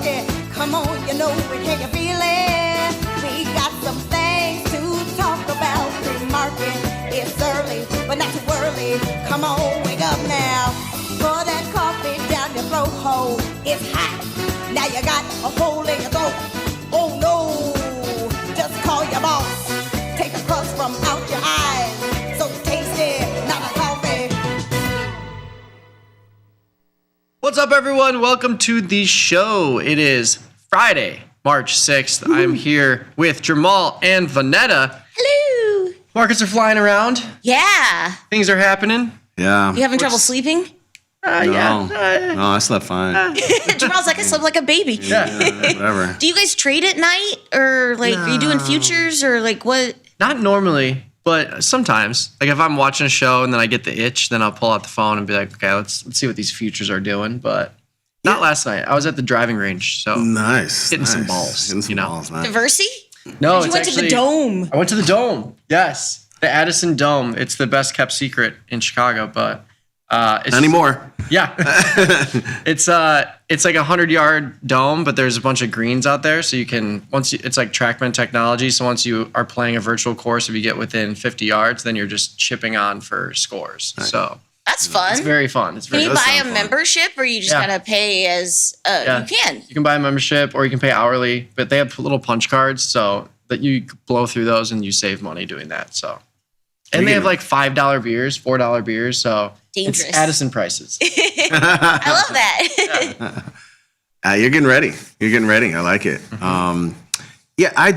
market. Come on, you know it, can you feel it? We got some things to talk about. Pre-market, it's early, but not too early. Come on, wake up now. Pour that coffee down your throat hole. It's hot. Now you got a hole in your throat. Oh no, just call your boss. Take a crust from out your eyes. So tasty, not a coffee. What's up, everyone? Welcome to the show. It is Friday, March 6th. Ooh. I'm here with Jamal and Vanetta. Hello. Markets are flying around. Yeah. Things are happening. Yeah. You having trouble sleeping? Yeah. No, I slept fine. Jamal's like, I slept like a baby. Yeah. Whatever. Do you guys trade at night? Or like, are you doing futures or like what? Not normally, but sometimes. Like if I'm watching a show and then I get the itch, then I'll pull out the phone and be like, okay, let's see what these futures are doing. But not last night. I was at the driving range, so hitting some balls. Hitting some balls, man. Diversity? No, you went to the Dome. I went to the Dome. Yes, the Addison Dome. It's the best kept secret in Chicago, but it's anymore. Yeah, it's like 100-yard dome, but there's a bunch of greens out there, so you can it's like TrackMan technology. So once you are playing a virtual course, if you get within 50 yards, then you're just chipping on for scores. Right. So that's fun. It's very fun. It's very. Can you buy a membership, or you just gotta pay as you can? You can buy a membership, or you can pay hourly. But they have little punch cards, so that you blow through those and you save money doing that. So, and they have like $5 beers, $4 beers. So. Dangerous. It's Addison prices. I love that. You're getting ready. You're getting ready. I like it. Mm-hmm. I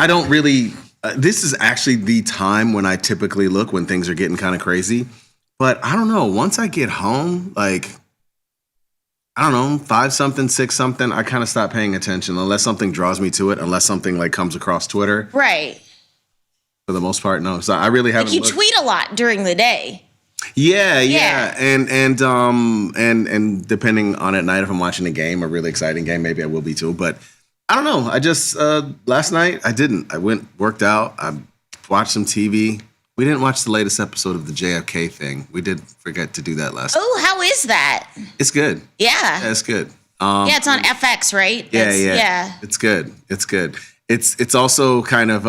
don't really. This is actually the time when I typically look when things are getting kind of crazy. But I don't know. Once I get home, like, I don't know, 5 something, 6 something, I kind of stop paying attention unless something draws me to it, unless something like comes across Twitter. Right. For the most part, no. So I really haven't. Like you tweet a lot during the day. Yeah. And depending on at night, if I'm watching a game, a really exciting game, maybe I will be too. But I don't know. I just last night I didn't. I worked out. I watched some TV. We didn't watch the latest episode of the JFK thing. We did forget to do that last. Oh, how is that? It's good. Yeah, it's good. It's on FX, right? Yeah. It's good. It's also kind of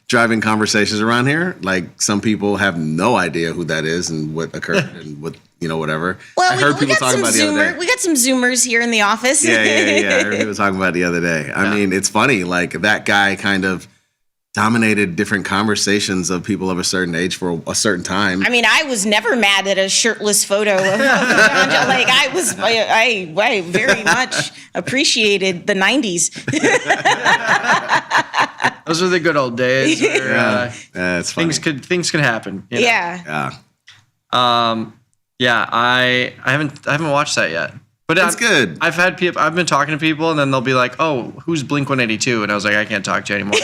driving conversations around here. Like some people have no idea who that is and what occurred and what whatever. Well, I heard people talking about the other day. We got some Zoomers here in the office. Yeah. I heard people talking about it the other day. I mean, it's funny. Like that guy kind of dominated different conversations of people of a certain age for a certain time. I mean, I was never mad at a shirtless photo of John. Like I very much appreciated the 90s. Those are the good old days. Where, it's funny. Things could happen. You know? Yeah. I haven't watched that yet. But it's good. I've been talking to people, and then they'll be like, "Oh, who's Blink-182?" And I was like, "I can't talk to you anymore."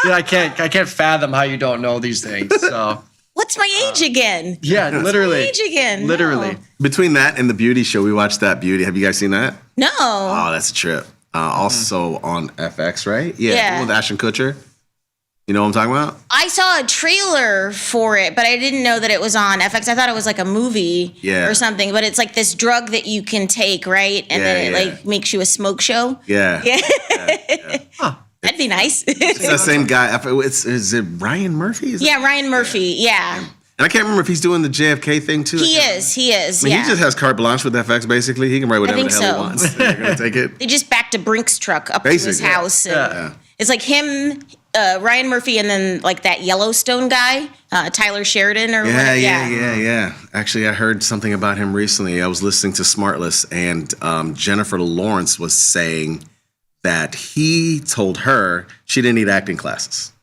I can't fathom how you don't know these things. So, what's my age again? Yeah, literally. What's my age again? Literally. No. Between that and the Beauty Show, we watched that Beauty. Have you guys seen that? No. Oh, that's a trip. Also on FX, right? Yeah. With Ashton Kutcher. You know what I'm talking about? I saw a trailer for it, but I didn't know that it was on FX. I thought it was like a movie or something, but it's like this drug that you can take, right? And then it like makes you a smoke show. Yeah. Huh. That'd be nice. It's the same guy. Is it Ryan Murphy? Ryan Murphy. Yeah. And I can't remember if he's doing the JFK thing too. He is. I mean, he just has carte blanche with FX, basically. He can write whatever the hell he wants. They're going to take it. They just backed a Brinks truck up to his house. And it's like him, Ryan Murphy, and then like that Yellowstone guy, Tyler Sheridan or whatever. Yeah. Actually, I heard something about him recently. I was listening to Smartless, and Jennifer Lawrence was saying that he told her she didn't need acting classes.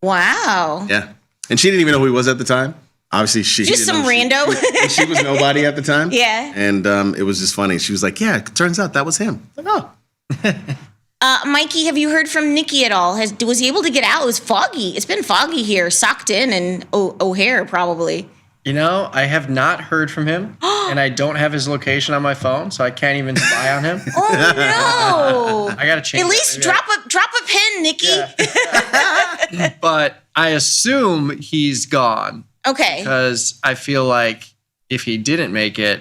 Wow. Yeah. And she didn't even know who he was at the time. Obviously, she just some rando. She was nobody at the time. Yeah. And it was just funny. She was like, "Yeah, it turns out that was him." Like, oh. Mikey, have you heard from Nikki at all? Was he able to get out? It was foggy. It's been foggy here, socked in, and O'Hare probably. You know, I have not heard from him, and I don't have his location on my phone, so I can't even spy on him. Oh no! I gotta change. At least drop a pin, Nikki. Yeah. But I assume he's gone. Okay. Because I feel like if he didn't make it,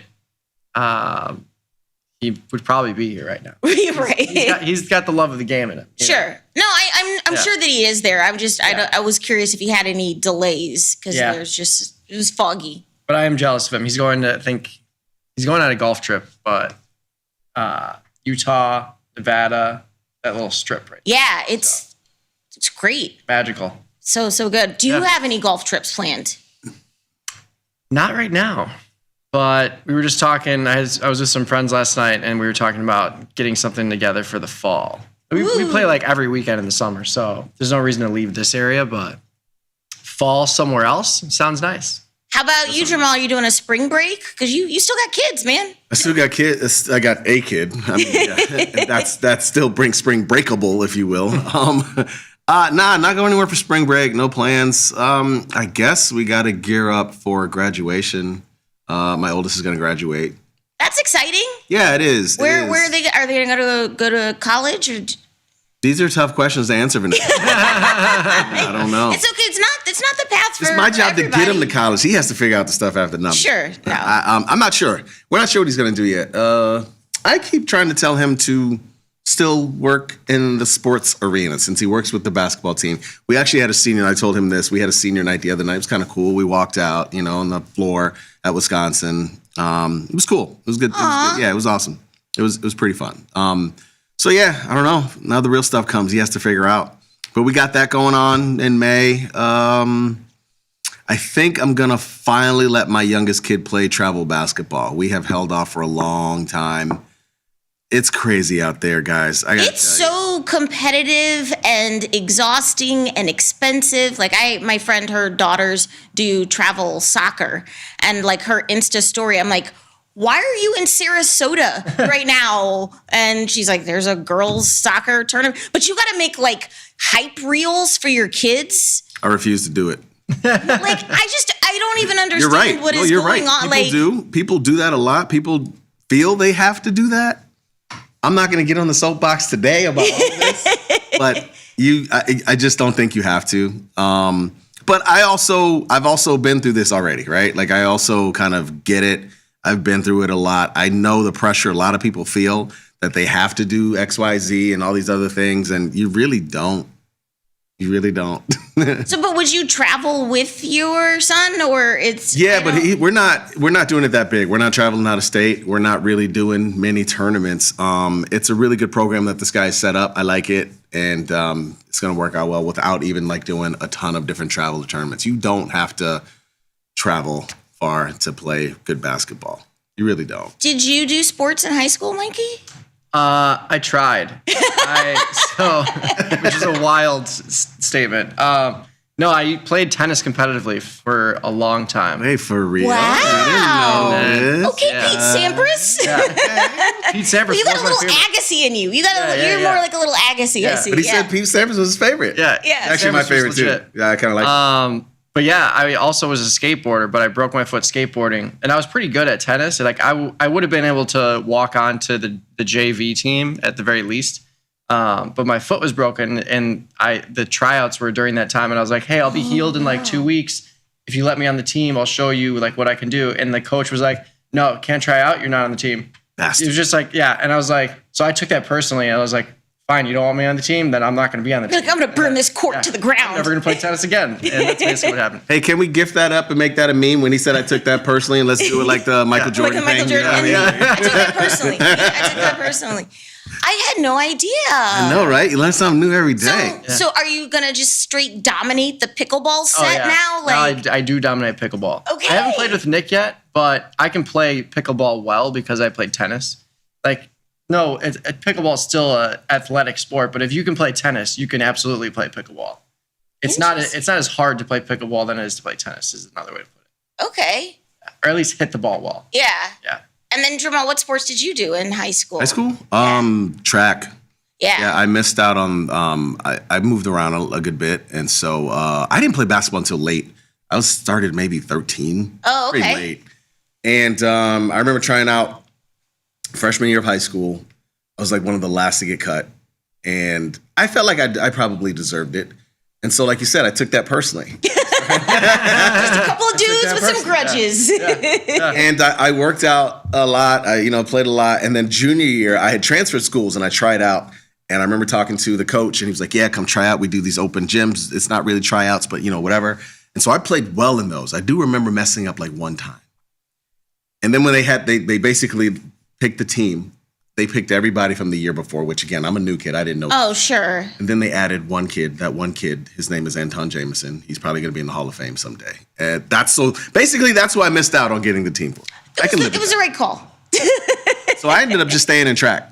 he would probably be here right now. Right. He's got the love of the game in him. Sure. No, I'm sure that he is there. I was curious if he had any delays because it was foggy. But I am jealous of him. He's going on a golf trip, but Utah, Nevada, that little strip right there. Yeah, it's great. Magical. So good. Do you have any golf trips planned? Not right now. But we were just talking. I was with some friends last night, and we were talking about getting something together for the fall. We play like every weekend in the summer, so there's no reason to leave this area. But fall somewhere else sounds nice. How about you, Jamal? Are you doing a spring break? Because you still got kids, man. I still got kids. I got a kid. I mean, that's still spring breakable, if you will. Not going anywhere for spring break. No plans. I guess we got to gear up for graduation. My oldest is going to graduate. That's exciting. Yeah, it is. Where are they? Are they going to go to college? Or? These are tough questions to answer, Vanessa. I don't know. It's okay. It's not the path for It's my job everybody. to get him to college. He has to figure out the stuff after numbers. Sure. No. I'm not sure. We're not sure what he's going to do yet. I keep trying to tell him to still work in the sports arena since he works with the basketball team. We actually had a senior. I told him this. We had a senior night the other night. It was kind of cool. We walked out, on the floor at Wisconsin. It was cool. It was good. It was good. Yeah, it was awesome. It was pretty fun. So yeah, I don't know. Now the real stuff comes. He has to figure out. But we got that going on in May. I think I'm gonna finally let my youngest kid play travel basketball. We have held off for a long time. It's crazy out there, guys. It's so competitive and exhausting and expensive. Like my friend, her daughters do travel soccer, and like her Insta story, I'm like, why are you in Sarasota right now? And she's like, there's a girls soccer tournament, but you got to make like hype reels for your kids. I refuse to do it. Like, I don't even understand what is going on. People do that a lot. People feel they have to do that. I'm not going to get on the soapbox today about all this, but I just don't think you have to. But I've also been through this already, right? Like I also kind of get it. I've been through it a lot. I know the pressure a lot of people feel that they have to do X, Y, Z and all these other things. And you really don't. You really don't. But would you travel with your son or it's... Yeah, but we're not doing it that big. We're not traveling out of state. We're not really doing many tournaments. It's a really good program that this guy set up. I like it. And it's going to work out well without even like doing a ton of different travel tournaments. You don't have to travel far to play good basketball. You really don't. Did you do sports in high school, Mikey? I tried. Which is a wild statement. No, I played tennis competitively for a long time. Hey, for real? Wow. I didn't know this. Okay, Pete Sampras. Yeah. Pete Sampras. Well, you got a little Agassi in you. You're more like a little Agassi. I see. But he said Pete Sampras was his favorite. Yeah. Actually, my favorite too. Yeah, I kind of like. But yeah, I also was a skateboarder, but I broke my foot skateboarding, and I was pretty good at tennis. Like I would have been able to walk on to the JV team at the very least, but my foot was broken, and the tryouts were during that time, and I was like, hey, I'll be healed in like 2 weeks. If you let me on the team, I'll show you like what I can do. And the coach was like, no, can't try out. You're not on the team. It was just like, yeah. And I was like, so I took that personally. I was like, fine, you don't want me on the team, then I'm not going to be on the team. Like, I'm going to burn this court to the ground. I'm never going to play tennis again. And that's basically what happened. Hey, can we gift that up and make that a meme when he said I took that personally, and let's do it like the Michael Jordan like thing? I took that personally. I had no idea. I know, right? You learn something new every day. So are you going to just straight dominate the pickleball set now? Like, no, I do dominate pickleball. Okay. I haven't played with Nick yet, but I can play pickleball well because I played tennis. Like, no, pickleball is still an athletic sport, but if you can play tennis, you can absolutely play pickleball. It's not as hard to play pickleball than it is to play tennis, is another way to put it. Okay. Or at least hit the ball well. Yeah. Yeah. And then, Jamal, what sports did you do in high school? Track. Yeah. I missed out on, I moved around a good bit, and so I didn't play basketball until late. I was started maybe 13. Oh, okay. Pretty late. And I remember trying out freshman year of high school. I was like one of the last to get cut. And I felt like I probably deserved it. And so, like you said, I took that personally. Just a couple of dudes with some grudges. And I worked out a lot. I played a lot. And then junior year, I had transferred schools and I tried out. And I remember talking to the coach, and he was like, "Yeah, come try out. We do these open gyms. It's not really tryouts, but whatever." And so I played well in those. I do remember messing up like one time. And then when they basically picked the team. They picked everybody from the year before, which again, I'm a new kid. I didn't know. Oh, sure. And then they added one kid. That one kid, his name is Anton Jameson. He's probably going to be in the Hall of Fame someday. And that's why I missed out on getting the team for. It was the right call. So I ended up just staying in track.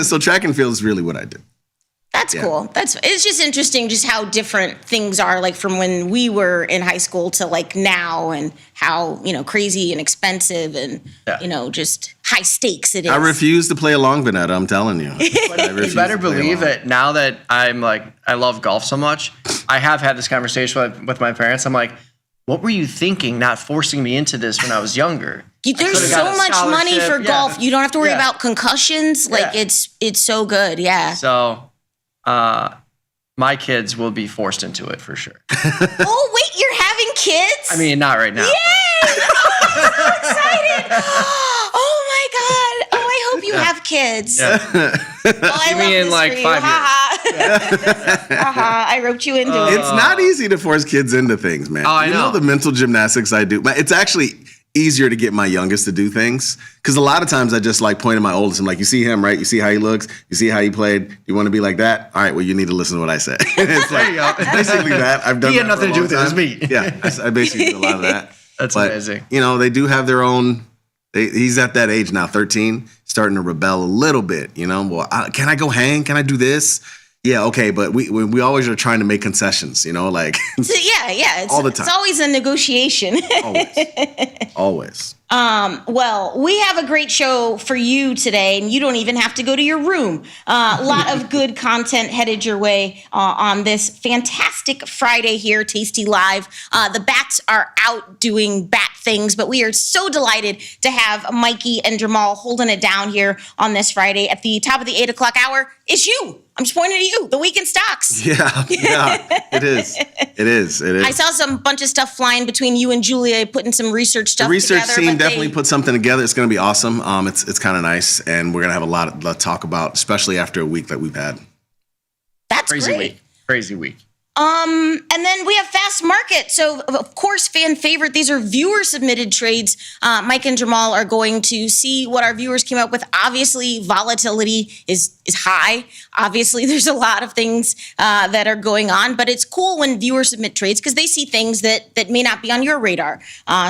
So track and field is really what I did. That's cool. It's just interesting just how different things are, like from when we were in high school to like now, and how, crazy and expensive and, just high stakes it is. I refuse to play along, Vanetta. I'm telling you. You better believe that now that I love golf so much, I have had this conversation with my parents. I'm like, what were you thinking not forcing me into this when I was younger? There's so much money for golf. You don't have to worry about concussions. Like it's so good. Yeah. So my kids will be forced into it for sure. Oh, wait, you're having kids? I mean, not right now. Yay! Oh, I'm so excited. Oh, my God. Oh, I hope you have kids. Yeah. I love in this like for you. 5 years. I roped you into it. It's not easy to force kids into things, man. Oh, I know. The mental gymnastics I do. It's actually easier to get my youngest to do things, because a lot of times I just like point at my oldest. I'm like, you see him, right? You see how he looks? You see how he played? You want to be like that? All right, well, you need to listen to what I say. It's like, There you go. it's basically that. I've done He had that nothing to do with it. It was me. Yeah, I basically do a lot of that. That's amazing. They do have their own. He's at that age now, 13, starting to rebel a little bit. Well, can I go hang? Can I do this? Yeah, okay, but we always are trying to make concessions, like It's, all the time. It's always a negotiation. Always. Well, we have a great show for you today, and you don't even have to go to your room. A lot of good content headed your way on this fantastic Friday here, Tasty Live. The bats are out doing bat things, but we are so delighted to have Mikey and Jamal holding it down here on this Friday. At the top of the 8 o'clock hour, it's you. I'm just pointing at you, the weekend stocks. Yeah, it is. It is. I saw some bunch of stuff flying between you and Julia, putting some research stuff together. The research together, team definitely put something together. It's going to be awesome. It's kind of nice, and we're going to have a lot to talk about, especially after a week that we've had. That's Crazy great. week. Crazy week. And then we have Fast Market. So, of course, fan favorite. These are viewer submitted trades. Mike and Jamal are going to see what our viewers came up with. Obviously, volatility is high. Obviously, there's a lot of things that are going on, but it's cool when viewers submit trades because they see things that may not be on your radar.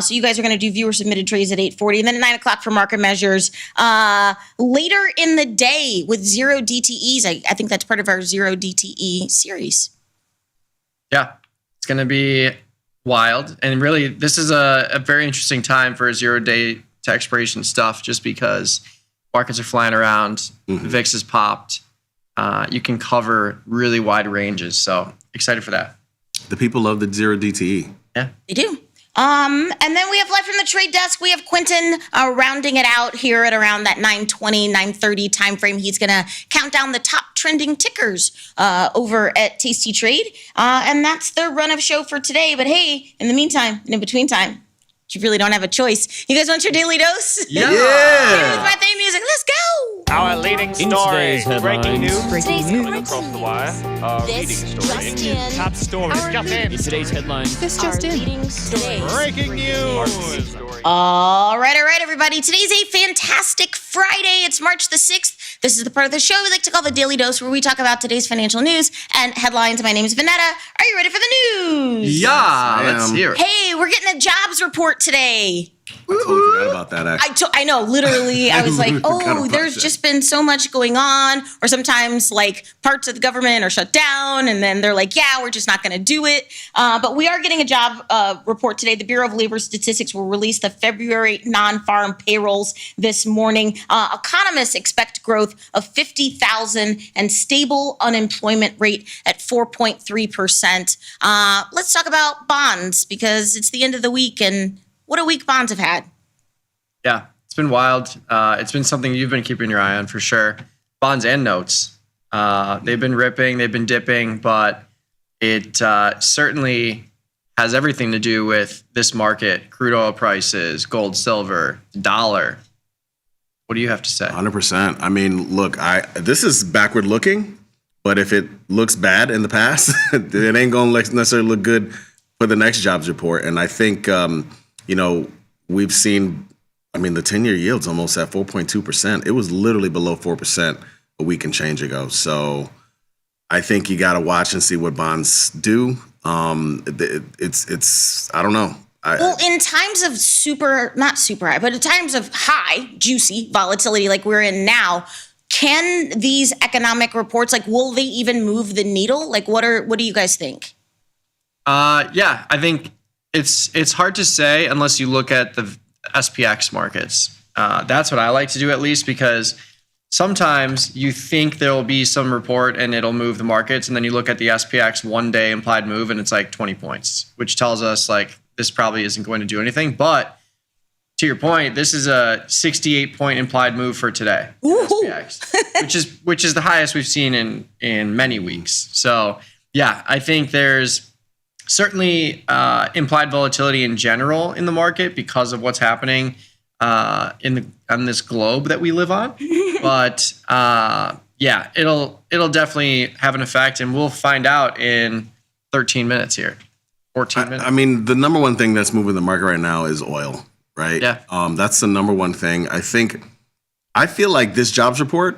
So you guys are going to do viewer submitted trades at 8:40, and then at 9 o'clock for market measures. Later in the day with zero DTEs. I think that's part of our zero DTE series. Yeah, it's going to be wild. And really, this is a very interesting time for 0 day to expiration stuff, just because markets are flying around, VIX has popped. You can cover really wide ranges. So excited for that. The people love the zero DTE. Yeah, They do. And then we have live from the trade desk. We have Quentin rounding it out here at around that 9:20, 9:30 timeframe. He's going to count down the top trending tickers over at Tasty Trade. And that's the run of show for today. But hey, in the meantime, and in between time, you really don't have a choice. You guys want your daily dose? Yeah. Here's my theme music. Let's go. Our leading story, breaking news, Across the wire, leading story, top story, just in. today's headlines. This just in. Breaking news. All right, everybody. Today's a fantastic Friday. It's March the 6th. This is the part of the show we like to call the Daily Dose, where we talk about today's financial news and headlines. My name is Vanetta. Are you ready for the news? Yeah, let's hear it. Hey, we're getting a jobs report today. I totally forgot about that, actually. I know, literally, I was like, Forgot oh, about there's that. just been so much going on. Or sometimes, like, parts of the government are shut down, and then they're like, yeah, we're just not going to do it. But we are getting a job report today. The Bureau of Labor Statistics will release the February non-farm payrolls this morning. Economists expect growth of 50,000 and stable unemployment rate at 4.3%. Let's talk about bonds, because it's the end of the week, and what a week bonds have had. Yeah, it's been wild. It's been something you've been keeping your eye on for sure. Bonds and notes. They've been ripping, they've been dipping, but it certainly has everything to do with this market, crude oil prices, gold, silver, dollar. What do you have to say? 100%. I mean, look, this is backward looking, but if it looks bad in the past, it ain't going to necessarily look good for the next jobs report. And I think, we've seen, the 10-year yield's almost at 4.2%. It was literally below 4% a week and change ago. So I think you got to watch and see what bonds do. It's I don't know. Well, in times of not super high, but in times of high, juicy volatility like we're in now, can these economic reports, will they even move the needle? What do you guys think? Yeah, I think it's hard to say unless you look at the SPX markets. That's what I like to do, at least, because sometimes you think there'll be some report and it'll move the markets, and then you look at the SPX 1-day implied move and it's 20 points, which tells us this probably isn't going to do anything. But to your point, this is a 68-point implied move for today, SPX, which is the highest we've seen in many weeks. So yeah, I think there's certainly implied volatility in general in the market because of what's happening on this globe that we live on. But yeah, it'll definitely have an effect, and we'll find out in 13 minutes here, 14 minutes. The number one thing that's moving the market right now is oil, right? Yeah. That's the number one thing. I feel like this jobs report,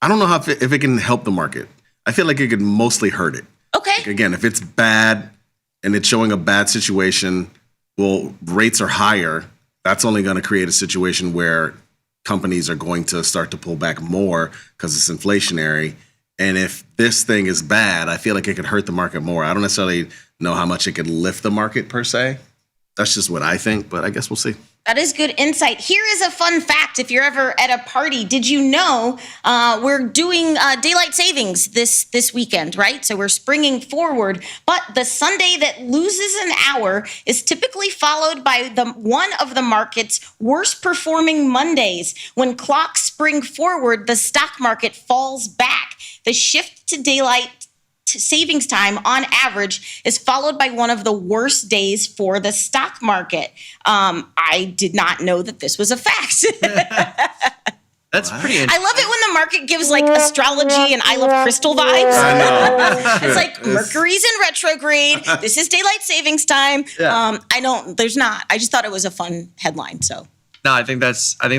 I don't know if it can help the market. I feel like it could mostly hurt it. Okay. Again, if it's bad and it's showing a bad situation, rates are higher. That's only going to create a situation where companies are going to start to pull back more because it's inflationary. And if this thing is bad, I feel like it could hurt the market more. I don't necessarily know how much it could lift the market per se. That's just what I think, but I guess we'll see. That is good insight. Here is a fun fact. If you're ever at a party, did you know we're doing daylight savings this weekend, right? So we're springing forward, but the Sunday that loses an hour is typically followed by one of the market's worst performing Mondays. When clocks spring forward, the stock market falls back. The shift to daylight savings time on average is followed by one of the worst days for the stock market. I did not know that this was a fact. That's pretty interesting. I love it when the market gives astrology and I love crystal vibes. I know. It's Mercury's in retrograde. This is daylight savings time. Yeah. I just thought it was a fun headline. So No, I think that is pretty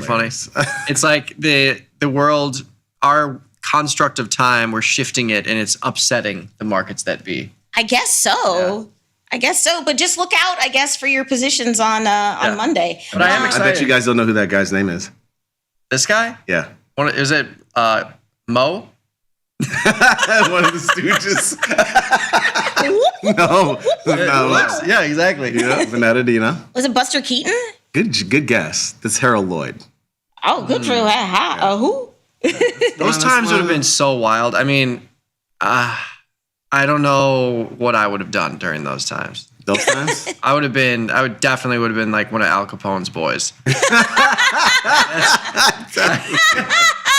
hilarious. funny. It's like the world, our construct of time, we're shifting it, and it's upsetting the markets that be. I guess so. Yeah. I guess so. But just look out, I guess, for your positions on Monday. But I am I excited. bet you guys don't know who that guy's name is. This guy? Yeah. Is it Mo? One of the Stooges. No. Yeah, exactly. Yeah, Vanetta, do you know? Was it Buster Keaton? Good guess. That's Harold Lloyd. Oh, good for who? Those times would have been so wild. I don't know what I would have done during those times. Those times? I would definitely would have been like one of Al Capone's boys. I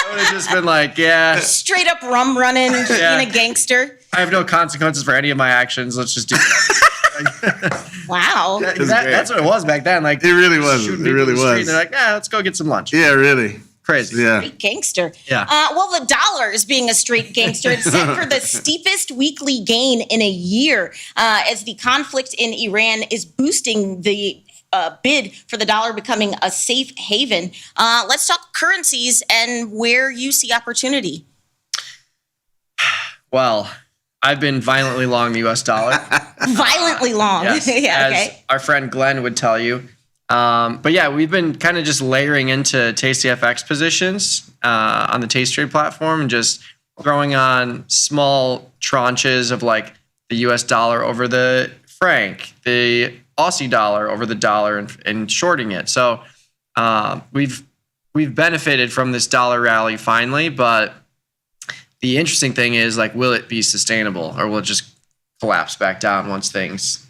would have just been like, yeah. Straight up rum running, being a gangster. I have no consequences for any of my actions. Let's just do that. Wow. That's what it was back then. Like, It really was. shooting It people really in the street, was. and they're like, let's go get some lunch. Yeah, really. Crazy. Yeah. Straight gangster. Yeah. Well, the dollar is being a straight gangster. It's set for the steepest weekly gain in a year as the conflict in Iran is boosting the bid for the dollar becoming a safe haven. Let's talk currencies and where you see opportunity. Well, I've been violently long the U.S. dollar. Violently long. Yes, Yeah, as okay. our friend Glenn would tell you. But yeah, we've been kind of just layering into Tasty FX positions on the Taste Trade platform and just throwing on small tranches of like the US dollar over the franc, the Aussie dollar over the dollar, and shorting it. So we've benefited from this dollar rally finally, but the interesting thing is, like, will it be sustainable, or will it just collapse back down once things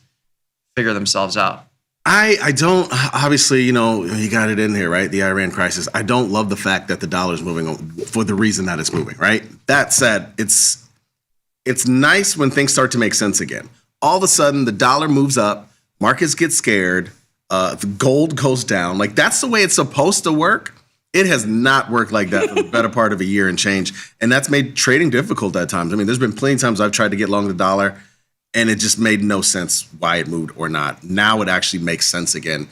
figure themselves out? I don't, obviously, you got it in here, right? The Iran crisis. I don't love the fact that the dollar is moving for the reason that it's moving, right? That said, it's nice when things start to make sense again. all of a sudden the dollar moves up, markets get scared, the gold goes down. Like that's the way it's supposed to work. It has not worked like that for the better part of a year and change. And that's made trading difficult at times. I mean, there's been plenty of times I've tried to get long the dollar and it just made no sense why it moved or not. Now it actually makes sense again.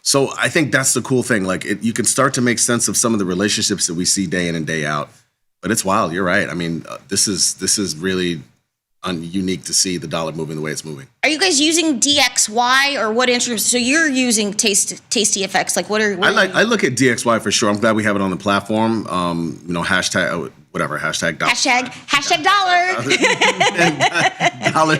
So I think that's the cool thing. Like you can start to make sense of some of the relationships that we see day in and day out. But it's wild. You're right. I mean, this is really unique to see the dollar moving the way it's moving. Are you guys using DXY or what instruments? So you're using tastyfx. Like what are I look at DXY for sure. I'm glad we have it on the platform. Hashtag whatever, hashtag dollar. Hashtag dollar.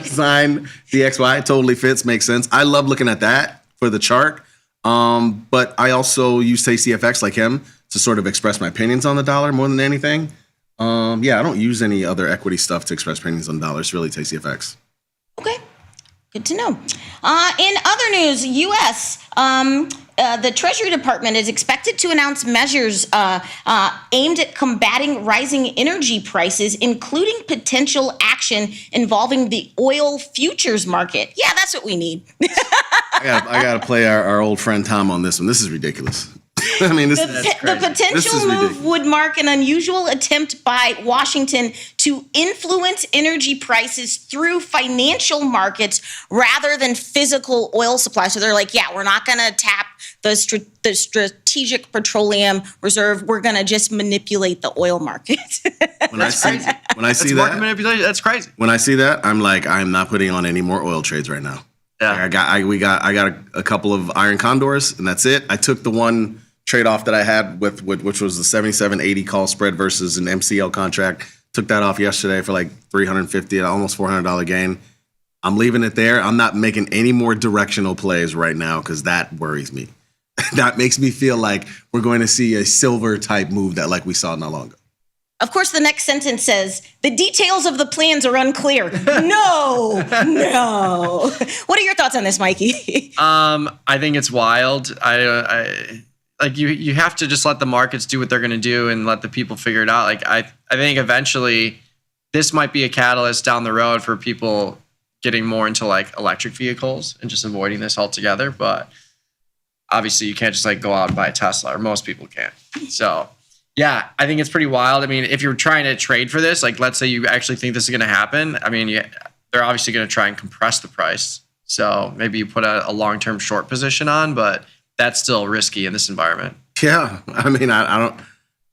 $sign DXY totally fits, makes sense. I love looking at that for the chart. But I also use tastyfx like him to sort of express my opinions on the dollar more than anything. I don't use any other equity stuff to express opinions on dollars. It's really tastyfx. Okay, good to know. In other news, U.S. The Treasury Department is expected to announce measures aimed at combating rising energy prices, including potential action involving the oil futures market. Yeah, that's what we need. I got to play our old friend Tom on this one. This is ridiculous. I mean, the potential move would mark an unusual attempt by Washington to influence energy prices through financial markets rather than physical oil supply. So they're like, yeah, we're not going to tap the strategic petroleum reserve. We're going to just manipulate the oil market. When I see Market manipulation. That's crazy. When I see that, I'm like, I'm not putting on any more oil trades right now. Yeah. Like I got a couple of iron condors, and that's it. I took the one trade-off that I had with which was the 77.80 call spread versus an MCL contract. Took that off yesterday for like $350, almost $400 gain. I'm leaving it there. I'm not making any more directional plays right now because that worries me. That makes me feel like we're going to see a silver type move that like we saw not long ago. Of course, the next sentence says, the details of the plans are unclear. No. What are your thoughts on this, Mikey? I think it's wild. I like you have to just let the markets do what they're going to do and let the people figure it out. Like I think eventually this might be a catalyst down the road for people getting more into like electric vehicles and just avoiding this altogether. But obviously you can't just like go out and buy a Tesla, or most people can't. So yeah, I think it's pretty wild. I mean, if you're trying to trade for this, like let's say you actually think this is going to happen. I mean, they're obviously going to try and compress the price. So maybe you put a long-term short position on, but that's still risky in this environment. Yeah. I mean, I don't,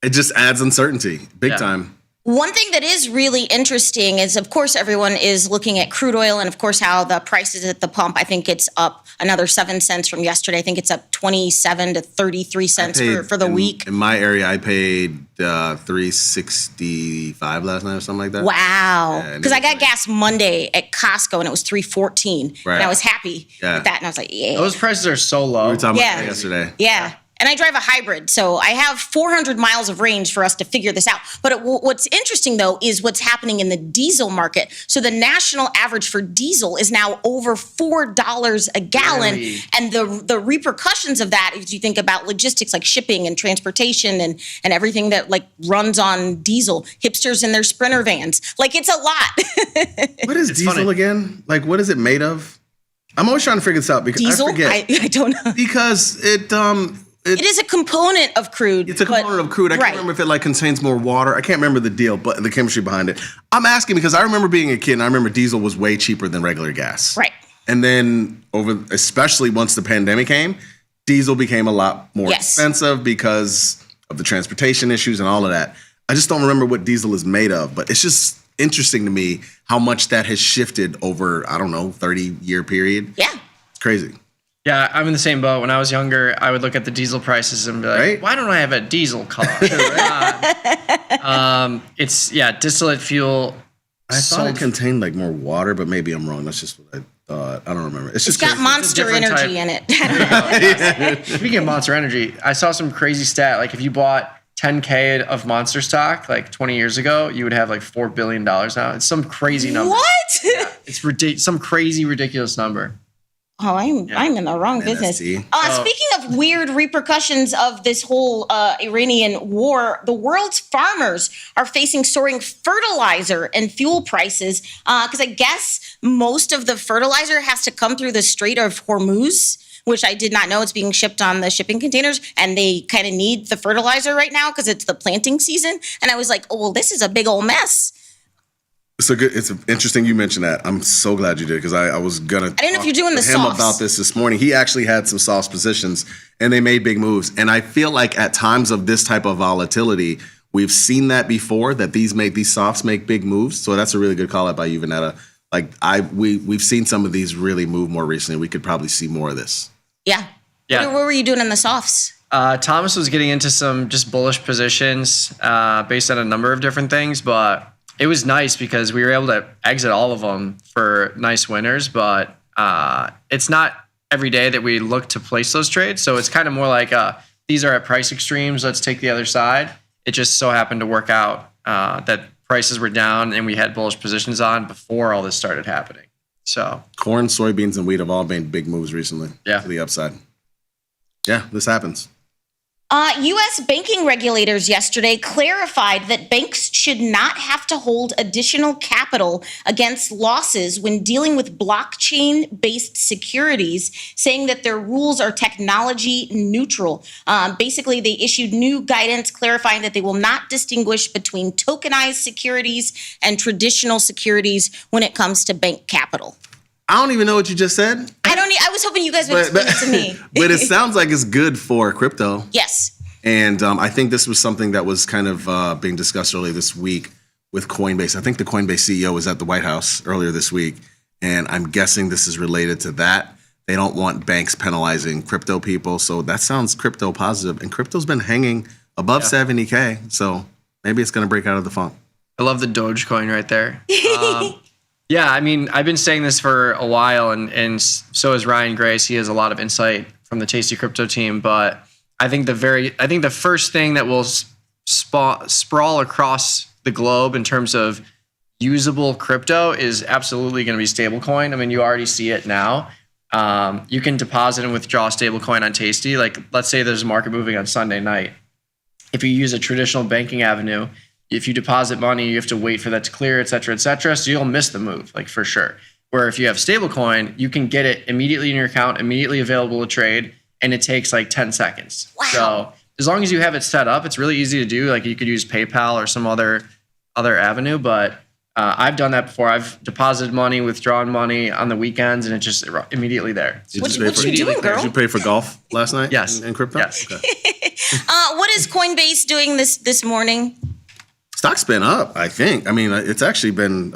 it just adds uncertainty big time. One thing that is really interesting is, of course, everyone is looking at crude oil and, of course, how the price is at the pump. I think it's up another 7 cents from yesterday. I think it's up 27 to 33 cents for the week. In my area, I paid $3.65 last night or something like that. Wow. Because I got gas Monday at Costco and it was $3.14. Right. And I was happy with that. And I was like, yeah. Those prices are so low. We were talking about that yesterday. Yeah. And I drive a hybrid, so I have 400 miles of range for us to figure this out. But what's interesting, though, is what's happening in the diesel market. So the national average for diesel is now over $4 a gallon. Really? And the repercussions of that, if you think about logistics like shipping and transportation and everything that like runs on diesel, hipsters in their Sprinter vans, like it's a lot. What is diesel again? Like, what is it made of? I'm always trying to figure this out because diesel? I forget. I don't know. Because it is a component of crude. It's a component of crude. I can't remember if it like contains more water. I can't remember the deal, but the chemistry behind it. I'm asking because I remember being a kid and I remember diesel was way cheaper than regular gas. Right. And then especially once the pandemic came, diesel became a lot more expensive because of the transportation issues and all of that. I just don't remember what diesel is made of, but it's just interesting to me how much that has shifted over, 30-year period. Yeah. It's crazy. Yeah, I'm in the same boat. When I was younger, I would look at the diesel prices and be like, why don't I have a diesel car? It's distillate fuel. I thought it contained like more water, but maybe I'm wrong. That's just what I thought. I don't remember. It's got Monster Energy in it. Speaking of Monster Energy, I saw some crazy stat. Like if you bought 10K of Monster stock like 20 years ago, you would have like $4 billion now. It's some crazy number. What? Yeah, it's ridiculous. Some crazy, ridiculous number. Oh, I'm in the wrong business. NST. Speaking of weird repercussions of this whole Iranian war, the world's farmers are facing soaring fertilizer and fuel prices because I guess most of the fertilizer has to come through the Strait of Hormuz, which I did not know. It's being shipped on the shipping containers, and they kind of need the fertilizer right now because it's the planting season. And I was like, oh, well, this is a big old mess. So good. It's interesting you mentioned that. I'm so glad you did because I was gonna. I didn't know if you're doing the him softs. about this morning. He actually had some soft positions, and they made big moves. And I feel like at times of this type of volatility, we've seen that before. That these softs make big moves. So that's a really good call out by you, Vanetta. Like we've seen some of these really move more recently. We could probably see more of this. Yeah. What were you doing in the softs? Thomas was getting into some just bullish positions based on a number of different things, but it was nice because we were able to exit all of them for nice winners. But it's not every day that we look to place those trades. So it's kind of more like these are at price extremes. Let's take the other side. It just so happened to work out that prices were down and we had bullish positions on before all this started happening. So corn, soybeans, and wheat have all made big moves recently to the upside. Yeah, this happens. U.S. banking regulators yesterday clarified that banks should not have to hold additional capital against losses when dealing with blockchain-based securities, saying that their rules are technology neutral. Basically, they issued new guidance clarifying that they will not distinguish between tokenized securities and traditional securities when it comes to bank capital. I don't even know what you just said. I was hoping you guys would explain it to me. But it sounds like it's good for crypto. Yes. And I think this was something that was kind of being discussed earlier this week with Coinbase. I think the Coinbase CEO was at the White House earlier this week, and I'm guessing this is related to that. They don't want banks penalizing crypto people, so that sounds crypto positive. And crypto's been hanging above 70K, so maybe it's going to break out of the funk. I love the Dogecoin right there. Yeah, I mean, I've been saying this for a while, and so is Ryan Grace. He has a lot of insight from the Tasty Crypto team. But I think the first thing that will sprawl across the globe in terms of usable crypto is absolutely going to be stablecoin. I mean, you already see it now. You can deposit and withdraw stablecoin on Tasty. Like, let's say there's a market moving on Sunday night. If you use a traditional banking avenue, if you deposit money, you have to wait for that to clear, et cetera, et cetera. So you'll miss the move, like for sure. Where if you have stablecoin, you can get it immediately in your account, immediately available to trade, and it takes like 10 seconds. Wow. So as long as you have it set up, it's really easy to do. Like you could use PayPal or some other avenue, but I've done that before. I've deposited money, withdrawn money on the weekends, and it's just immediately there. What you doing, girl? Did you pay for golf last night? Yes. In crypto? Yes. Okay. What is Coinbase doing this morning? Stock's been up, I think. I mean, it's actually been,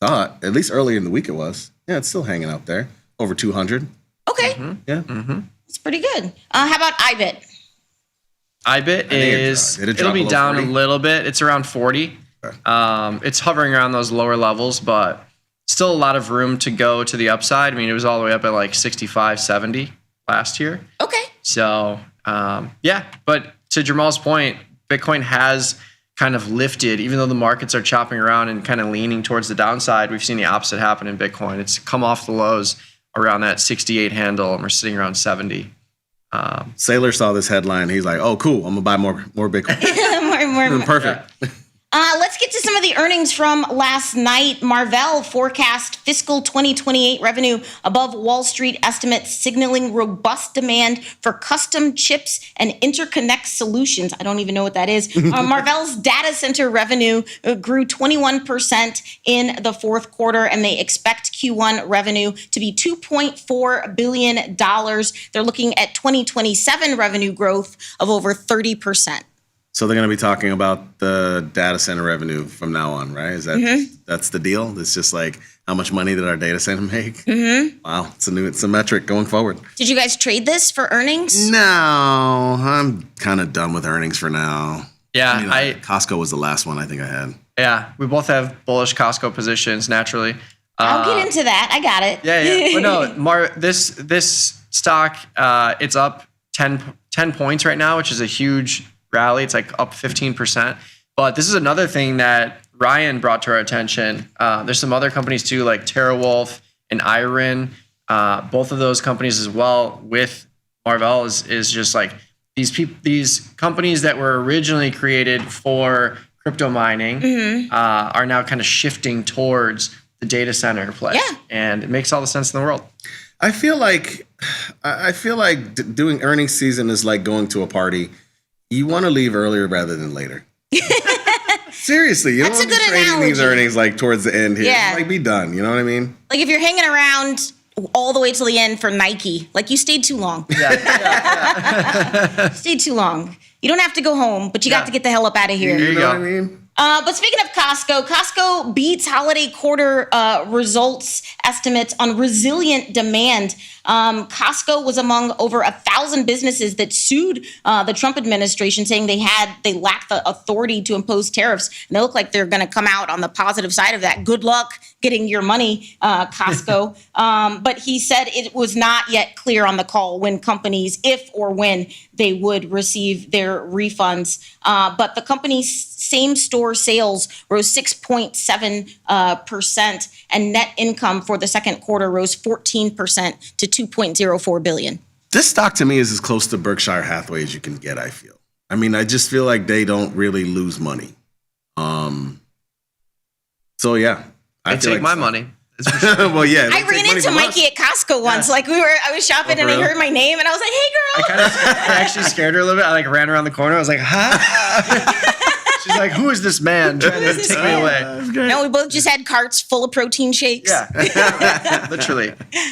at least early in the week it was. Yeah, it's still hanging out there. Over 200. Okay. Mm-hmm. Yeah. Mm-hmm. It's pretty good. How about IBIT? IBIT it'll be down 40? a little bit. It's around 40. Okay. It's hovering around those lower levels, but still a lot of room to go to the upside. I mean, it was all the way up at like 65, 70 last year. Okay. So, but to Jamal's point, Bitcoin has kind of lifted, even though the markets are chopping around and kind of leaning towards the downside. We've seen the opposite happen in Bitcoin. It's come off the lows around that 68 handle, and we're sitting around 70. Sailor saw this headline. He's like, "Oh, cool! I'm gonna buy more Bitcoin." more. Perfect. Yeah. Let's get to some of the earnings from last night. Marvell forecast fiscal 2028 revenue above Wall Street estimates, signaling robust demand for custom chips and interconnect solutions. I don't even know what that is. Marvell's data center revenue grew 21% in the fourth quarter, and they expect Q1 revenue to be $2.4 billion. They're looking at 2027 revenue growth of over 30%. So they're going to be talking about the data center revenue from now on, right? Is that that's the deal? It's just like how much money did our data center make? Mm-hmm. Wow, it's a metric going forward. Did you guys trade this for earnings? No, I'm kind of done with earnings for now. Yeah, Costco was the last one I think I had. Yeah, we both have bullish Costco positions naturally. I'll get into that. I got it. Yeah. But no, this stock, it's up 10 points right now, which is a huge rally. It's like up 15%. But this is another thing that Ryan brought to our attention. There's some other companies too, like TeraWolf and Iron. both of those companies as well with Marvell is just like these companies that were originally created for crypto mining are now kind of shifting towards the data center play. Yeah. And it makes all the sense in the world. I feel like doing earnings season is like going to a party. You want to leave earlier rather than later. Seriously, you That's don't a want to good be trading these analogy. earnings like towards the end here. Yeah. Like, be done. You know what I mean? Like if you're hanging around all the way till the end for Nike, like you stayed too long. Stayed too long. You don't have to go home, but you got to get the hell up out of here. There you know go. what I mean? But speaking of Costco beats holiday quarter results estimates on resilient demand. Costco was among over 1,000 businesses that sued the Trump administration, saying they lacked the authority to impose tariffs. And they look like they're going to come out on the positive side of that. Good luck getting your money, Costco. But he said it was not yet clear on the call when companies, if or when they would receive their refunds. But the company's same-store sales rose 6.7%, and net income for the second quarter rose 14% to $2.04 billion. This stock to me is as close to Berkshire Hathaway as you can get, I feel. I mean, I just feel like they don't really lose money. So, yeah. I take like my so. money. That's for sure. Well, yeah. I ran into Mikey at Costco once. Like I was shopping and I heard my name and I was like, "Hey, girl!" I actually scared her a little bit. I like ran around the corner. I was like, "Huh?" She's like, "Who is this man trying to take me away?" No, we both just had carts full of protein shakes. Yeah, literally.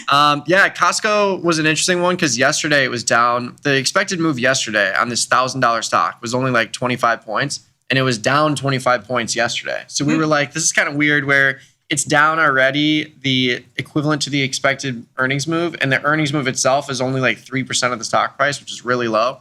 Costco was an interesting one because yesterday it was down. The expected move yesterday on this $1,000 stock was only like 25 points, and it was down 25 points yesterday. So we were like, this is kind of weird where it's down already, the equivalent to the expected earnings move, and the earnings move itself is only like 3% of the stock price, which is really low.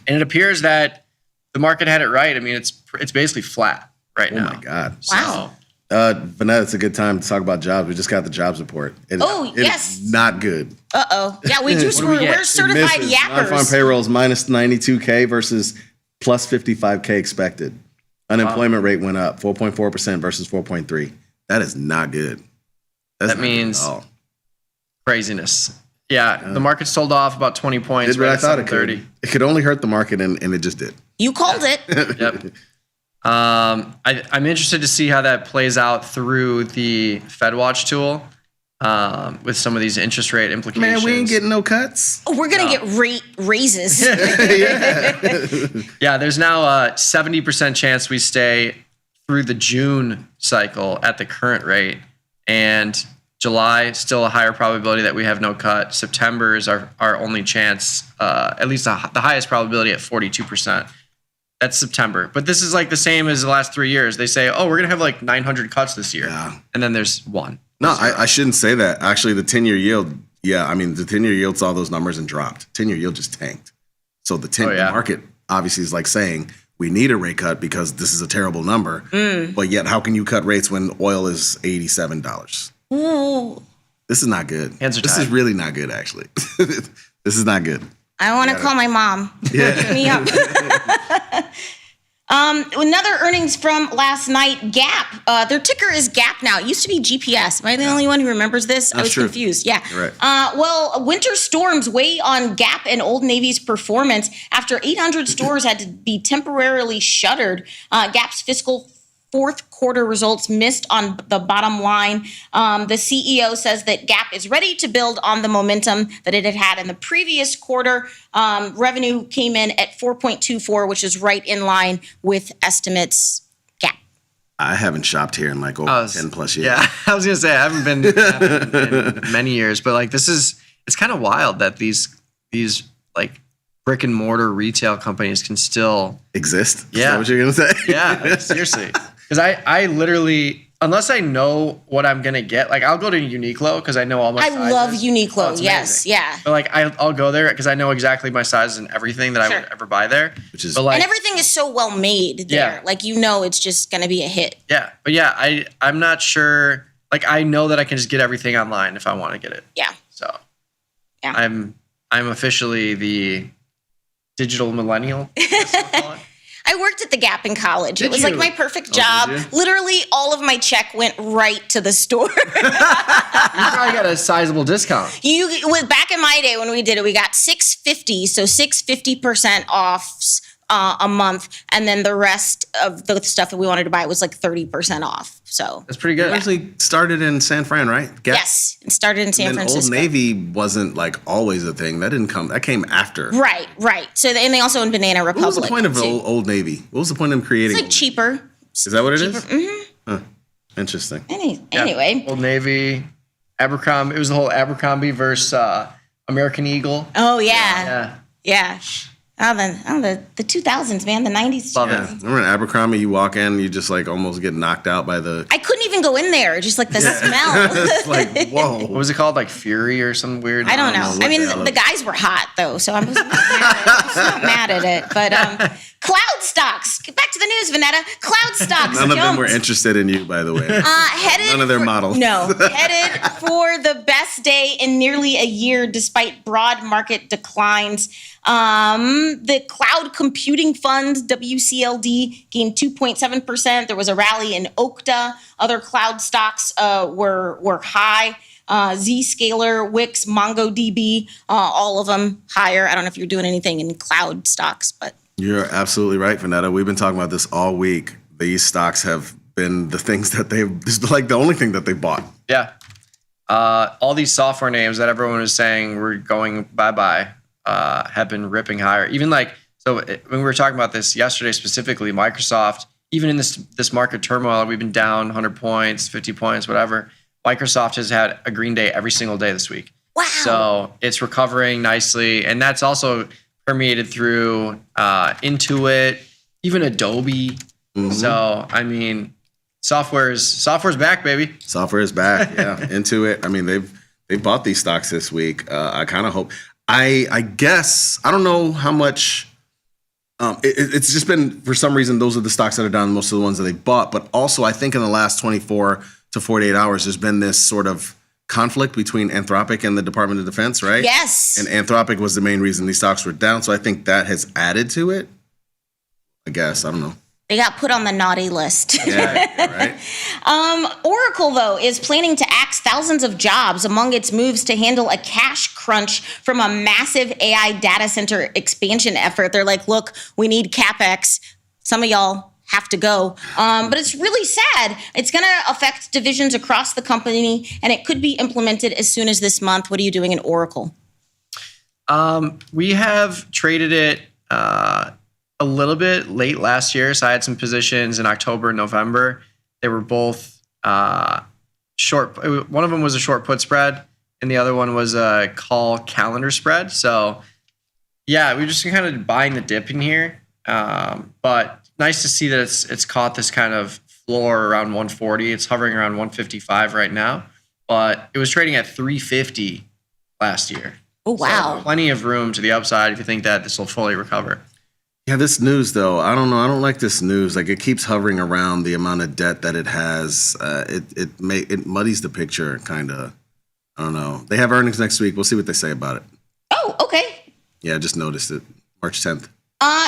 And it appears that the market had it right. I mean, it's basically flat right now. Oh, my God. Wow. Vanessa, it's a good time to talk about jobs. We just got the jobs report. Yes. It's not good. Yeah, we do. We're certified yappers. Non-farm payrolls minus 92K versus plus 55K expected. Unemployment rate went up 4.4% versus 4.3%. That is not good. That means craziness. Yeah, the market sold off about 20 points. Did what right I at thought it could. 7:30. It could only hurt the market, and it just did. You called it. Yep. I'm interested to see how that plays out through the FedWatch tool with some of these interest rate implications. Man, we ain't getting no cuts. Oh, we're gonna get rate raises. Yeah, there's now a 70% chance we stay through the June cycle at the current rate, and July still a higher probability that we have no cut. September is our only chance, at least the highest probability at 42%. That's September. But this is like the same as the last 3 years. They say, oh, we're going to have like 900 cuts this year. Yeah. And then there's one. No, I shouldn't say that. Actually, the 10-year yield, the 10-year yield saw those numbers and dropped. 10-year yield just tanked. So the 10-year market obviously is like saying, we need a rate cut because this is a terrible number. But yet, how can you cut rates when oil is $87? Ooh. This is not good. Hands are This tied. is really not good, actually. This is not good. I want to call my mom. Pick me up. Another earnings from last night, Gap. Their ticker is Gap now. It used to be GPS. Am I the only one who remembers this? I was true. confused. Yeah. You're right. Well, winter storms weigh on Gap and Old Navy's performance after 800 stores had to be temporarily shuttered. Gap's fiscal fourth quarter results missed on the bottom line. The CEO says that Gap is ready to build on the momentum that it had had in the previous quarter. Revenue came in at 4.24, which is right in line with estimates. Gap. I haven't shopped here in like over 10 plus years. Yeah, I was going to say, I haven't been to Gap in many years, but like it's kind of wild that these like brick and mortar retail companies can still Exist? Yeah. Is that what you're going to say? Yeah, like, seriously. Because I literally, unless I know what I'm going to get, like I'll go to Uniqlo because I know all my sizes. I love Uniqlo. Oh, it's Yes. amazing. Yeah. But like I'll go there because I know exactly my sizes and everything that I Sure. would ever buy there. Which is- but like, And everything is so well made there. Yeah. Like, you know, it's just going to be a hit. yeah. But yeah, I'm not sure. Like I know that I can just get everything online if I want to get it. Yeah. So Yeah. I'm officially the digital millennial. I guess we'll call it. I worked at the Gap in college. It was you? like my perfect did job. you? Literally, all of my check went right to the store. You probably got a sizable discount. Back in my day when we did it, we got $6.50, so 650% off a month, and then the rest of the stuff that we wanted to buy was like 30% off. So That's pretty good. It actually started in San Fran, right? Gap? yes, it started in San And then Francisco. Old Navy wasn't like always a thing. That came after. Right. So and they also in Banana Republic. What was the point of too. Old Navy? What was the point of them creating? It's like Old Navy? cheaper. Is that what it is? Mm-hmm. Huh. Interesting. Anyway. Old Navy, Abercrombie. It was the whole Abercrombie versus American Eagle. Oh yeah. Yeah. The 2000s, man, the 90s. Love Yeah. it. Remember in Abercrombie, you walk in, you just like almost get knocked out by the. I couldn't even go in there, just like the smell. It's like, whoa. What was it called? Like Fury or some weird? I don't know. what I mean, the hell the is- guys were hot though, so I'm just not mad at it. But cloud stocks. Get back to the news, Vanetta. Cloud stocks. None of them jumped. were interested in you, by the way. Headed None of their models. No, headed for the best day in nearly a year, despite broad market declines. The cloud computing fund, WCLD, gained 2.7%. There was a rally in Okta. Other cloud stocks were high. Zscaler, Wix, MongoDB, all of them higher. I don't know if you're doing anything in cloud stocks, but You're absolutely right, Vanetta. We've been talking about this all week. These stocks have been the things that this is like the only thing that they bought. Yeah. All these software names that everyone was saying were going bye-bye have been ripping higher. Even when we were talking about this yesterday specifically, Microsoft, even in this market turmoil, we've been down 100 points, 50 points, whatever. Microsoft has had a green day every single day this week. wow. So it's recovering nicely. And that's also permeated through Intuit, even Adobe. Mm-hmm. So, I mean, software's back, baby. Software is back. Yeah, Intuit. I mean, they've bought these stocks this week. I kind of hope. I guess I don't know how much. It's just been for some reason those are the stocks that are down. Most of the ones that they bought, but also I think in the last 24 to 48 hours, there's been this sort of conflict between Anthropic and the Department of Defense, right? Yes. And Anthropic was the main reason these stocks were down. So I think that has added to it. I guess I don't know. They got put on the naughty list. Yeah, right. Oracle, though, is planning to axe thousands of jobs among its moves to handle a cash crunch from a massive AI data center expansion effort. They're like, look, we need CapEx. Some of y'all have to go. But it's really sad. It's going to affect divisions across the company, and it could be implemented as soon as this month. What are you doing in Oracle? We have traded it a little bit late last year. So I had some positions in October and November. They were both short. One of them was a short put spread, and the other one was a call calendar spread. So yeah, we're just kind of buying the dip in here. But nice to see that it's caught this kind of floor around 140. It's hovering around 155 right now, but it was trading at 350 last year. Oh, wow. So plenty of room to the upside if you think that this will fully recover. Yeah, this news though, I don't know. I don't like this news. Like it keeps hovering around the amount of debt that it has. It muddies the picture, kind of. I don't know. They have earnings next week. We'll see what they say about it. Oh, okay. Yeah, I just noticed it. March 10th.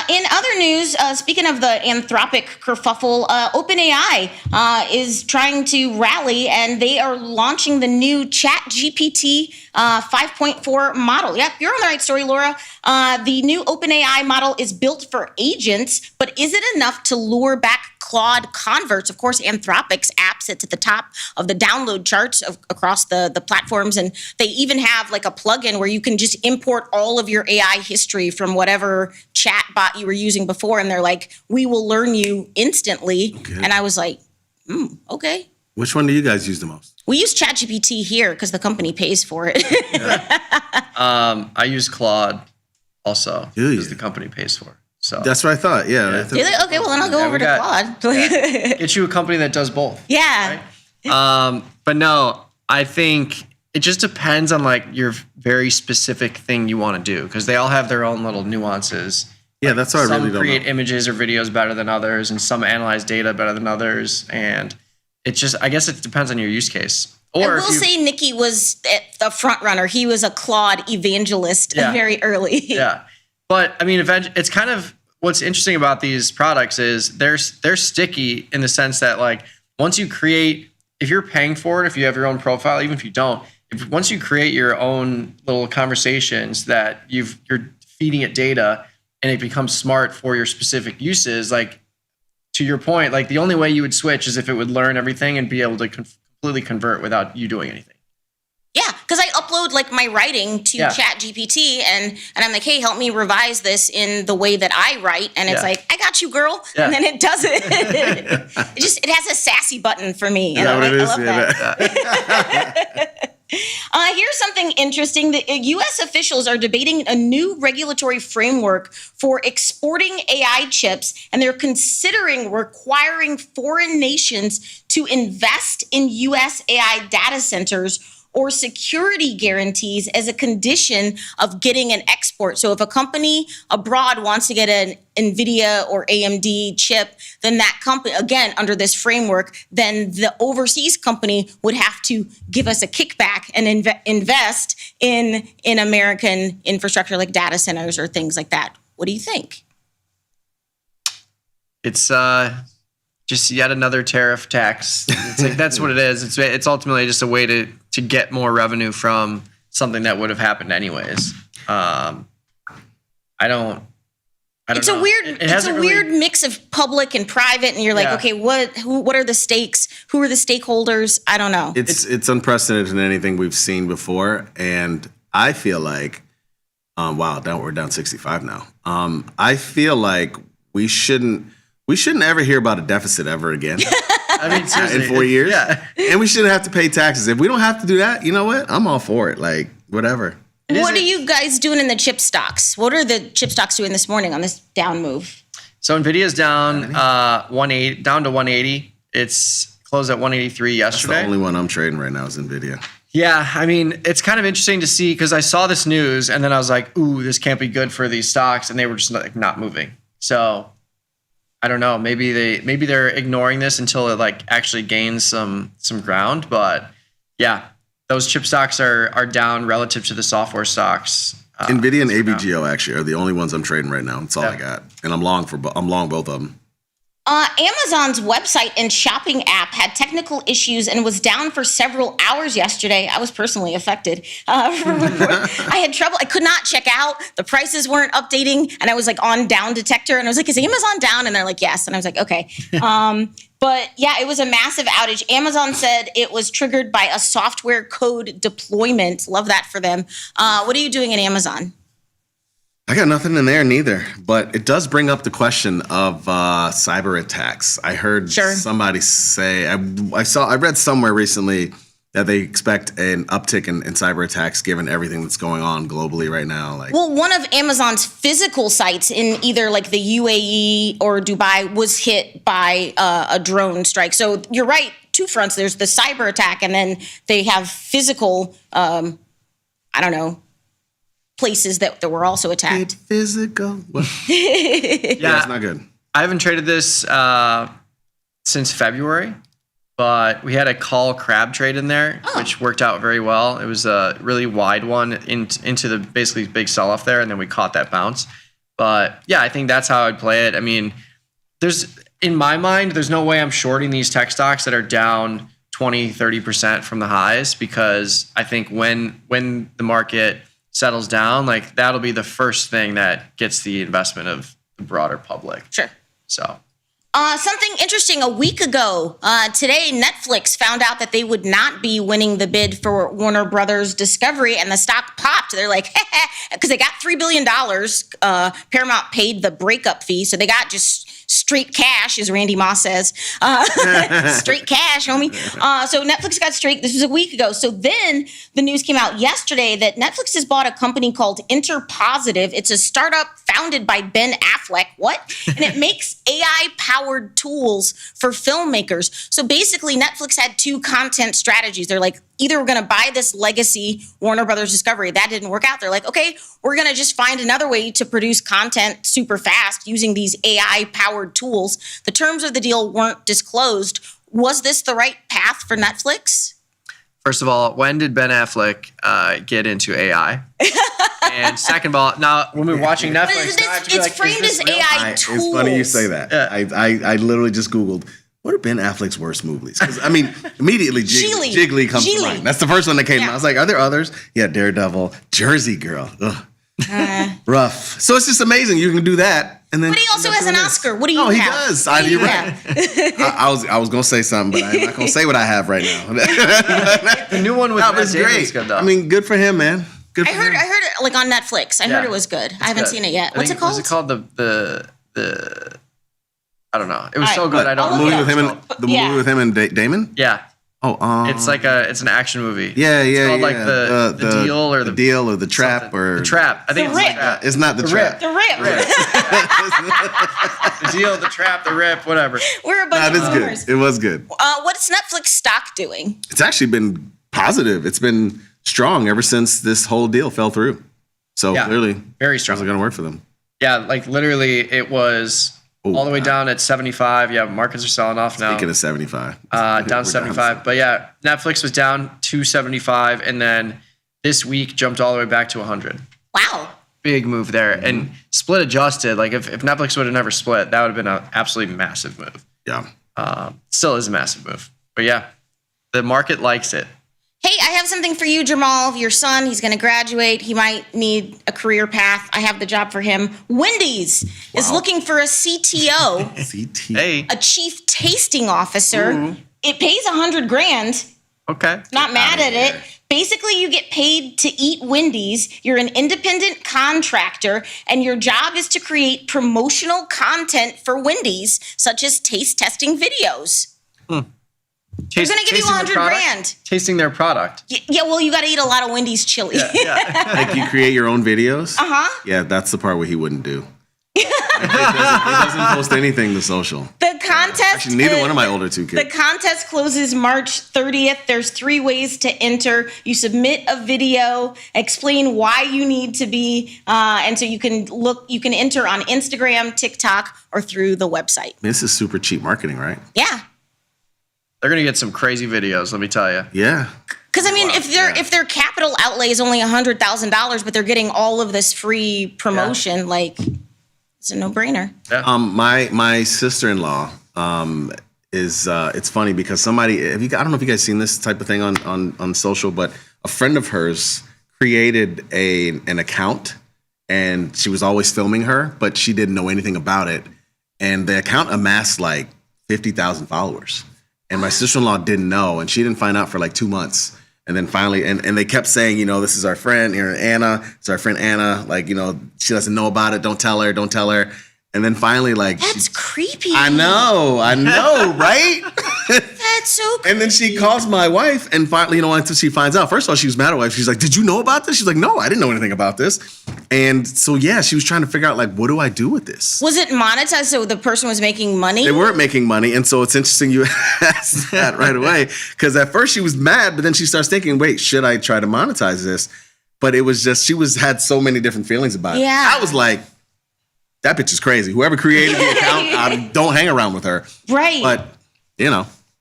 In other news, speaking of the Anthropic kerfuffle, OpenAI is trying to rally, and they are launching the new ChatGPT 5.4 model. Yep, you're on the right story, Laura. The new OpenAI model is built for agents, but is it enough to lure back Claude converts? Of course, Anthropic's app sits at the top of the download charts across the platforms, and they even have like a plugin where you can just import all of your AI history from whatever chat bot you were using before, and they're like, we will learn you instantly. Okay. And I was like, okay. Which one do you guys use the most? We use ChatGPT here because the company pays for it. I use Claude also Do you? because the company pays for it. So That's what I thought. Yeah. Really? Okay, well then I'll go Yeah, over we to got- Claude. get you a company that does both. Yeah. But no, I think it just depends on like your very specific thing you want to do because they all have their own little nuances. Yeah, that's what I Some really don't create know. images or videos better than others, and some analyze data better than others. And it just, I guess it depends on your use case. I Or will say Nikki was the front runner. He was a Claude evangelist Yeah. very early. yeah. But I mean, it's kind of what's interesting about these products is they're sticky in the sense that like once you create, if you're paying for it, if you have your own profile, even if you don't, once you create your own little conversations that you're feeding it data and it becomes smart for your specific uses, like to your point, like the only way you would switch is if it would learn everything and be able to completely convert without you doing anything. Yeah, because I upload like my writing to Chat GPT and I'm like, hey, help me revise this in the way that I write. And it's like, I got you, girl. Yeah. And then it does it. It has a sassy button for me. And I love that. Here's something interesting. The U.S. officials are debating a new regulatory framework for exporting AI chips, and they're considering requiring foreign nations to invest in U.S. AI data centers or security guarantees as a condition of getting an export. So if a company abroad wants to get an NVIDIA or AMD chip, then that company, again, under this framework, then the overseas company would have to give us a kickback and invest in American infrastructure like data centers or things like that. What do you think? It's just yet another tariff tax. It's like, that's what it is. It's ultimately just a way to get more revenue from something that would have happened anyways. I don't it's know. It's a weird mix of public and private, and you're like, okay, what are the stakes? Who are the stakeholders? I don't know. It's unprecedented in anything we've seen before, and I feel like, we're down 65 now. I feel like we shouldn't ever hear about a deficit ever again. I mean, seriously, in 4 years. Yeah. And we shouldn't have to pay taxes. If we don't have to do that, you know what? I'm all for it. Like, whatever. What are you guys doing in the chip stocks? What are the chip stocks doing this morning on this down move? So NVIDIA's down 180, down to 180. It's closed at 183 yesterday. That's the only one I'm trading right now is NVIDIA. Yeah, I mean, it's kind of interesting to see because I saw this news and then I was like, ooh, this can't be good for these stocks, and they were just like not moving. So I don't know. Maybe they're ignoring this until it like actually gains some ground. But yeah, those chip stocks are down relative to the software stocks. NVIDIA and ABGO actually are the only ones I'm trading right now. That's all I got, and I'm long both of them. Amazon's website and shopping app had technical issues and was down for several hours yesterday. I was personally affected. I had trouble. I could not check out. The prices weren't updating, and I was like on down detector, and I was like, is Amazon down? And they're like, yes. And I was like, okay. But yeah, it was a massive outage. Amazon said it was triggered by a software code deployment. Love that for them. What are you doing in Amazon? I got nothing in there neither, but it does bring up the question of cyber attacks. I heard somebody say, I read somewhere recently that they expect an uptick in cyber attacks given everything that's going on globally right now. Well, one of Amazon's physical sites in either like the UAE or Dubai was hit by a drone strike. So you're right, two fronts. There's the cyber attack, and then they have physical, places that were also attacked. Get physical. Yeah, it's not good. I haven't traded this since February, but we had a call crab trade in there, which worked out very well. It was a really wide one into the basically big sell-off there, and then we caught that bounce. But yeah, I think that's how I'd play it. I mean, in my mind, there's no way I'm shorting these tech stocks that are down 20, 30% from the highs, because I think when the market settles down, like that'll be the first thing that gets the investment of the broader public. Sure. So something interesting, a week ago today, Netflix found out that they would not be winning the bid for Warner Brothers Discovery, and the stock popped. They're like, because they got $3 billion. Paramount paid the breakup fee, so they got just straight cash, as Randy Moss says. Straight cash, homie. So Netflix got straight. This was a week ago. So then the news came out yesterday that Netflix has bought a company called Interpositive. It's a startup founded by Ben Affleck. What? And it makes AI-powered tools for filmmakers. So basically, Netflix had two content strategies. They're like, either we're going to buy this legacy Warner Brothers Discovery. That didn't work out. They're like, okay, we're going to just find another way to produce content super fast using these AI-powered tools. The terms of the deal weren't disclosed. Was this the right path for Netflix? First of all, when did Ben Affleck get into AI? And second of all, now when we're watching Netflix, now I have to be It's like, framed is as this real? AI tools. It's funny you say that. Yeah. I literally just Googled, what are Ben Affleck's worst movies? 'Cause, I mean, immediately Jiggly comes to mind. That's the first one that came out. I was like, are there others? Yeah, Daredevil, Jersey Girl. Ugh. Rough. So it's just amazing. You can do that. And then, But he also has an Oscar. What do you he have? does. You're right. I was going to say something, but I'm not going to say what I have right now. The new one with That Matt was Damon's great. good though. I mean, good for him, man. Good for I heard him. it like on Netflix. I heard Yeah. it was good. I haven't Good. seen it yet. I What's it think- called? Was it called the I don't know. It was All so right. good. I don't I'll know. look movie it with up. him and movie with him and Damon? Yeah. Oh, It's like it's an action movie. yeah. It's called like the deal or the deal or the trap something. or the trap. I think The it's Rip. like that. It's not the trap. The Rip. The deal, the trap, the rip, whatever. We're a bunch Nah, of it's boomers. good. It was good. What's Netflix stock doing? It's actually been positive. It's been strong ever since this whole deal fell through. So Yeah. clearly, Very it's strong. going to work for them. Yeah, like literally it was all the way wow. down at 75. Yeah, markets are selling off now. Speaking of 75. Down 75. But yeah, Netflix was down to 75 and then this week jumped all the way back to 100. Wow. Big move there. And split adjusted, like if Netflix would have never split, that would have been an absolutely massive move. Yeah. Still is a massive move. But yeah, the market likes it. Hey, I have something for you, Jamal. Your son, he's going to graduate. He might need a career path. I have the job for him. Wendy's is looking for a CTO, CT. Hey, a chief tasting officer. It pays $100,000. okay. Not mad at it. Basically, you get paid to eat Wendy's. You're an independent contractor, and your job is to create promotional content for Wendy's, such as taste testing videos. They're going to give you $100,000. Tasting their product. Yeah, well, you got to eat a lot of Wendy's chili. Like you create your own videos? Uh-huh. Yeah, that's the part where he wouldn't do. He doesn't post anything to social. The contest. Actually, neither one of my older two The kids. contest closes March 30th. There's 3 ways to enter. You submit a video, explain why you need to be, and so you can enter on Instagram, TikTok, or through the website. This is super cheap marketing, right? Yeah. They're gonna get some crazy videos, let me tell you. Yeah. Because I mean, if their capital outlay is only $100,000, but they're getting all of this free promotion, like it's a no-brainer. Yeah. My sister-in-law is it's funny because somebody I don't know if you guys seen this type of thing on social, but a friend of hers created an account and she was always filming her, but she didn't know anything about it, and the account amassed like 50,000 followers. And my sister-in-law didn't know, and she didn't find out for like 2 months. And then finally, and they kept saying, this is our friend, Anna. It's our friend Anna. Like, she doesn't know about it. Don't tell her. And then finally, like, That's creepy. I know, right? That's so creepy. And then she calls my wife, and finally, until she finds out. First of all, she was mad at my wife. She's like, "Did you know about this?" She's like, "No, I didn't know anything about this." And so, yeah, she was trying to figure out, like, what do I do with this? Was it monetized so the person was making money? They weren't making money, and so it's interesting you asked that right away, because at first she was mad, but then she starts thinking, "Wait, should I try to monetize this?" But it was just had so many different feelings about it. Yeah. I was like, that bitch is crazy. Whoever created the account, I don't hang around with her. Right. But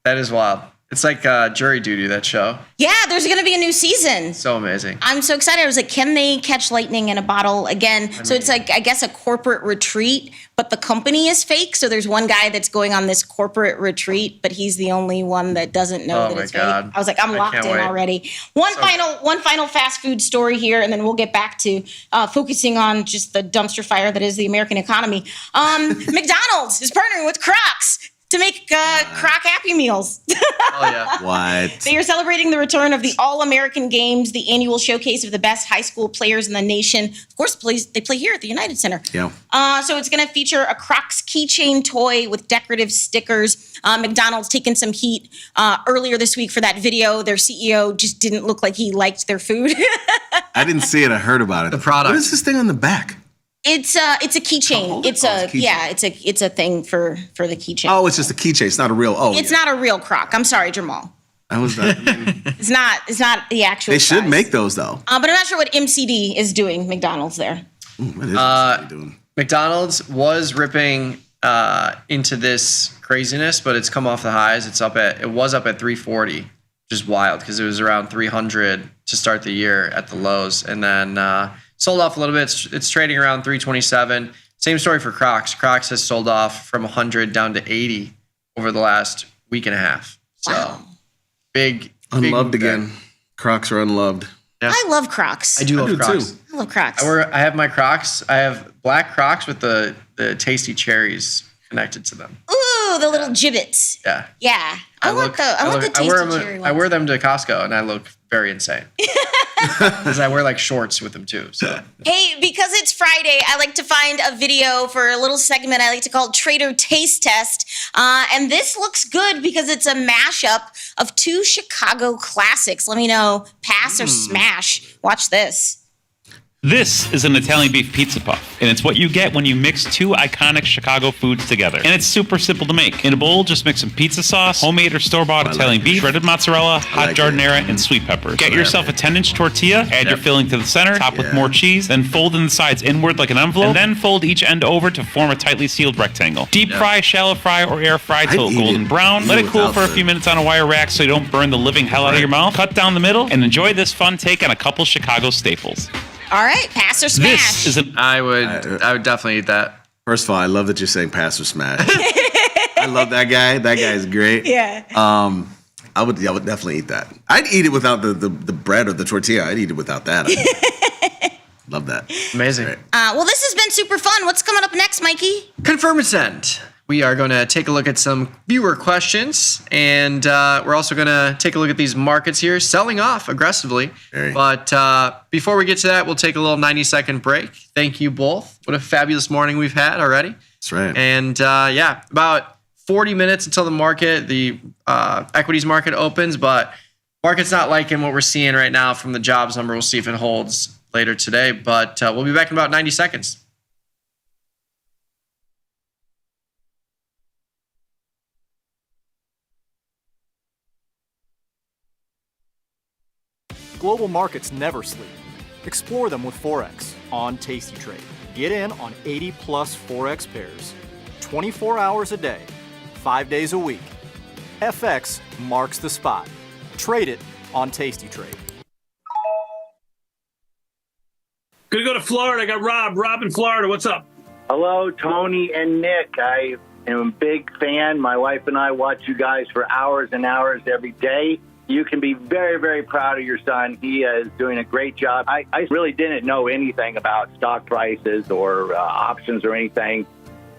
That is wild. It's like Jury Duty, that show. Yeah, there's going to be a new season. So amazing. I'm so excited. I was like, can they catch lightning in a bottle again? So it's like, I guess, a corporate retreat, but the company is fake. So there's one guy that's going on this corporate retreat, but he's the only one that doesn't know that my it's God. fake. I was like, I'm locked can't in wait. already. One final fast food story here, and then we'll get back to focusing on just the dumpster fire that is the American economy. McDonald's is partnering with Crocs to make Croc Happy Meals. Oh, yeah. what? They are celebrating the return of the All-American Games, the annual showcase of the best high school players in the nation. Of course, they play here at the United Center. Yeah. So it's going to feature a Crocs keychain toy with decorative stickers. McDonald's taking some heat earlier this week for that video. Their CEO just didn't look like he liked their food. I didn't see it. I heard about it. The product. What is this thing on the back? It's a keychain. hold it? It's Oh, it's a keychain. it's a thing for the keychain. Oh, it's just a keychain. It's not a real. Oh, It's not a real Croc. I'm sorry, Jamal. That was that. I mean, It's not the actual. they should size. make those though. But I'm not sure what MCD is doing. McDonald's there. What is this doing? McDonald's was ripping into this craziness, but it's come off the highs. It was up at 340. which is wild because it was around 300 to start the year at the lows, and then sold off a little bit. It's trading around 327. Same story for Crocs. Crocs has sold off from 100 down to 80 over the last week and a half. So big unloved again. Crocs are unloved. Yeah. I love Crocs. I do love Crocs. Too. I love Crocs. I have my Crocs. I have black Crocs with the tasty cherries connected to them. Ooh, the little gibbets. Yeah. Yeah. I want the tasty cherry ones. I wear them to Costco and I look very insane. Because I wear like shorts with them too. So Hey, because it's Friday, I like to find a video for a little segment I like to call Trader Taste Test. And this looks good because it's a mashup of two Chicago classics. Let me know, pass or smash. Watch this. This is an Italian beef pizza puff, and it's what you get when you mix two iconic Chicago foods together. And it's super simple to make. In a bowl, just mix some pizza sauce, homemade or store-bought Italian beef, shredded mozzarella, hot giardiniera, and sweet peppers. Get yourself a 10-inch tortilla, add your filling to the center, top with more cheese, then fold in the sides inward like an envelope, and then fold each end over to form a tightly sealed rectangle. Deep fry, shallow fry, or air fry till golden brown. Let it cool for a few minutes on a wire rack so you don't burn the living hell out of your mouth. Cut down the middle, and enjoy this fun take on a couple Chicago staples. All right, pass or smash. This is an I would definitely eat that. First of all, I love that you're saying pass or smash. I love that guy. That guy is great. Yeah. I would definitely eat that. I'd eat it without the bread or the tortilla. I'd eat it without that. Love that. Amazing. Great. Well, this has been super fun. What's coming up next, Mikey? Confirm and send. We are going to take a look at some viewer questions, and we're also going to take a look at these markets here, selling off aggressively. But before we get to that, we'll take a little 90-second break. Thank you both. What a fabulous morning we've had already. That's right. And about 40 minutes until the equities market opens, but market's not liking what we're seeing right now from the jobs number. We'll see if it holds later today, but we'll be back in about 90 seconds. Global markets never sleep. Explore them with Forex on tastytrade. Get in on 80 plus Forex pairs, 24 hours a day, 5 days a week. FX marks the spot. Trade it on tastytrade. Gonna go to Florida. I got Rob. Rob in Florida. What's up? Hello, Tony and Nick. I am a big fan. My wife and I watch you guys for hours and hours every day. You can be very, very proud of your son. He is doing a great job. I really didn't know anything about stock prices or options or anything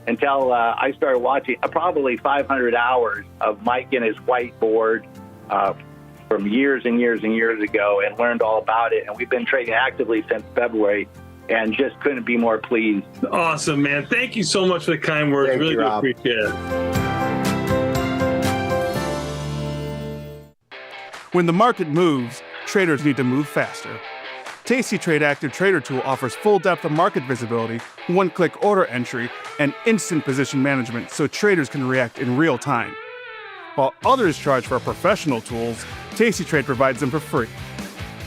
until I started watching probably 500 hours of Mike and his whiteboard from years and years and years ago, and learned all about it. And we've been trading actively since February and just couldn't be more pleased. Awesome, man. Thank you so much for the kind words. Thank Really you, do Rob. appreciate it. When the market moves, traders need to move faster. tastytrade Active Trader Tool offers full depth of market visibility, one-click order entry, and instant position management so traders can react in real time. While others charge for professional tools, tastytrade provides them for free.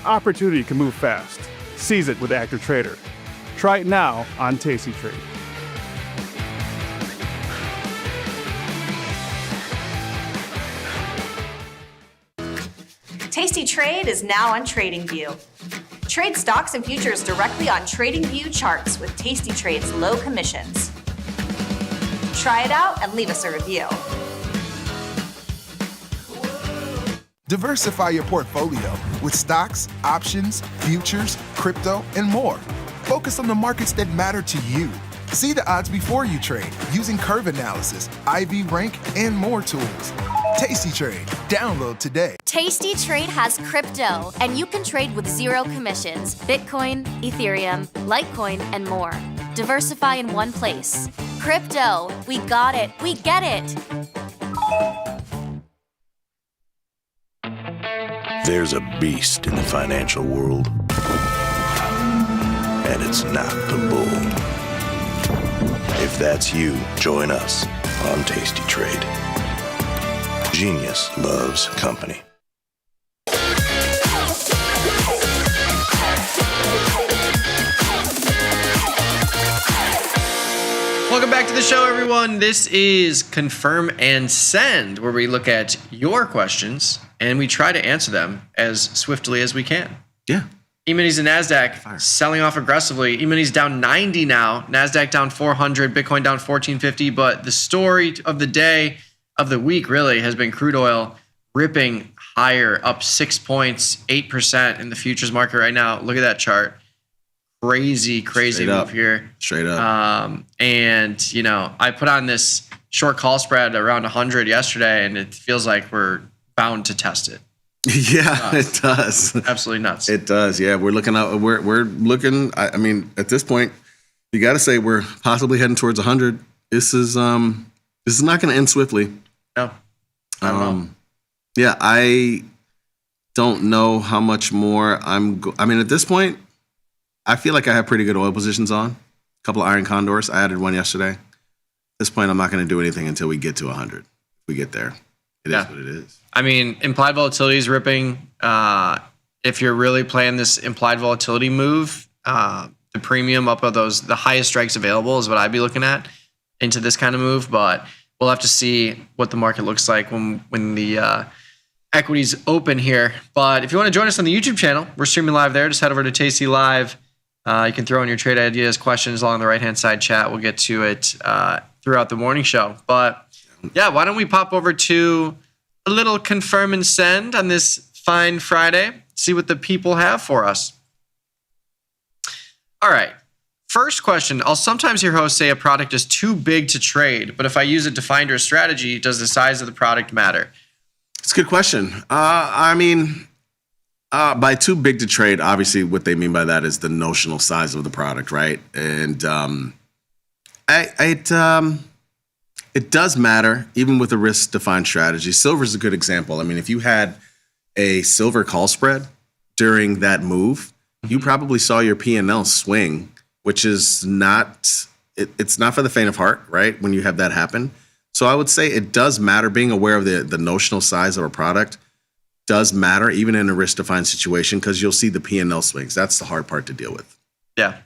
Opportunity can move fast. Seize it with Active Trader. Try it now on tastytrade. Tasty Trade is now on TradingView. Trade stocks and futures directly on TradingView charts with Tasty Trade's low commissions. Try it out and leave us a review. Diversify your portfolio with stocks, options, futures, crypto, and more. Focus on the markets that matter to you. See the odds before you trade using curve analysis, IV rank, and more tools. Tasty Trade. Download today. Tasty Trade has crypto, and you can trade with zero commissions. Bitcoin, Ethereum, Litecoin, and more. Diversify in one place. Crypto. We got it. We get it. There's a beast in the financial world, and it's not the bull. If that's you, join us on Tasty Trade. Genius loves company. Welcome back to the show, everyone. This is Confirm and Send, where we look at your questions and we try to answer them as swiftly as we can. Yeah. E-minis and NASDAQ selling off aggressively. E-minis down 90 now. NASDAQ down 400. Bitcoin down 1450. But the story of the day, of the week really, has been crude oil ripping higher, up 6 points, 8% in the futures market right now. Look at that chart. Crazy move here. Straight up. And, you know, I put on this short call spread around 100 yesterday, and it feels like we're bound to test it. Yeah, it does. Absolutely nuts. It does. Yeah, we're looking out. We're looking. I mean, at this point, you got to say we're possibly heading towards 100. This is not going to end swiftly. No. I don't know. Yeah, I don't know how much more I mean, at this point, I feel like I have pretty good oil positions on. A couple of iron condors. I added one yesterday. At this point, I'm not going to do anything until we get to 100. If we get there, it is what it is. I mean, implied volatility is ripping. If you're really playing this implied volatility move, the premium up of the highest strikes available is what I'd be looking at into this kind of move. But we'll have to see what the market looks like when the equities open here. But if you want to join us on the YouTube channel, we're streaming live there. Just head over to Tasty Live. You can throw in your trade ideas, questions along the right-hand side chat. We'll get to it throughout the morning show. But yeah, why don't we pop over to a little confirm and send on this fine Friday, see what the people have for us. All right. First question. I'll sometimes hear hosts say a product is too big to trade, but if I use a defined or strategy, does the size of the product matter? It's a good question. I mean, by too big to trade, obviously what they mean by that is the notional size of the product, right? And it does matter, even with a risk-defined strategy. Silver is a good example. I mean, if you had a silver call spread during that move, you probably saw your P&L swing, which is not, it's not for the faint of heart, right, when you have that happen. So I would say it does matter. Being aware of the notional size of a product does matter, even in a risk-defined situation, because you'll see the P&L swings. That's the hard part to deal with. Yeah.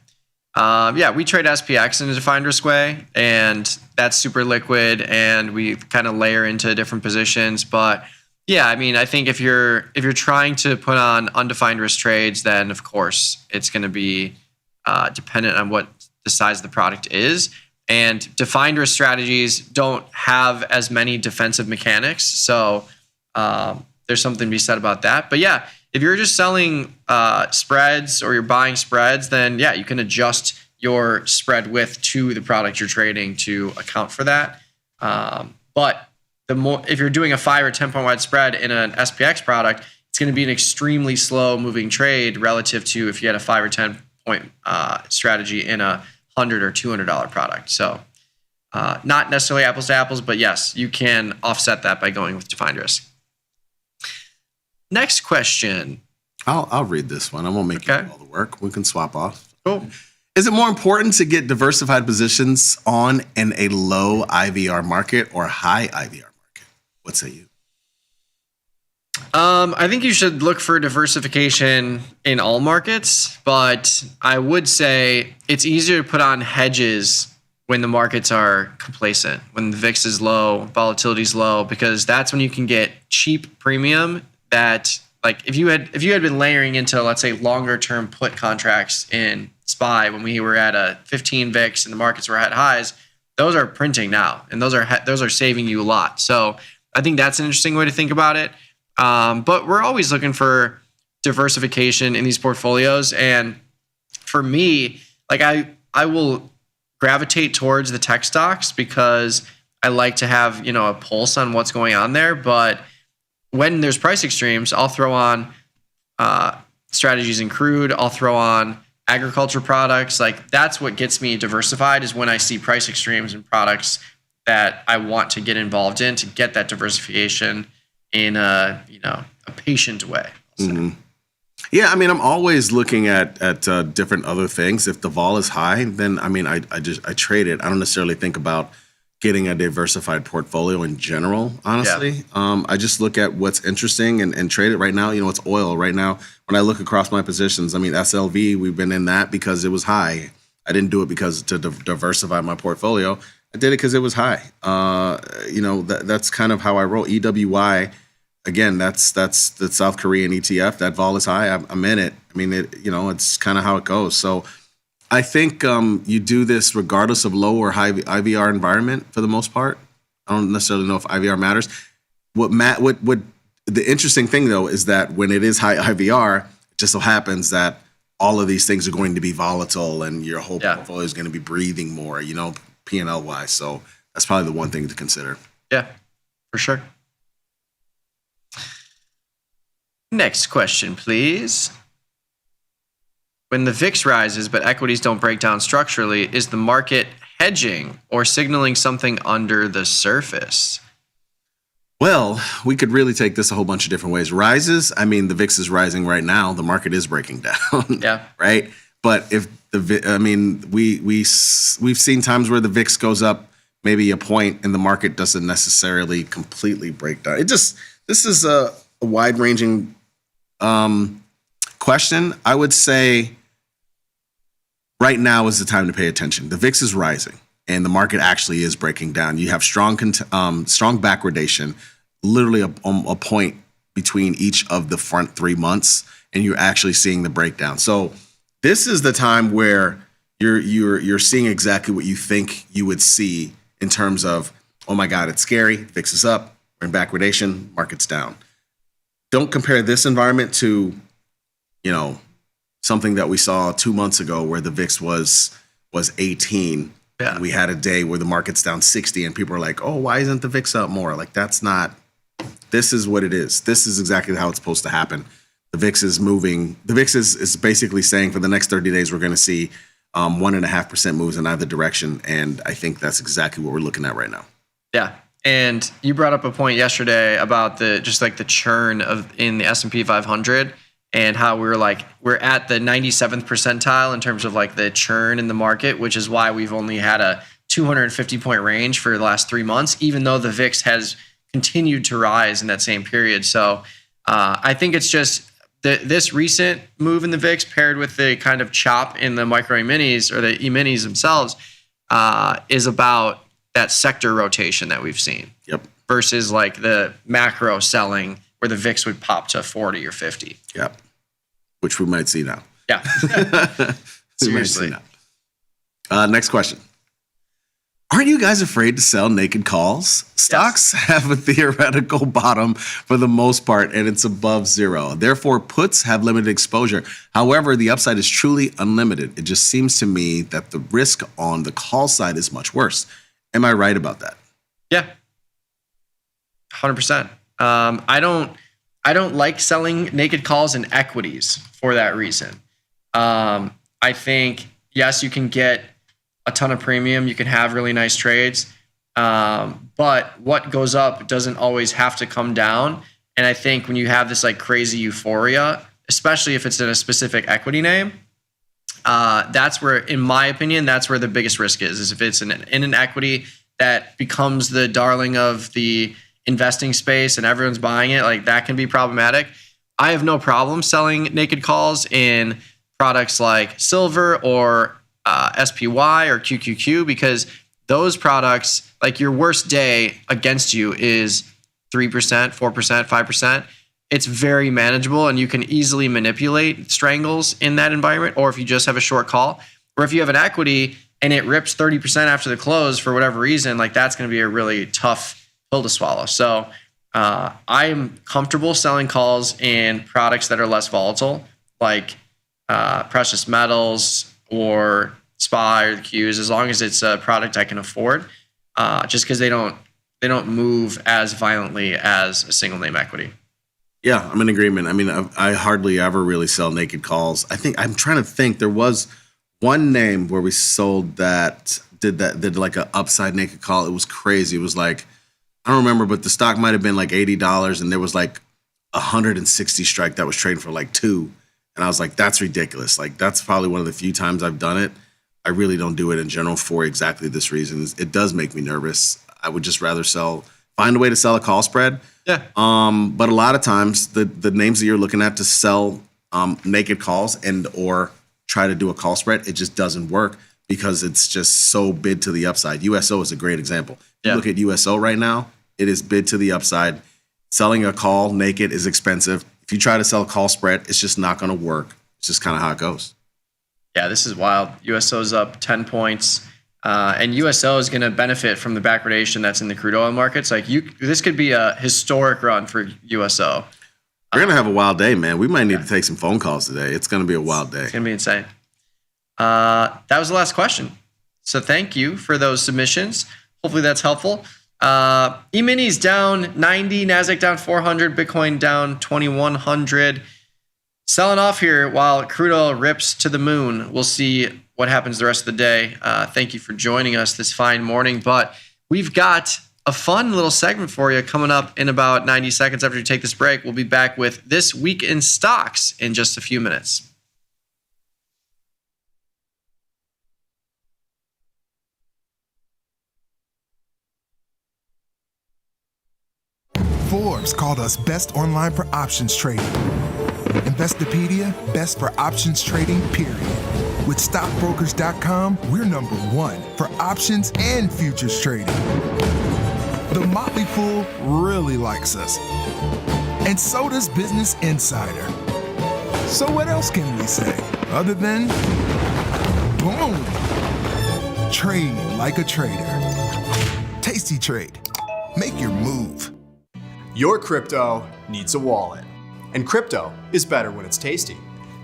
We trade SPX in a defined risk way, and that's super liquid, and we kind of layer into different positions. But yeah, I mean, I think if you're trying to put on undefined risk trades, then of course it's going to be dependent on what the size of the product is. And defined risk strategies don't have as many defensive mechanics, so there's something to be said about that. But yeah, if you're just selling spreads or you're buying spreads, then yeah, you can adjust your spread width to the product you're trading to account for that. But if you're doing a 5 or 10 point wide spread in an SPX product, it's going to be an extremely slow moving trade relative to if you had a 5 or 10 point strategy in a $100 or $200 product. So not necessarily apples to apples, but yes, you can offset that by going with defined risk. Next question. I'll read this one. I won't make you do all the work. We can swap off. Cool. Is it more important to get diversified positions on in a low IVR market or high IVR market? What say you? I think you should look for diversification in all markets, but I would say it's easier to put on hedges when the markets are complacent, when the VIX is low, volatility is low, because that's when you can get cheap premium that, like, if you had been layering into, let's say, longer term put contracts in SPY when we were at a 15 VIX and the markets were at highs, those are printing now, and those are saving you a lot. So I think that's an interesting way to think about it. But we're always looking for diversification in these portfolios. And for me, like I will gravitate towards the tech stocks because I like to have, a pulse on what's going on there. But when there's price extremes, I'll throw on strategies in crude. I'll throw on agriculture products. Like, that's what gets me diversified, is when I see price extremes in products that I want to get involved in to get that diversification in a patient way. Mm-hmm. Yeah, I mean, I'm always looking at different other things. If the vol is high, then I trade it. I don't necessarily think about getting a diversified portfolio in general, honestly. Yeah. I just look at what's interesting and trade it right now. It's oil right now. When I look across my positions, I mean, SLV, we've been in that because it was high. I didn't do it because to diversify my portfolio. I did it because it was high. That's kind of how I roll. EWY, again, that's the South Korean ETF. That vol is high. I'm in it. I mean, it's kind of how it goes. So I think you do this regardless of low or high IVR environment for the most part. I don't necessarily know if IVR matters. What the interesting thing though is that when it is high IVR, it just so happens that all of these things are going to be volatile and your whole portfolio is going to be breathing more, P&L wise. So that's probably the one thing to consider. Yeah, for sure. Next question, please. When the VIX rises but equities don't break down structurally, is the market hedging or signaling something under the surface? Well, we could really take this a whole bunch of different ways. Rises, I mean, the VIX is rising right now. The market is breaking down. Yeah. Right? But if we've seen times where the VIX goes up maybe a point and the market doesn't necessarily completely break down. This is a wide-ranging question. I would say right now is the time to pay attention. The VIX is rising and the market actually is breaking down. You have strong backwardation, literally a point between each of the front 3 months, and you're actually seeing the breakdown. So this is the time where you're seeing exactly what you think you would see in terms of, oh my God, it's scary. VIX is up. We're in backwardation. Market's down. Don't compare this environment to, something that we saw 2 months ago where the VIX was 18. Yeah. And we had a day where the market's down 60 and people are like, oh, why isn't the VIX up more? Like, this is what it is. This is exactly how it's supposed to happen. The VIX is moving. The VIX is basically saying for the next 30 days, we're going to see 1.5% moves in either direction. And I think that's exactly what we're looking at right now. Yeah. And you brought up a point yesterday about the churn in the S&P 500 and how we're at the 97th percentile in terms of the churn in the market, which is why we've only had a 250 point range for the last 3 months, even though the VIX has continued to rise in that same period. So I think it's just this recent move in the VIX paired with the kind of chop in the micro E-minis or the E-minis themselves is about that sector rotation that we've seen. Yep. Versus the macro selling where the VIX would pop to 40 or 50. Yep. Which we might see now. Yeah. Seriously. Next question. Aren't you guys afraid to sell naked calls? Stocks have a theoretical bottom for the most part, and it's above zero. Therefore, puts have limited exposure. However, the upside is truly unlimited. It just seems to me that the risk on the call side is much worse. Am I right about that? Yeah. 100%. I don't like selling naked calls in equities for that reason. I think, yes, you can get a ton of premium. You can have really nice trades. But what goes up doesn't always have to come down. And I think when you have this crazy euphoria, especially if it's in a specific equity name, that's where, in my opinion, that's where the biggest risk is if it's in an equity that becomes the darling of the investing space and everyone's buying it, that can be problematic. I have no problem selling naked calls in products like silver or SPY or QQQ because those products, your worst day against you is 3%, 4%, 5%. It's very manageable and you can easily manipulate strangles in that environment. Or if you just have a short call, or if you have an equity and it rips 30% after the close for whatever reason, that's going to be a really tough pill to swallow. So I'm comfortable selling calls in products that are less volatile, like precious metals or SPY or the Qs, as long as it's a product I can afford, just because they don't move as violently as a single name equity. Yeah, I'm in agreement. I mean, I hardly ever really sell naked calls. I'm trying to think. There was one name where we sold that did a upside naked call. It was crazy. It was I don't remember, but the stock might have been $80 and there was 160 strike that was trading for 2. And I was like, that's ridiculous. That's probably one of the few times I've done it. I really don't do it in general for exactly this reason. It does make me nervous. I would just rather find a way to sell a call spread. Yeah. But a lot of times the names that you're looking at to sell naked calls and or try to do a call spread, it just doesn't work because it's just so bid to the upside. USO is a great example. If you look at USO right now, it is bid to the upside. Selling a call naked is expensive. If you try to sell a call spread, it's just not going to work. It's just kind of how it goes. Yeah, this is wild. USO's up 10 points. And USO is going to benefit from the backwardation that's in the crude oil markets. This could be a historic run for USO. We're going to have a wild day, man. We might need to take some phone calls today. It's going to be a wild day. It's going to be insane. That was the last question. So thank you for those submissions. Hopefully that's helpful. E-minis down 90, NASDAQ down 400, Bitcoin down 2,100. Selling off here while crude oil rips to the moon. We'll see what happens the rest of the day. Thank you for joining us this fine morning. But we've got a fun little segment for you coming up in about 90 seconds after we take this break. We'll be back with This Week in Stocks in just a few minutes. Forbes called us best online for options trading. Investopedia, best for options trading, period. With stockbrokers.com, we're number one for options and futures trading. The Motley Fool really likes us. And so does Business Insider. So what else can we say other than boom? Trade like a trader. Tasty Trade. Make your move. Your crypto needs a wallet. And crypto is better when it's tasty.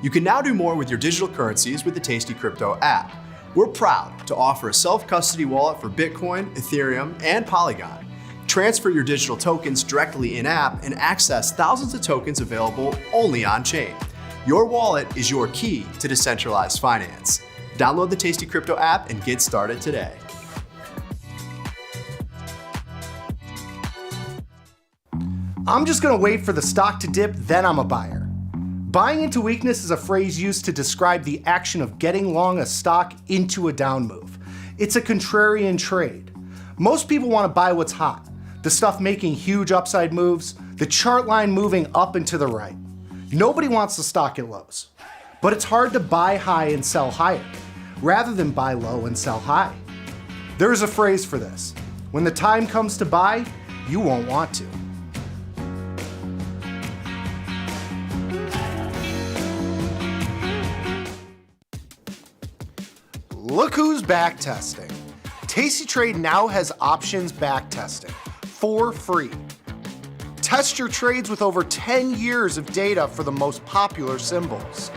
You can now do more with your digital currencies with the Tasty Crypto app. We're proud to offer a self-custody wallet for Bitcoin, Ethereum, and Polygon. Transfer your digital tokens directly in-app and access thousands of tokens available only on-chain. Your wallet is your key to decentralized finance. Download the Tasty Crypto app and get started today. I'm just gonna wait for the stock to dip, then I'm a buyer. Buying into weakness is a phrase used to describe the action of getting long a stock into a down move. It's a contrarian trade. Most people want to buy what's hot, the stuff making huge upside moves, the chart line moving up and to the right. Nobody wants the stock at lows. But it's hard to buy high and sell higher, rather than buy low and sell high. There is a phrase for this. When the time comes to buy, you won't want to. Look who's back testing. Tasty Trade now has options back testing for free. Test your trades with over 10 years of data for the most popular symbols.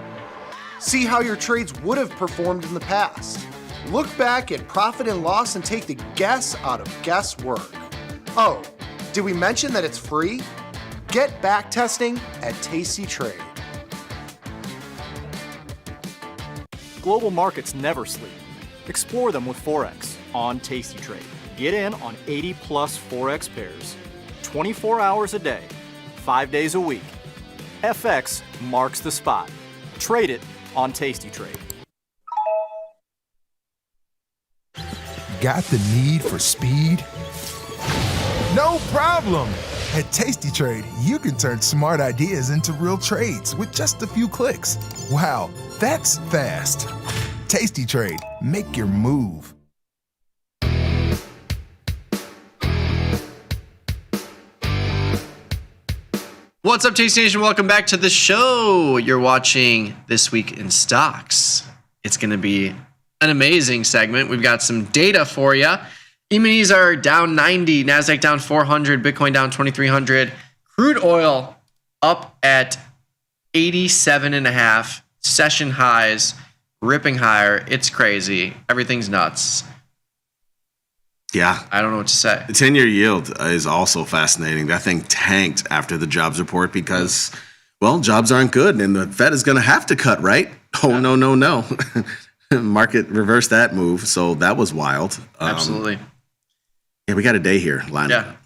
See how your trades would have performed in the past. Look back at profit and loss and take the guess out of guesswork. Oh, did we mention that it's free? Get back testing at Tasty Trade. Global markets never sleep. Explore them with Forex on Tasty Trade. Get in on 80 plus Forex pairs, 24 hours a day, 5 days a week. FX marks the spot. Trade it on Tasty Trade. Got the need for speed? No problem! At Tasty Trade, you can turn smart ideas into real trades with just a few clicks. Wow, that's fast. Tasty Trade, make your move. What's up, Tasty Nation? Welcome back to the show. You're watching This Week in Stocks. It's going to be an amazing segment. We've got some data for you. E-minis are down 90, NASDAQ down 400, Bitcoin down 2,300. Crude oil up at 87.5, session highs, ripping higher. It's crazy. Everything's nuts. Yeah. I don't know what to say. The 10-year yield is also fascinating. That thing tanked after the jobs report because, well, jobs aren't good and the Fed is going to have to cut, right? Oh, yeah. No. Market reversed that move, so that was wild. Absolutely. Yeah, we got a day here lined up.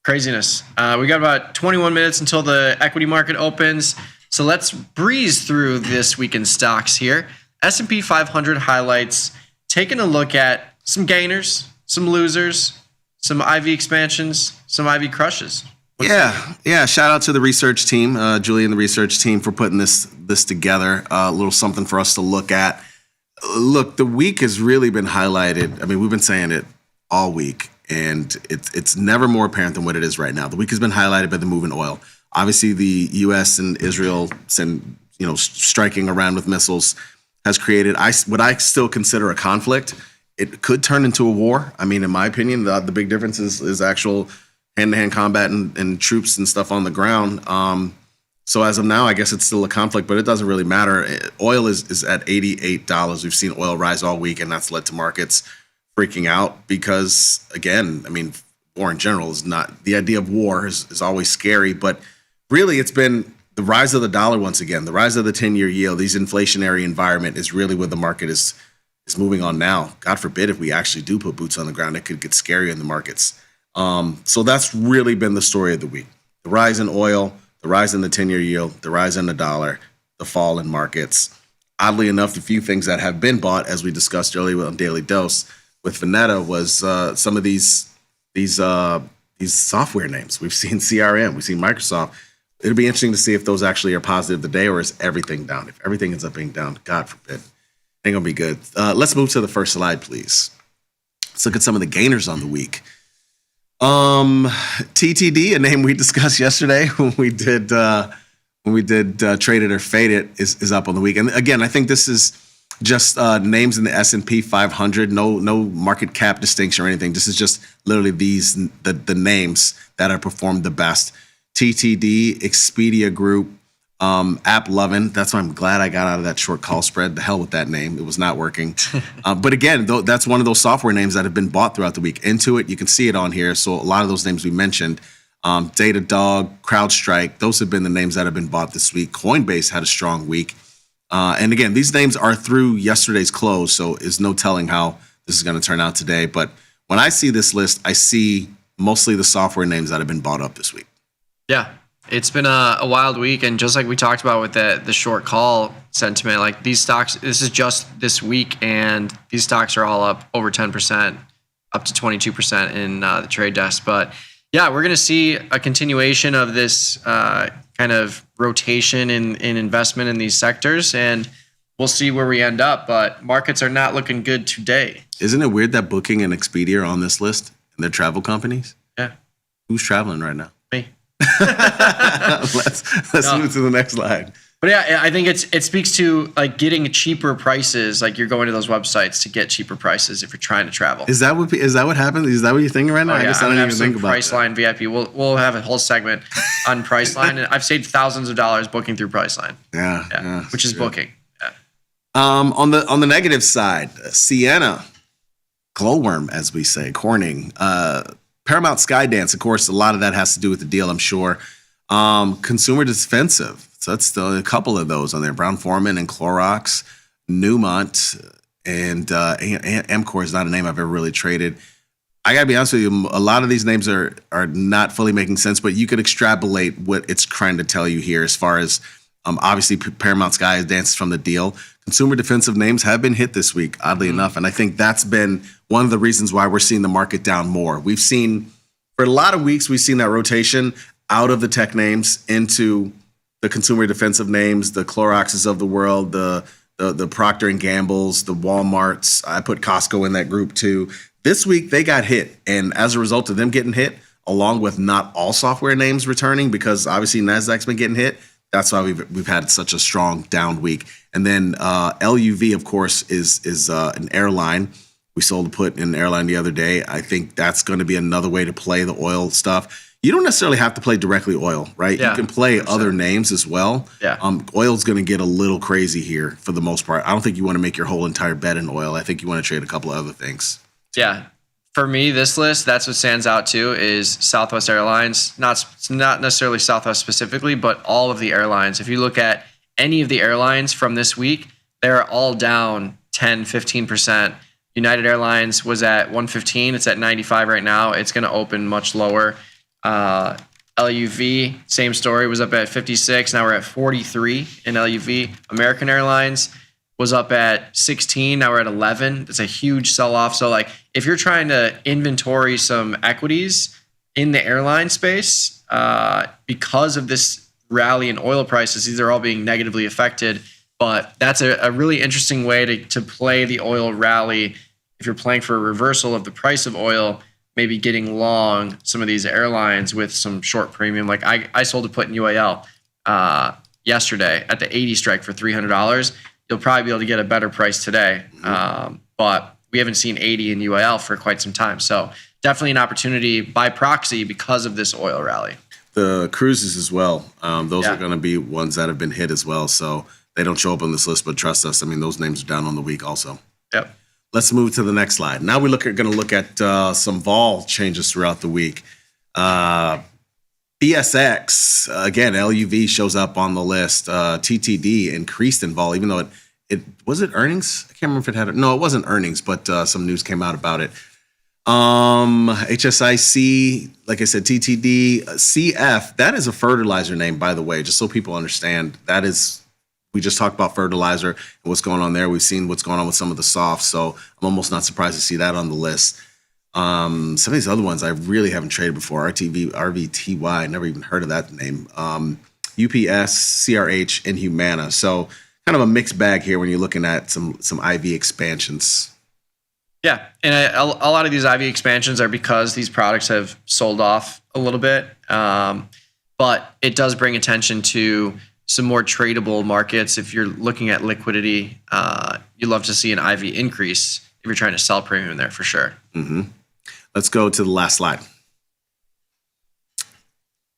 Craziness. We got about 21 minutes until the equity market opens. So let's breeze through this week in stocks here. S&P 500 highlights, taking a look at some gainers, some losers, some IV expansions, some IV crushes. Yeah. Shout out to the research team, Julie and the research team for putting this together. A little something for us to look at. Look, the week has really been highlighted. I mean, we've been saying it all week. and it's never more apparent than what it is right now. The week has been highlighted by the move in oil. Obviously, the U.S. and Israel striking Iran with missiles has created what I still consider a conflict. It could turn into a war. I mean, in my opinion, the big difference is actual hand-to-hand combat and troops and stuff on the ground. So as of now, I guess it's still a conflict, but it doesn't really matter. Oil is at $88. We've seen oil rise all week, and that's led to markets freaking out because, again, I mean, war in general is not, the idea of war is always scary, but really it's been the rise of the dollar once again, the rise of the 10-year yield, these inflationary environment is really where the market is moving on now. God forbid if we actually do put boots on the ground, it could get scary in the markets. So that's really been the story of the week. The rise in oil, the rise in the 10-year yield, the rise in the dollar, the fall in markets. Oddly enough, the few things that have been bought, as we discussed earlier on Daily Dose with Vanetta, was some of these software names. We've seen CRM, we've seen Microsoft. It'll be interesting to see if those actually are positive today, or is everything down? If everything ends up being down, God forbid, ain't gonna be good. Let's move to the first slide, please. Let's look at some of the gainers on the week. TTD, a name we discussed yesterday when we did Trade It or Fade It, is up on the week. And again, I think this is just names in the S&P 500, no market cap distinction or anything. This is just literally the names that have performed the best. TTD, Expedia Group, AppLovin. That's why I'm glad I got out of that short call spread. The hell with that name. It was not working. But again, that's one of those software names that have been bought throughout the week. Intuit, you can see it on here. So a lot of those names we mentioned, Datadog, CrowdStrike, those have been the names that have been bought this week. Coinbase had a strong week. And again, these names are through yesterday's close, so there's no telling how this is going to turn out today. But when I see this list, I see mostly the software names that have been bought up this week. Yeah, it's been a wild week, and just like we talked about with the short call sentiment, like these stocks, this is just this week, and these stocks are all up over 10%, up to 22% in the trade desk. But yeah, we're going to see a continuation of this kind of rotation in investment in these sectors, and we'll see where we end up. But markets are not looking good today. Isn't it weird that Booking and Expedia are on this list, and they're travel companies? Yeah. Who's traveling right now? Me. Let's move to the next slide. But yeah, I think it speaks to like getting cheaper prices. Like you're going to those websites to get cheaper prices if you're trying to travel. Is that what happens? Is that what you're thinking right now? Oh, yeah. I guess I don't even think about Priceline VIP. We'll have a whole segment on Priceline, and I've saved thousands of dollars booking through Priceline. Yeah, which is true. Booking. Yeah. On the negative side, Sienna, Glowworm, as we say, Corning, Paramount Skydance. Of course, a lot of that has to do with the deal, I'm sure. Consumer Defensive. So that's still a couple of those on there. Brown-Forman and Clorox, Newmont, and Amcor is not a name I've ever really traded. I got to be honest with you, a lot of these names are not fully making sense, but you could extrapolate what it's trying to tell you here as far as obviously Paramount Skydance from the deal. Consumer defensive names have been hit this week, oddly enough, and I think that's been one of the reasons why we're seeing the market down more. We've seen, for a lot of weeks, we've seen that rotation out of the tech names into the consumer defensive names, the Cloroxes of the world, the Procter & Gamble's, the Walmarts. I put Costco in that group too. This week, they got hit, and as a result of them getting hit, along with not all software names returning, because obviously NASDAQ's been getting hit, that's why we've had such a strong down week. And then LUV, of course, is an airline. We sold a put in an airline the other day. I think that's going to be another way to play the oil stuff. You don't necessarily have to play directly oil, right? Yeah, you can play 100%. other names as well. Yeah. Oil's going to get a little crazy here for the most part. I don't think you want to make your whole entire bet in oil. I think you want to trade a couple of other things. Yeah. For me, this list, that's what stands out too, is Southwest Airlines. Not necessarily Southwest specifically, but all of the airlines. If you look at any of the airlines from this week, they're all down 10, 15%. United Airlines was at 115. It's at 95 right now. It's going to open much lower. LUV, same story, was up at 56. Now we're at 43 in LUV. American Airlines was up at 16. Now we're at 11. It's a huge sell-off. So like if you're trying to inventory some equities in the airline space, because of this rally in oil prices, these are all being negatively affected. But that's a really interesting way to play the oil rally. If you're playing for a reversal of the price of oil, maybe getting long some of these airlines with some short premium. Like I sold a put in UAL yesterday at the 80 strike for $300. You'll probably be able to get a better price today. But we haven't seen 80 in UAL for quite some time. So definitely an opportunity by proxy because of this oil rally. The cruises as well. Those are going to be ones that have been hit as well. So they don't show up on this list, but trust us. I mean, those names are down on the week also. Yep. Let's move to the next slide. Now we're going to look at some vol changes throughout the week. BSX, again, LUV shows up on the list. TTD increased in vol, even though it was it earnings? I can't remember if it had no, it wasn't earnings, but some news came out about it. HSIC, like I said, TTD, CF, that is a fertilizer name, by the way, just so people understand. That is, we just talked about fertilizer and what's going on there. We've seen what's going on with some of the softs, so I'm almost not surprised to see that on the list. Some of these other ones I really haven't traded before. RVTY, never even heard of that name. UPS, CRH, and Humana. So kind of a mixed bag here when you're looking at some IV expansions. Yeah, and a lot of these IV expansions are because these products have sold off a little bit. But it does bring attention to some more tradable markets. If you're looking at liquidity, you love to see an IV increase if you're trying to sell premium there for sure. Mm-hmm. Let's go to the last slide.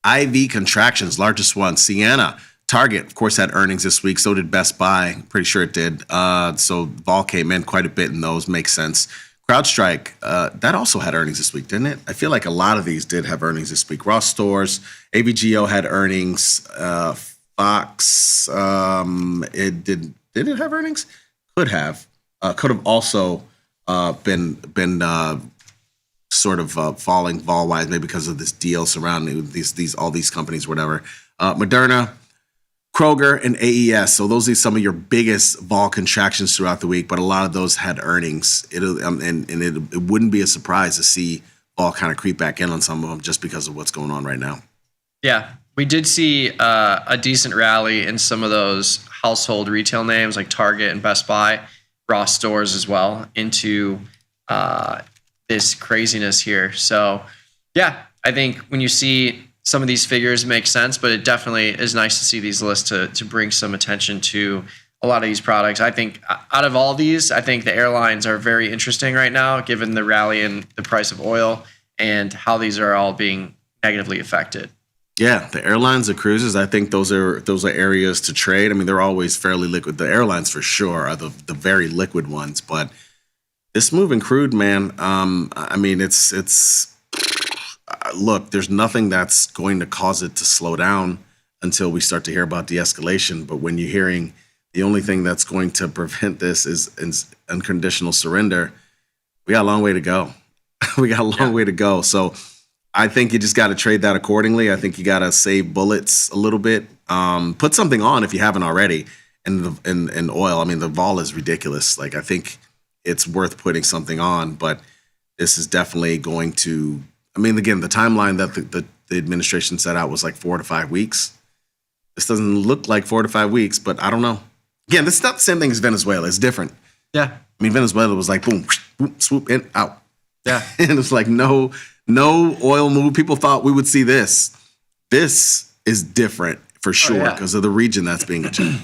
IV contractions, largest one, Sienna. Target, of course, had earnings this week. So did Best Buy. Pretty sure it did. So vol came in quite a bit in those. Makes sense. CrowdStrike, that also had earnings this week, didn't it? I feel like a lot of these did have earnings this week. Ross Stores, AVGO had earnings. Fox, did it have earnings? Could have. Could have also been sort of falling vol-wise, maybe because of this deal surrounding all these companies, whatever. Moderna, Kroger, and AES. So those are some of your biggest vol contractions throughout the week, but a lot of those had earnings. It wouldn't be a surprise to see vol kind of creep back in on some of them just because of what's going on right now. Yeah, we did see a decent rally in some of those household retail names like Target and Best Buy, Ross Stores as well, into this craziness here. So, yeah, I think when you see some of these figures, it makes sense, but it definitely is nice to see these lists to bring some attention to a lot of these products. I think out of all these, I think the airlines are very interesting right now, given the rally in the price of oil and how these are all being negatively affected. Yeah, the airlines, the cruises, I think those are areas to trade. I mean, they're always fairly liquid. The airlines for sure are the very liquid ones, but this move in crude, man, I mean, it's look, there's nothing that's going to cause it to slow down until we start to hear about de-escalation. But when you're hearing the only thing that's going to prevent this is unconditional surrender, we got a long way to go. We got a long way to go. So I think you just got to trade that accordingly. I think you got to save bullets a little bit. Put something on if you haven't already. And oil, I mean, the vol is ridiculous. Like, I think it's worth putting something on, but this is definitely going to, I mean, again, the timeline that the administration set out was like 4 to 5 weeks. This doesn't look like 4 to 5 weeks, but I don't know. Again, this is not the same thing as Venezuela. It's different. Yeah. I mean, Venezuela was like, boom, swoop in, out. Yeah. And it was like, no oil move. People thought we would see this. This is different for sure because of the region that's being achieved.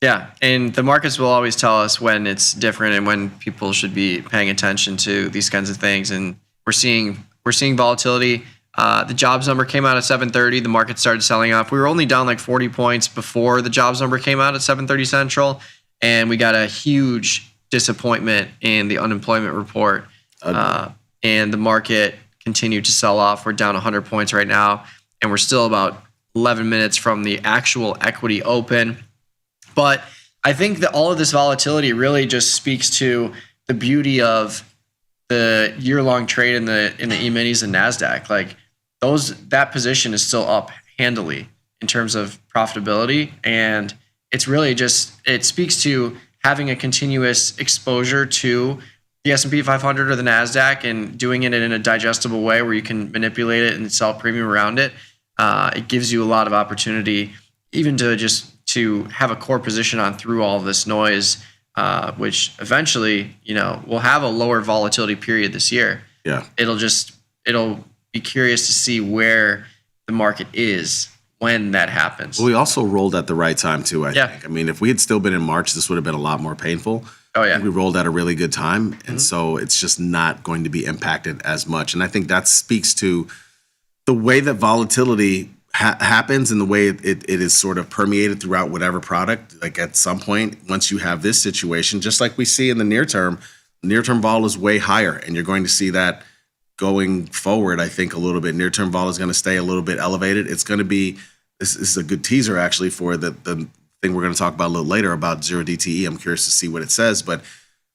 Yeah, and the markets will always tell us when it's different and when people should be paying attention to these kinds of things. And we're seeing volatility. The jobs number came out at 7:30. The market started selling off. We were only down like 40 points before the jobs number came out at 7:30 Central, and we got a huge disappointment in the unemployment report. And the market continued to sell off. We're down 100 points right now, and we're still about 11 minutes from the actual equity open. But I think that all of this volatility really just speaks to the beauty of the year-long trade in the E-minis and NASDAQ. Like that position is still up handily in terms of profitability. And it's really just, it speaks to having a continuous exposure to the S&P 500 or the NASDAQ and doing it in a digestible way where you can manipulate it and sell premium around it. It gives you a lot of opportunity even to have a core position on through all of this noise, which eventually, we'll have a lower volatility period this year. Yeah. It'll just it'll be curious to see where the market is when that happens. We also rolled at the right time too, I Yeah. think. I mean, if we had still been in March, this would have been a lot more painful. Oh, yeah. I think we rolled at a really good time, and so it's just not going to be impacted as much. And I think that speaks to the way that volatility happens and the way it is sort of permeated throughout whatever product. Like at some point, once you have this situation, just like we see in the near term vol is way higher, and you're going to see that going forward. I think a little bit near-term vol is going to stay a little bit elevated. It's going to be this is a good teaser actually for the thing we're going to talk about a little later about 0 DTE. I'm curious to see what it says, but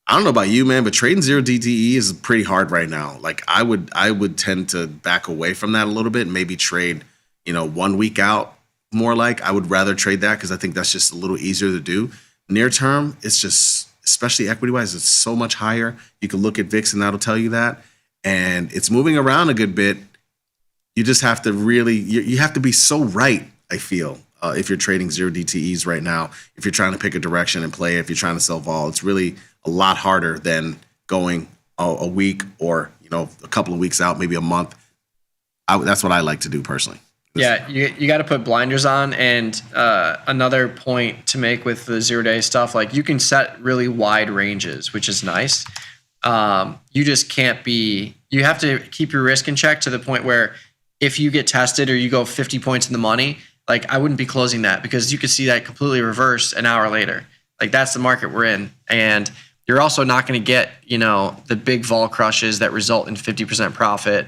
I don't know about you, man, but trading 0 DTE is pretty hard right now. Like I would tend to back away from that a little bit and maybe trade, 1 week out more. Like I would rather trade that because I think that's just a little easier to do. Near term, it's just, especially equity wise, it's so much higher. You can look at VIX and that'll tell you that. And it's moving around a good bit. You just have to really, you have to be so right, I feel, if you're trading 0 DTEs right now. If you're trying to pick a direction and play, if you're trying to sell vol, it's really a lot harder than going a week or, a couple of weeks out, maybe a month. That's what I like to do personally. Yeah, you got to put blinders on. And another point to make with the 0-day stuff, like you can set really wide ranges, which is nice. You just can't you have to keep your risk in check to the point where if you get tested or you go 50 points in the money, like I wouldn't be closing that because you could see that completely reverse an hour later. Like that's the market we're in. And you're also not going to get, the big vol crushes that result in 50% profit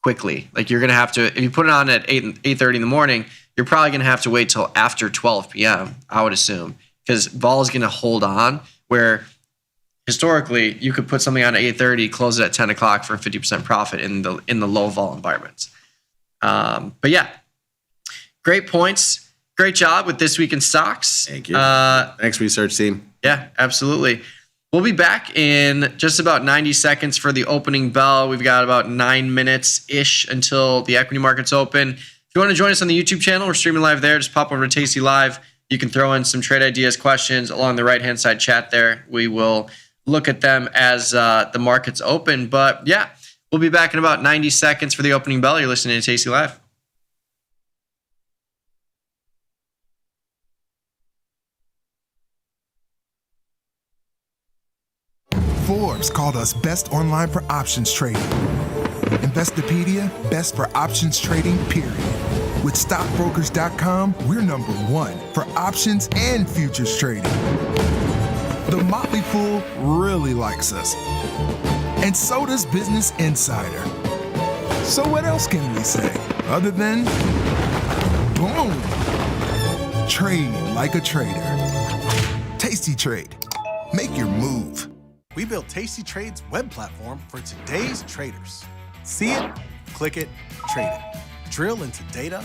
quickly. Like you're going to have to, if you put it on at 8:30 in the morning, you're probably going to have to wait till after 12 p.m., I would assume, because vol is going to hold on where historically you could put something on at 8:30, close it at 10 o'clock for a 50% profit in the low vol environments. But yeah, great points. Great job with This Week in Stocks. Thank you. Thanks, research team. Yeah, absolutely. We'll be back in just about 90 seconds for the opening bell. We've got about 9 minutes-ish until the equity markets open. If you want to join us on the YouTube channel, we're streaming live there. Just pop over to Tasty Live. You can throw in some trade ideas, questions along the right-hand side chat there. We will look at them as the markets open. But yeah, we'll be back in about 90 seconds for the opening bell. You're listening to Tasty Live. Forbes called us best online for options trading. Investopedia, best for options trading, period. With stockbrokers.com, we're number 1 for options and futures trading. The Motley Fool really likes us. And so does Business Insider. So what else can we say other than boom? Trade like a trader. Tasty Trade. Make your move. We built Tasty Trade's web platform for today's traders. See it, click it, trade it. Drill into data,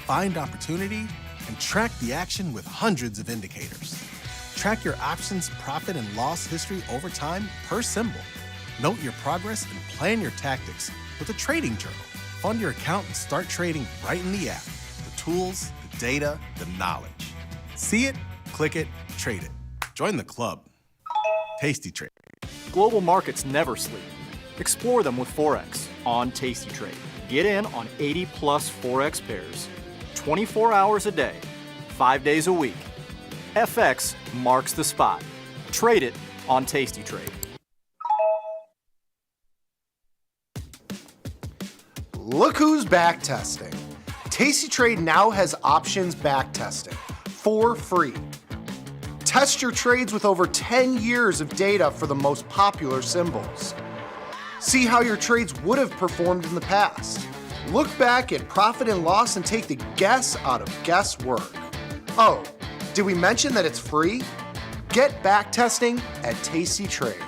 find opportunity, and track the action with hundreds of indicators. Track your options profit and loss history over time per symbol. Note your progress and plan your tactics with a trading journal. Fund your account and start trading right in the app. The tools, the data, the knowledge. See it, click it, trade it. Join the club. Tasty Trade. Global markets never sleep. Explore them with Forex on Tasty Trade. Get in on 80-plus Forex pairs, 24 hours a day, 5 days a week. FX marks the spot. Trade it on Tasty Trade. Look who's back testing. Tasty Trade now has options back testing for free. Test your trades with over 10 years of data for the most popular symbols. See how your trades would have performed in the past. Look back at profit and loss and take the guess out of guesswork. Oh, did we mention that it's free? Get back testing at Tasty Trade.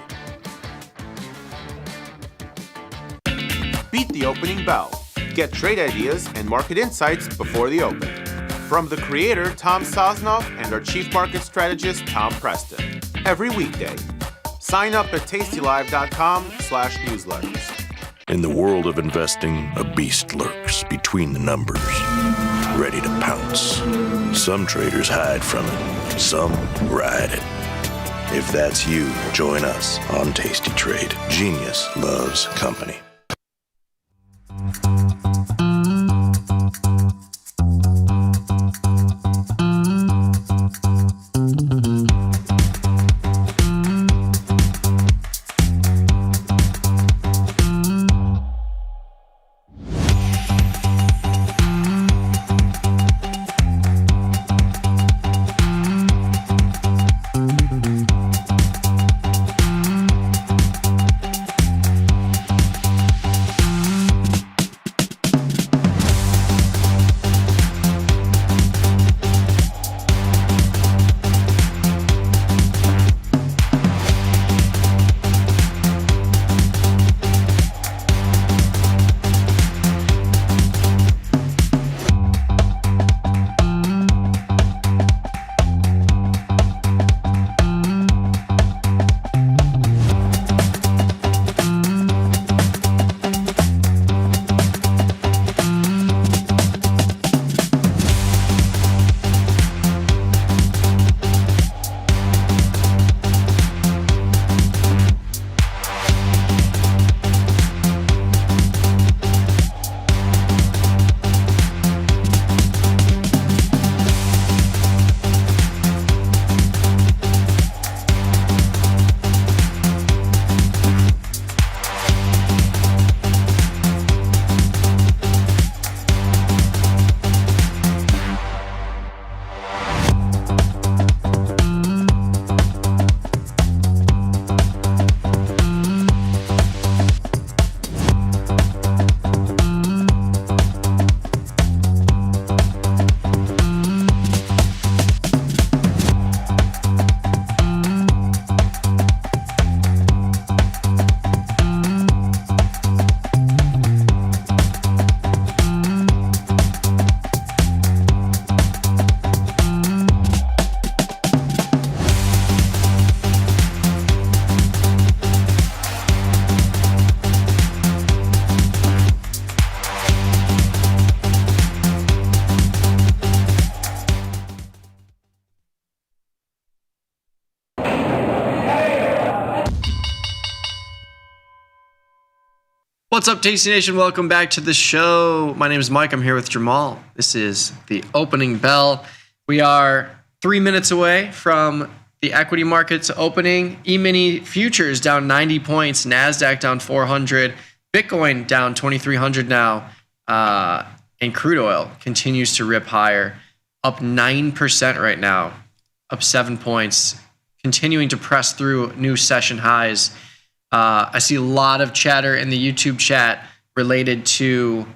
Beat the opening bell. Get trade ideas and market insights before the open. From the creator, Tom Sosnoff, and our chief market strategist, Tom Preston. Every weekday. Sign up at tastylive.com/newsletters. In the world of investing, a beast lurks between the numbers, ready to pounce. Some traders hide from it, some ride it. If that's you, join us on Tasty Trade. Genius loves company. What's up, Tasty Nation? Welcome back to the show. My name is Mike. I'm here with Jamal. This is the opening bell. We are 3 minutes away from the equity markets opening. E-mini futures down 90 points. NASDAQ down 400. Bitcoin down 2,300 now. And crude oil continues to rip higher. Up 9% right now. Up 7 points. Continuing to press through new session highs. I see a lot of chatter in the YouTube chat related to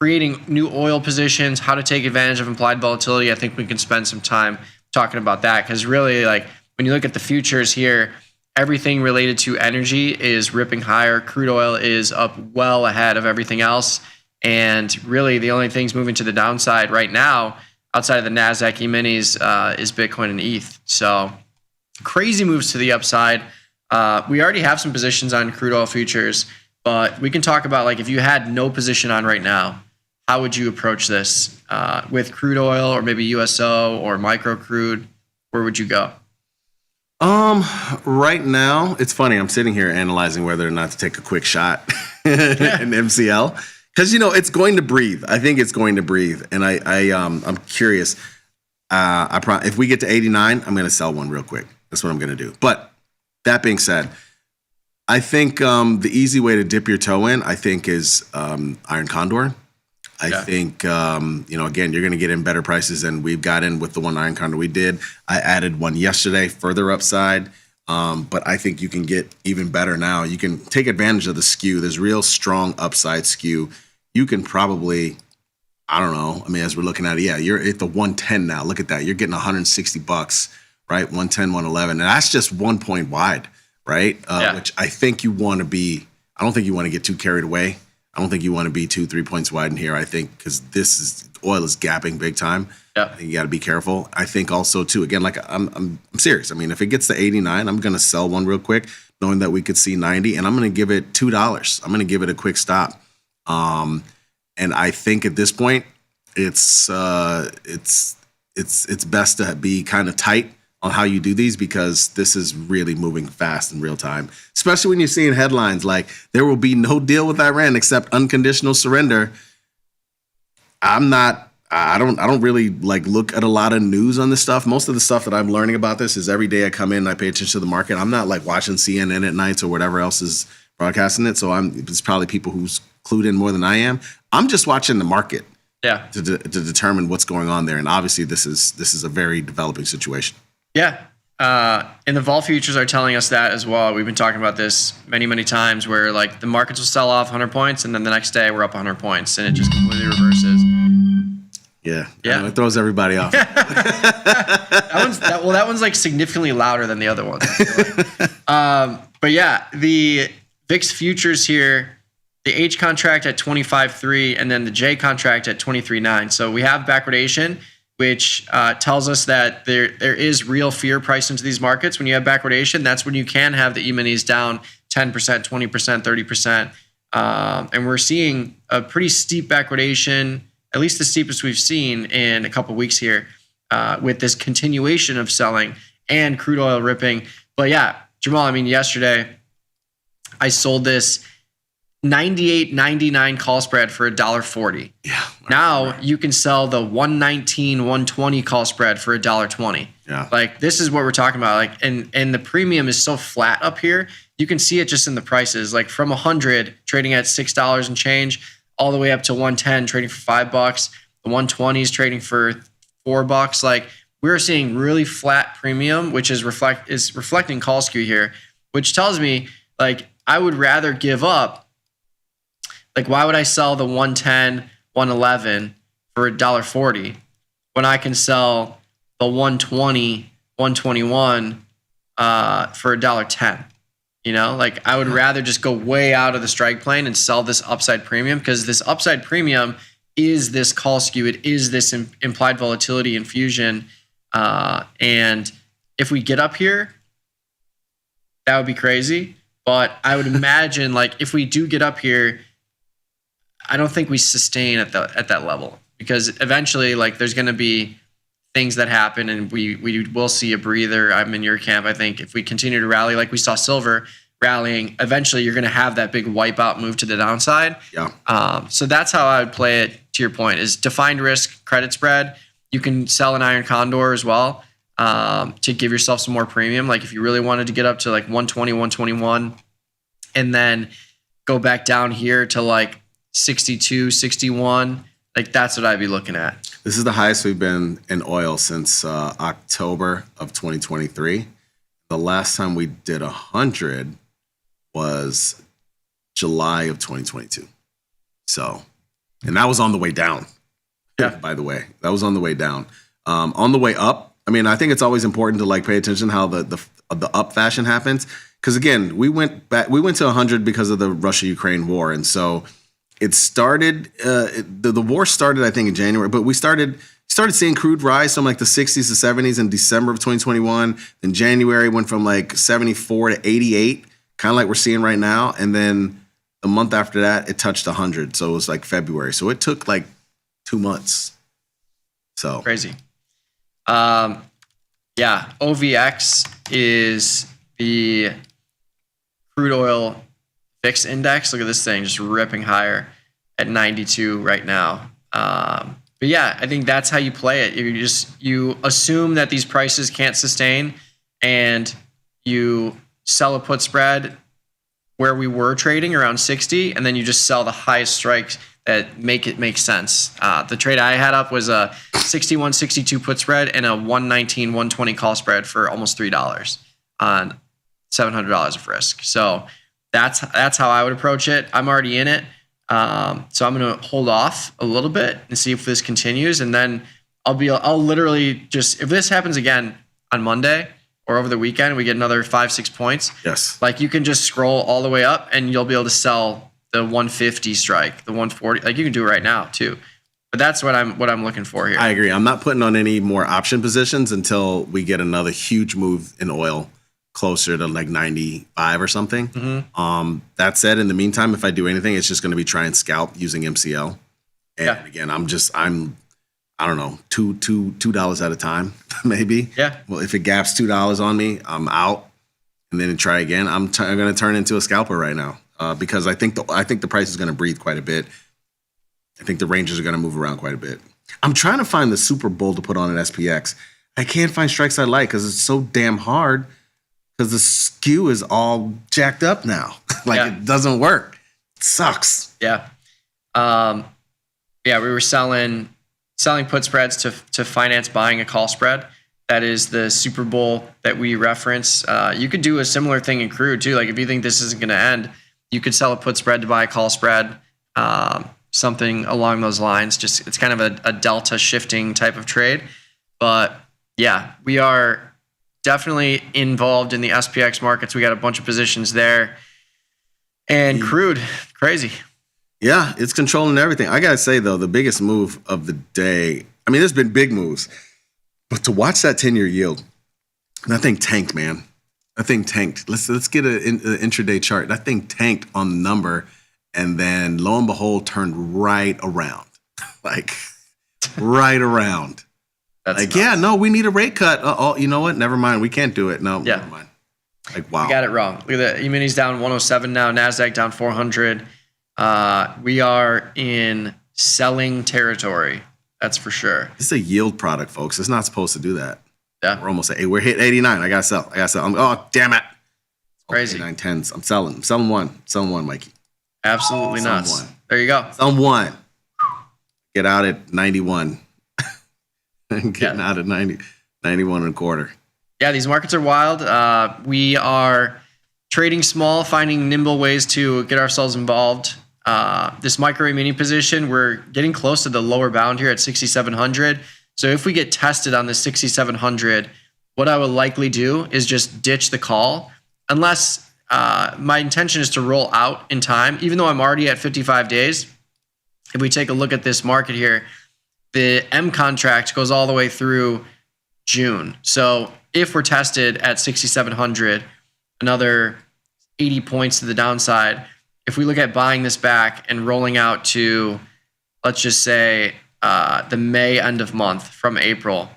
creating new oil positions, how to take advantage of implied volatility. I think we can spend some time talking about that because really, like, when you look at the futures here, everything related to energy is ripping higher. Crude oil is up well ahead of everything else. And really, the only things moving to the downside right now, outside of the NASDAQ E-minis, is Bitcoin and ETH. So crazy moves to the upside. We already have some positions on crude oil futures, but we can talk about, like, if you had no position on right now, how would you approach this with crude oil or maybe USO or micro crude? Where would you go? Right now, it's funny. I'm sitting here analyzing whether or not to take a quick shot in MCL because, you know, it's going to breathe. I think it's going to breathe. And I'm curious. If we get to 89, I'm going to sell one real quick. That's what I'm going to do. But that being said, I think the easy way to dip your toe in, I think, is Iron Condor. I think, again, you're going to get in better prices than we've got in with the one Iron Condor we did. I added one yesterday, further upside. But I think you can get even better now. You can take advantage of the skew. There's real strong upside skew. You can probably, I don't know. I mean, as we're looking at it, you're at the 110 now. Look at that. You're getting $160, right? 110, 111. And that's just 1 point wide, right? Which I think you want to be. I don't think you want to get too carried away. I don't think you want to be 2-3 points wide in here. I think because oil is gapping big time. Yeah, you got to be careful. I think also too. Again, like I'm serious. I mean, if it gets to 89, I'm going to sell one real quick, knowing that we could see 90, and I'm going to give it $2. I'm going to give it a quick stop. And I think at this point, it's best to be kind of tight on how you do these, because this is really moving fast in real time, especially when you're seeing headlines like there will be no deal with Iran except unconditional surrender. I don't really like look at a lot of news on this stuff. Most of the stuff that I'm learning about this is every day I come in and I pay attention to the market. I'm not like watching CNN at nights or whatever else is broadcasting it. So it's probably people who's clued in more than I am. I'm just watching the market to determine what's going on there. And obviously this is a very developing situation. Yeah. And the vol futures are telling us that as well. We've been talking about this many, many times where like the markets will sell off 100 points and then the next day we're up 100 points and it just completely reverses. Yeah. It throws everybody off. that one's like significantly louder than the other ones. I feel like. But yeah, the VIX futures here, the H contract at 25.3 and then the J contract at 23.9. So we have backwardation, which tells us that there is real fear priced into these markets. When you have backwardation, that's when you can have the E-minis down 10%, 20%, 30%. And we're seeing a pretty steep backwardation, at least the steepest we've seen in a couple weeks here, with this continuation of selling and crude oil ripping. But yeah, Jamal, I mean, yesterday I sold this 98.99 call spread for $1.40. Yeah. Now you can sell the 119, 120 call spread for $1.20. Yeah. Like this is what we're talking about. Like, and the premium is so flat up here. You can see it just in the prices. Like from 100 trading at $6 and change, all the way up to 110 trading for $5. The 120s trading for $4. Like we're seeing really flat premium, which is reflecting call skew here, which tells me like I would rather give up. Like, why would I sell the 110, 111 for $1.40 when I can sell the 120, 121 for $1.10? You know, like I would rather just go way out of the strike plane and sell this upside premium, because this upside premium is this call skew. It is this implied volatility infusion. And if we get up here, that would be crazy. But I would imagine like if we do get up here, I don't think we sustain at that level, because eventually like there's going to be things that happen and we will see a breather. I'm in your camp. I think if we continue to rally like we saw silver rallying, eventually you're going to have that big wipeout move to the downside. Yeah. So that's how I would play it. To your point, is defined risk credit spread. You can sell an iron condor as well to give yourself some more premium. Like if you really wanted to get up to like 120, 121 and then go back down here to like 62, 61, like that's what I'd be looking at. This is the highest we've been in oil since October of 2023. The last time we did 100 was July of 2022. So, and that was on the way down. Yeah. By the way, that was on the way down. On the way up, I mean, I think it's always important to like pay attention how the up fashion happens. Because again, we went to 100 because of the Russia-Ukraine war, and so it started. The war started, I think, in January, but we started seeing crude rise from like the 60s to 70s in December of 2021. Then January went from like 74 to 88, kind of like we're seeing right now, and then the month after that, it touched 100. So it was like February. So it took like 2 months. So crazy. Yeah, OVX is the crude oil fixed index. Look at this thing just ripping higher at 92 right now. But yeah, I think that's how you play it. You assume that these prices can't sustain, and you sell a put spread where we were trading around 60, and then you just sell the highest strikes that make it make sense. The trade I had up was a 61, 62 put spread and a 119, 120 call spread for almost $3 on $700 of risk. So that's how I would approach it. I'm already in it. So I'm going to hold off a little bit and see if this continues. And then I'll literally just, if this happens again on Monday or over the weekend, we get another 5-6 points. Yes. Like you can just scroll all the way up and you'll be able to sell the 150 strike, the 140. Like you can do it right now too. But that's what I'm looking for here. I agree. I'm not putting on any more option positions until we get another huge move in oil closer to like 95 or something. Mm-hmm. That said, in the meantime, if I do anything, it's just going to be try and scalp using MCL. And again, I'm I don't know, $2 at a time, maybe. Yeah. Well, if it gaps $2 on me, I'm out, and then try again. I'm going to turn into a scalper right now because I think the price is going to breathe quite a bit. I think the ranges are going to move around quite a bit. I'm trying to find the Super Bowl to put on an SPX. I can't find strikes I like because it's so damn hard because the skew is all jacked up now. It doesn't work. It sucks. Yeah. We were selling put spreads to finance buying a call spread. That is the Super Bowl that we reference. You could do a similar thing in Crude too. Like if you think this isn't going to end, you could sell a put spread to buy a call spread. Something along those lines. Just it's kind of a delta shifting type of trade. But yeah, we are definitely involved in the SPX markets. We got a bunch of positions there. And Crude, crazy. Yeah, it's controlling everything. I got to say, though, the biggest move of the day, I mean, there's been big moves, but to watch that 10-year yield, that thing tanked, man. That thing tanked. Let's get an intraday chart. That thing tanked on the number, and then lo and behold, turned right around. Right around. That's nuts. We need a rate cut. Oh, you know what? Never mind. We can't do it. No, yeah. Never mind. Wow. We got it wrong. Look at that. E-mini's down 107 now. NASDAQ down 400. We are in selling territory. That's for sure. It's a yield product, folks. It's not supposed to do that. Yeah. We're almost at we're hit 89. I gotta sell. Oh, damn it. Crazy. 89 10s. I'm selling one, Mikey. Absolutely nuts. There you go. Selling one. Get out at 91. Getting out at 90, 91 and a quarter. Yeah, these markets are wild. We are trading small, finding nimble ways to get ourselves involved. This micro mini position, we're getting close to the lower bound here at 6,700. So if we get tested on the 6,700, what I will likely do is just ditch the call, unless my intention is to roll out in time, even though I'm already at 55 days. If we take a look at this market here, the M contract goes all the way through June. So if we're tested at 6,700, another 80 points to the downside. If we look at buying this back and rolling out to, let's just say, the May end of month from April,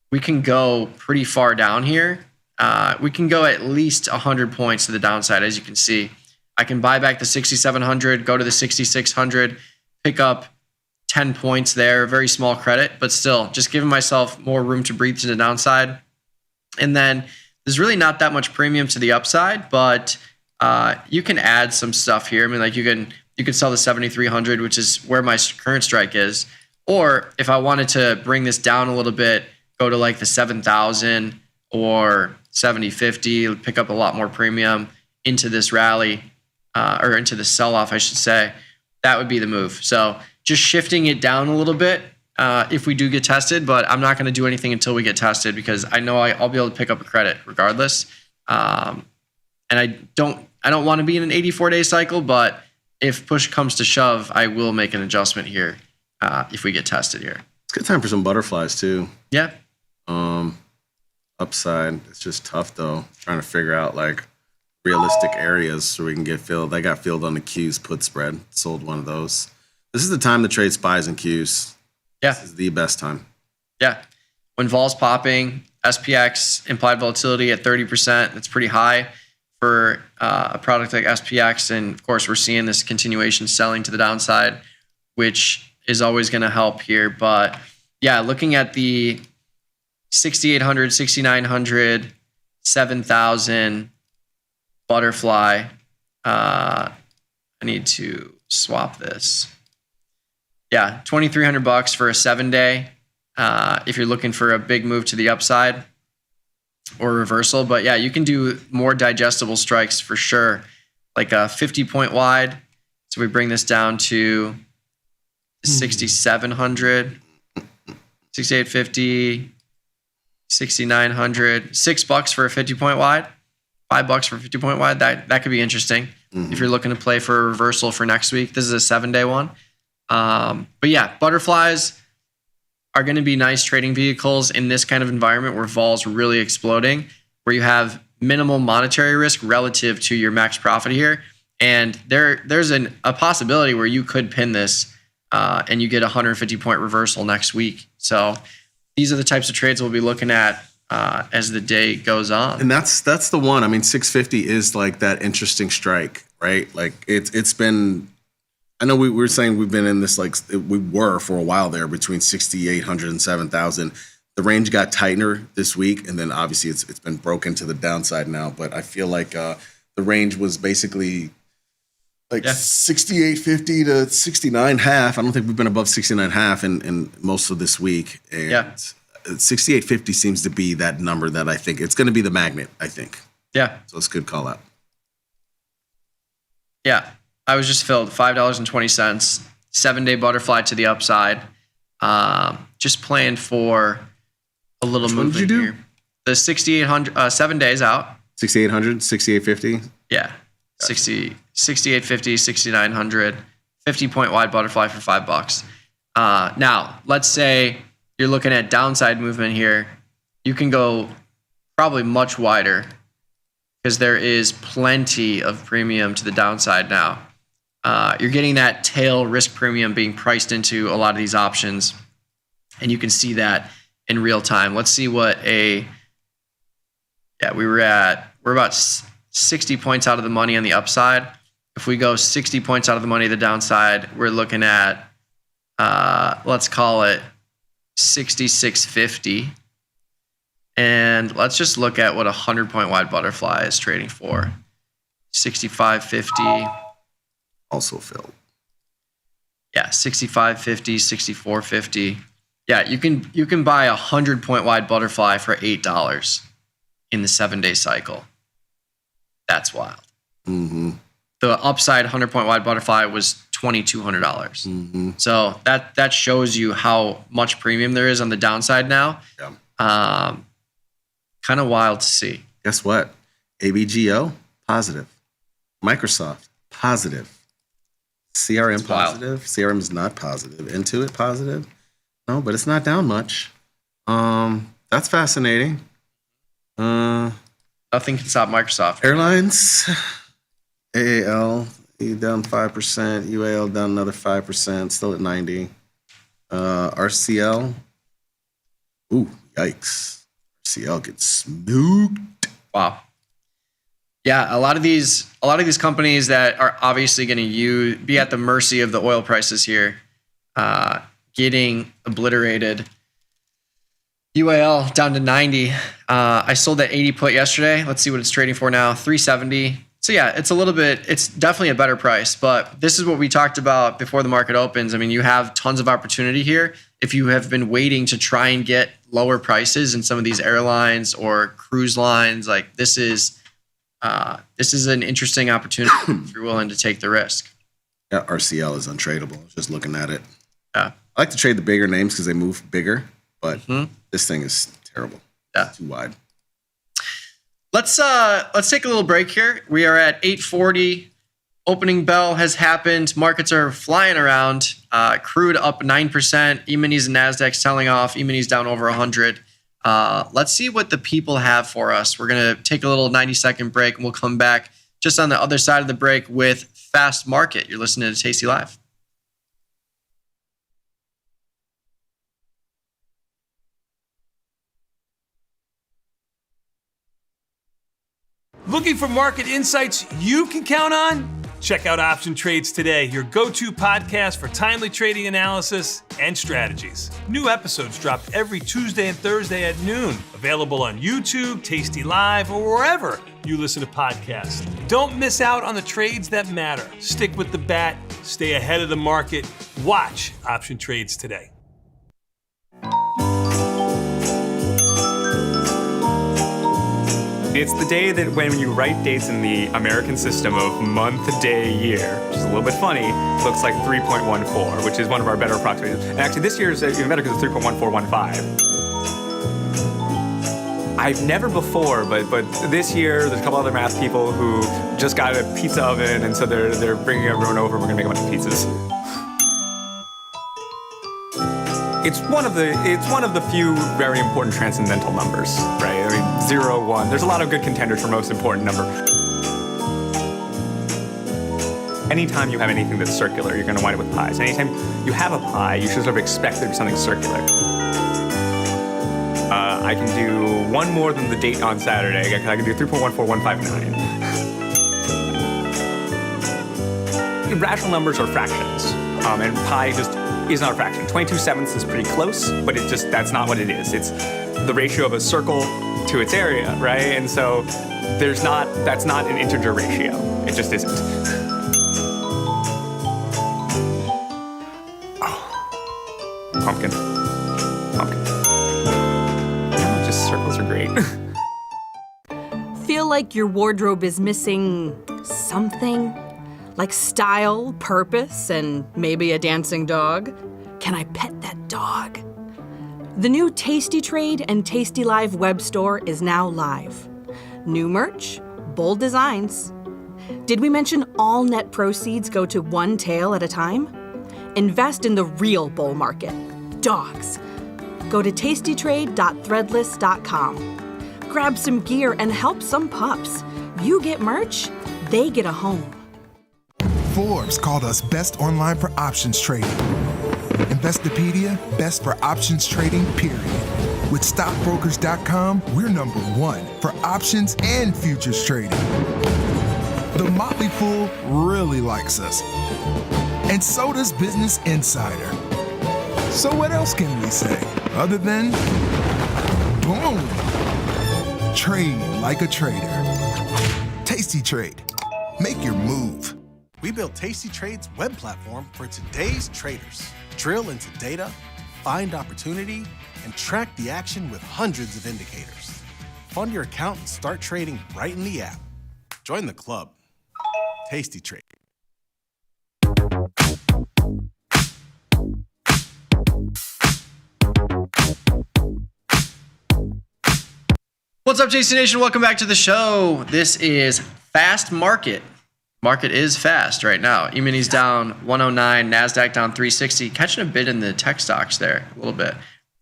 we can go pretty far down here. We can go at least 100 points to the downside, as you can see. I can buy back the 6,700, go to the 6,600, pick up 10 points there, very small credit, but still just giving myself more room to breathe to the downside. And then there's really not that much premium to the upside, but you can add some stuff here. I mean, like you can sell the 7,300, which is where my current strike is. Or if I wanted to bring this down a little bit, go to like the 7,000 or 7,050, pick up a lot more premium into this rally, or into the sell-off, I should say. That would be the move. So just shifting it down a little bit if we do get tested, but I'm not going to do anything until we get tested because I know I'll be able to pick up a credit regardless. And I don't want to be in an 84-day cycle, but if push comes to shove, I will make an adjustment here if we get tested here. It's a good time for some butterflies too. Yeah. Upside, it's just tough though. Trying to figure out like realistic areas so we can get filled. I got filled on the Q's put spread. Sold one of those. This is the time to trade spies and Q's. Yeah. This is the best time. Yeah. When vol's popping, SPX implied volatility at 30%. That's pretty high for a product like SPX. And of course, we're seeing this continuation selling to the downside, which is always going to help here. But yeah, looking at the 6,800, 6,900, 7,000 butterfly, I need to swap this. Yeah, $2,300 for a 7-day. If you're looking for a big move to the upside or reversal, but yeah, you can do more digestible strikes for sure, like a 50-point wide. So we bring this down to 6,700, 6,850, 6,900, $6 for a 50-point wide, $5 for a 50-point wide. That could be interesting if you're looking to play for a reversal for next week. This is a 7-day one. But yeah, butterflies are going to be nice trading vehicles in this kind of environment where vol's really exploding, where you have minimal monetary risk relative to your max profit here. And there's a possibility where you could pin this and you get a 150-point reversal next week. So these are the types of trades we'll be looking at as the day goes on. And that's the one. I mean, 650 is like that interesting strike, right? Like it's been. I know we were saying we've been in this, like we were for a while there between 6,800 and 7,000. The range got tighter this week, and then obviously it's been broken to the downside now. But I feel like the range was basically like 68.50 to 69.5. I don't think we've been above 69.5 in most of this week. And 68.50 seems to be that number that I think it's going to be the magnet, I think. Yeah. So it's a good call out. Yeah. I was just filled $5.20, 7-day butterfly to the upside. Just playing for a little movement did you do? here. The 6,800, 7 days out. 6,800, 6,850? Yeah. 6,850, 6,900, 50-point wide butterfly for $5. Now, let's say you're looking at downside movement here. You can go probably much wider because there is plenty of premium to the downside now. You're getting that tail risk premium being priced into a lot of these options, and you can see that in real time. Let's see what we're about 60 points out of the money on the upside. If we go 60 points out of the money to the downside, we're looking at, let's call it 66.50. And let's just look at what a 100-point wide butterfly is trading for. 65.50. Also filled. Yeah, 65.50, 64.50. Yeah, you can buy a 100-point wide butterfly for $8 in the 7-day cycle. That's wild. Mm-hmm. The upside 100-point wide butterfly was $2,200. Mm-hmm. So that shows you how much premium there is on the downside now. Yeah. Kind of wild to see. Guess what? ABGO, positive. Microsoft, positive. CRM, positive. CRM is not positive. Intuit, positive. No, but it's not down much. That's fascinating. Nothing can stop Microsoft. Airlines, AAL down 5%, UAL down another 5%, still at 90. RCL, ooh, yikes. RCL gets smoked. Wow. Yeah, a lot of these companies that are obviously going to be at the mercy of the oil prices here, getting obliterated. UAL down to 90. I sold that 80 put yesterday. Let's see what it's trading for now. 370. So yeah, it's definitely a better price, but this is what we talked about before the market opens. I mean, you have tons of opportunity here. If you have been waiting to try and get lower prices in some of these airlines or cruise lines, like this is an interesting opportunity if you're willing to take the risk. Yeah, RCL is untradeable. I was just looking at it. Yeah. I like to trade the bigger names because they move bigger, but this thing is terrible. Yeah. It's too wide. Let's take a little break here. We are at 8:40. Opening bell has happened. Markets are flying around. Crude up 9%. E-minis and Nasdaq's selling off. E-minis down over 100. Let's see what the people have for us. We're going to take a little 90-second break, and we'll come back just on the other side of the break with Fast Market. You're listening to Tasty Live. Looking for market insights you can count on? Check out Option Trades Today, your go-to podcast for timely trading analysis and strategies. New episodes drop every Tuesday and Thursday at noon. Available on YouTube, Tasty Live, or wherever you listen to podcasts. Don't miss out on the trades that matter. Stick with the bat, stay ahead of the market. Watch Option Trades Today. It's the day that when you write dates in the American system of month, day, year, which is a little bit funny, looks like 3.14, which is one of our better approximations. And actually this year is even better because it's 3.1415. I've never before, but this year there's a couple other math people who just got a pizza oven, and so they're bringing everyone over. We're gonna make a bunch of pizzas. It's one of the few very important transcendental numbers, right? I mean, 0, 1. There's a lot of good contenders for most important number. anytime you have anything that's circular, you're going to wind up with pies. Anytime you have a pie, you should sort of expect there to be something circular. I can do one more than the date on Saturday. I can do 3.14159. Rational numbers are fractions, and pi just is not a fraction. 22/7 is pretty close, but that's not what it is. It's the ratio of a circle to its area, right? And so that's not an integer ratio. It just isn't. Oh. Pumpkin. Oh, just circles are great. Feel like your wardrobe is missing something? Like style, purpose, and maybe a dancing dog? Can I pet that dog? The new Tasty Trade and tastylive web store is now live. New merch, bold designs. Did we mention all net proceeds go to one tail at a time? Invest in the real bull market, dogs. Go to tastytrade.threadless.com. Grab some gear and help some pups. You get merch, they get a home. Forbes called us best online for options trading. Investopedia, best for options trading, period. With stockbrokers.com, we're number one for options and futures trading. The Motley Fool really likes us. And so does Business Insider. So what else can we say other than boom? Trade like a trader. Tasty Trade. Make your move. We built Tasty Trade's web platform for today's traders. Drill into data, find opportunity, and track the action with hundreds of indicators. Fund your account and start trading right in the app. Join the club. Tasty Trade. What's up, JC Nation? Welcome back to the show. This is Fast Market. Market is fast right now. E-mini's down 109, NASDAQ down 360, catching a bit in the tech stocks there a little bit.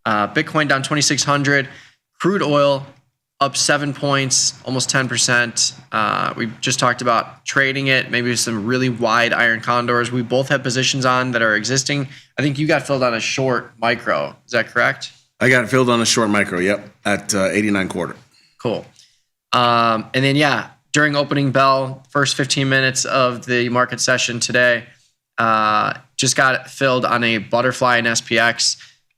Bitcoin down 2,600. Crude oil up 7 points, almost 10%. We just talked about trading it, maybe some really wide iron condors. We both have positions on that are existing. I think you got filled on a short micro. Is that correct? I got filled on a short micro, yep, at 89.25. Cool. And then, during opening bell, first 15 minutes of the market session today, just got filled on a butterfly in SPX.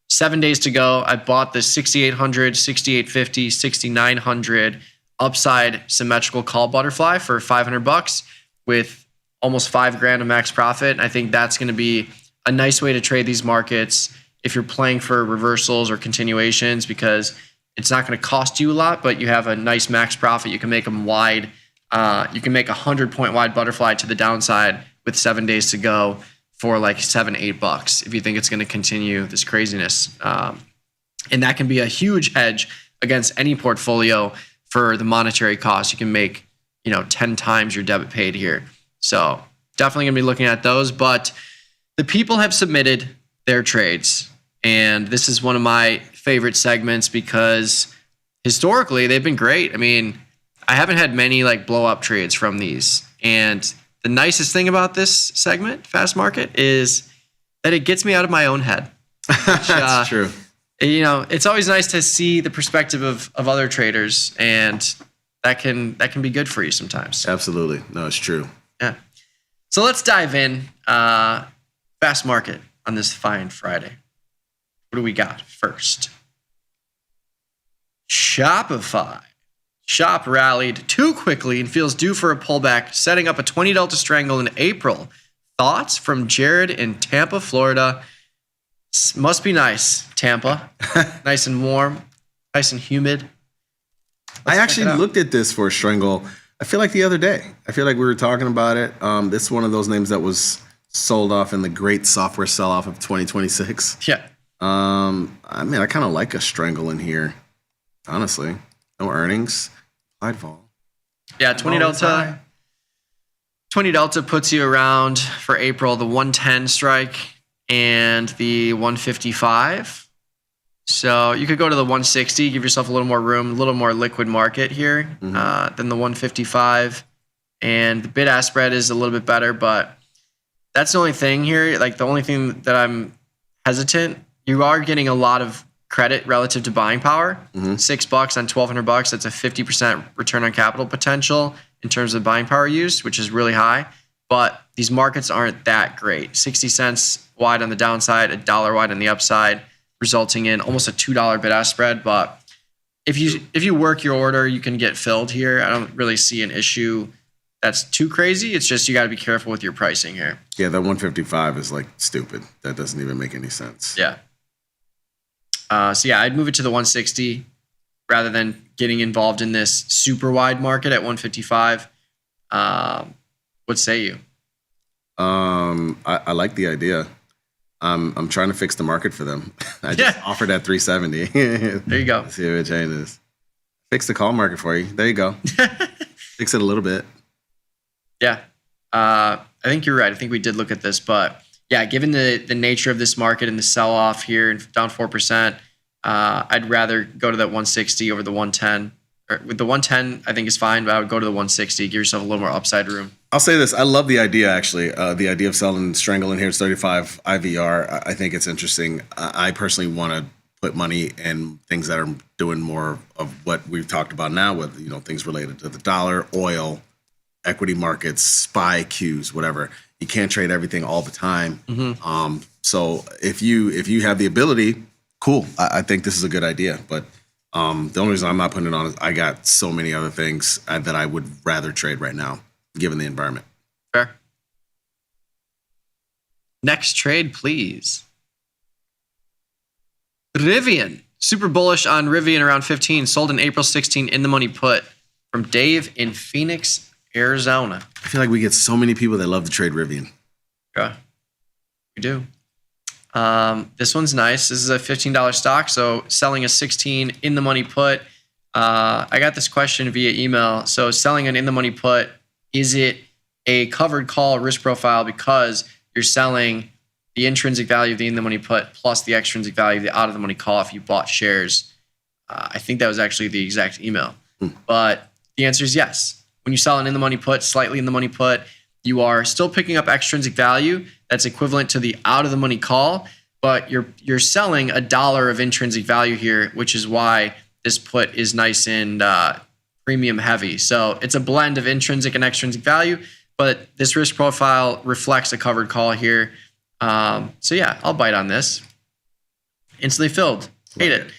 7 days to go. I bought the 6,800, 6,850, 6,900 upside symmetrical call butterfly for $500 with almost $5,000 of max profit. And I think that's going to be a nice way to trade these markets if you're playing for reversals or continuations, because it's not going to cost you a lot, but you have a nice max profit. You can make them wide. You can make a 100-point wide butterfly to the downside with 7 days to go for like $7-8 if you think it's going to continue this craziness. And that can be a huge hedge against any portfolio for the monetary cost. You can make 10 times your debit paid here. So definitely going to be looking at those. But the people have submitted their trades, and this is one of my favorite segments because historically they've been great. I mean, I haven't had many blow up trades from these. And the nicest thing about this segment, Fast Market, is that it gets me out of my own head. Which, That's true. It's always nice to see the perspective of other traders, and that can be good for you sometimes. Absolutely. No, it's true. Yeah. So let's dive in. Fast Market on this fine Friday. What do we got first? Shopify. Shop rallied too quickly and feels due for a pullback, setting up a 20 delta strangle in April. Thoughts from Jared in Tampa, Florida. Must be nice, Tampa. Nice and warm, nice and humid. I actually looked at this for a strangle, I feel like the other day. I feel like we were talking about it. This is one of those names that was sold off in the great software sell-off of 2026. Yeah. I kind of like a strangle in here, honestly. No earnings. Applied vol. Yeah, 20 delta. 20 delta puts you around for April the 110 strike and the 155. So you could go to the 160, give yourself a little more room, a little more liquid market here than the 155. And the bid-ask spread is a little bit better, but That's the only thing here. Like the only thing that I'm hesitant, you are getting a lot of credit relative to buying power. $6 on $1,200. That's a 50% return on capital potential in terms of buying power use, which is really high. But these markets aren't that great. 60 cents wide on the downside, $1 wide on the upside, resulting in almost a $2 bid-ask spread. But if you work your order, you can get filled here. I don't really see an issue that's too crazy. It's just you got to be careful with your pricing here. Yeah, that 155 is like stupid. That doesn't even make any sense. Yeah. So yeah, I'd move it to the 160 rather than getting involved in this super wide market at 155. What say you? I like the idea. I'm trying to fix the market for them. I just offered at 370. There you go. Let's see if it changes. Fix the call market for you. There you go. Fix it a little bit. Yeah. I think you're right. I think we did look at this, but yeah, given the nature of this market and the sell-off here and down 4%, I'd rather go to that 160 over the 110. With the 110, I think is fine, but I would go to the 160. Give yourself a little more upside room. I'll say this. I love the idea, actually. The idea of selling Strangle in here at 35 IVR. I think it's interesting. I personally want to put money in things that are doing more of what we've talked about now with, things related to the dollar, oil, equity markets, SPY queues, whatever. You can't trade everything all the time. So if you have the ability, cool. I think this is a good idea. But the only reason I'm not putting it on is I got so many other things that I would rather trade right now, given the environment. Fair. Next trade, please. Rivian. Super bullish on Rivian around 15. Sold in April 16 in the money put from Dave in Phoenix, Arizona. I feel like we get so many people that love to trade Rivian. Yeah, we do. This one's nice. This is a $15 stock, so selling a 16 in the money put. I got this question via email. So selling an in the money put, is it a covered call risk profile because you're selling the intrinsic value of the in the money put plus the extrinsic value of the out of the money call if you bought shares? I think that was actually the exact email. But the answer is yes. When you sell an in the money put, slightly in the money put, you are still picking up extrinsic value that's equivalent to the out of the money call, but you're selling $1 of intrinsic value here, which is why this put is nice and premium heavy. So it's a blend of intrinsic and extrinsic value, but this risk profile reflects a covered call here. So yeah, I'll bite on this. Instantly filled. Hate it.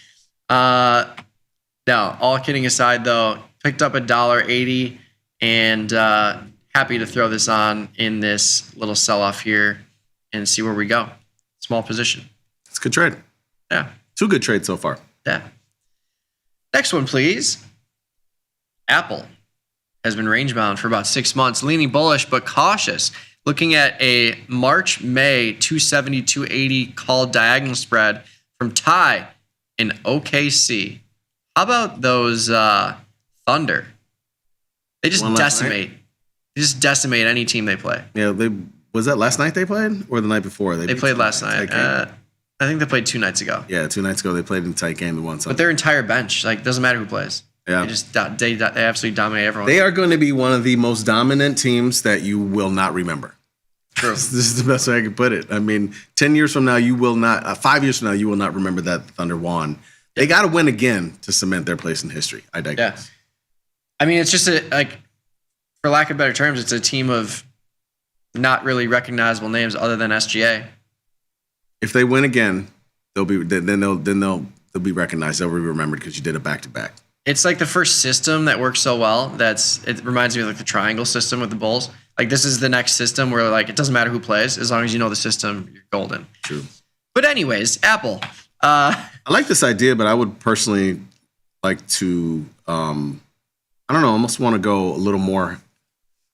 No, all kidding aside though, picked up $1.80 and happy to throw this on in this little sell-off here and see where we go. Small position. It's a good trade. Yeah. 2 good trades so far. Yeah. Next one, please. Apple has been range-bound for about 6 months, leaning bullish but cautious. Looking at a March-May 270, 280 call diagonal spread from Ty in OKC. How about those Thunder? They just decimate. They just decimate any team they play. Yeah, was that last night they played or the night before? They played last night. I think they played 2 nights ago. Yeah, 2 nights ago they played in a tight game. They won something. But their entire bench, doesn't matter who plays. Yeah, they absolutely dominate everyone. They are going to be one of the most dominant teams that you will not remember. True. This is the best way I can put it. I mean, 10 years from now, you will not. 5 years from now, you will not remember that the Thunder won. They got to win again to cement their place in history. I digress. Yeah. I mean, it's just for lack of better terms, it's a team of not really recognizable names other than SGA. If they win again, they'll be be recognized. They'll be remembered because you did a back-to-back. It's like the first system that works so well. It reminds me of the triangle system with the Bulls. This is the next system where it doesn't matter who plays as long as you know the system, you're golden. True. But anyways, Apple. I like this idea, but I would personally like to. I don't know. Almost want to go a little more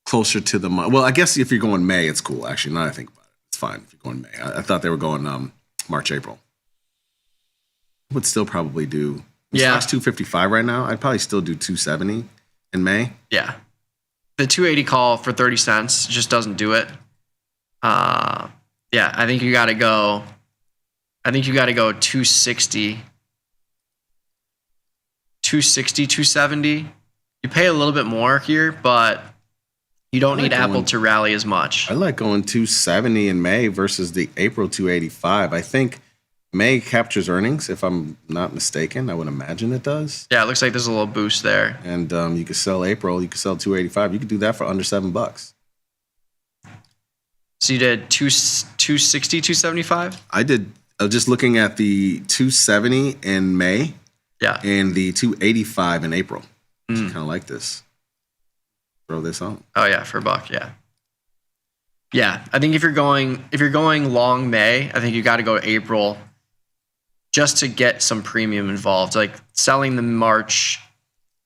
closer to the. Well, I guess if you're going May, it's cool. Actually, now that I think about it, it's fine if you're going May. I thought they were going March, April. I would still probably do. Yeah, it's 255 right now. I'd probably still do 270 in May. Yeah, the 280 call for 30 cents just doesn't do it. Yeah, I think you got to go. 260, 270. You pay a little bit more here, but You don't need Apple to rally as much. I like going 270 in May versus the April 285. I think May captures earnings, if I'm not mistaken. I would imagine it does. Yeah, it looks like there's a little boost there. And you could sell April. You could sell 285. You could do that for under $7. So you did 260, 275? I did. I was just looking at the 270 in May. Yeah. And the 285 in April. Kind of like this. Throw this on. Oh yeah, for $1. Yeah. Yeah, I think if you're going long May, I think you got to go April, just to get some premium involved. Like selling the March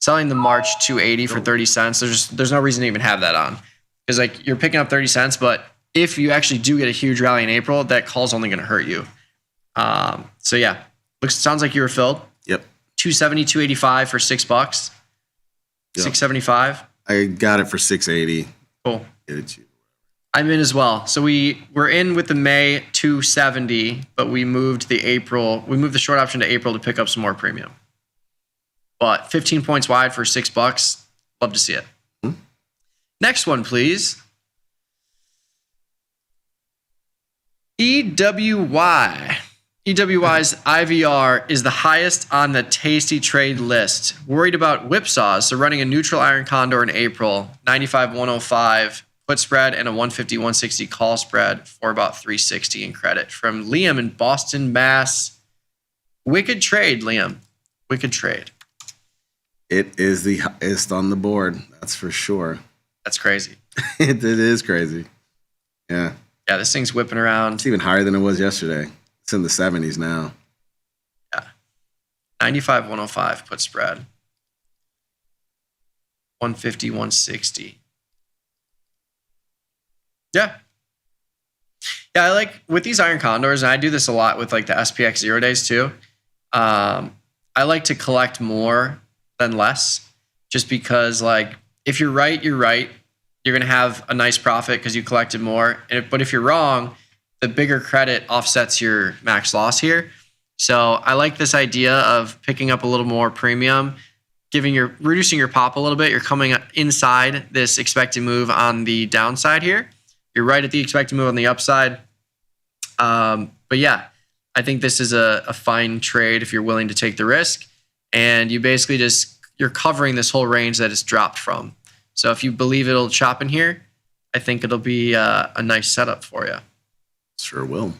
280 for 30 cents. There's no reason to even have that on, because like you're picking up 30 cents, but if you actually do get a huge rally in April, that call's only going to hurt you. So yeah, sounds like you were filled. Yep. 270, 285 for $6. Yep. 675. I got it for 680. Cool. Get it cheap. I'm in as well. So we're in with the May 270, but we moved the short option to April to pick up some more premium. But 15 points wide for $6. Love to see it. Next one, please. EWY. EWY's IVR is the highest on the Tasty Trade list. Worried about whipsaws, so running a neutral iron condor in April, 95-105 put spread and a 150-160 call spread for about 360 in credit. From Liam in Boston, Mass. Wicked trade, Liam. Wicked trade. It is the highest on the board. That's for sure. That's crazy. It is crazy. Yeah. Yeah, this thing's whipping around. It's even higher than it was yesterday. It's in the 70s now. Yeah. 95-105 put spread. 150-160. Yeah. Yeah, I like with these iron condors, and I do this a lot with like the SPX 0 days too. I like to collect more than less, just because like if you're right, you're right. You're going to have a nice profit because you collected more. But if you're wrong, the bigger credit offsets your max loss here. So I like this idea of picking up a little more premium, reducing your pop a little bit. You're coming inside this expected move on the downside here. You're right at the expected move on the upside. But yeah, I think this is a fine trade if you're willing to take the risk. And you basically you're covering this whole range that it's dropped from. So if you believe it'll chop in here, I think it'll be a nice setup for you. Sure will.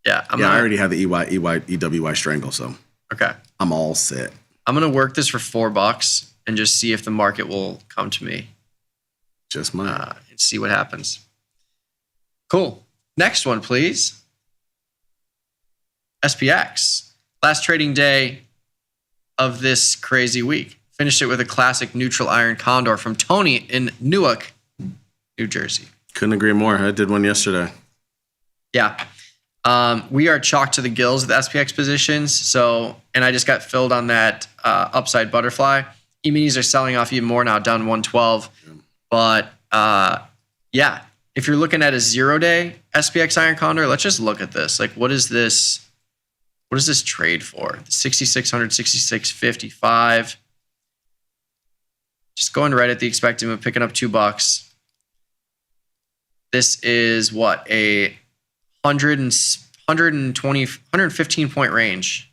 Yeah. I already have the EWY strangle, so okay. I'm all set. I'm going to work this for $4 and just see if the market will come to me. Just mine. And see what happens. Cool. Next one, please. SPX. Last trading day of this crazy week. Finished it with a classic neutral iron condor from Tony in Newark, New Jersey. Couldn't agree more. I did one yesterday. Yeah. We are chalked to the gills with SPX positions. So, and I just got filled on that upside butterfly. E-minis are selling off even more now, down 112. But yeah, if you're looking at a 0 day SPX iron condor, let's just look at this. Like, what is this trade for? 6,600, 6,655. Just going right at the expected move, picking up $2. This is what, a 115 point range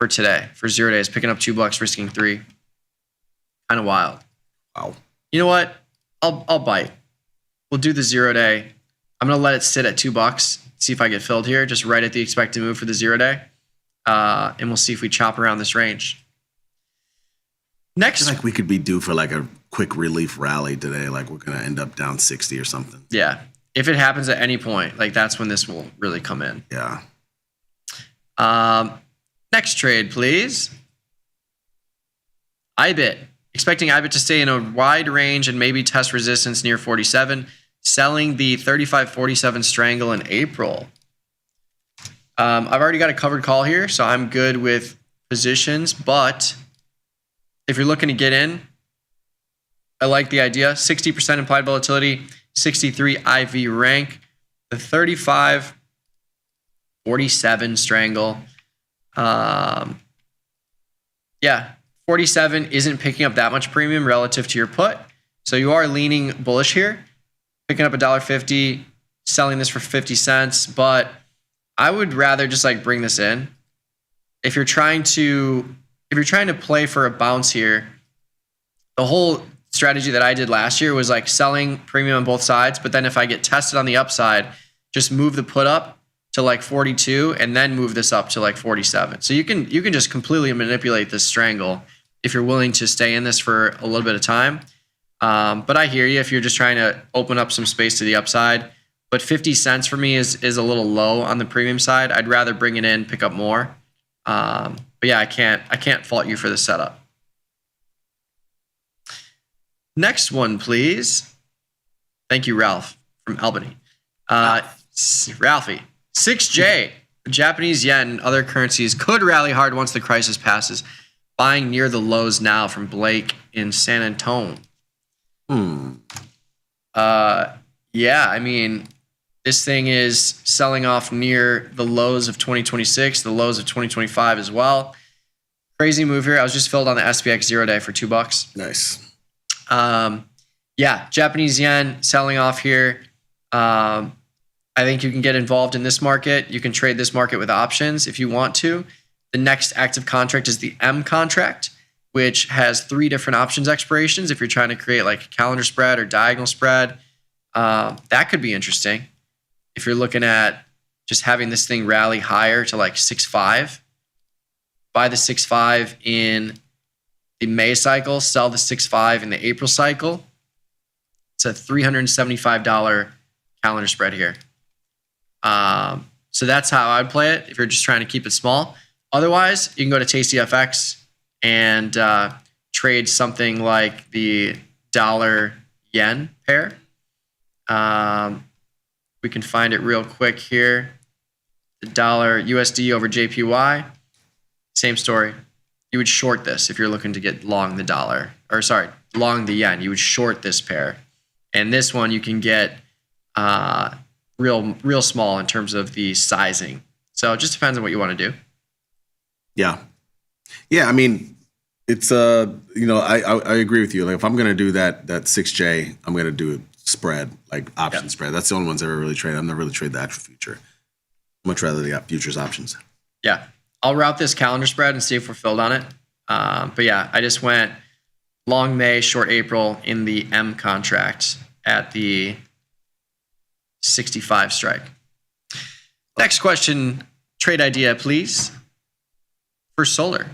for today for 0 days, picking up $2, risking $3. Kind of wild. Wow. You know what? I'll bite. We'll do the 0 day. I'm gonna let it sit at $2. See if I get filled here, just right at the expected move for the 0 day, and we'll see if we chop around this range. Next, like we could be due for like a quick relief rally today. Like we're gonna end up down 60 or something. Yeah, if it happens at any point, like that's when this will really come in. Yeah. Next trade, please. IBIT. Expecting IBIT to stay in a wide range and maybe test resistance near 47. Selling the 35.47 strangle in April. I've already got a covered call here, so I'm good with positions. But if you're looking to get in, I like the idea. 60% implied volatility, 63 IV rank, the 35.47 strangle. Yeah, 47 isn't picking up that much premium relative to your put. So So you are leaning bullish here, picking up $1.50, selling this for 50 cents. But I would rather just like bring this in. If you're trying to play for a bounce here, the whole strategy that I did last year was like selling premium on both sides. But then if I get tested on the upside, just move the put up to like 42 and then move this up to like 47. So you can just completely manipulate this strangle if you're willing to stay in this for a little bit of time. But I hear you if you're just trying to open up some space to the upside. But 50 cents for me is a little low on the premium side. I'd rather bring it in, pick up more. But yeah, I can't fault you for the setup. Next one, please. Thank you, Ralph from Albany. Ralphie, 6J, Japanese yen and other currencies could rally hard once the crisis passes. Buying near the lows now from Blake in San Antonio. Yeah, I mean, this thing is selling off near the lows of 2026, the lows of 2025 as well. Crazy move here. I was just filled on the SPX 0-day for $2. Nice. Yeah, Japanese yen selling off here. I think you can get involved in this market. You can trade this market with options if you want to. The next active contract is the M contract, which has 3 different options expirations. If you're trying to create like a calendar spread or diagonal spread, that could be interesting. If you're looking at just having this thing rally higher to like 6.5, buy the 6.5 in the May cycle, sell the 6.5 in the April cycle. It's a $375 calendar spread here. So that's how I'd play it if you're just trying to keep it small. Otherwise, you can go to tastyfx and trade something like the dollar-yen pair. We can find it real quick here. The dollar USD over JPY, same story. You would short this if you're looking to get long the dollar, or sorry, long the yen. You would short this pair. And this one you can get real small in terms of the sizing. So it just depends on what you want to do. Yeah. I mean, it's I agree with you. Like if I'm gonna do that 6J, I'm gonna do it spread, like option spread. That's the only ones I ever really trade. I've never really traded the actual future. Much rather the futures options. Yeah, I'll route this calendar spread and see if we're filled on it. But yeah, I just went long May, short April in the M contract at the 65 strike. Next question, trade idea, please. For solar,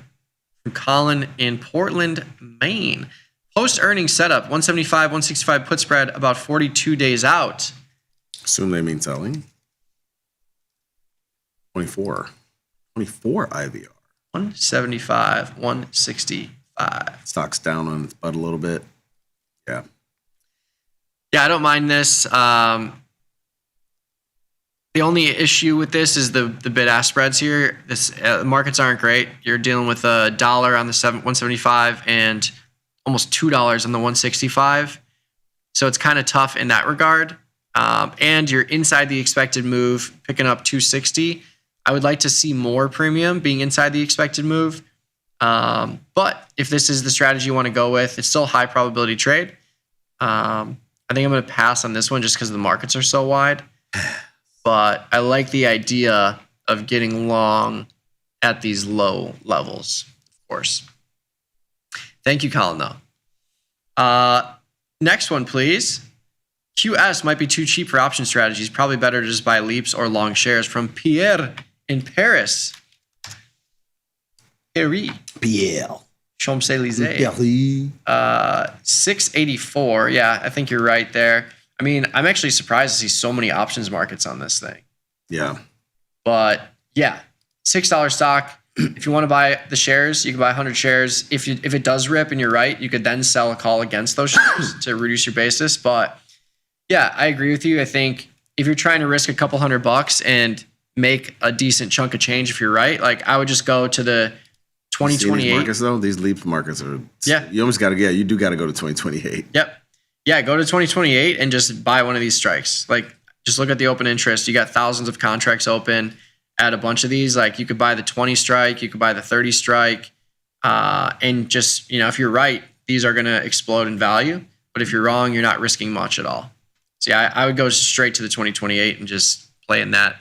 from Colin in Portland, Maine. Post-earnings setup, 175, 165 put spread, about 42 days out. Assume they mean selling. 24 IVR. 175, 165. Stock's down on its butt a little bit. Yeah. Yeah, I don't mind this. The only issue with this is the bid-ask spreads here. This markets aren't great. You're dealing with $1 on the 175 and almost $2 on the 165. So it's kind of tough in that regard. And you're inside the expected move, picking up 260. I would like to see more premium being inside the expected move. But if this is the strategy you want to go with, it's still a high probability trade. I think I'm going to pass on this one just because the markets are so wide. But I like the idea of getting long at these low levels, of course. Thank you, Colin, though. Next one, please. QS might be too cheap for option strategies. Probably better to just buy leaps or long shares from Pierre in Paris. Pierre. Champs-Élysées. 684. Yeah, I think you're right there. I mean, I'm actually surprised to see so many options markets on this thing. Yeah. But yeah, $6 stock. If you want to buy the shares, you can buy 100 shares. If it does rip and you're right, you could then sell a call against those shares to reduce your basis. But yeah, I agree with you. I think if you're trying to risk a couple $100 and make a decent chunk of change, if you're right, like I would just go to the 2028 these markets though. These leap markets are. Yeah. You almost got to you do got to go to 2028. Yep. Yeah, go to 2028 and just buy one of these strikes. Like, just look at the open interest. You got thousands of contracts open at a bunch of these. Like, you could buy the 20 strike, you could buy the 30 strike, and just, if you're right, these are going to explode in value. But if you're wrong, you're not risking much at all. So yeah, I would go straight to the 2028 and just play in that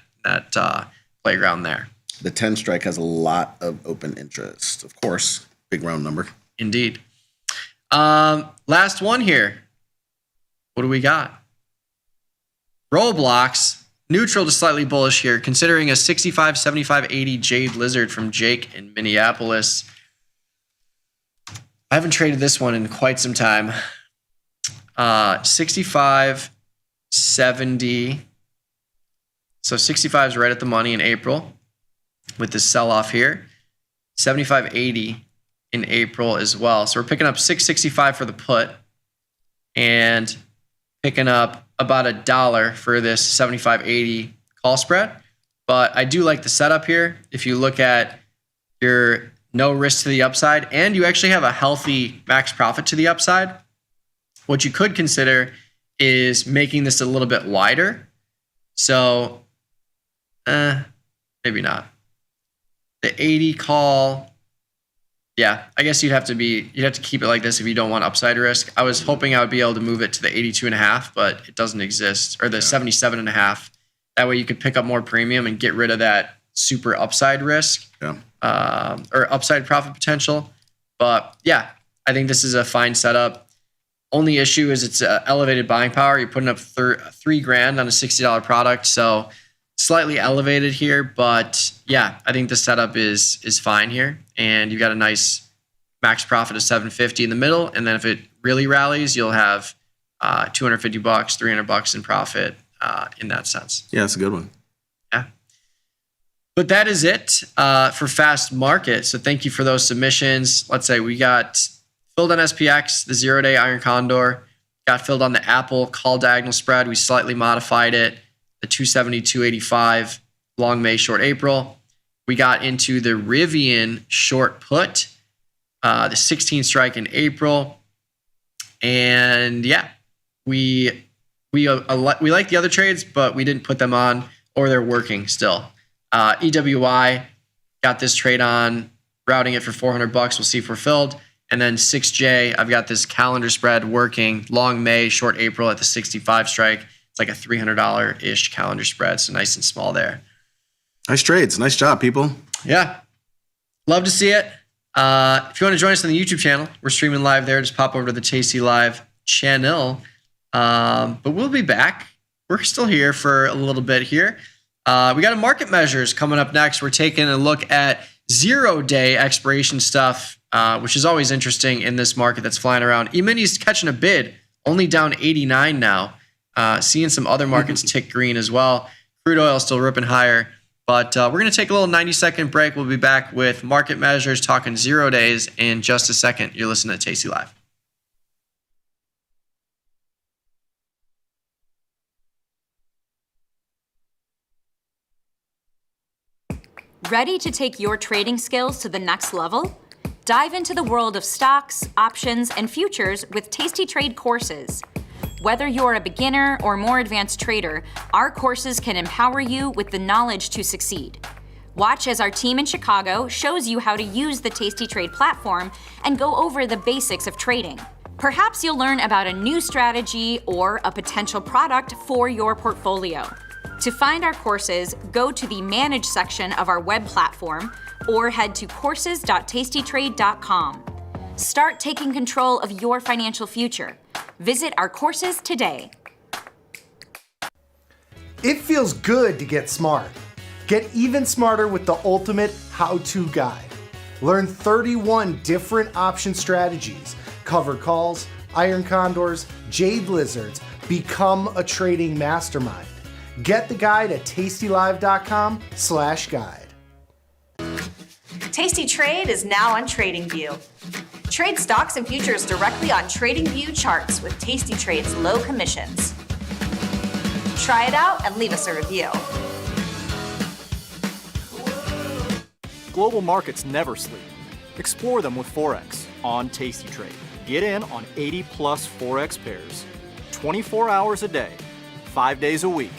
playground there. The 10 strike has a lot of open interest. Of course, big round number. Indeed. Last one here. What do we got? Roblox, neutral to slightly bullish here, considering a 65, 75, 80 Jade Lizard from Jake in Minneapolis. I haven't traded this one in quite some time. 65, 70. So 65 is right at the money in April with this sell-off here. 75, 80 in April as well. So we're picking up 665 for the put and picking up about $1 for this 75, 80 call spread. But I do like the setup here. If you look at your no risk to the upside and you actually have a healthy max profit to the upside, what you could consider is making this a little bit wider. So maybe not. The 80 call, yeah, I guess you'd have to keep it like this if you don't want upside risk. I was hoping I would be able to move it to the 82.5, but it doesn't exist, or the 77.5. That way you could pick up more premium and get rid of that super upside risk, or upside profit potential. But yeah, I think this is a fine setup. Only issue is it's elevated buying power. You're putting up $3,000 on a $60 product, so slightly elevated here. But yeah, I think the setup is fine here, and you've got a nice max profit of $750 in the middle. And then if it really rallies, you'll have $250, $300 in profit in that sense. Yeah, that's a good one. Yeah. But that is it for Fast Market. So thank you for those submissions. Let's say we got filled on SPX, the 0-day Iron Condor, got filled on the Apple call diagonal spread. We slightly modified it, the 270, 285 long May, short April. We got into the Rivian short put, the 16 strike in April. And yeah, we like the other trades, but we didn't put them on, or they're working still. EWI, got this trade on, routing it for $400. We'll see if we're filled. And then 6J, I've got this calendar spread working, long May, short April at the 65 strike. It's like a $300-ish calendar spread, so nice and small there. Nice trades. Nice job, people. Yeah. Love to see it. If you want to join us on the YouTube channel, we're streaming live there. Just pop over to the tastylive channel. But we'll be back. We're still here for a little bit here. We got a market measures coming up next. We're taking a look at 0-day expiration stuff, which is always interesting in this market that's flying around. E-mini's catching a bid, only down 89 now. Seeing some other markets tick green as well. Crude oil still ripping higher. But we're going to take a little 90-second break. We'll be back with market measures, talking 0 days in just a second. You're listening to Tasty Live. Ready to take your trading skills to the next level? Dive into the world of stocks, options, and futures with Tasty Trade courses. Whether you're a beginner or more advanced trader, our courses can empower you with the knowledge to succeed. Watch as our team in Chicago shows you how to use the Tasty Trade platform and go over the basics of trading. Perhaps you'll learn about a new strategy or a potential product for your portfolio. To find our courses, go to the Manage section of our web platform or head to courses.tastytrade.com. Start taking control of your financial future. Visit our courses today. It feels good to get smart. Get even smarter with the ultimate how-to guide. Learn 31 different option strategies, cover calls, iron condors, jade lizards. Become a trading mastermind. Get the guide at tastylive.com/guide. Tasty Trade is now on TradingView. Trade stocks and futures directly on TradingView charts with Tasty Trade's low commissions. Try it out and leave us a review. Global markets never sleep. Explore them with Forex on Tasty Trade. Get in on 80+ Forex pairs, 24 hours a day, 5 days a week.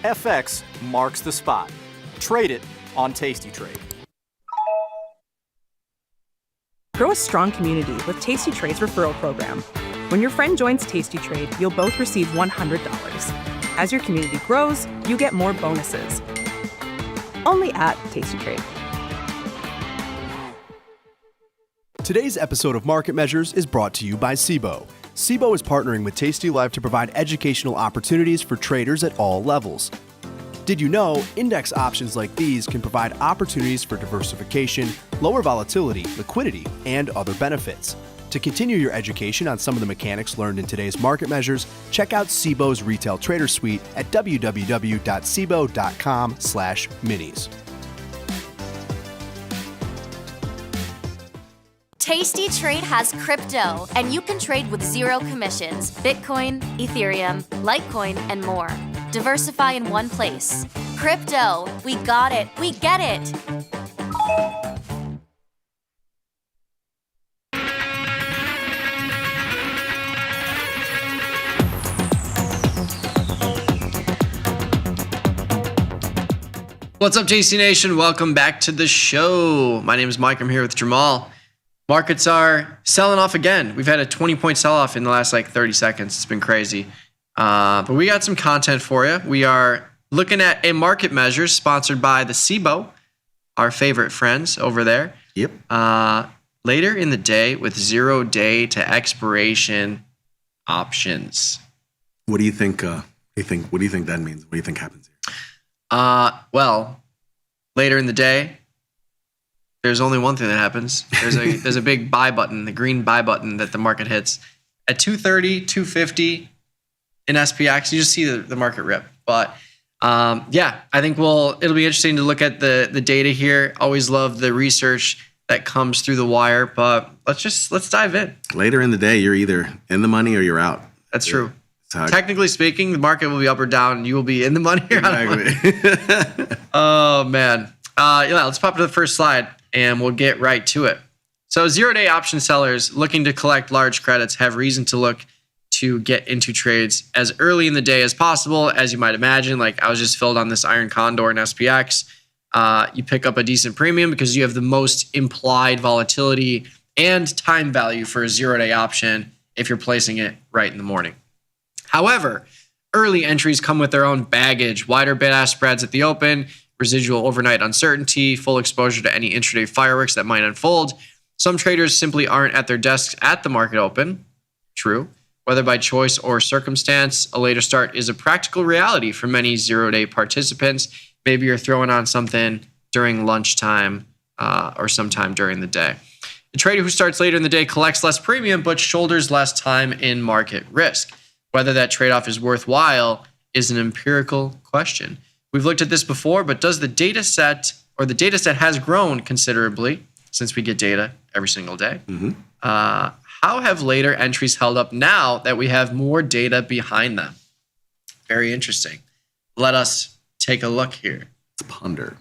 FX marks the spot. Trade it on Tasty Trade. Grow a strong community with Tasty Trade's referral program. When your friend joins Tasty Trade, you'll both receive $100. As your community grows, you get more bonuses. Only at Tasty Trade. Today's episode of Market Measures is brought to you by SIBO. SIBO is partnering with tastylive to provide educational opportunities for traders at all levels. Did you know index options like these can provide opportunities for diversification, lower volatility, liquidity, and other benefits? To continue your education on some of the mechanics learned in today's Market Measures, check out SIBO's Retail Trader Suite at www.sibo.com/minis. Tasty Trade has crypto, and you can trade with zero commissions, Bitcoin, Ethereum, Litecoin, and more. Diversify in one place. Crypto, we got it, we get it. What's up, JC Nation? Welcome back to the show. My name is Mike. I'm here with Jamal. Markets are selling off again. We've had a 20-point sell-off in the last 30 seconds. It's been crazy. But we got some content for you. We are looking at a market measure sponsored by the SIBO, our favorite friends over there. Yep. Later in the day with 0 day to expiration options. What do you think? What do you think that means? What do you think happens here? Well, later in the day, there's only one thing that happens. There's a big buy button, the green buy button that the market hits at 230, 250 in SPX. You just see the market rip. But yeah, I think it'll be interesting to look at the data here. Always love the research that comes through the wire, but let's dive in. Later in the day, you're either in the money or you're out. That's true. Technically speaking, the market will be up or down. You will be in the money or out of money. Oh, man. Yeah, let's pop to the first slide, and we'll get right to it. So 0-day option sellers looking to collect large credits have reason to look to get into trades as early in the day as possible. As you might imagine, I was just filled on this Iron Condor in SPX. You pick up a decent premium because you have the most implied volatility and time value for a 0-day option if you're placing it right in the morning. However, early entries come with their own baggage, wider bid-ask spreads at the open, residual overnight uncertainty, full exposure to any intraday fireworks that might unfold. Some traders simply aren't at their desks at the market open. True. Whether by choice or circumstance, a later start is a practical reality for many 0-day participants. Maybe you're throwing on something during lunchtime or sometime during the day. The trader who starts later in the day collects less premium but shoulders less time in market risk. Whether that trade-off is worthwhile is an empirical question. We've looked at this before, but does the data set has grown considerably since we get data every single day? Mm-hmm. How have later entries held up now that we have more data behind them? Very interesting. Let us take a look here. Let's ponder.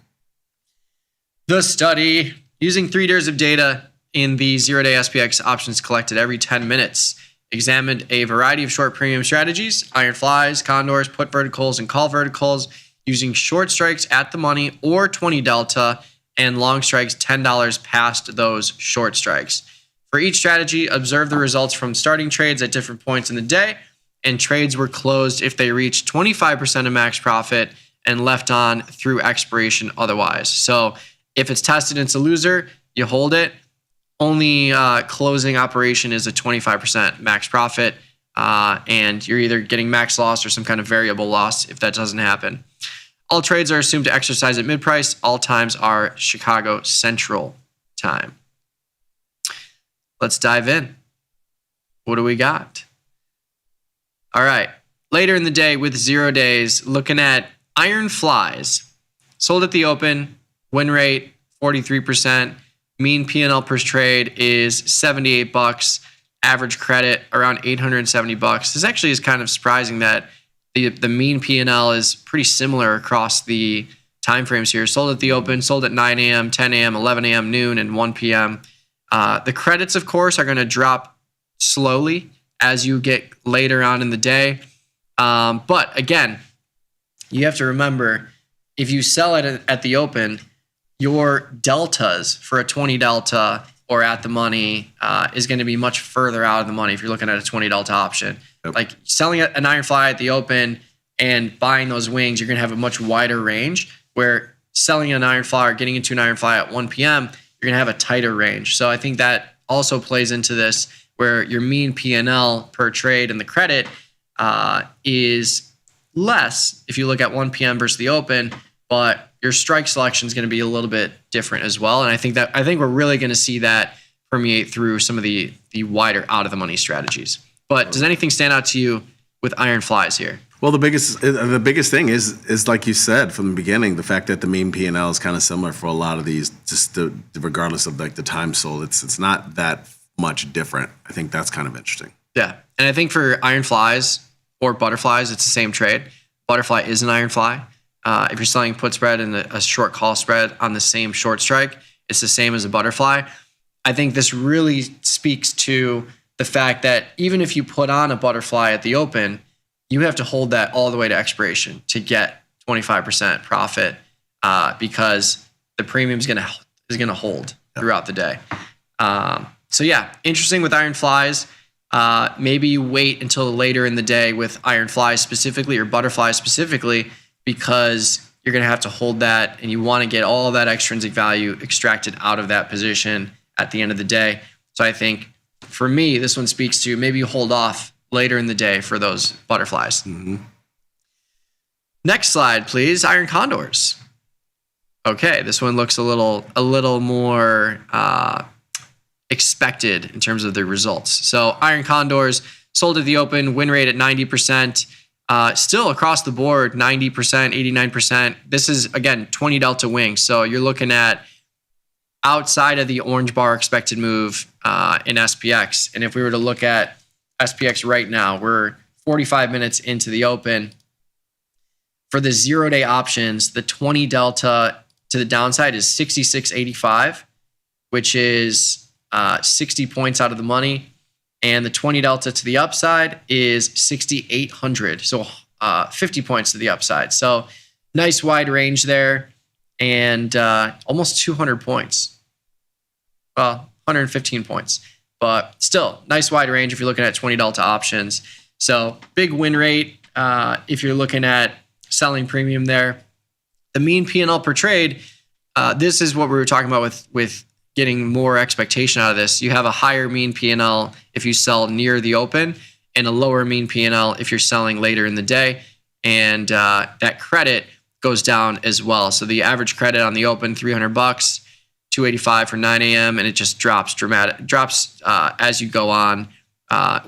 The study, using 3 years of data in the 0-day SPX options collected every 10 minutes, examined a variety of short premium strategies, iron flies, condors, put verticals, and call verticals, using short strikes at the money or 20 delta and long strikes $10 past those short strikes. For each strategy, observe the results from starting trades at different points in the day, and trades were closed if they reached 25% of max profit and left on through expiration otherwise. So if it's tested and it's a loser, you hold it. Only closing operation is a 25% max profit, and you're either getting max loss or some kind of variable loss if that doesn't happen. All trades are assumed to exercise at mid-price. All times are Chicago Central time. Let's dive in. What do we got? All right. Later in the day with 0 days, looking at iron flies. Sold at the open, win rate 43%. Mean P&L per trade is $78. Average credit around $870. This actually is kind of surprising that the mean P&L is pretty similar across the timeframes here. Sold at the open, sold at 9 a.m., 10 a.m., 11 a.m., noon, and 1 p.m. The credits, of course, are going to drop slowly as you get later on in the day. But again, you have to remember, if you sell it at the open, your deltas for a 20 delta or at the money is going to be much further out of the money if you're looking at a 20 delta option. Yep. Like selling an iron fly at the open and buying those wings, you're going to have a much wider range, where selling an iron fly or getting into an iron fly at 1 p.m., you're going to have a tighter range. So I think that also plays into this, where your mean P&L per trade in the credit is less if you look at 1 p.m. versus the open, but your strike selection is going to be a little bit different as well. And I think we're really going to see that permeate through some of the wider out of the money strategies. But does anything stand out to you with iron flies here? Well, the biggest thing is like you said from the beginning, the fact that the mean P&L is kind of similar for a lot of these, regardless of like the time sold. It's not that much different. I think that's kind of interesting. Yeah, and I think for iron flies or butterflies, it's the same trade. Butterfly is an iron fly. If you're selling put spread and a short call spread on the same short strike, it's the same as a butterfly. I think this really speaks to the fact that even if you put on a butterfly at the open, you have to hold that all the way to expiration to get 25% profit because the premium is going to hold throughout the day. So yeah, interesting with iron flies. Maybe you wait until later in the day with iron flies specifically or butterflies specifically, because you're going to have to hold that and you want to get all of that extrinsic value extracted out of that position at the end of the day. So I think for me, this one speaks to maybe you hold off later in the day for those butterflies. Mm-hmm. Next slide, please. Iron condors. Okay, this one looks a little more expected in terms of the results. So iron condors sold at the open, win rate at 90%. Still across the board, 90%, 89%. This is, again, 20 delta wings. So you're looking at outside of the orange bar expected move in SPX. And if we were to look at SPX right now, we're 45 minutes into the open. For the 0-day options, the 20 delta to the downside is 66.85, which is 60 points out of the money. And the 20 delta to the upside is 6,800. So 50 points to the upside. So nice wide range there, and almost 200 points. Well, 115 points, but still nice wide range if you're looking at 20 delta options. So big win rate if you're looking at selling premium there. The mean P&L per trade, this is what we were talking about with getting more expectation out of this. You have a higher mean P&L if you sell near the open, and a lower mean P&L if you're selling later in the day. And that credit goes down as well. So the average credit on the open, $300, $285 for 9 a.m., and it just drops as you go on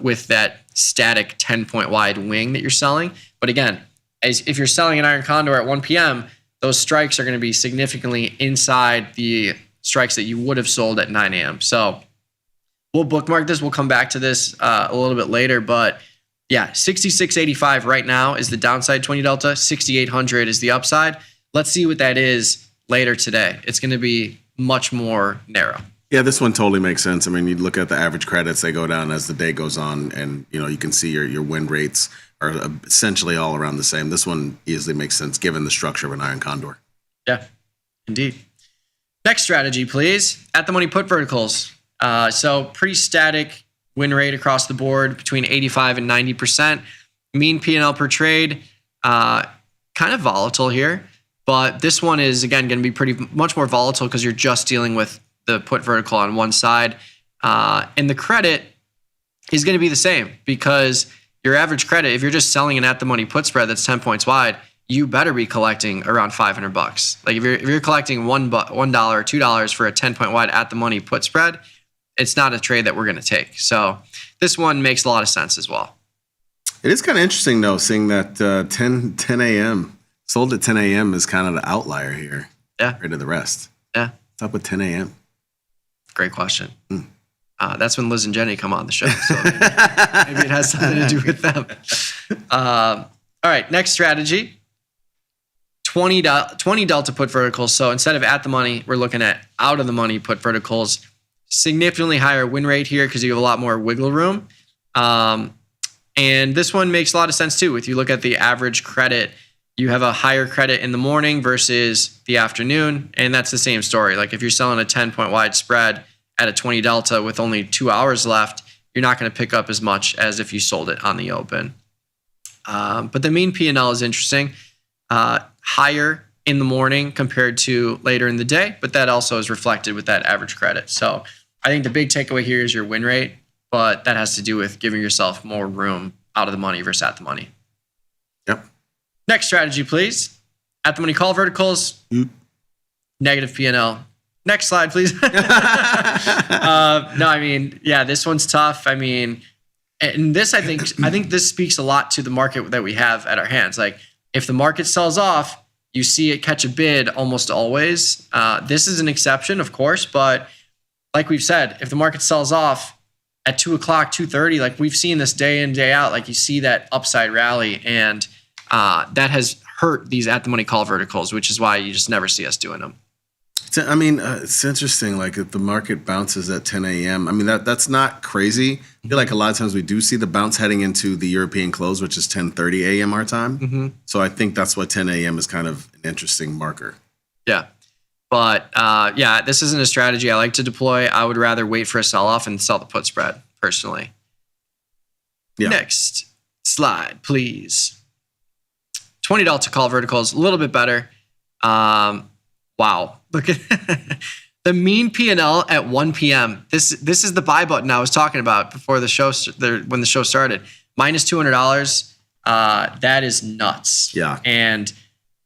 with that static 10-point wide wing that you're selling. But again, if you're selling an iron condor at 1 p.m., those strikes are going to be significantly inside the strikes that you would have sold at 9 a.m. So we'll bookmark this. We'll come back to this a little bit later. But yeah, 66.85 right now is the downside 20 delta. 6,800 is the upside. Let's see what that is later today. It's going to be much more narrow. Yeah, this one totally makes sense. I mean, you look at the average credits, they go down as the day goes on, and you can see your win rates are essentially all around the same. This one easily makes sense given the structure of an iron condor. Yeah, indeed. Next strategy, please. At the money put verticals. So pretty static win rate across the board between 85 and 90%. Mean P&L per trade, kind of volatile here. But this one is, again, going to be pretty much more volatile because you're just dealing with the put vertical on one side. And the credit is going to be the same because your average credit, if you're just selling an at the money put spread that's 10 points wide, you better be collecting around $500. Like if you're collecting $1 or $2 for a 10-point wide at the money put spread, it's not a trade that we're going to take. So this one makes a lot of sense as well. It is kind of interesting though, seeing that 10 a.m. sold at 10 a.m. is kind of the outlier here. Yeah. Compared to the rest. Yeah. What's up with 10 a.m.? Great question. That's when Liz and Jenny come on the show. So maybe it has something to do with them. All right, next strategy. 20 delta put verticals. So instead of at the money, we're looking at out of the money put verticals. Significantly higher win rate here because you have a lot more wiggle room. And this one makes a lot of sense too. If you look at the average credit, you have a higher credit in the morning versus the afternoon. And that's the same story. Like if you're selling a 10-point wide spread at a 20 delta with only 2 hours left, you're not going to pick up as much as if you sold it on the open. But the mean P&L is interesting. Higher in the morning compared to later in the day, but that also is reflected with that average credit. So I think the big takeaway here is your win rate, but that has to do with giving yourself more room out of the money versus at the money. Yep. Next strategy, please. At the money call verticals, negative P&L. Next slide, please. No, I mean, yeah, this one's tough. I mean, and this, I think this speaks a lot to the market that we have at our hands. Like, if the market sells off, you see it catch a bid almost always. This is an exception, of course, but like we've said, if the market sells off at 2 o'clock, 2:30, like we've seen this day in, day out, like you see that upside rally, and that has hurt these at the money call verticals, which is why you just never see us doing them. I mean, it's interesting. Like if the market bounces at 10 a.m., I mean, that's not crazy. I feel like a lot of times we do see the bounce heading into the European close, which is 10:30 a.m. our time. So I think that's what 10 a.m. is kind of an interesting marker. Yeah. But yeah, this isn't a strategy I like to deploy. I would rather wait for a sell-off and sell the put spread, personally. Yeah. Next slide, please. 20 delta call verticals, a little bit better. Wow. Look at the mean P&L at 1 p.m. This is the buy button I was talking about before the show, when the show started. Minus $200. That is nuts. Yeah. And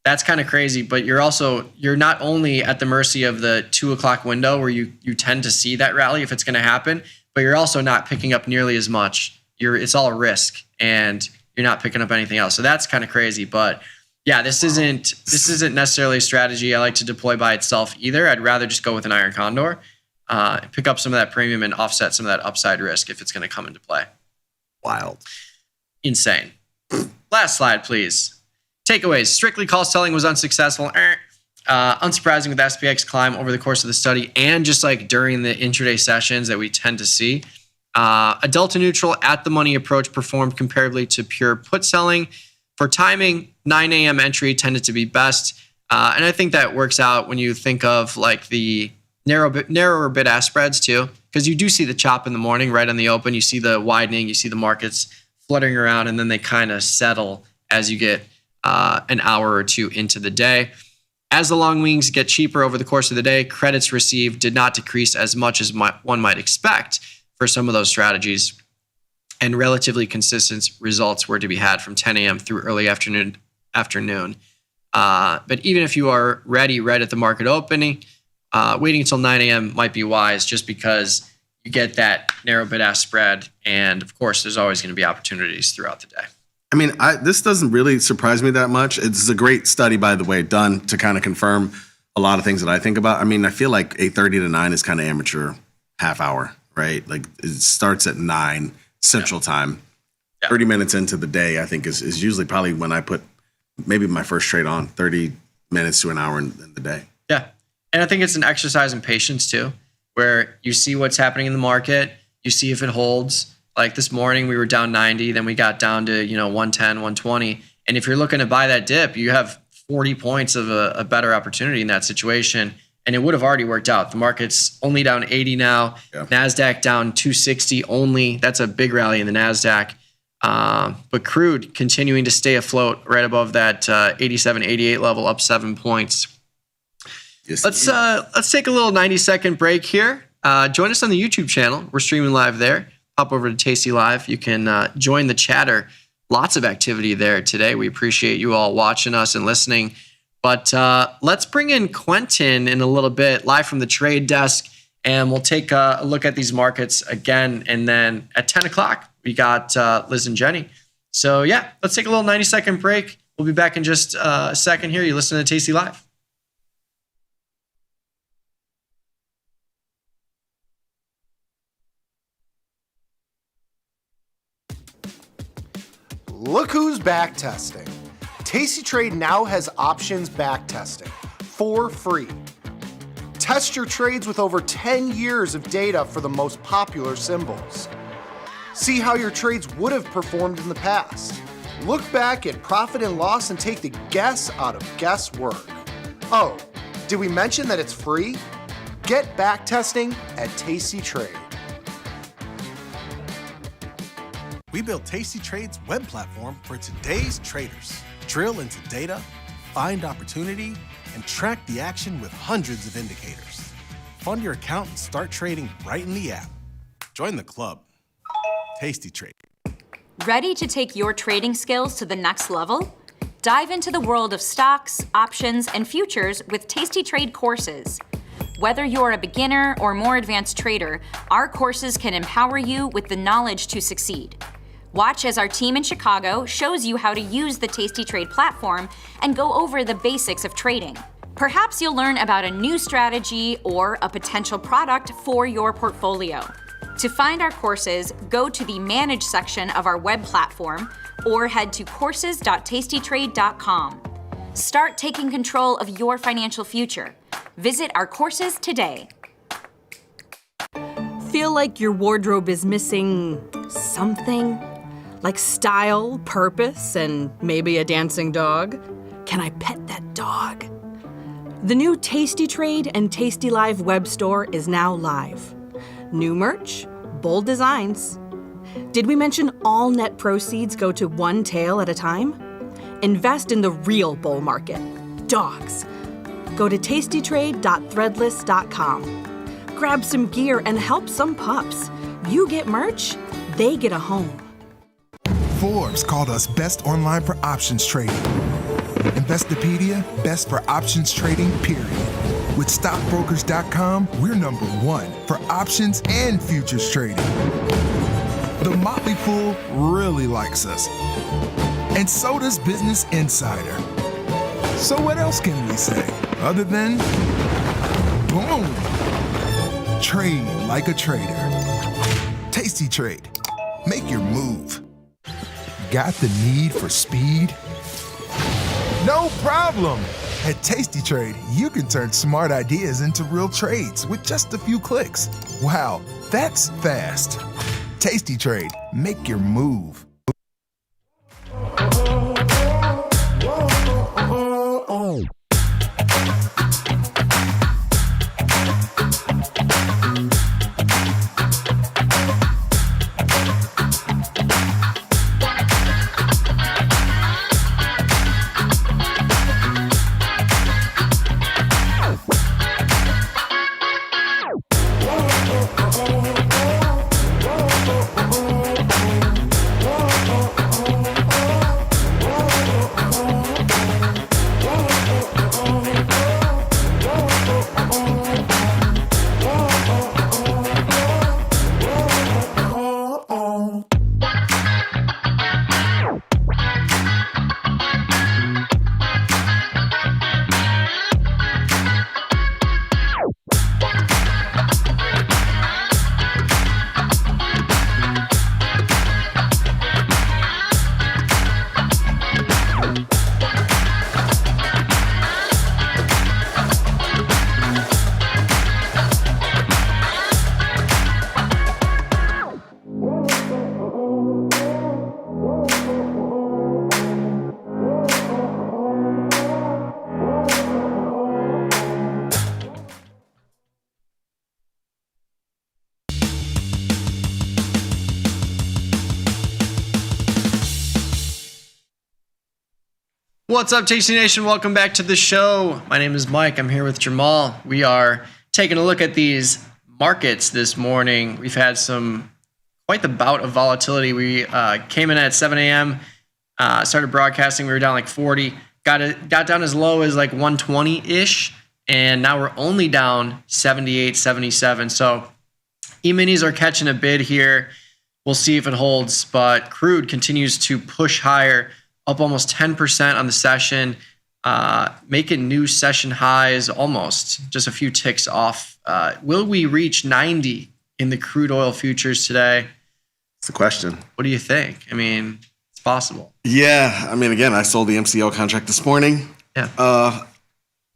that's kind of crazy, but you're not only at the mercy of the 2 o'clock window where you tend to see that rally if it's going to happen, but you're also not picking up nearly as much. It's all risk, and you're not picking up anything else. So that's kind of crazy. But yeah, this isn't necessarily a strategy I like to deploy by itself either. I'd rather just go with an iron condor, pick up some of that premium and offset some of that upside risk if it's going to come into play. Wild. Insane. Last slide, please. Takeaways. Strictly call selling was unsuccessful. Unsurprising with SPX climb over the course of the study and just like during the intraday sessions that we tend to see. A delta neutral at the money approach performed comparably to pure put selling. For timing, 9 a.m. entry tended to be best. And I think that works out when you think of like the narrower bid-ask spreads too, because you do see the chop in the morning right on the open. You see the widening, you see the markets fluttering around, and then they kind of settle as you get an hour or two into the day. As the long wings get cheaper over the course of the day, credits received did not decrease as much as one might expect for some of those strategies. And relatively consistent results were to be had from 10 a.m. through early afternoon. But even if you are ready right at the market opening, waiting until 9 a.m. might be wise just because you get that narrow bid-ask spread. And of course, there's always going to be opportunities throughout the day. I mean, this doesn't really surprise me that much. It's a great study, by the way, done to kind of confirm a lot of things that I think about. I mean, I feel like 8:30 to 9 is kind of amateur half hour, right? Like it starts at 9 Central Time. 30 minutes into the day, I think, is usually probably when I put maybe my first trade on, 30 minutes to an hour in the day. Yeah. And I think it's an exercise in patience too, where you see what's happening in the market, you see if it holds. Like this morning, we were down 90, then we got down to 110, 120. And if you're looking to buy that dip, you have 40 points of a better opportunity in that situation. And it would have already worked out. The market's only down 80 now. Yeah. NASDAQ down 260 only. That's a big rally in the NASDAQ. But Crude continuing to stay afloat right above that 87, 88 level, up 7 points. Yes. Let's take a little 90-second break here. Join us on the YouTube channel. We're streaming live there. Hop over to tastylive. You can join the chatter. Lots of activity there today. We appreciate you all watching us and listening. But let's bring in Quentin in a little bit, live from the trade desk, and we'll take a look at these markets again. And then at 10 o'clock, we got Liz and Jenny. So yeah, let's take a little 90-second break. We'll be back in just a second here. You listen to Tasty Live. Look who's back testing. Tasty Trade now has options back testing for free. Test your trades with over 10 years of data for the most popular symbols. See how your trades would have performed in the past. Look back at profit and loss and take the guess out of guesswork. Oh, did we mention that it's free? Get back testing at Tasty Trade. We built Tasty Trade's web platform for today's traders. Drill into data, find opportunity, and track the action with hundreds of indicators. Fund your account and start trading right in the app. Join the club. Tasty Trade. Ready to take your trading skills to the next level? Dive into the world of stocks, options, and futures with Tasty Trade courses. Whether you're a beginner or more advanced trader, our courses can empower you with the knowledge to succeed. Watch as our team in Chicago shows you how to use the Tasty Trade platform and go over the basics of trading. Perhaps you'll learn about a new strategy or a potential product for your portfolio. To find our courses, go to the Manage section of our web platform or head to courses.tastytrade.com. Start taking control of your financial future. Visit our courses today. Feel like your wardrobe is missing something? Like style, purpose, and maybe a dancing dog? Can I pet that dog? The new Tasty Trade and tastylive web store is now live. New merch, bold designs. Did we mention all net proceeds go to one tail at a time? Invest in the real bull market, dogs. Go to tastytrade.threadless.com. Grab some gear and help some pups. You get merch, they get a home. Forbes called us best online for options trading. Investopedia, best for options trading, period. With stockbrokers.com, we're number one for options and futures trading. The Motley Fool really likes us. And so does Business Insider. So what else can we say other than boom? Trade like a trader. Tasty Trade. Make your move. Got the need for speed? No problem. At Tasty Trade, you can turn smart ideas into real trades with just a few clicks. Wow, that's fast. Tasty Trade. Make your move. What's up, Tasty Nation? Welcome back to the show. My name is Mike. I'm here with Jamal. We are taking a look at these markets this morning. We've had quite the bout of volatility. We came in at 7 a.m., started broadcasting. We were down like 40, got down as low as like 120-ish, and now we're only down 78, 77. So E-minis are catching a bid here. We'll see if it holds, but crude continues to push higher, up almost 10% on the session, making new session highs almost, just a few ticks off. Will we reach 90 in the crude oil futures today? It's the question. What do you think? I mean, it's possible. Yeah, I mean, again, I sold the MCO contract this morning. Yeah.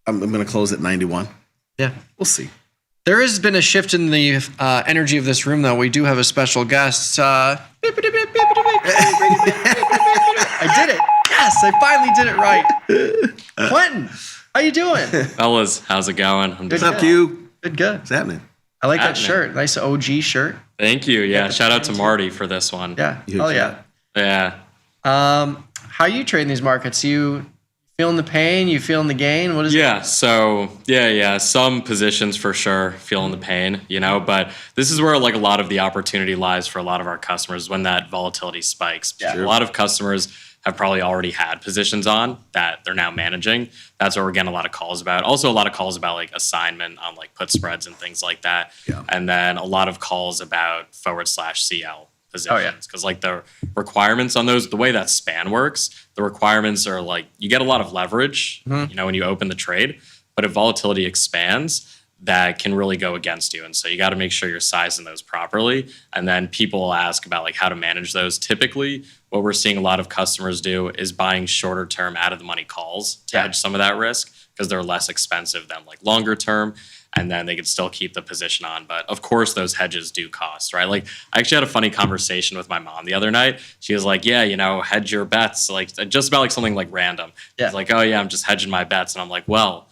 I'm going to close at 91. Yeah. We'll see. There has been a shift in the energy of this room, though. We do have a special guest. I did it. Yes, I finally did it right. Quentin, how you doing? Fellas, how's it going? What's up, Q? Good. What's happening? I like that Happening. shirt. Nice OG shirt. Thank you. Yeah, shout out to Marty for this one. Yeah. Oh yeah. Yeah. How you trading these markets? You feeling the pain? You feeling the gain? What is it? Yeah, so some positions for sure feeling the pain, but this is where like a lot of the opportunity lies for a lot of our customers when that volatility spikes. Yeah. A lot of customers have probably already had positions on that they're now managing. That's what we're getting a lot of calls about. Also a lot of calls about like assignment on like put spreads and things like that. Yeah. And then a lot of calls about /CL positions. Because like the requirements on those, the way that span works, the requirements are like you get a lot of leverage, when you open the trade, but if volatility expands, that can really go against you. And so you got to make sure you're sizing those properly. And then people will ask about like how to manage those. Typically, what we're seeing a lot of customers do is buying shorter term out of the money calls to hedge some of that risk because they're less expensive than like longer term. And then they can still keep the position on. But of course, those hedges do cost, right? Like I actually had a funny conversation with my mom the other night. She was like, yeah, hedge your bets, like just about like something like random. She's like, oh yeah, I'm just hedging my bets. And I'm like, well,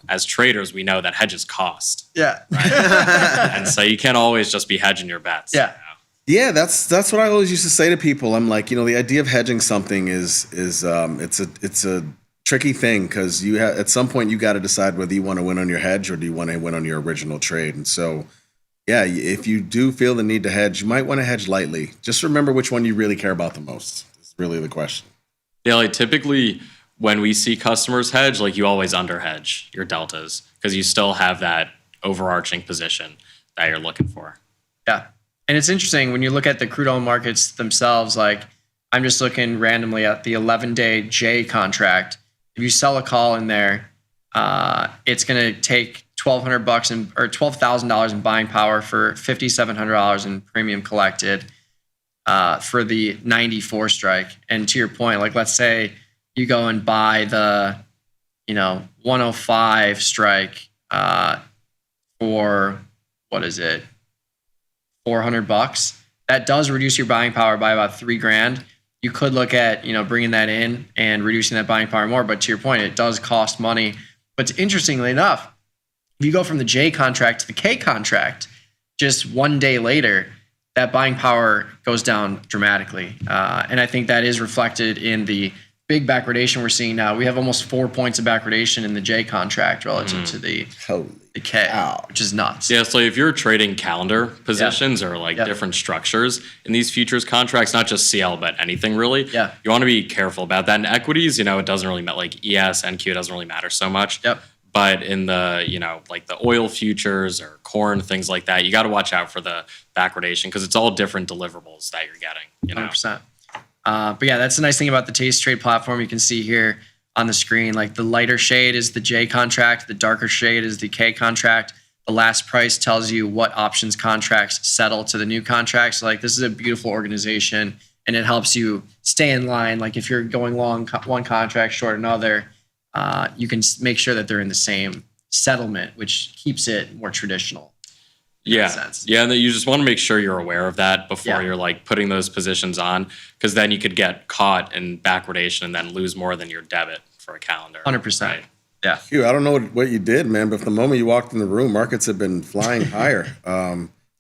as traders, we know that hedges cost. Yeah. Right? And so you can't always just be hedging your bets. Yeah. Yeah, that's what I always used to say to people. I'm like, the idea of hedging something is it's a tricky thing because at some point you got to decide whether you want to win on your hedge or do you want to win on your original trade. And so, yeah, if you do feel the need to hedge, you might want to hedge lightly. Just remember which one you really care about the most. Is really the question. Yeah, like typically when we see customers hedge, like you always under hedge your deltas because you still have that overarching position that you're looking for. Yeah. And it's interesting when you look at the crude oil markets themselves, like I'm just looking randomly at the 11-day J contract. If you sell a call in there, it's going to take $1,200 or $12,000 in buying power for $5,700 in premium collected for the 94 strike. And to your point, like let's say you go and buy the 105 strike for what is it, $400. That does reduce your buying power by about $3,000. You could look at, bringing that in and reducing that buying power more. But to your point, it does cost money. But interestingly enough, if you go from the J contract to the K contract, just one day later, that buying power goes down dramatically. And I think that is reflected in the big backwardation we're seeing now. We have almost 4 points of backwardation in the J contract relative to the K, which is nuts. Yeah, so if you're trading calendar positions or like different structures in these futures contracts, not just CL, but anything really, you want to be careful about that. In equities, it doesn't really matter, like ES, NQ, doesn't really matter so much. But in the, like the oil futures or corn, things like that, you got to watch out for the backwardation because it's all different deliverables that you're getting, 100%. But yeah, that's the nice thing about the Taste Trade platform. You can see here on the screen, like the lighter shade is the J contract, the darker shade is the K contract. The last price tells you what options contracts settle to the new contract. So like this is a beautiful organization and it helps you stay in line. Like if you're going long one contract, short another, you can make sure that they're in the same settlement, which keeps it more traditional. Yeah. Yeah. And you just want to make sure you're aware of that before you're like putting those positions on, because then you could get caught in backwardation and then lose more than your debit for a calendar. 100%. Right? Yeah. Hugh, I don't know what you did, man, but from the moment you walked in the room, markets have been flying higher.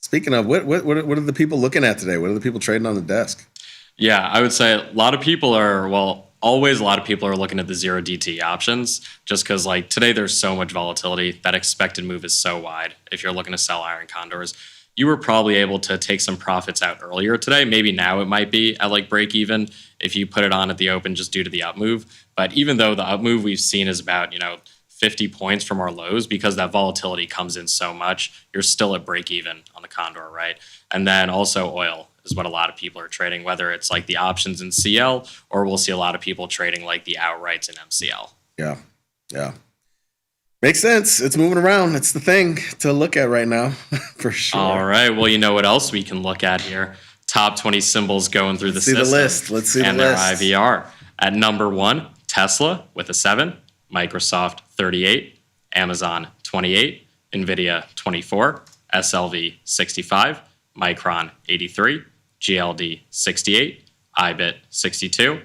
Speaking of, what are the people looking at today? What are the people trading on the desk? Yeah, I would say a lot of people are, always a lot of people are looking at the 0 DT options just because like today there's so much volatility. That expected move is so wide. If you're looking to sell iron condors, you were probably able to take some profits out earlier today. Maybe now it might be at like break even if you put it on at the open just due to the up move. But even though the up move we've seen is about, 50 points from our lows, because that volatility comes in so much, you're still at break even on the condor, right? And then also oil is what a lot of people are trading, whether it's like the options in CL or we'll see a lot of people trading like the outrights in MCL. Yeah. Makes sense. It's moving around. It's the thing to look at right now, for sure. All right. Well, you know what else we can look at here? Top 20 symbols going through the system. Let's see the list. And their IVR. At number 1, Tesla with a 7, Microsoft 38, Amazon 28, NVIDIA 24, SLV 65, Micron 83, GLD 68, iBit 62,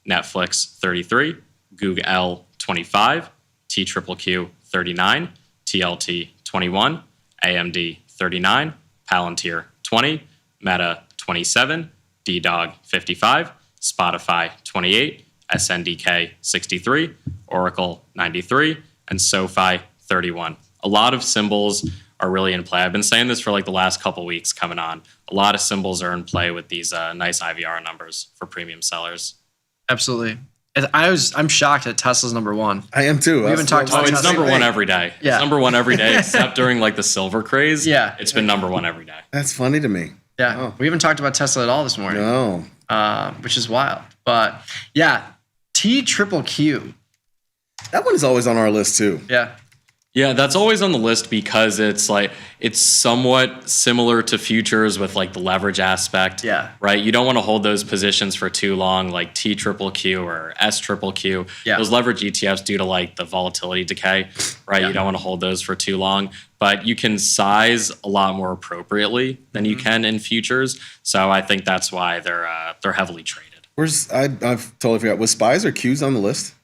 Netflix 33, Google 25, TQQQ 39, TLT 21, AMD 39, Palantir 20, Meta 27, DDOG 55, Spotify 28, SNDK 63, Oracle 93, and SoFi 31. A lot of symbols are really in play. I've been saying this for like the last couple weeks coming on. A lot of symbols are in play with these nice IVR numbers for premium sellers. Absolutely. I'm shocked that Tesla's number one. I am too. We haven't talked about it's number one every day. Yeah. It's number one every day, except during like the silver craze. Yeah. It's been number one every day. That's funny to me. Yeah. Oh. We haven't talked about Tesla at all this morning. No. Which is wild. But yeah, TQQQ. That one is always on our list too. Yeah. Yeah, that's always on the list because it's somewhat similar to futures with like the leverage aspect. Yeah. Right. You don't want to hold those positions for too long, like TQQQ or SQQQ. Yeah. Those leverage ETFs due to like the volatility decay. Right. Yeah. You don't want to hold those for too long, but you can size a lot more appropriately than you can in futures. So I think that's why they're heavily traded. I've totally forgot. Was SPYs or Qs on the list?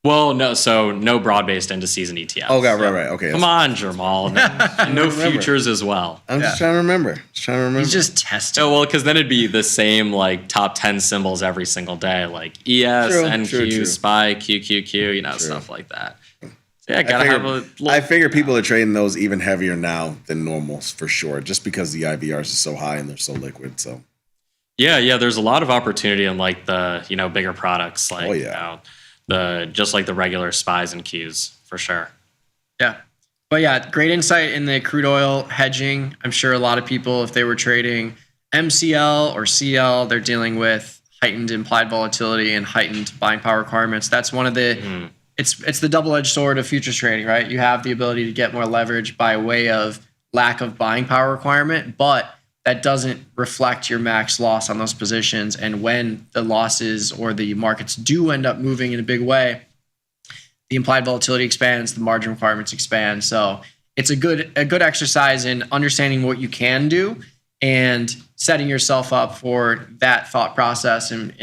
Well, no. So no broad-based indices and ETFs. Oh, God, right. Okay. Come on, Jamal. No futures as well. I'm just trying to remember. He's just testing. Oh, well, because then it'd be the same like top 10 symbols every single day, like ES, NQ, SPY, QQQ, stuff like that. So yeah, gotta have a little. I figure people are trading those even heavier now than normals for sure, just because the IVRs are so high and they're so liquid. So. Yeah. There's a lot of opportunity in like the bigger products, like just like the regular SPYs and Qs for sure. Yeah. But yeah, great insight in the crude oil hedging. I'm sure a lot of people, if they were trading MCL or CL, they're dealing with heightened implied volatility and heightened buying power requirements. That's one of the, it's the double-edged sword of futures trading, right? You have the ability to get more leverage by way of lack of buying power requirement, but that doesn't reflect your max loss on those positions. And when the losses or the markets do end up moving in a big way, the implied volatility expands, the margin requirements expand. So it's a good exercise in understanding what you can do and setting yourself up for that thought process and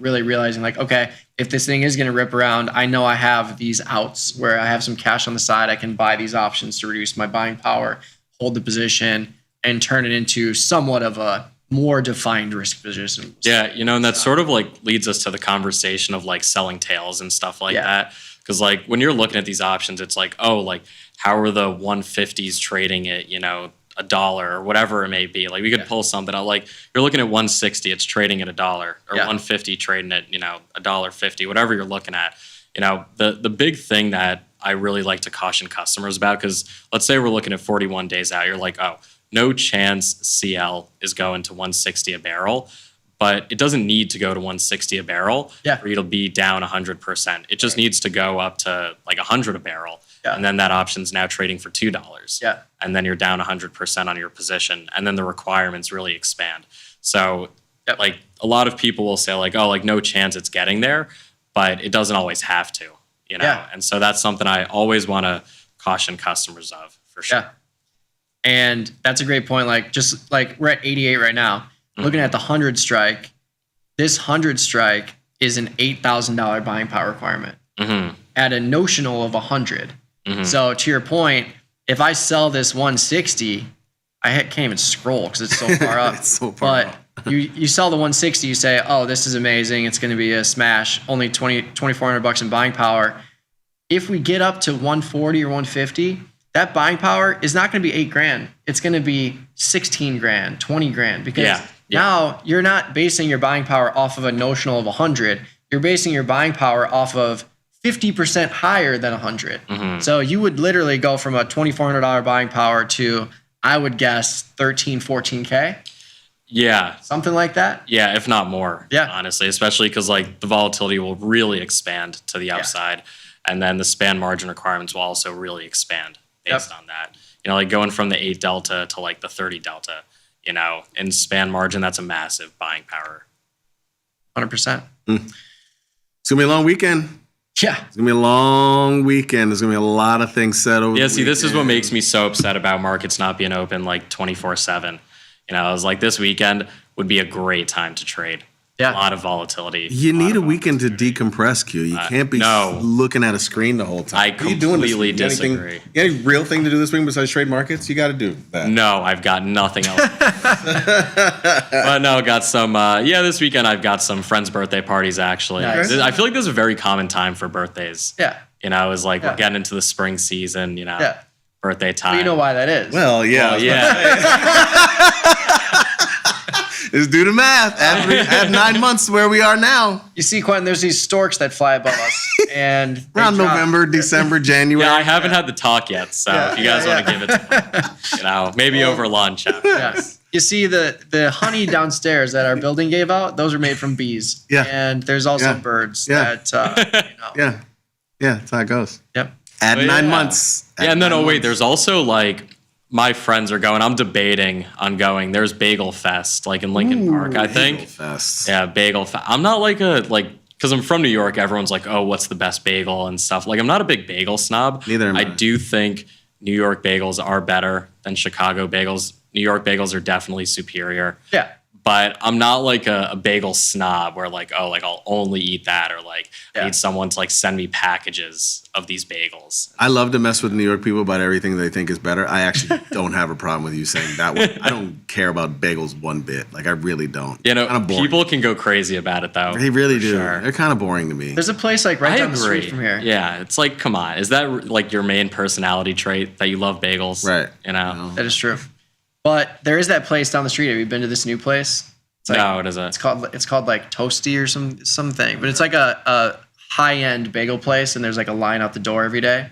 really realizing like, okay, if this thing is going to rip around, I know I have these outs where I have some cash on the side. I can buy these options to reduce my buying power, hold the position, and turn it into somewhat of a more defined risk position. Yeah, and that sort of like leads us to the conversation of like selling tails and stuff like that. Because like when you're looking at these options, it's like, oh, like how are the 150s trading at, $1 or whatever it may be. Like we could pull something out. Like you're looking at 160, it's trading at $1, or 150 trading at, $1.50, whatever you're looking at. The big thing that I really like to caution customers about, because let's say we're looking at 41 days out, you're like, oh, no chance CL is going to 160 a barrel, but it doesn't need to go to 160 a barrel for you to be down 100%. It just needs to go up to like 100 a barrel. And then that option's now trading for $2. Yeah. And then you're down 100% on your position. And then the requirements really expand. So like a lot of people will say like, oh, like no chance it's getting there, but it doesn't always have to, And so that's something I always want to caution customers of for sure. Yeah. And that's a great point. Like, just like we're at 88 right now, looking at the 100 strike, this 100 strike is an $8,000 buying power requirement at a notional of 100. So to your point, if I sell this 160, I can't even scroll because it's so far up. It's so far up. You sell the 160, you say, oh, this is amazing. It's going to be a smash. Only $2,400 in buying power. If we get up to 140 or 150, that buying power is not going to be $8,000. It's going to be 16 grand, 20 grand, because now you're not basing your buying power off of a notional of 100. You're basing your buying power off of 50% higher than 100. So you would literally go from a $2,400 buying power to, I would guess, 13, 14K. Yeah. Something like that. Yeah, if not more. Yeah. Honestly, especially because like the volatility will really expand to the upside. And then the span margin requirements will also really expand based on that. Like going from the 8 delta to like the 30 delta, in span margin, that's a massive buying power. 100%. It's going to be a long weekend. Yeah. It's going to be a long weekend. There's going to be a lot of things said over the see, this is what makes me so upset about markets not being open like 24/7. I was like, this weekend would be a great time to trade. A lot of volatility. You need a weekend to decompress, Q. You can't be looking at a screen the whole time. I completely disagree. You got any real thing to do this week besides trade markets? You got to do that. No, I've got nothing else. But no, got some. This weekend I've got some friends' birthday parties. Actually, Nice. I feel like this is a very common time for birthdays. Yeah. It's like we're getting into the spring season. Birthday time. Well, you know why that is. Well, yeah. Just do the math. Add 9 months to where we are now. You see, Quentin, there's these storks that fly above us, and around November, December, January. Yeah, I haven't had the talk yet, so if you guys want to give it to me, maybe over lunch. Yes. You see the honey downstairs that our building gave out, those are made from bees. Yeah. And there's also birds that, Yeah, that's how it goes. Yep. Add 9 months. And then, there's also like, my friends are going. I'm debating on going. There's Bagel Fest, like in Lincoln Park, I think. Bagel Fest. Yeah, Bagel Fest. I'm not because I'm from New York. Everyone's like, oh, what's the best bagel and stuff. Like, I'm not a big bagel snob. Neither am I. I do think New York bagels are better than Chicago bagels. New York bagels are definitely superior. Yeah. But I'm not like a bagel snob where like, I'll only eat that, or like I need someone to like send me packages of these bagels. I love to mess with New York people about everything they think is better. I actually don't have a problem with you saying that one. I don't care about bagels one bit. Like, I really don't. People can go crazy about it though. They really do. Sure. They're kind of boring to me. There's a place like right down the street from here. Yeah, it's like, come on. Is that like your main personality trait, that you love bagels? Right. That is true. But there is that place down the street. Have you been to this new place? No, it isn't. It's called like Toasty or something. But it's like a high-end bagel place, and there's like a line out the door every day.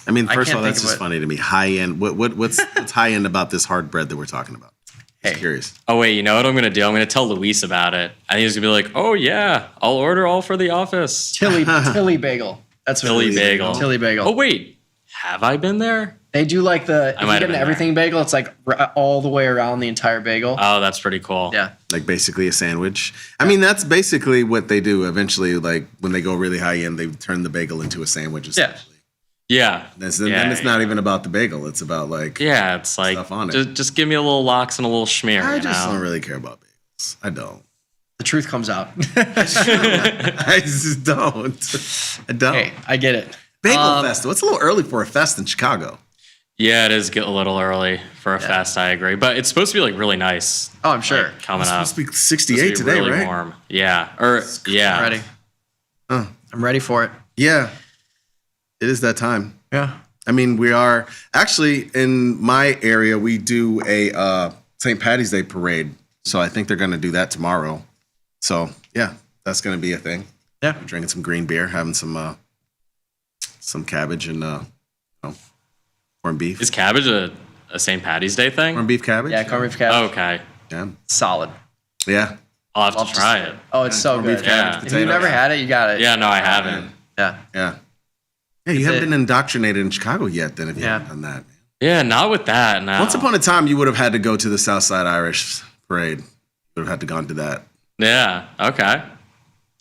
I mean, first of all, that's just funny to me. High-end. What's high-end about this hard bread that we're talking about? Just curious. Oh, wait, you know what I'm going to do? I'm going to tell Luis about it. I think he's going to be like, oh, yeah, I'll order all for the office. Tilly Bagel. That's what Tilly Bagel. Tilly Bagel. Oh, wait. Have I been there? They do like if you get an everything bagel, it's like all the way around the entire bagel. Oh, that's pretty cool. Yeah. Like basically a sandwich. I mean, that's basically what they do eventually. Like when they go really high end, they turn the bagel into a sandwich essentially. Yeah. Then it's not even about the bagel. It's about like it's like stuff on it. Just give me a little lox and a little schmear. I just don't really care about bagels. I don't. The truth comes out. I just don't. I don't. Hey, I get it. Bagel Festival. It's a little early for a fest in Chicago. Yeah, it is a little early for a fest. I agree, but it's supposed to be like really nice. Oh, I'm sure. Like, coming up. It's supposed to be 68 today, really right? Warm. Yeah. I'm ready. I'm ready for it. Yeah. It is that time. Yeah. I mean, we are actually in my area. We do a St. Patty's Day parade, so I think they're going to do that tomorrow. So yeah, that's going to be a thing. Yeah. I'm drinking some green beer, having some cabbage and corned beef. Is cabbage a St. Patty's Day thing? Corned beef cabbage? Yeah, corned beef cabbage. Okay. Yeah. Solid. Yeah. I'll have to try it. Oh, it's so good. Yeah. If you've never had it, you got it. Yeah, no, I haven't. Yeah. Yeah. Yeah, you haven't been indoctrinated in Chicago yet, then, if you haven't done that. Man. Yeah, not with that, no. Once upon a time, you would have had to go to the Southside Irish Parade. You would have had to gone to that. Yeah, okay.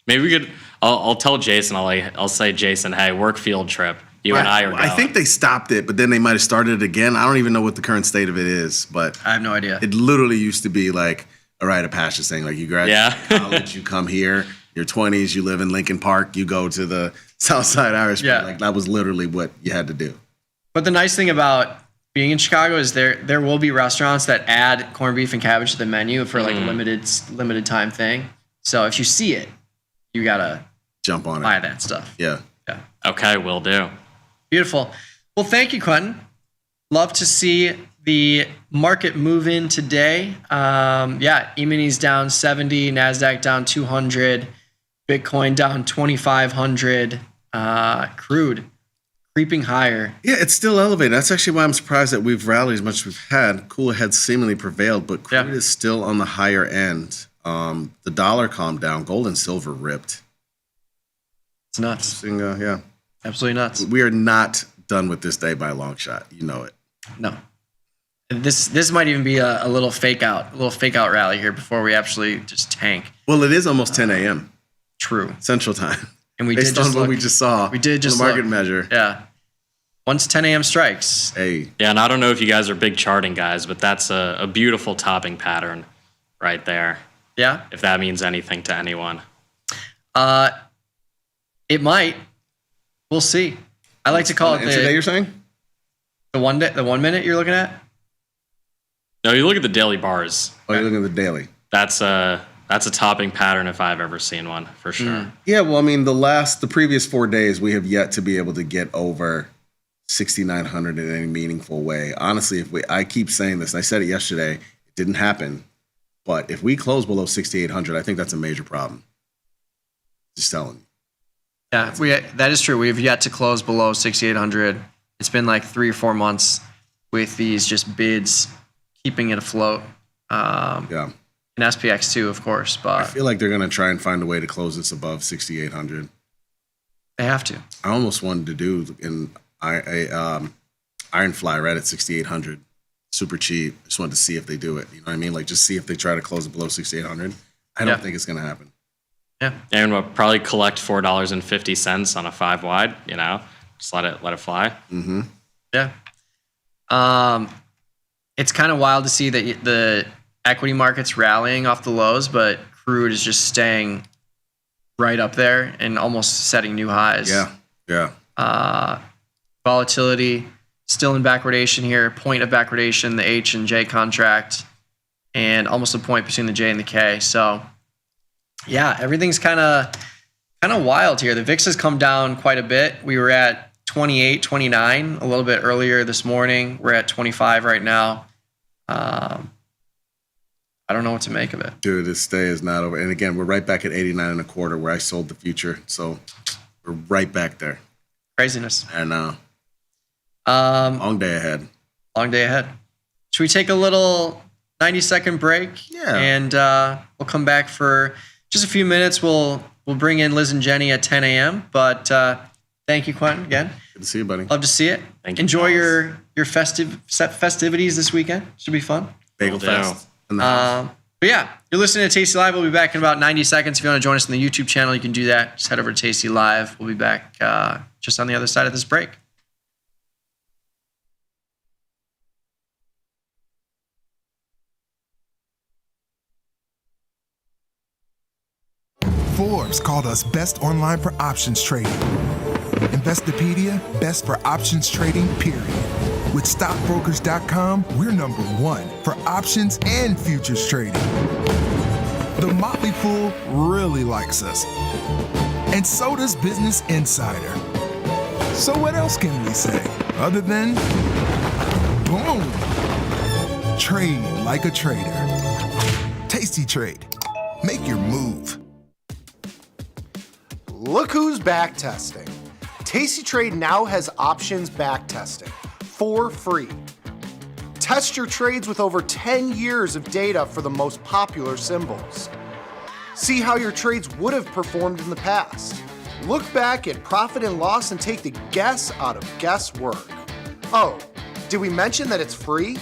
Maybe we could, I'll tell Jason, I'll say, Jason, hey, work field trip. You and I are going. I think they stopped it, but then they might have started it again. I don't even know what the current state of it is, but I have no idea. It literally used to be like a rite of passage thing. Like you graduate college, you come here, your 20s, you live in Lincoln Park, you go to the Southside Irish. Yeah. Like that was literally what you had to do. But the nice thing about being in Chicago is there will be restaurants that add corned beef and cabbage to the menu for like a limited time thing. So if you see it, you gotta jump on buy that stuff. Yeah. Yeah. Okay, will do. Beautiful. Well, thank you, Quentin. Love to see the market move in today. E-minis down 70, NASDAQ down 200, Bitcoin down 2,500, crude creeping higher. Yeah, it's still elevated. That's actually why I'm surprised that we've rallied as much as we've had. Cooler heads seemingly prevailed, but crude is still on the higher end. The dollar calmed down. Gold and silver ripped. It's nuts. Yeah. Absolutely nuts. We are not done with this day by a long shot. You know it. No. This might even be a little fake out rally here before we actually just tank. Well, it is almost 10 a.m. True. Central time. And we based did just on what we just saw. We did just the market look. measure. Yeah. Once 10 a.m. strikes. Hey. Yeah, and I don't know if you guys are big charting guys, but that's a beautiful topping pattern right there. Yeah. If that means anything to anyone. It might. We'll see. I like to call it intraday, you're saying? The 1 minute you're looking at? No, you look at the daily bars. Oh, you're looking at the daily. That's a topping pattern if I've ever seen one, for sure. Yeah, well, I mean, the previous 4 days, we have yet to be able to get over 6,900 in any meaningful way. Honestly, I keep saying this, and I said it yesterday, it didn't happen. But if we close below 6,800, I think that's a major problem. Just telling you. Yeah, that is true. We have yet to close below 6,800. It's been like 3 or 4 months with these just bids keeping it afloat. Yeah. And SPX too, of course. But I feel like they're going to try and find a way to close this above 6,800. They have to. I almost wanted to do an iron fly right at 6,800. Super cheap. Just wanted to see if they do it. You know what I mean? Like, just see if they try to close it below 6,800. I don't think it's going to happen. Yeah. And we'll probably collect $4.50 on a 5 wide, you know? Just let it fly. Mm-hmm. Yeah. It's kind of wild to see that the equity market's rallying off the lows, but crude is just staying right up there and almost setting new highs. Yeah. Volatility still in backwardation here, point of backwardation, the H and J contract, and almost a point between the J and the K. So, yeah, everything's kind of wild here. The VIX has come down quite a bit. We were at 28, 29 a little bit earlier this morning. We're at 25 right now. I don't know what to make of it. Dude, this day is not over. And again, we're right back at 89.25 where I sold the future. So we're right back there. Craziness. I know. Long day ahead. Long day ahead. Should we take a little 90-second break? Yeah. And we'll come back for just a few minutes. We'll bring in Liz and Jenny at 10 a.m. But thank you, Quentin, again. Good to see you, buddy. Love to see it. Thank you. Enjoy your festivities this weekend. Should be fun. Bagel Fest. But yeah, you're listening to Tasty Live. We'll be back in about 90 seconds. If you want to join us on the YouTube channel, you can do that. Just head over to Tasty Live. We'll be back just on the other side of this break. Forbes called us best online for options trading. Investopedia, best for options trading, period. With stockbrokers.com, we're number 1 for options and futures trading. The Motley Fool really likes us. And so does Business Insider. So what else can we say other than boom? Trade like a trader. Tasty Trade. Make your move. Look who's back testing. Tasty Trade now has options back testing for free. Test your trades with over 10 years of data for the most popular symbols. See how your trades would have performed in the past. Look back at profit and loss and take the guess out of guesswork. Oh, did we mention that it's free?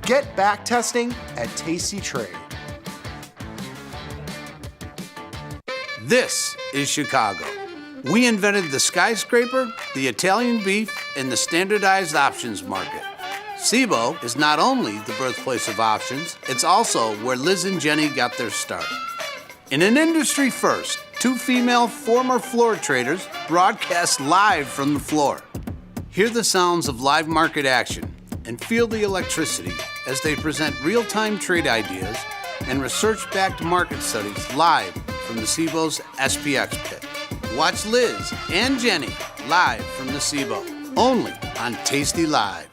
Get back testing at Tasty Trade. This is Chicago. We invented the skyscraper, the Italian beef, and the standardized options market. Cboe is not only the birthplace of options, it's also where Liz and Jenny got their start. In an industry first, 2 female former floor traders broadcast live from the floor. Hear the sounds of live market action and feel the electricity as they present real-time trade ideas and research-backed market studies live from the Cboe's SPX pit. Watch Liz and Jenny live from the Cboe, only on Tasty Live.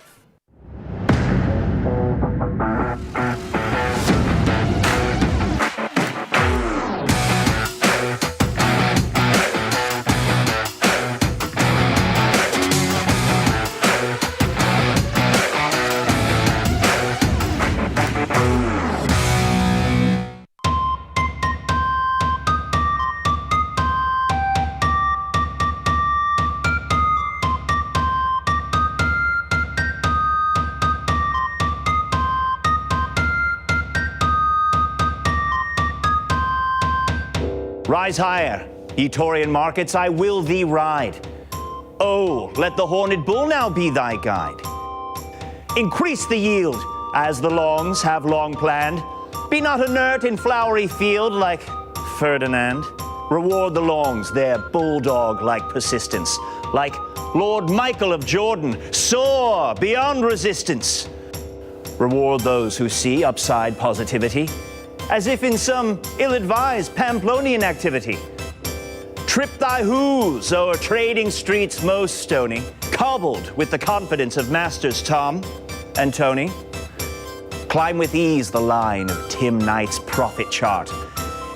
Rise higher, ye Taurian markets, I will thee ride. Oh, let the horned bull now be thy guide. Increase the yield, as the longs have long planned. Be not inert in flowery field like Ferdinand. Reward the longs, their bulldog-like persistence. Like Lord Michael of Jordan, soar beyond resistance. Reward those who see upside positivity, as if in some ill-advised Pamplonian activity. Trip thy hooves o'er trading streets most stony, cobbled with the confidence of masters Tom and Tony. Climb with ease the line of Tim Knight's profit chart,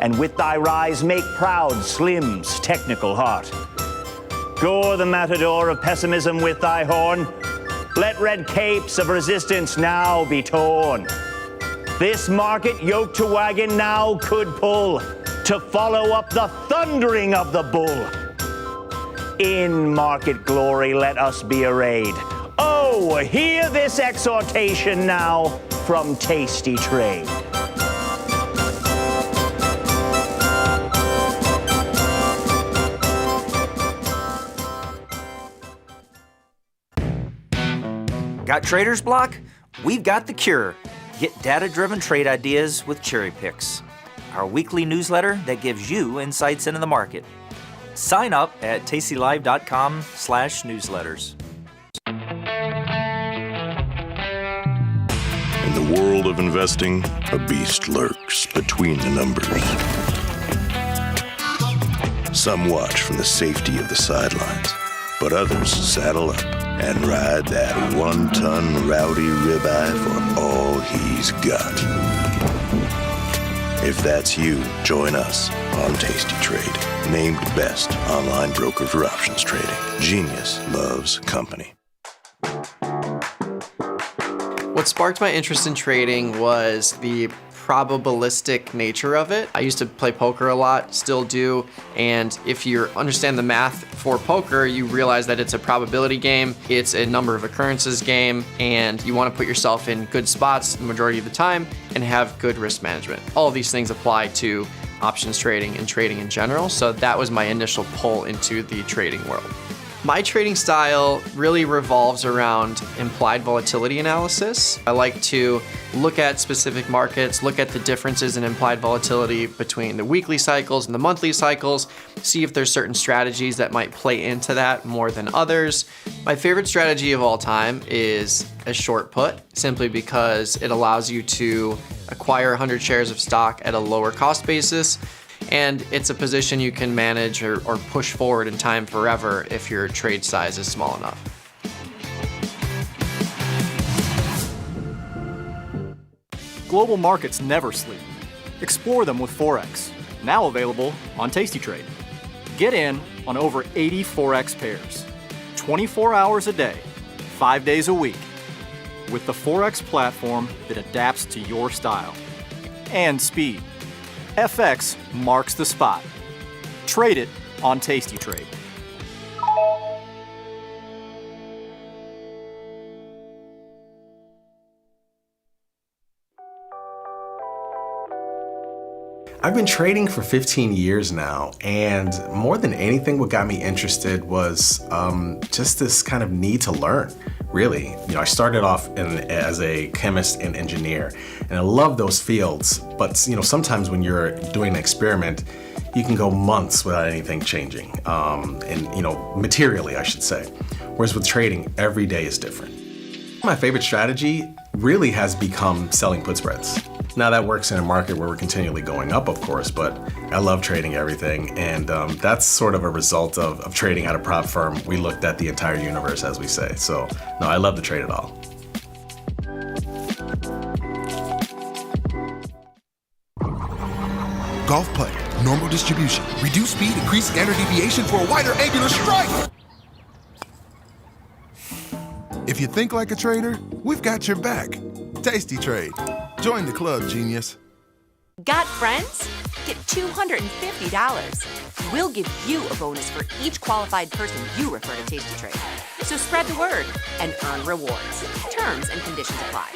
and with thy rise make proud Slim's technical heart. Gore the matador of pessimism with thy horn. Let red capes of resistance now be torn. This market yoke to wagon now could pull to follow up the thundering of the bull. In market glory let us be arrayed. Oh, hear this exhortation now from Tasty Trade. Got trader's block? We've got the cure. Get data-driven trade ideas with Cherry Picks, our weekly newsletter that gives you insights into the market. Sign up at tastylive.com/newsletters. In the world of investing, a beast lurks between the numbers. Some watch from the safety of the sidelines, but others saddle up and ride that one-ton rowdy ribeye for all he's got. If that's you, join us on Tasty Trade, named best online broker for options trading. Genius loves company. What sparked my interest in trading was the probabilistic nature of it. I used to play poker a lot, still do, and if you understand the math for poker, you realize that it's a probability game, it's a number of occurrences game, and you want to put yourself in good spots the majority of the time and have good risk management. All of these things apply to options trading and trading in general, so that was my initial pull into the trading world. My trading style really revolves around implied volatility analysis. I like to look at specific markets, look at the differences in implied volatility between the weekly cycles and the monthly cycles, see if there's certain strategies that might play into that more than others. My favorite strategy of all time is a short put, simply because it allows you to acquire 100 shares of stock at a lower cost basis. And it's a position you can manage or push forward in time forever if your trade size is small enough. Global markets never sleep. Explore them with Forex, now available on Tasty Trade. Get in on over 80 Forex pairs, 24 hours a day, 5 days a week, with the Forex platform that adapts to your style and speed. FX marks the spot. Trade it on Tasty Trade. I've been trading for 15 years now, and more than anything, what got me interested was just this kind of need to learn. Really, I started off as a chemist and engineer, and I love those fields. But sometimes when you're doing an experiment, you can go months without anything changing, and materially, I should say. Whereas with trading, every day is different. My favorite strategy really has become selling put spreads. Now that works in a market where we're continually going up, of course, but I love trading everything, and that's sort of a result of trading at a prop firm. We looked at the entire universe, as we say. So, no, I love to trade it all. Golf putt, normal distribution, reduce speed, increase standard deviation for a wider angular strike. If you think like a trader, we've got your back. Tasty Trade. Join the club, genius. Got friends? Get $250. We'll give you a bonus for each qualified person you refer to Tasty Trade. So spread the word and earn rewards. Terms and conditions apply.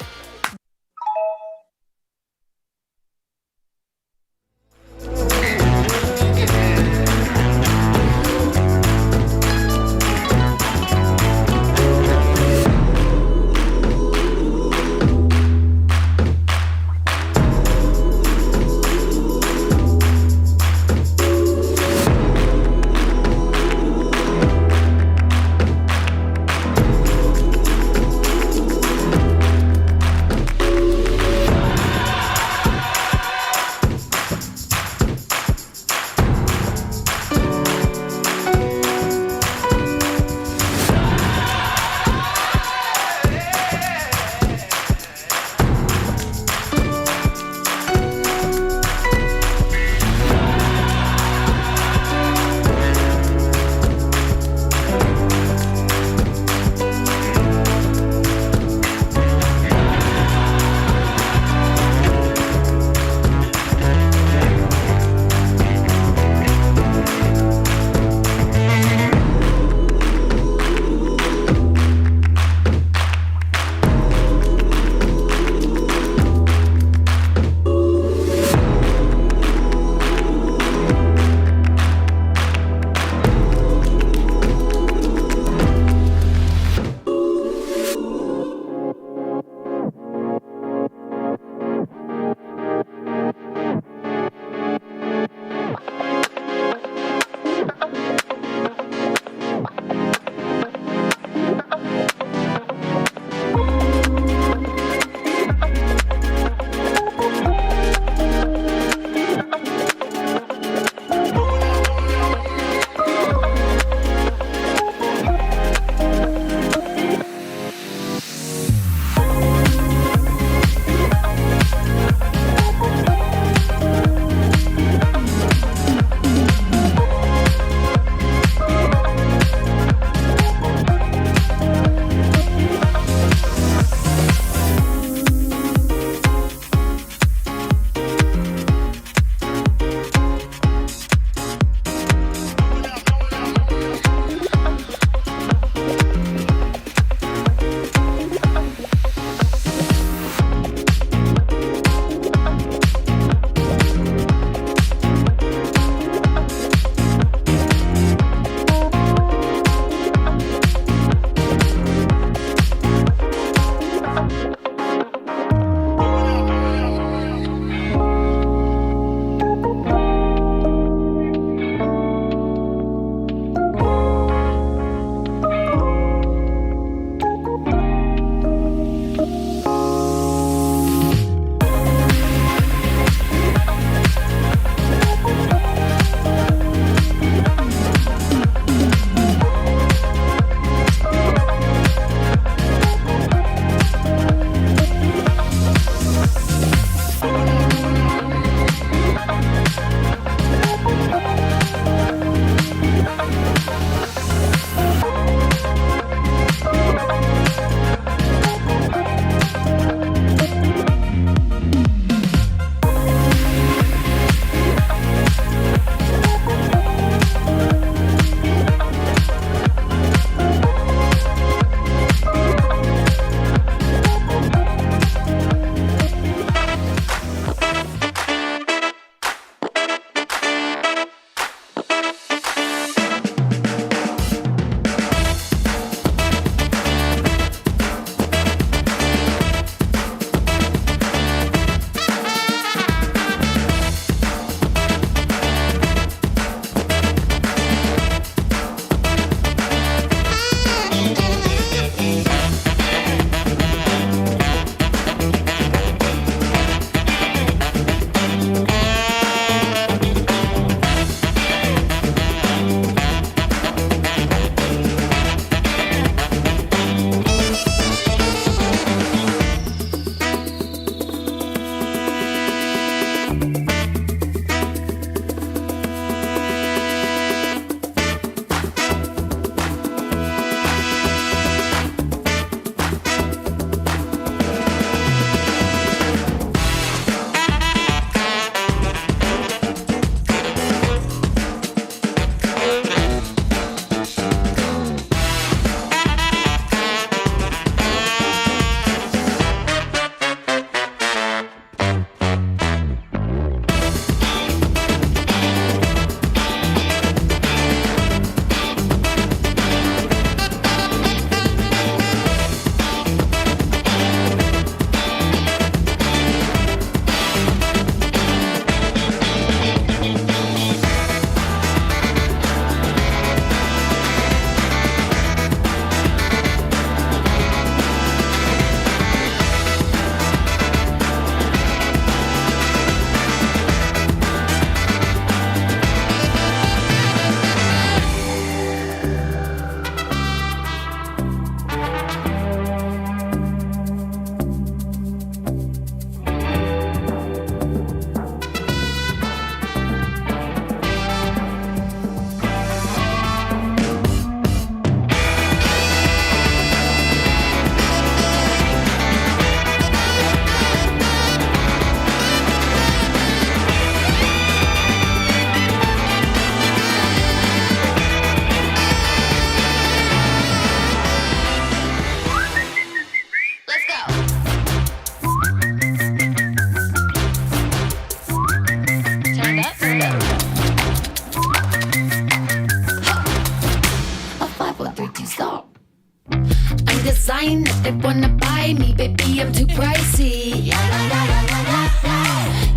They wanna buy me, baby, I'm too pricey. Yeah,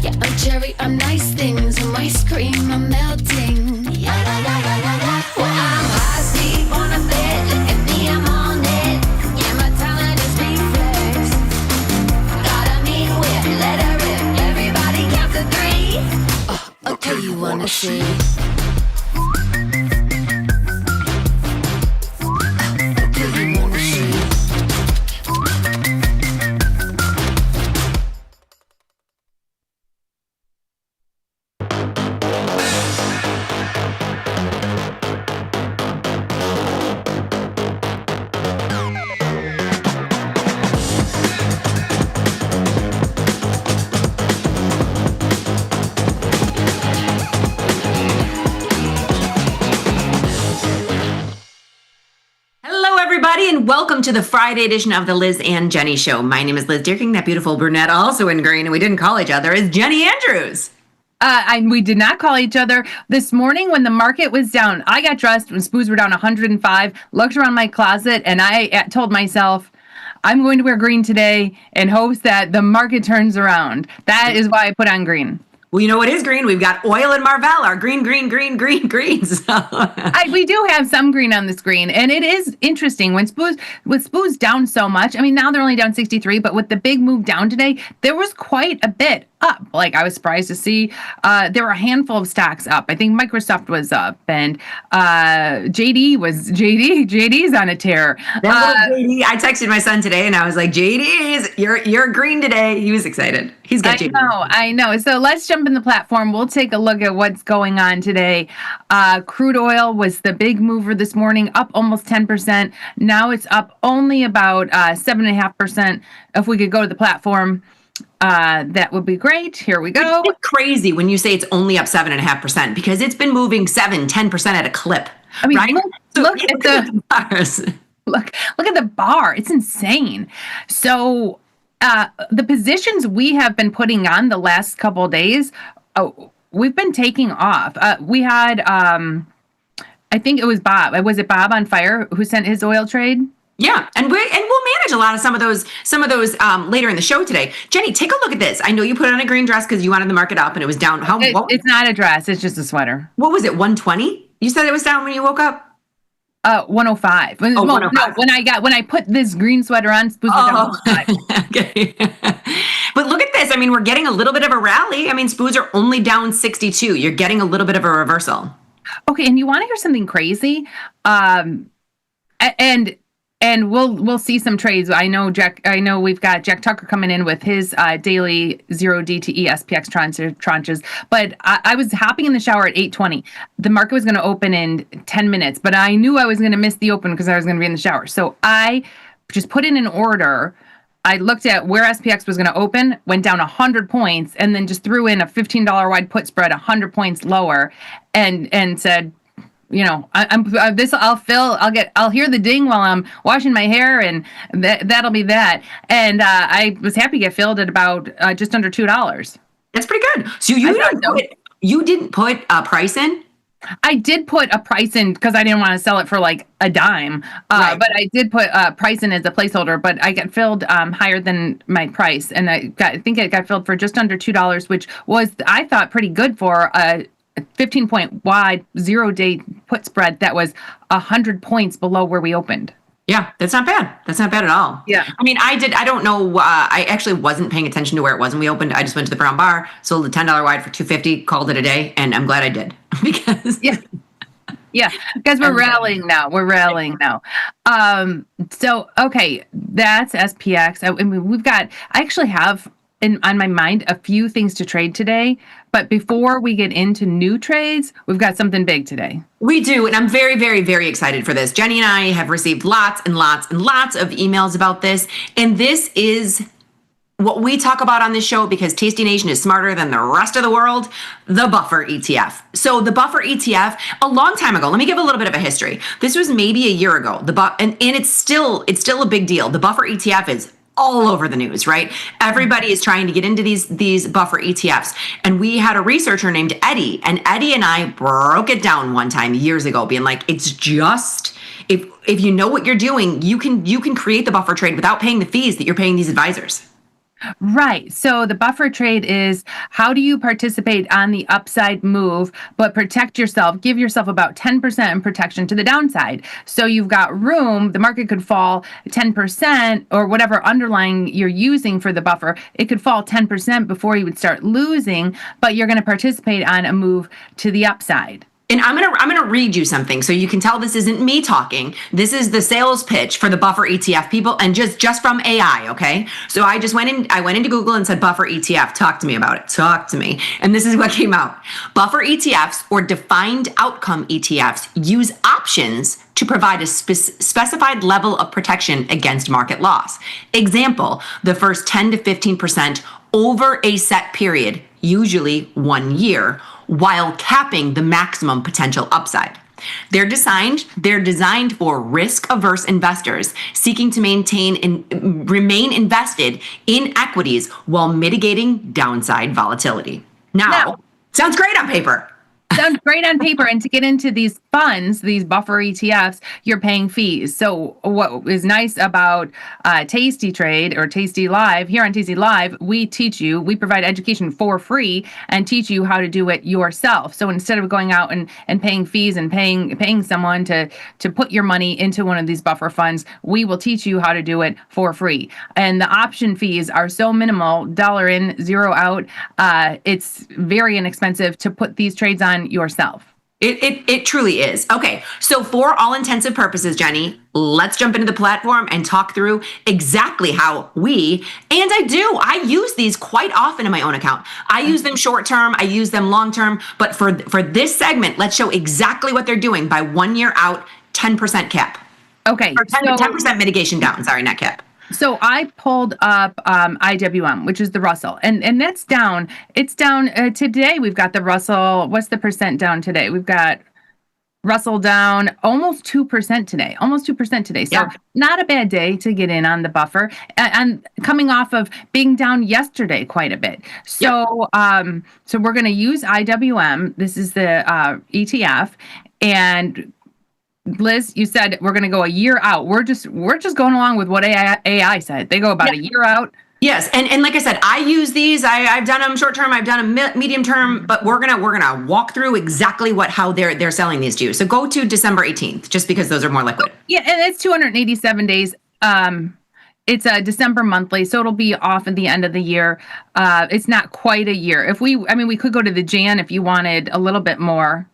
I'm cherry, I'm nice things. I'm ice cream, I'm melting. Well, I'm high speed on a bed. Look at me, I'm on it. Yeah, my talent is reflex. Got a mean whip, let her rip. Everybody count to 3. Okay, you wanna see? And welcome to the Friday edition of the Liz and Jenny Show. My name is Liz Deerking. That beautiful brunette, also in green, and we didn't call each other, is Jenny Andrews. We did not call each other. This morning when the market was down, I got dressed when spoos were down 105, looked around my closet, and I told myself, I'm going to wear green today in hopes that the market turns around. That is why I put on green. Well, you know what is green? We've got oil and Marvell, our green. So. We do have some green on the screen, and it is interesting with spoos down so much. I mean, now they're only down 63, but with the big move down today, there was quite a bit up. Like, I was surprised to see there were a handful of stocks up. I think Microsoft was up, and JD's on a tear. JD, I texted my son today, and I was like, JD's, you're green today. He was excited. He's got JD. I know. So let's jump in the platform. We'll take a look at what's going on today. Crude oil was the big mover this morning, up almost 10%. Now it's up only about 7.5%. If we could go to the platform, that would be great. Here we go. It's crazy when you say it's only up 7.5% because it's been moving 7-10% at a clip. I mean, right? look at the bars. Look at the bar. It's insane. So the positions we have been putting on the last couple of days, we've been taking off. We had, I think it was Bob. Was it Bob on Fire who sent his oil trade? Yeah, and we'll manage a lot of some of those later in the show today. Jenny, take a look at this. I know you put on a green dress because you wanted the market up and it was down. It's not a dress. It's just a sweater. What was it? 120? You said it was down when you woke up. 105. 105. No, when I put this green sweater on, spoos were down 105. Okay. But look at this. I mean, we're getting a little bit of a rally. I mean, spoos are only down 62. You're getting a little bit of a reversal. Okay, and you want to hear something crazy? And we'll see some trades. I know we've got Jack Tucker coming in with his daily 0 DTE SPX tranches. But I was hopping in the shower at 8:20. The market was going to open in 10 minutes, but I knew I was going to miss the open because I was going to be in the shower. So I just put in an order. I looked at where SPX was going to open, went down 100 points, and then just threw in a $15 wide put spread, 100 points lower, and said, you know, I'll hear the ding while I'm washing my hair, and that'll be that. And I was happy to get filled at about just under $2. That's pretty good. So you didn't put a price in? I did put a price in because I didn't want to sell it for like a dime. Right. But I did put a price in as a placeholder, but I got filled higher than my price. And I think it got filled for just under $2, which was, I thought, pretty good for a 15-point wide 0-day put spread that was 100 points below where we opened. Yeah, that's not bad. That's not bad at all. Yeah. I mean, I don't know. I actually wasn't paying attention to where it was when we opened. I just went to the brown bar, sold the $10 wide for $2.50, called it a day, and I'm glad I did because because we're rallying now. So okay, that's SPX. I mean, I actually have on my mind a few things to trade today. But before we get into new trades, we've got something big today. We do, and I'm very, very, very excited for this. Jenny and I have received lots and lots and lots of emails about this, and this is what we talk about on this show because Tasty Nation is smarter than the rest of the world, the buffer ETF. So the buffer ETF, a long time ago, let me give a little bit of a history. This was maybe a year ago, and it's still a big deal. The buffer ETF is all over the news, right? Everybody is trying to get into these buffer ETFs. And we had a researcher named Eddie, and Eddie and I broke it down one time years ago, being like, it's just, if you know what you're doing, you can create the buffer trade without paying the fees that you're paying these advisors. Right. So the buffer trade is how do you participate on the upside move, but protect yourself, give yourself about 10% in protection to the downside. So you've got room, the market could fall 10% or whatever underlying you're using for the buffer. It could fall 10% before you would start losing, but you're going to participate on a move to the upside. And I'm gonna read you something so you can tell this isn't me talking. This is the sales pitch for the buffer ETF people, and just from AI, okay? So I went into Google and said buffer ETF. Talk to me about it. Talk to me. And this is what came out. Buffer ETFs or defined outcome ETFs use options to provide a specified level of protection against market loss. Example: the first 10 to 15% over a set period, usually 1 year, while capping the maximum potential upside. They're designed for risk-averse investors seeking to maintain and remain invested in equities while mitigating downside volatility. Now, sounds great on paper. Sounds great on paper. And to get into these funds, these buffer ETFs, you're paying fees. So what is nice about Tasty Trade or Tasty Live, here on Tasty Live, we provide education for free and teach you how to do it yourself. So instead of going out and paying fees and paying someone to put your money into one of these buffer funds, we will teach you how to do it for free. And the option fees are so minimal, $1 in, $0 out. It's very inexpensive to put these trades on yourself. It truly is. Okay, so for all intensive purposes, Jenny, let's jump into the platform and talk through exactly how I use these quite often in my own account. I use them short term, I use them long term, but for this segment, let's show exactly what they're doing by 1 year out, 10% cap. Okay. Or 10% mitigation down, sorry, not cap. So I pulled up IWM, which is the Russell, and that's down. It's down today. We've got the Russell. What's the percent down today? We've got Russell down almost 2% today. Almost 2% today. So not a bad day to get in on the buffer, and coming off of being down yesterday quite a bit. So so we're going to use IWM. This is the ETF, and Liz, you said we're going to go a year out. We're just going along with what AI said. They go about a year out. Yes, and like I said, I use these. I've done them short term. I've done them medium term. But we're gonna walk through exactly how they're selling these to you. So go to December 18th, just because those are more liquid. Yeah, and it's 287 days. It's a December monthly, so it'll be off at the end of the year. It's not quite a year. We could go to the Jan if you wanted a little bit more.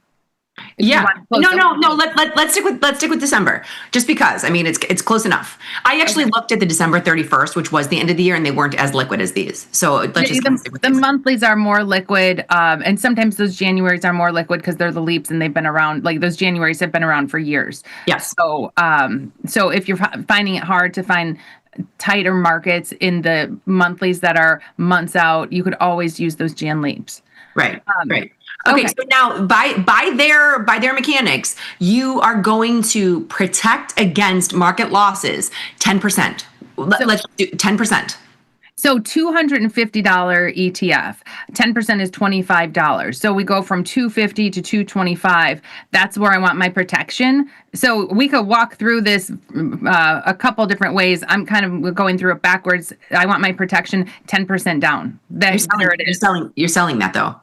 Yeah. No. Let's stick with December, just because. It's close enough. I actually looked at the December 31st, which was the end of the year, and they weren't as liquid as these. So let's just stick with the monthlies are more liquid, and sometimes those Januaries are more liquid because they're the leaps and they've been around. Like those Januaries have been around for years. Yes. So if you're finding it hard to find tighter markets in the monthlies that are months out, you could always use those Jan leaps. Right. Right. Okay, so now by their mechanics, you are going to protect against market losses 10%. Let's do 10%. So $250 ETF, 10% is $25. So we go from $250 to $225. That's where I want my protection. So we could walk through this a couple different ways. I'm kind of going through it backwards. I want my protection 10% down. There it is. You're selling that though.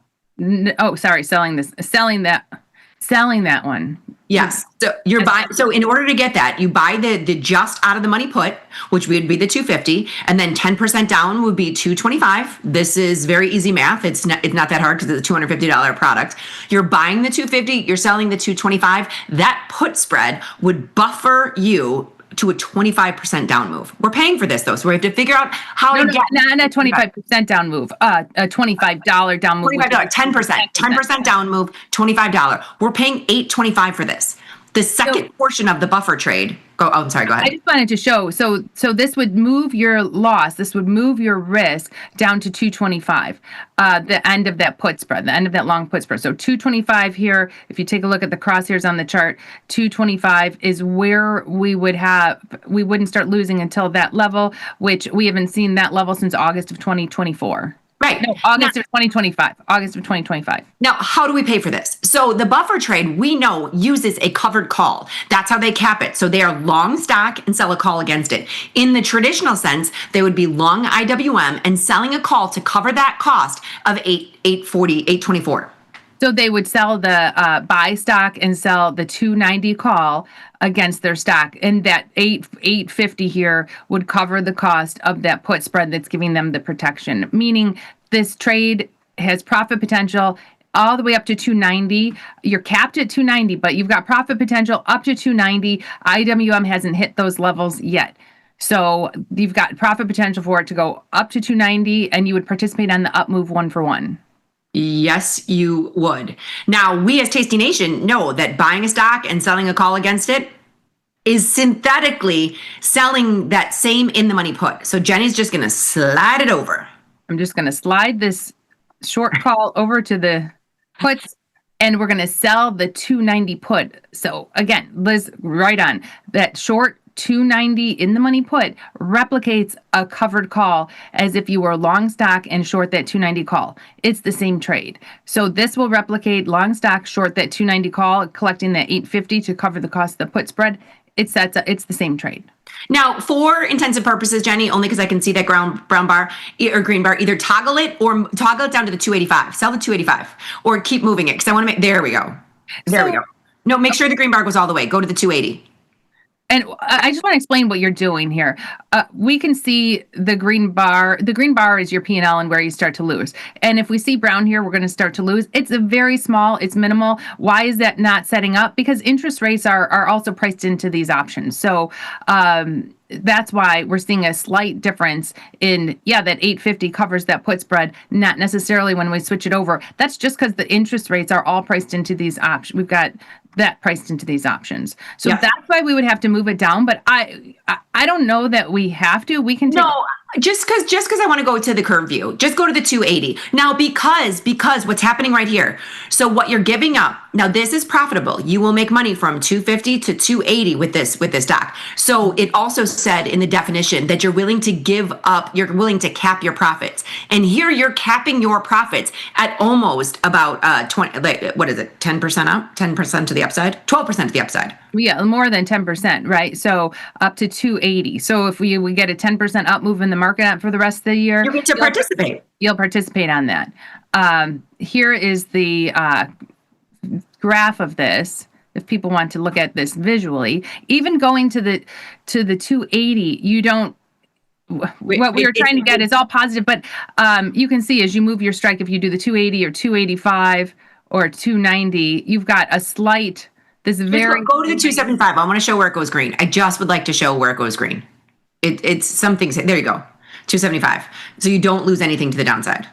Selling that one. Yes. So you're buying. So in order to get that, you buy the just out of the money put, which would be the 250, and then 10% down would be 225. This is very easy math. It's not that hard because it's a $250 product. You're buying the 250. You're selling the 225. That put spread would buffer you to a 25% down move. We're paying for this though, so we have to figure out how to get not a 25% down move. A $25 down move. $25, 10% down move, $25. We're paying $8.25 for this. The second portion of the buffer trade. I'm sorry, go ahead. I just wanted to show. So this would move your loss. This would move your risk down to 225, the end of that put spread, the end of that long put spread. So 225 here, if you take a look at the crosshairs on the chart, 225 is where we wouldn't start losing until that level, which we haven't seen that level since August of 2024. Right. No, August of 2025. August of 2025. Now, how do we pay for this? So the buffer trade, we know, uses a covered call. That's how they cap it. So they are long stock and sell a call against it. In the traditional sense, they would be long IWM and selling a call to cover that cost of 824. So they would sell the buy stock and sell the 290 call against their stock, and that 850 here would cover the cost of that put spread that's giving them the protection. Meaning this trade has profit potential all the way up to 290. You're capped at 290, but you've got profit potential up to 290. IWM hasn't hit those levels yet. So you've got profit potential for it to go up to 290, and you would participate on the up move 1-for-1. Yes, you would. Now, we as Tasty Nation know that buying a stock and selling a call against it is synthetically selling that same in the money put. So Jenny's just going to slide it over. I'm just going to slide this short call over to the puts, and we're going to sell the 290 put. So again, Liz, right on. That short 290 in the money put replicates a covered call as if you were long stock and short that 290 call. It's the same trade. So this will replicate long stock, short that 290 call, collecting that 850 to cover the cost of the put spread. It's the same trade. Now, for intensive purposes, Jenny, only because I can see that brown bar or green bar, either toggle it down to the 285. Sell the 285 or keep moving it because I want to make, there we go. There we go. No, make sure the green bar goes all the way. Go to the 280. And I just want to explain what you're doing here. We can see the green bar. The green bar is your P&L and where you start to lose. And if we see brown here, we're going to start to lose. It's a very small. It's minimal. Why is that not setting up? Because interest rates are also priced into these options. So that's why we're seeing a slight difference in, that 850 covers that put spread, not necessarily when we switch it over. That's just because the interest rates are all priced into these options. We've got that priced into these options. So that's why we would have to move it down. But I don't know that we have to. We can take just because I want to go to the curve view, just go to the 280. Now, because what's happening right here. So what you're giving up, now this is profitable. You will make money from 250 to 280 with this stock. So it also said in the definition that you're willing to give up, you're willing to cap your profits. And here you're capping your profits at almost about 20, what is it? 10% up, 10% to the upside, 12% to the upside. Yeah, more than 10%, right? So up to 280. So if we get a 10% up move in the market for the rest of the year, you get to participate. You'll participate on that. Here is the graph of this. If people want to look at this visually, even going to the 280, you don't. What we are trying to get is all positive, but you can see as you move your strike, if you do the 280 or 285 or 290, you've got a slight. This very go to the 275. I want to show where it goes green. I just would like to show where it goes green. It's something. There you go, 275. So you don't lose anything to the downside.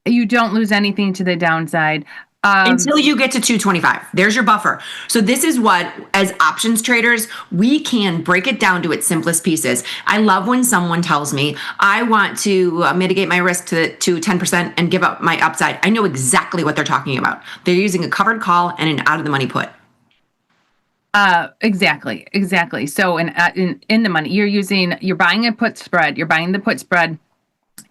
You don't lose anything to the downside. Until you get to 225. There's your buffer. So this is what, as options traders, we can break it down to its simplest pieces. I love when someone tells me, I want to mitigate my risk to 10% and give up my upside. I know exactly what they're talking about. They're using a covered call and an out of the money put. Exactly. So in the money, you're buying a put spread, you're buying the put spread,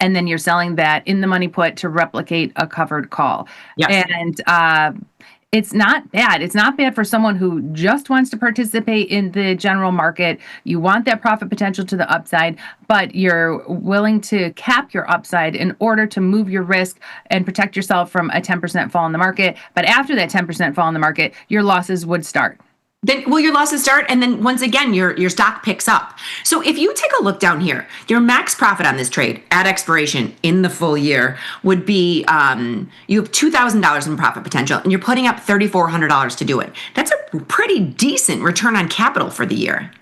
and then you're selling that in the money put to replicate a covered call. Yes. And it's not bad. It's not bad for someone who just wants to participate in the general market. You want that profit potential to the upside, but you're willing to cap your upside in order to move your risk and protect yourself from a 10% fall in the market. But after that 10% fall in the market, your losses would start. Then your losses start, and then once again, your stock picks up. So if you take a look down here, your max profit on this trade at expiration in the full year would be, you have $2,000 in profit potential, and you're putting up $3,400 to do it. That's a pretty decent return on capital for the year.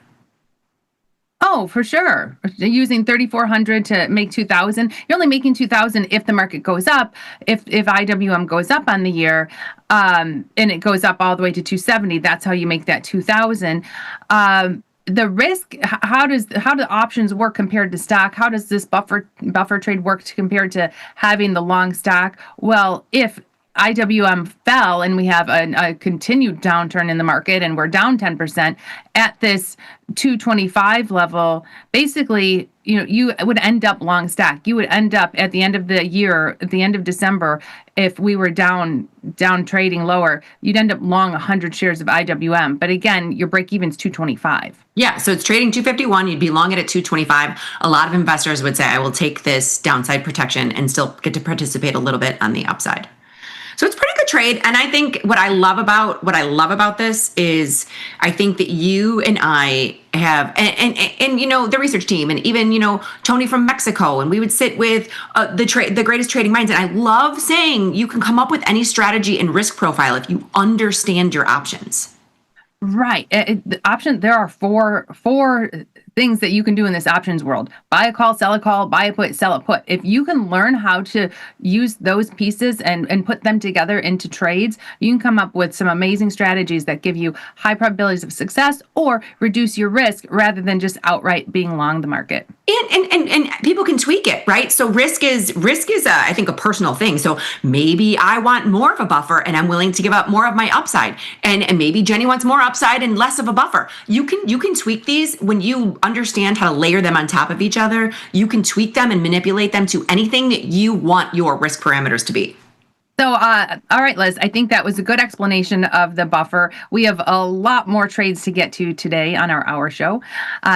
Oh, for sure. Using 3,400 to make 2,000. You're only making 2,000 if the market goes up. If IWM goes up on the year, and it goes up all the way to 270, that's how you make that 2,000. The risk, how do options work compared to stock? How does this buffer trade work compared to having the long stock? Well, if IWM fell and we have a continued downturn in the market and we're down 10% at this 225 level, basically, you would end up long stock. You would end up at the end of the year, at the end of December, if we were down trading lower, you'd end up long 100 shares of IWM. But again, your break even's 225. Yeah, so it's trading 251. You'd be long it at 225. A lot of investors would say, I will take this downside protection and still get to participate a little bit on the upside. So it's a pretty good trade. And I think what I love about this is I think that you and I have, and the research team, and even, Tony from Mexico, and we would sit with the greatest trading minds. And I love saying you can come up with any strategy and risk profile if you understand your options. Right. There are four things that you can do in this options world. Buy a call, sell a call, buy a put, sell a put. If you can learn how to use those pieces and put them together into trades, you can come up with some amazing strategies that give you high probabilities of success or reduce your risk rather than just outright being long the market. And people can tweak it, right? So risk is I think a personal thing. So maybe I want more of a buffer and I'm willing to give up more of my upside. And maybe Jenny wants more upside and less of a buffer. You can tweak these when you understand how to layer them on top of each other. You can tweak them and manipulate them to anything that you want your risk parameters to be. So, all right, Liz, I think that was a good explanation of the buffer. We have a lot more trades to get to today on our hour show.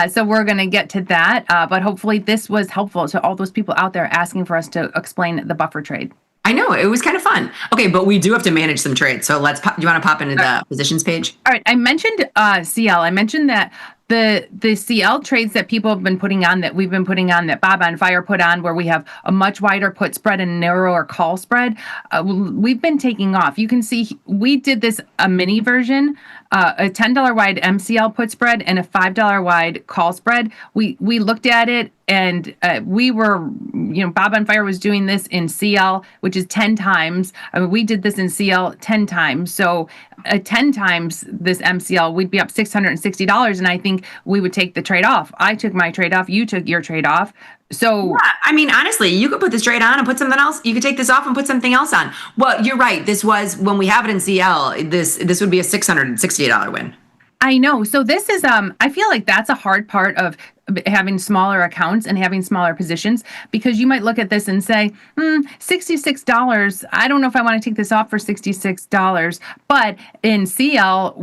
So we're going to get to that. But hopefully this was helpful to all those people out there asking for us to explain the buffer trade. I know, it was kind of fun. Okay, but we do have to manage some trades. So do you want to pop into the positions page? All right, I mentioned CL. I mentioned that the CL trades that people have been putting on, that we've been putting on, that Bob on Fire put on, where we have a much wider put spread and a narrower call spread, we've been taking off. You can see we did a mini version, a $10 wide MCL put spread and a $5 wide call spread. We looked at it and we were, Bob on Fire was doing this in CL, which is 10 times. We did this in CL 10 times. So 10 times this MCL, we'd be up $660. And I think we would take the trade off. I took my trade off. You took your trade off. So, yeah, I mean, honestly, you could put this trade on and put something else. You could take this off and put something else on. Well, you're right. This was, when we have it in CL, this would be a $668 win. I know. So this is, I feel like that's a hard part of having smaller accounts and having smaller positions, because you might look at this and say, $66, I don't know if I want to take this off for $66. But in CL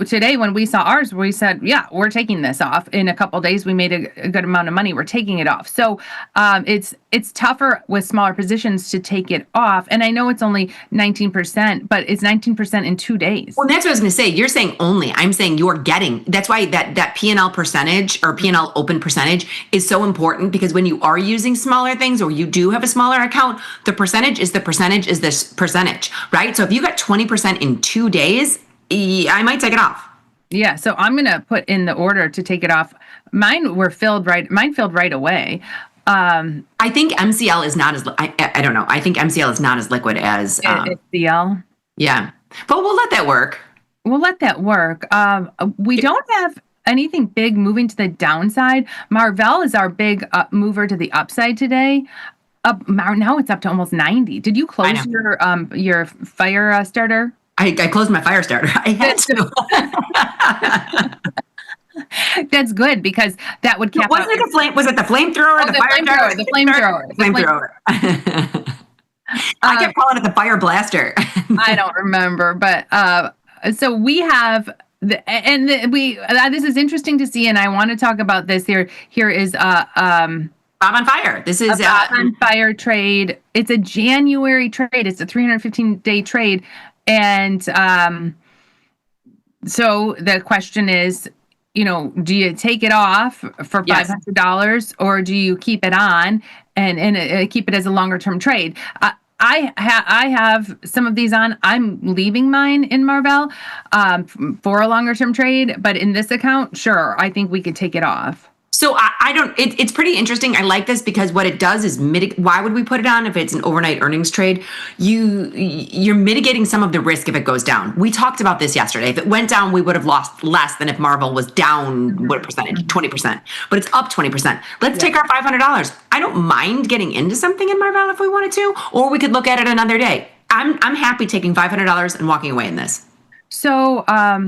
today, when we saw ours, we said, yeah, we're taking this off. In a couple of days, we made a good amount of money. We're taking it off. So it's tougher with smaller positions to take it off. And I know it's only 19%, but it's 19% in 2 days. Well, that's what I was going to say. You're saying only. I'm saying you're getting. That's why that P&L percentage or P&L open percentage is so important, because when you are using smaller things or you do have a smaller account, the percentage is this percentage, right? So if you got 20% in 2 days, I might take it off. Yeah, so I'm going to put in the order to take it off. Mine filled right away. I think MCL is not as, I don't know. I think MCL is not as liquid as CL. Yeah, but we'll let that work. We don't have anything big moving to the downside. Marvell is our big mover to the upside today. Now it's up to almost 90. Did you close your fire starter? I closed my fire starter. I had to. That's good, because that would cap Was it the flamethrower? The flamethrower. I kept calling it the fire blaster. I don't remember, but so we have this is interesting to see, and I want to talk about this here. Here is Bob on Fire. This is Bob on Fire trade. It's a January trade. It's a 315-day trade, and so the question is, do you take it off for $500 or do you keep it on and keep it as a longer term trade? I have some of these on. I'm leaving mine in Marvell for a longer term trade, but in this account, sure, I think we could take it off. So I don't, it's pretty interesting. I like this because what it does is why would we put it on if it's an overnight earnings trade? You're mitigating some of the risk if it goes down. We talked about this yesterday. If it went down, we would have lost less than if Marvel was down, what percentage? 20%. But it's up 20%. Let's take our $500. I don't mind getting into something in Marvel if we wanted to, or we could look at it another day. I'm happy taking $500 and walking away in this. So, how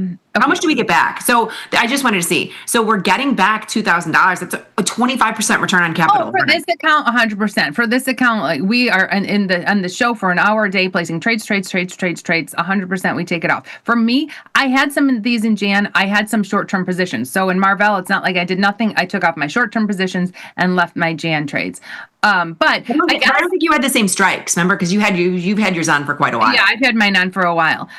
much do we get back? So I just wanted to see. So we're getting back $2,000. That's a 25% return on capital. Oh, for this account, 100%. For this account, like we are in the show for an hour a day, placing trades, 100%. We take it off. For me, I had some of these in Jan. I had some short-term positions. So in Marvell, it's not like I did nothing. I took off my short-term positions and left my Jan trades. But I don't think you had the same strikes. Remember, because you've had yours on for quite a while. Yeah, I've had mine on for a while.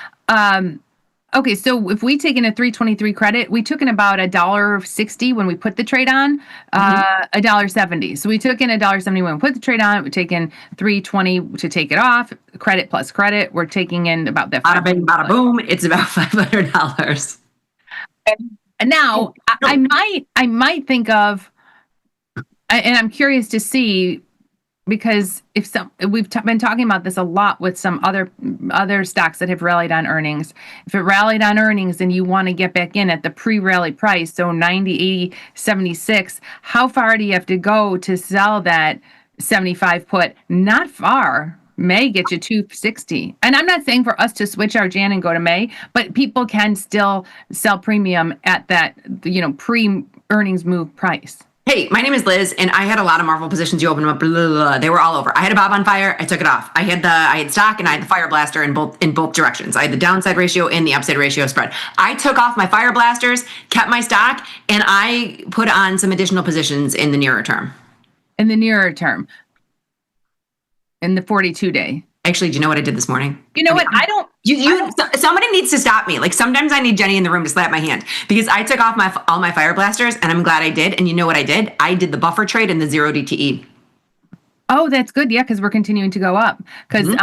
Okay, so if we take in a 323 credit, we took in about $1.60 when we put the trade on, $1.70. So we took in $1.70 when we put the trade on. We take in $3.20 to take it off. Credit plus credit, we're taking in about that. Bada bing, bada boom. It's about $500. And now I might think of, and I'm curious to see. Because we've been talking about this a lot with some other stocks that have rallied on earnings. If it rallied on earnings and you want to get back in at the pre-rally price, so 90, 80, 76, how far do you have to go to sell that 75 put? Not far. May get you 260. And I'm not saying for us to switch our Jan and go to May, but people can still sell premium at that, pre-earnings move price. Hey, my name is Liz, and I had a lot of Marvel positions. You opened them up, blah, blah, blah. They were all over. I had a Bob on fire. I took it off. I had stock, and I had the fire blaster in both directions. I had the downside ratio and the upside ratio spread. I took off my fire blasters, kept my stock, and I put on some additional positions in the nearer term. In the nearer term, in the 42-day. Actually, do you know what I did this morning? You know what? Somebody needs to stop me. Like sometimes I need Jenny in the room to slap my hand because I took off all my fire blasters, and I'm glad I did. And you know what I did? I did the buffer trade and the 0 DTE. Oh, that's good. Yeah, because we're continuing to go up. Because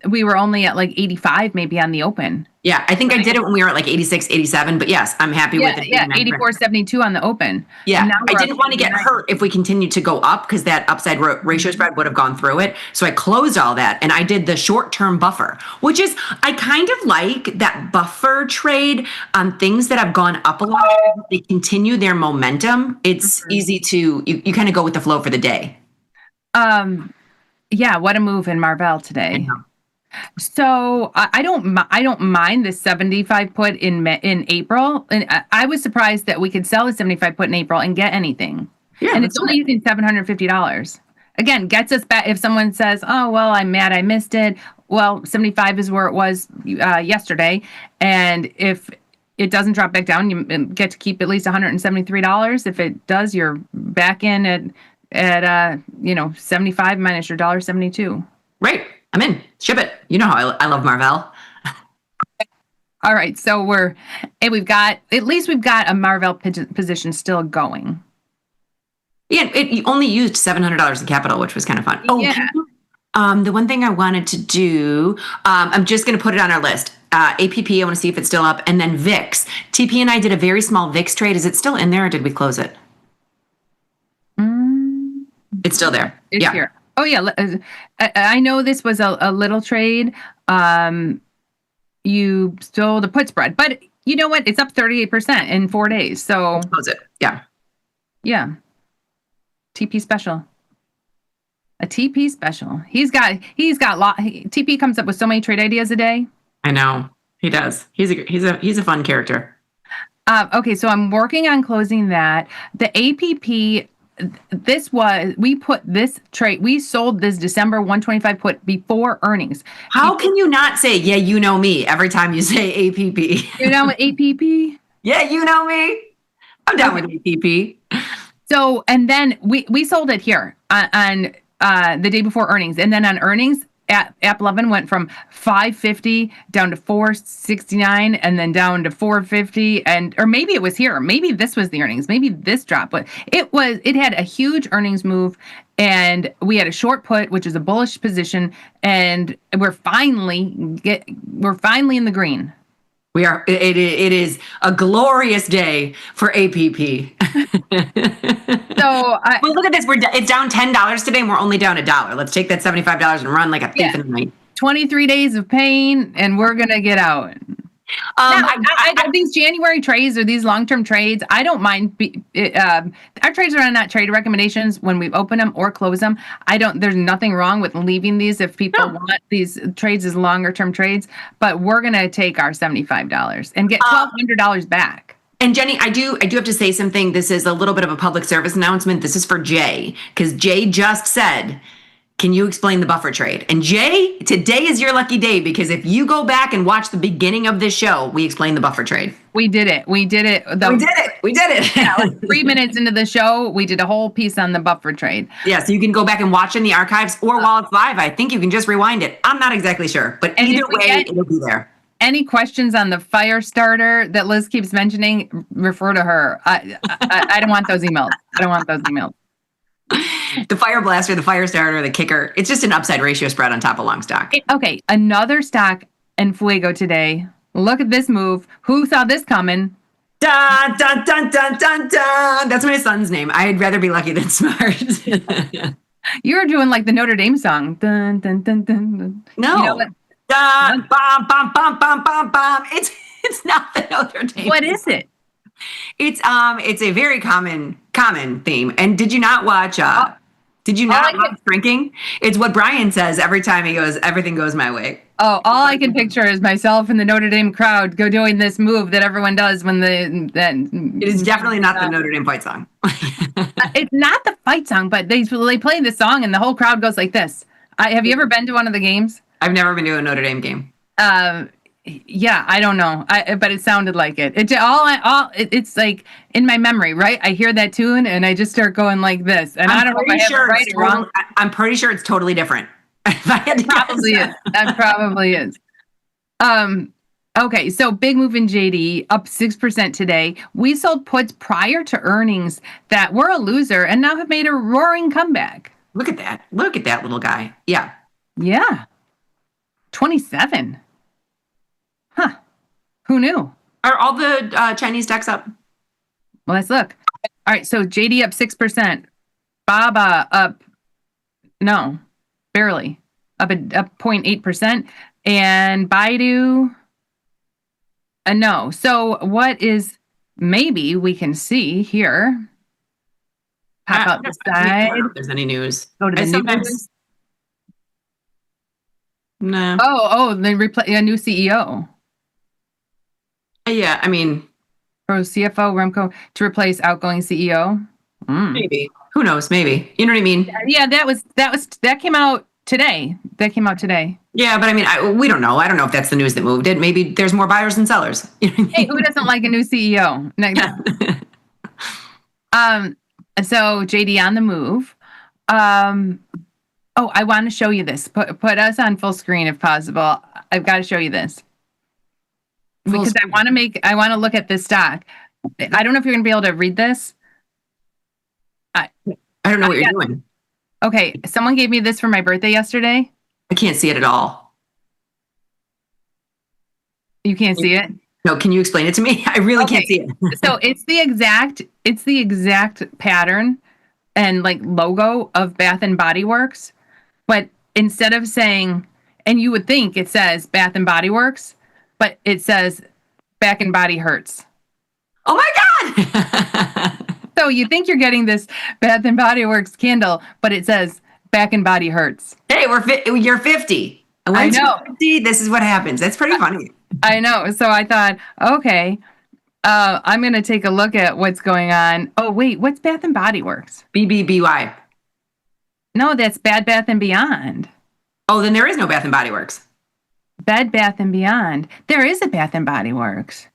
we were only at like 85 maybe on the open. Yeah, I think I did it when we were at like 86, 87. But yes, I'm happy with it. Yeah, 84.72 on the open. Yeah, I didn't want to get hurt if we continued to go up because that upside ratio spread would have gone through it. So I closed all that and I did the short-term buffer, which is, I kind of like that buffer trade on things that have gone up a lot. They continue their momentum. It's easy to, you kind of go with the flow for the day. Yeah, what a move in Marvell today. So I don't mind the 75 put in April, and I was surprised that we could sell the 75 put in April and get anything. Yeah, and it's only using $750. Again, gets us back. If someone says, "Oh well, I'm mad I missed it," well, 75 is where it was yesterday, and if it doesn't drop back down, you get to keep at least $173. If it does, you're back in at 75 minus your $1.72. Right. I'm in. Ship it. You know how I love Marvell. All right. So we've got a Marvell position still going. Yeah. It only used $700 in capital, which was kind of fun. Oh, yeah. The one thing I wanted to do, I'm just going to put it on our list. APP, I want to see if it's still up. And then VIX. TP and I did a very small VIX trade. Is it still in there or did we close it? It's still there. It's here. Oh, yeah. I know this was a little trade. You sold the put spread. But you know what? It's up 38% in 4 days. So close it. Yeah. Yeah. TP special. A TP special. He's got TP comes up with so many trade ideas a day. I know. He does. He's a fun character. Okay, so I'm working on closing that. The APP, we sold this December 125 put before earnings. How can you not say, yeah, you know me every time you say APP? You're down with APP? Yeah, you know me. I'm down with APP. So, and then we sold it here on the day before earnings. And then on earnings, App 11 went from 550 down to 469 and then down to 450 or maybe it was here. Maybe this was the earnings. Maybe this dropped, but it had a huge earnings move and we had a short put, which is a bullish position, and we're finally in the green. We are. It is a glorious day for APP. Well, look at this. It's down $10 today, and we're only down $1. Let's take that $75 and run like a thief in the night. 23 days of pain, and we're gonna get out. I these January trades or these long-term trades, I don't mind. Our trades are not trade recommendations when we open them or close them. There's nothing wrong with leaving these if people want these trades as longer-term trades. But we're gonna take our $75 and get $1,200 back. And Jenny, I do have to say something. This is a little bit of a public service announcement. This is for Jay, because Jay just said, can you explain the buffer trade? And Jay, today is your lucky day, because if you go back and watch the beginning of this show, we explained the buffer trade. We did it. We did it. Yeah, like 3 minutes into the show, we did a whole piece on the buffer trade. Yeah, so you can go back and watch in the archives, or while it's live, I think you can just rewind it. I'm not exactly sure, but either way, it'll be there. Any questions on the fire starter that Liz keeps mentioning, refer to her. I don't want those emails. The fire blaster, the fire starter, the kicker. It's just an upside ratio spread on top of long stock. Okay, another stock in Fuego today. Look at this move. Who saw this coming? Dun, dun, dun, dun, dun, dun. That's my son's name. I'd rather be lucky than smart. You were doing like the Notre Dame song. Dun, dun, dun, dun, dun. No. You know what? Dun, bum, bum, bum, bum, bum, bum. It's not the Notre Dame. What is it? It's a very common theme. And did you not watch watch Shrinking? It's what Brian says every time he goes, everything goes my way. Oh, all I can picture is myself in the Notre Dame crowd doing this move that everyone does when It is definitely not the Notre Dame fight song. It's not the fight song, but they play the song and the whole crowd goes like this. Have you ever been to one of the games? I've never been to a Notre Dame game. Yeah, I don't know. But it sounded like it. It's like in my memory, right? I hear that tune and I just start going like this. And I don't know if I have it right or wrong. I'm pretty sure it's totally different. If I had to probably guess. is. That probably is. Okay, so big move in JD, up 6% today. We sold puts prior to earnings that were a loser and now have made a roaring comeback. Look at that. Look at that little guy. Yeah. Yeah. 27. Huh. Who knew? Are all the Chinese stocks up? Well, let's look. All right, so JD up 6%. Baba up, no, barely. Up 0.8%. And Baidu, no. So what is, maybe we can see here. Pop out the side. I don't know if there's any news. Go to the news. No. They a new CEO. Yeah, I mean, Pro CFO Remco to replace outgoing CEO. Maybe. Who knows? Maybe. You know what I mean? Yeah, that came out today. Yeah, but I mean, we don't know. I don't know if that's the news that moved it. Maybe there's more buyers than sellers. Hey, who doesn't like a new CEO? So JD on the move. I want to show you this. Put us on full screen if possible. I've got to show you this. Because I want to look at this stock. I don't know if you're going to be able to read this. I don't know what you're doing. Okay, someone gave me this for my birthday yesterday. I can't see it at all. You can't see it? No, can you explain it to me? I really can't see it. So it's the exact pattern and like logo of Bath and Body Works, but instead of saying, and you would think it says Bath and Body Works, but it says Back and Body Hurts. Oh my God! So you think you're getting this Bath and Body Works candle, but it says Back and Body Hurts. Hey, you're 50. I know. 50, this is what happens. That's pretty funny. I know. So I thought, okay, I'm going to take a look at what's going on. Oh, wait, what's Bath and Body Works? BBBY. No, that's Bed Bath and Beyond. Oh, then there is no Bath and Body Works. Bed Bath and Beyond. There is a Bath and Body Works.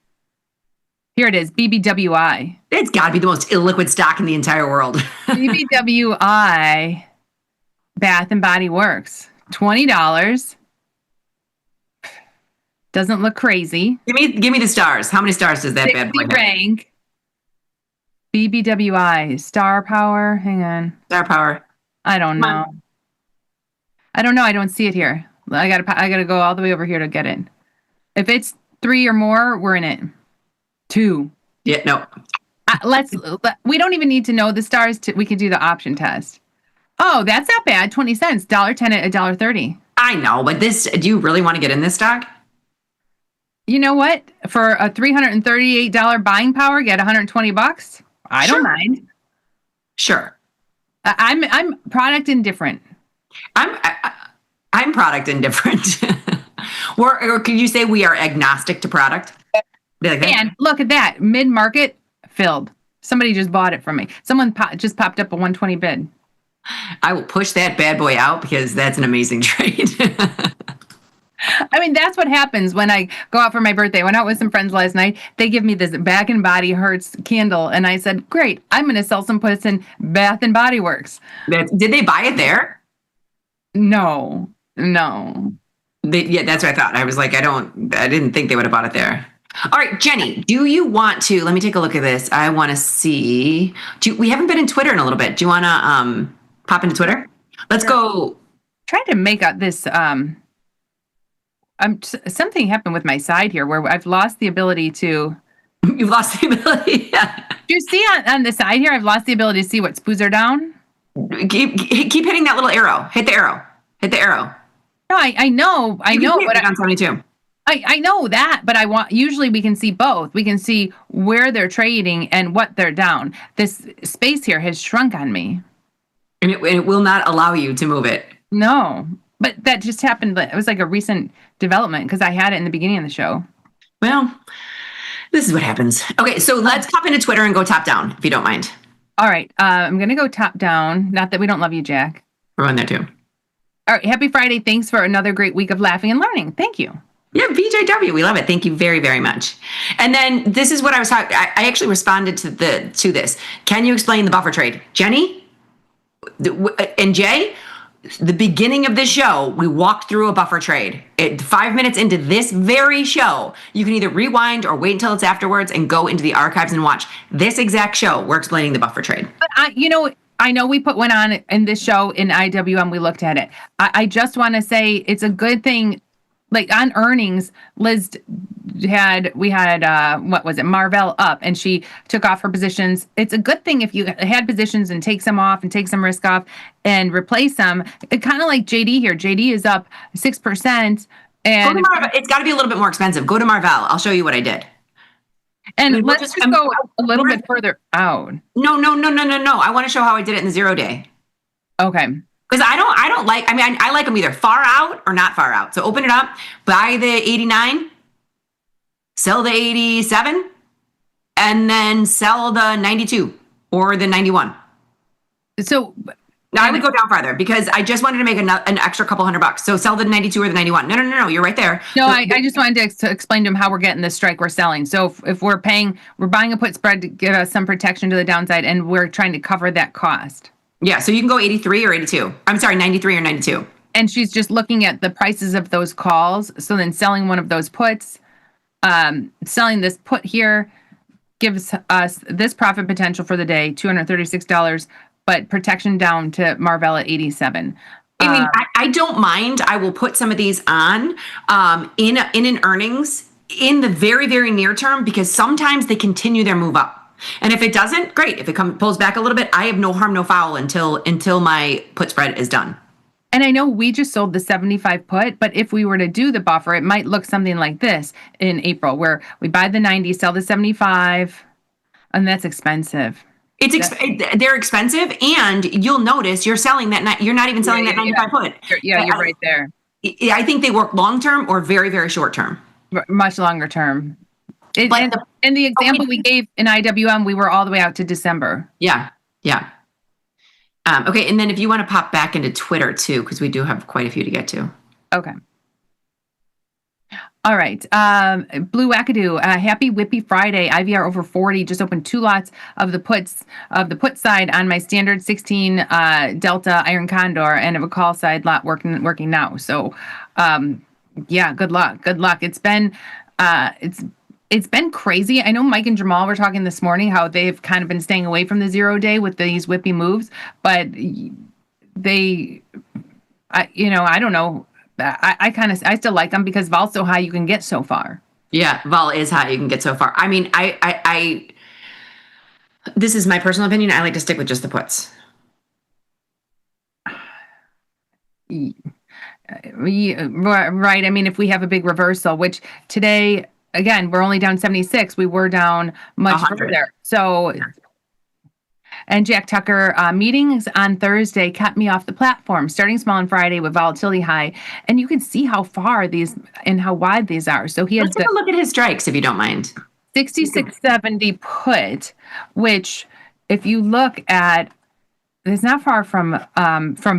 Here it is, BBWI. It's got to be the most illiquid stock in the entire world. BBWI, Bath and Body Works. $20. Doesn't look crazy. Give me the stars. How many stars does that bad boy have? Rank. BBWI, Star Power. Hang on. Star Power. I don't know. I don't know. I don't see it here. I gotta go all the way over here to get it. If it's 3 or more, we're in it. 2. Yeah, no. We don't even need to know the stars. We can do the option test. Oh, that's not bad. 20 cents. $1.10 at $1.30. I know, but do you really want to get in this stock? You know what? For a $338 buying power, get $120. I don't mind. Sure. I'm product indifferent. I'm product indifferent. Or can you say we are agnostic to product? And look at that. Mid-market filled. Somebody just bought it from me. Someone just popped up a 120 bid. I will push that bad boy out because that's an amazing trade. I mean, that's what happens when I go out for my birthday. I went out with some friends last night. They give me this Bath and Body Hurts candle. And I said, great, I'm going to sell some puts in Bath and Body Works. Did they buy it there? No. Yeah, that's what I thought. I was like, I didn't think they would have bought it there. All right, Jenny, do you want to, let me take a look at this. I want to see, we haven't been in Twitter in a little bit. Do you want to pop into Twitter? Let's go. Trying to make out this, something happened with my side here where I've lost the ability to. You've lost the ability? Yeah. Do you see on the side here, I've lost the ability to see what spoos are down? Keep hitting that little arrow. Hit the arrow. No, I know. What on 72. I know that, but usually we can see both. We can see where they're trading and what they're down. This space here has shrunk on me. And it will not allow you to move it. No, but that just happened. It was like a recent development because I had it in the beginning of the show. Well, this is what happens. Okay, so let's pop into Twitter and go top down, if you don't mind. All right, I'm going to go top down. Not that we don't love you, Jack. We're on there too. All right, happy Friday. Thanks for another great week of laughing and learning. Thank you. Yeah, BJW, we love it. Thank you very, very much. And then this is what I was talking. I actually responded to this. Can you explain the buffer trade, Jenny and Jay? The beginning of this show, we walked through a buffer trade. 5 minutes into this very show, you can either rewind or wait until it's afterwards and go into the archives and watch this exact show. We're explaining the buffer trade. But I know we put one on in this show in IWM. We looked at it. I just want to say it's a good thing. Like on earnings, Liz had what was it, Marvell up, and she took off her positions. It's a good thing if you had positions and take some off and take some risk off and replace them. It kind of like JD here. JD is up 6%. And it's got to be a little bit more expensive. Go to Marvell. I'll show you what I did. And let's just go a little bit further out. No. I want to show how I did it in the 0 day. Okay. Because I don't like, I like them either far out or not far out. So open it up, buy the 89, sell the 87, and then sell the 92 or the 91. So now I would go down farther because I just wanted to make an extra couple $100. So sell the 92 or the 91. No, you're right there. No, I just wanted to explain to him how we're getting the strike we're selling. So if we're buying a put spread to give us some protection to the downside, and we're trying to cover that cost. Yeah, so you can go 83 or 82. I'm sorry, 93 or 92. And she's just looking at the prices of those calls. So then selling one of those puts, selling this put here gives us this profit potential for the day, $236, but protection down to Marvell at 87. I mean, I don't mind. I will put some of these on in an earnings in the very, very near term because sometimes they continue their move up. And if it doesn't, great. If it pulls back a little bit, I have no harm, no foul until my put spread is done. And I know we just sold the 75 put, but if we were to do the buffer, it might look something like this in April, where we buy the 90, sell the 75, and that's expensive. They're expensive, and you'll notice you're selling that. You're not even selling that 95 put. You're right there. I think they work long term or very, very short term. Much longer term. In the example we gave in IWM, we were all the way out to December. Yeah. Okay, and then if you want to pop back into Twitter too, because we do have quite a few to get to. Okay. All right. Blue Wackadoo, happy Whippy Friday. IVR over 40. Just opened 2 lots of the put side on my standard 16 Delta Iron Condor, and of a call side lot working now. So, yeah, good luck. It's been crazy. I know Mike and Jamal were talking this morning how they've kind of been staying away from the 0 day with these whippy moves, but I don't know. I still like them because of also how you can get so far. Yeah, vol is high. You can get so far. I mean, I this is my personal opinion. I like to stick with just the puts. Right. I mean, if we have a big reversal, which today, again, we're only down 76. We were down much 100. further. So, and Jack Tucker, meetings on Thursday kept me off the platform, starting small on Friday with volatility high. And you can see how far these and how wide these are. So he had Let's take a look at his strikes, if you don't mind. 6670 put, which if you look at, it's not far from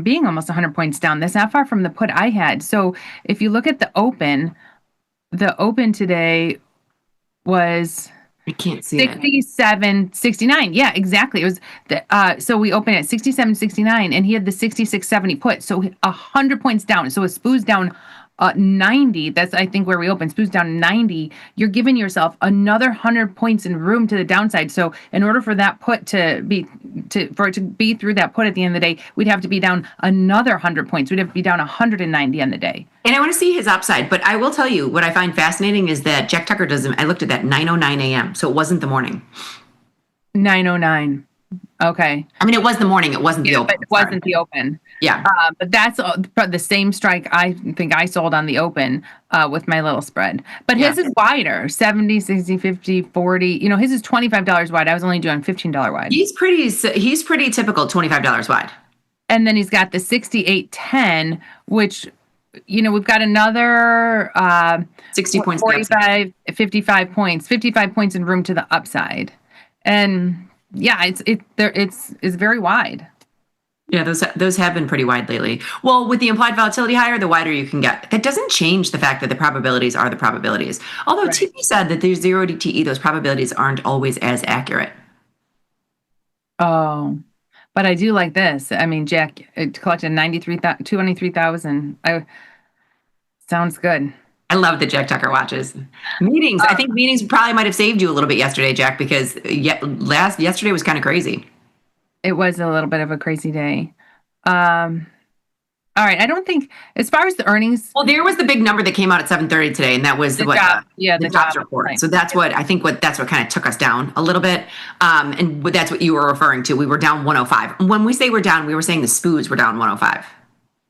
being almost 100 points down. That's not far from the put I had. So if you look at the open today was I can't see 67.69. Yeah, exactly. It was so we opened at 67.69 and he had the 66.70 put. So 100 points down. So a SPOO's down 90. That's I think where we opened. SPOO's down 90. You're giving yourself another 100 points in room to the downside. So in order for that put for it to be through that put at the end of the day, we'd have to be down another 100 points. We'd have to be down 190 on the day. And I want to see his upside, but I will tell you what I find fascinating is that Jack Tucker I looked at that 9:09 a.m. So it wasn't the morning. 9:09. Okay. I mean, it was the morning. It wasn't the open. But it wasn't the open. Yeah. But that's the same strike I think I sold on the open with my little spread. But his is wider, 70, 60, 50, 40. You know, his is $25 wide. I was only doing $15 wide. He's pretty typical $25 wide. And then he's got the 68.10, which, you know, we've got another 60 points, 45, 55 points, 55 points in room to the upside. And yeah, it's very wide. Yeah, those have been pretty wide lately. Well, with the implied volatility higher, the wider you can get. That doesn't change the fact that the probabilities are the probabilities. Although TP said that there's 0 DTE, those probabilities aren't always as accurate. Oh, but I do like this. I mean, Jack collected 293,000. Sounds good. I love that Jack Tucker watches meetings. I think meetings probably might have saved you a little bit yesterday, Jack, because yesterday was kind of crazy. It was a little bit of a crazy day. All right. I don't think, as far as the earnings. Well, there was the big number that came out at 7:30 today, and that was the jobs report. Right. So that's what that's what kind of took us down a little bit. And that's what you were referring to. We were down 105. When we say we're down, we were saying the SPOOs were down 105.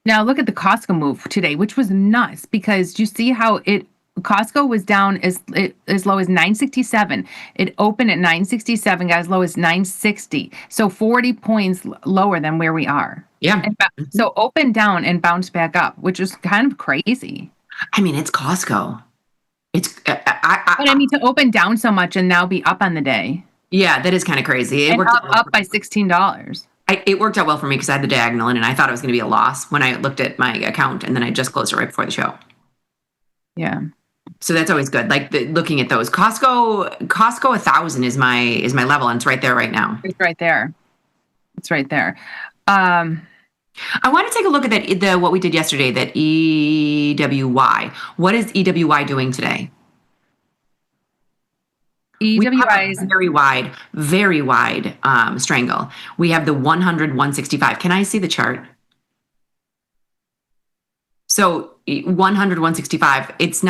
Now look at the Costco move today, which was nuts because you see how Costco was down as low as 967. It opened at 967, got as low as 960. So 40 points lower than where we are. Yeah. So open down and bounce back up, which is kind of crazy. I mean, it's Costco. It's but I mean to open down so much and now be up on the day. Yeah, that is kind of crazy. It worked up by $16. It worked out well for me because I had the diagonal in, and I thought it was going to be a loss when I looked at my account, and then I just closed it right before the show. Yeah. So that's always good. Like looking at those, Costco 1,000 is my level, and it's right there right now. It's right there. I want to take a look at what we did yesterday. That EWY. What is EWY doing today? EWY is very wide strangle. We have the 100, 165. Can I see the chart? So 100, 165, it's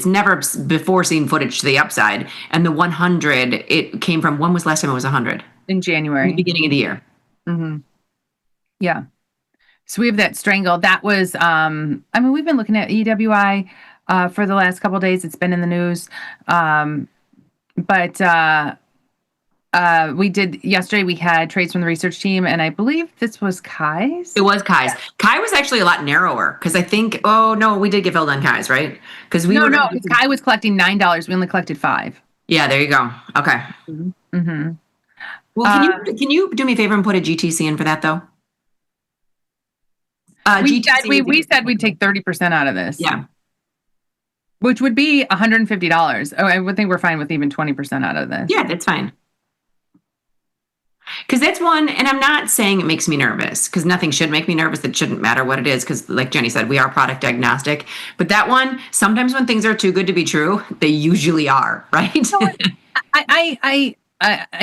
never before seen footage to the upside. And the 100, it came from, when was the last time it was 100? In January. Beginning of the year. Mm-hmm. Yeah. So we have that strangle. That was, I mean, we've been looking at EWI for the last couple of days. It's been in the news. But we did yesterday. We had trades from the research team, and I believe this was Kai's. It was Kai's. Kai was actually a lot narrower because I think. Oh no, we did get filled on Kai's, right? Because Kai was collecting $9. We only collected $5. Yeah, there you go. Okay. Mm-hmm. Well, can you do me a favor and put a GTC in for that though? We said we'd take 30% out of this. Yeah. Which would be $150. Oh, I would think we're fine with even 20% out of this. Yeah, that's fine. Because that's one, and I'm not saying it makes me nervous, because nothing should make me nervous. It shouldn't matter what it is, because like Jenny said, we are product agnostic. But that one, sometimes when things are too good to be true, they usually are, right? I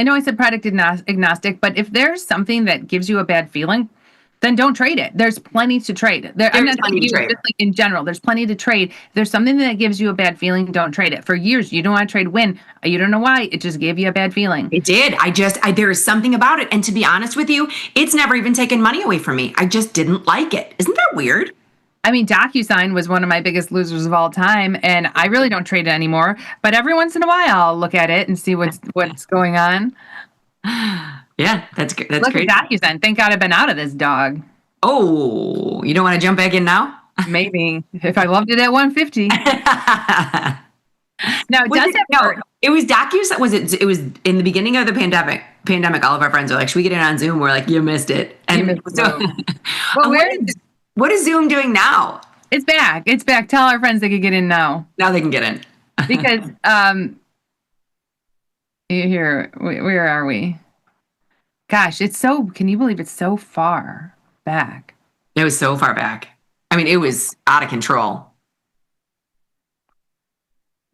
know I said product agnostic, but if there's something that gives you a bad feeling, then don't trade it. There's plenty to trade. I'm not plenty to trade. Just like in general, there's plenty to trade. If there's something that gives you a bad feeling, don't trade it. For years, you don't want to trade win. You don't know why. It just gave you a bad feeling. It did. There is something about it. And to be honest with you, it's never even taken money away from me. I just didn't like it. Isn't that weird? I mean, DocuSign was one of my biggest losers of all time, and I really don't trade it anymore. But every once in a while, I'll look at it and see what's going on. Yeah, that's great. That's look great. At DocuSign. Thank God I've been out of this dog. Oh, you don't want to jump back in now? Maybe if I loved it at 150. Now it was DocuSign. It was in the beginning of the pandemic. All of our friends are like, "Should we get in on Zoom?" We're like, "You missed it." And what is Zoom doing now? It's back. It's back. Tell our friends they can get in now. Now they can get in. Because here, where are we? Gosh, can you believe it's so far back? It was so far back. I mean, it was out of control.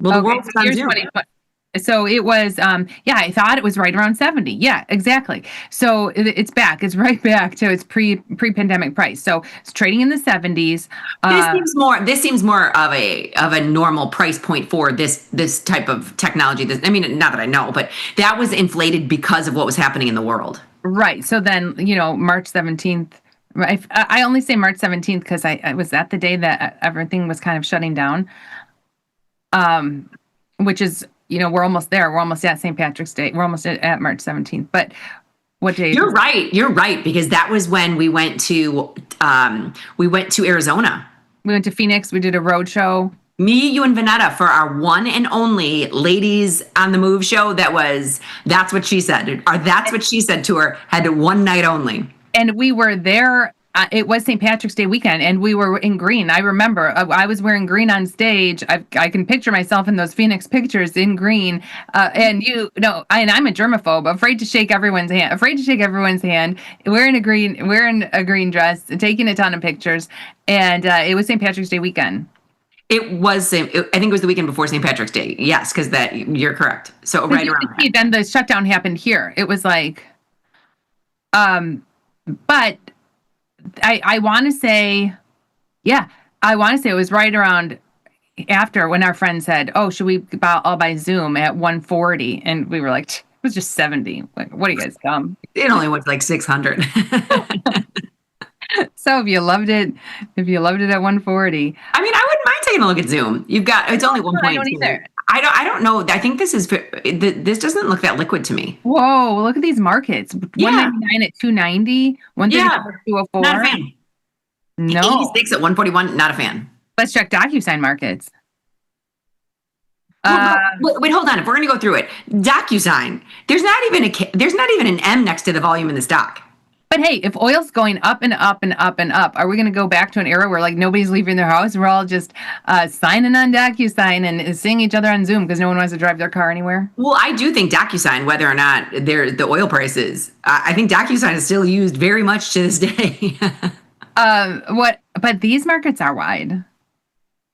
Well, the world was on Zoom. So it was, I thought it was right around 70. Yeah, exactly. So it's back. It's right back to its pre-pandemic price. So it's trading in the 70s. This seems more of a normal price point for this type of technology. I mean, not that I know, but that was inflated because of what was happening in the world. Right. So then, March 17th. I only say March 17th because I was at the day that everything was kind of shutting down. Which is, we're almost there. We're almost at St. Patrick's Day. We're almost at March 17th. But what day? You're right. Because that was when we went to Arizona. We went to Phoenix. We did a road show. Me, you, and Vanetta for our one and only Ladies on the Move show. That's what she said. Or that's what she said to her. Had one night only. And we were there. It was St. Patrick's Day weekend, and we were in green. I remember I was wearing green on stage. I can picture myself in those Phoenix pictures in green. And I'm a germaphobe, afraid to shake everyone's hand. Wearing a green dress, taking a ton of pictures, and it was St. Patrick's Day weekend. It was. I think it was the weekend before St. Patrick's Day. Yes, because you're correct. So right around. Then the shutdown happened here. It was like, but. I want to say it was right around after when our friend said, "Oh, should we all buy Zoom at 140?" And we were like, "It was just 70. Like, what are you guys dumb?" It only was like 600. So if you loved it at 140, I mean, I wouldn't mind taking a look at Zoom. It's only 1.2. I don't either. I don't know. I think this doesn't look that liquid to me. Whoa, look at these markets. 199 at 290, 134 at 204. Not a fan. No. 86 at 141, not a fan. Let's check DocuSign markets. Wait, hold on. If we're going to go through it, DocuSign, there's not even an M next to the volume in the stock. But hey, if oil's going up and up and up and up, are we going to go back to an era where like nobody's leaving their house? We're all just signing on DocuSign and seeing each other on Zoom because no one wants to drive their car anywhere? Well, I do think DocuSign, whether or not the oil prices, I think DocuSign is still used very much to this day. But these markets are wide.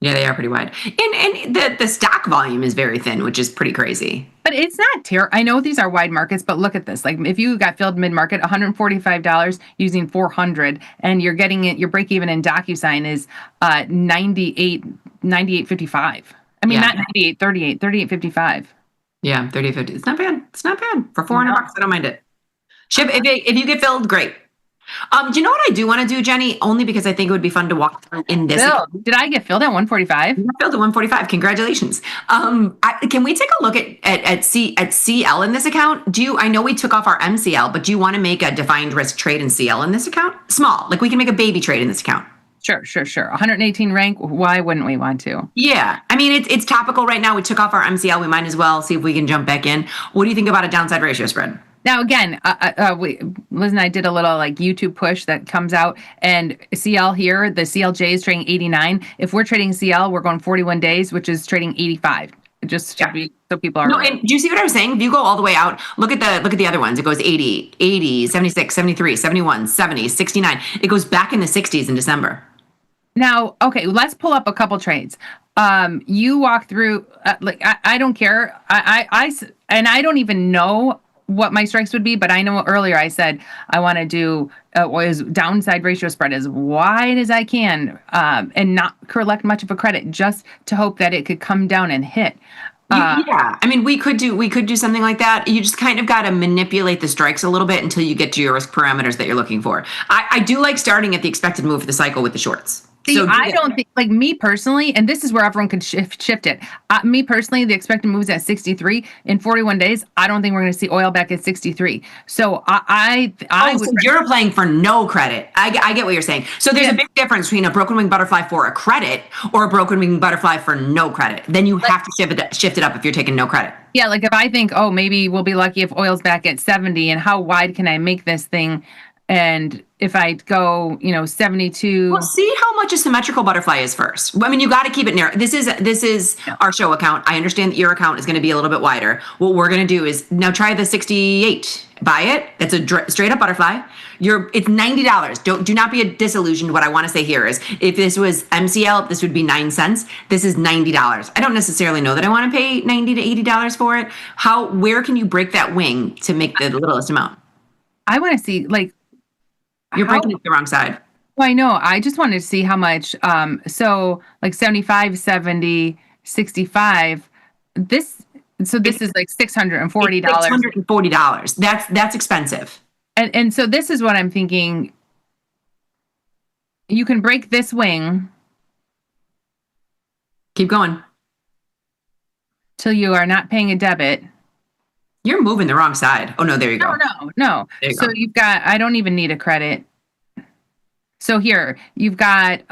Yeah, they are pretty wide. And the stock volume is very thin, which is pretty crazy. But it's not terrible. I know these are wide markets, but look at this. Like if you got filled mid-market, $145 using 400, and you're getting it, your break even in DocuSign is 98.55. I mean, not 98.38, 38.55. Yeah, 38.50. It's not bad. It's not bad. For $400, I don't mind it. Ship, if you get filled, great. Do you know what I do want to do, Jenny? Only because I think it would be fun to walk through in this. Did I get filled at 145? You got filled at 145. Congratulations. Can we take a look at CL in this account? I know we took off our MCL, but do you want to make a defined risk trade in CL in this account? Small, like we can make a baby trade in this account. Sure. 118 rank. Why wouldn't we want to? Yeah. I mean, it's topical right now. We took off our MCL. We might as well see if we can jump back in. What do you think about a downside ratio spread? Now, again, Liz and I did a little like YouTube push that comes out, and CL here, the CLJ is trading 89. If we're trading CL, we're going 41 days, which is trading 85. Just so people are. No, and do you see what I was saying? If you go all the way out, look at the other ones. It goes 80, 76, 73, 71, 70, 69. It goes back in the 60s in December. Now, okay, let's pull up a couple trades. You walk through, I don't care. I don't even know what my strikes would be, but I know earlier I said I want to do was downside ratio spread as wide as I can, and not collect much of a credit, just to hope that it could come down and hit. Yeah, I mean, we could do something like that. You just kind of got to manipulate the strikes a little bit until you get to your risk parameters that you're looking for. I do like starting at the expected move of the cycle with the shorts. See, I don't think, like me personally, and this is where everyone can shift it. Me personally, the expected move is at 63 in 41 days. I don't think we're going to see oil back at 63. So so you're playing for no credit. I get what you're saying. So there's a big difference between a broken wing butterfly for a credit or a broken wing butterfly for no credit. Then you have to shift it up if you're taking no credit. Yeah, like if I think, oh, maybe we'll be lucky if oil's back at 70, and how wide can I make this thing? And if I go, 72. Well, see how much a symmetrical butterfly is first. I mean, you got to keep it narrow. This is our show account. I understand that your account is going to be a little bit wider. What we're going to do is now try the 68. Buy it. It's a straight up butterfly. It's $90. Do not be disillusioned. What I want to say here is, if this was MCL, this would be 9 cents. This is $90. I don't necessarily know that I want to pay $90 to $80 for it. Where can you break that wing to make the littlest amount? I want to see, like, you're breaking it the wrong side. Well, I know. I just wanted to see how much. So like 75, 70, 65. This is like $640. $640. That's expensive. And so this is what I'm thinking. You can break this wing. Keep going. Till you are not paying a debit. You're moving the wrong side. Oh, no, there you go. No. So you've got, I don't even need a credit. So here, you've got,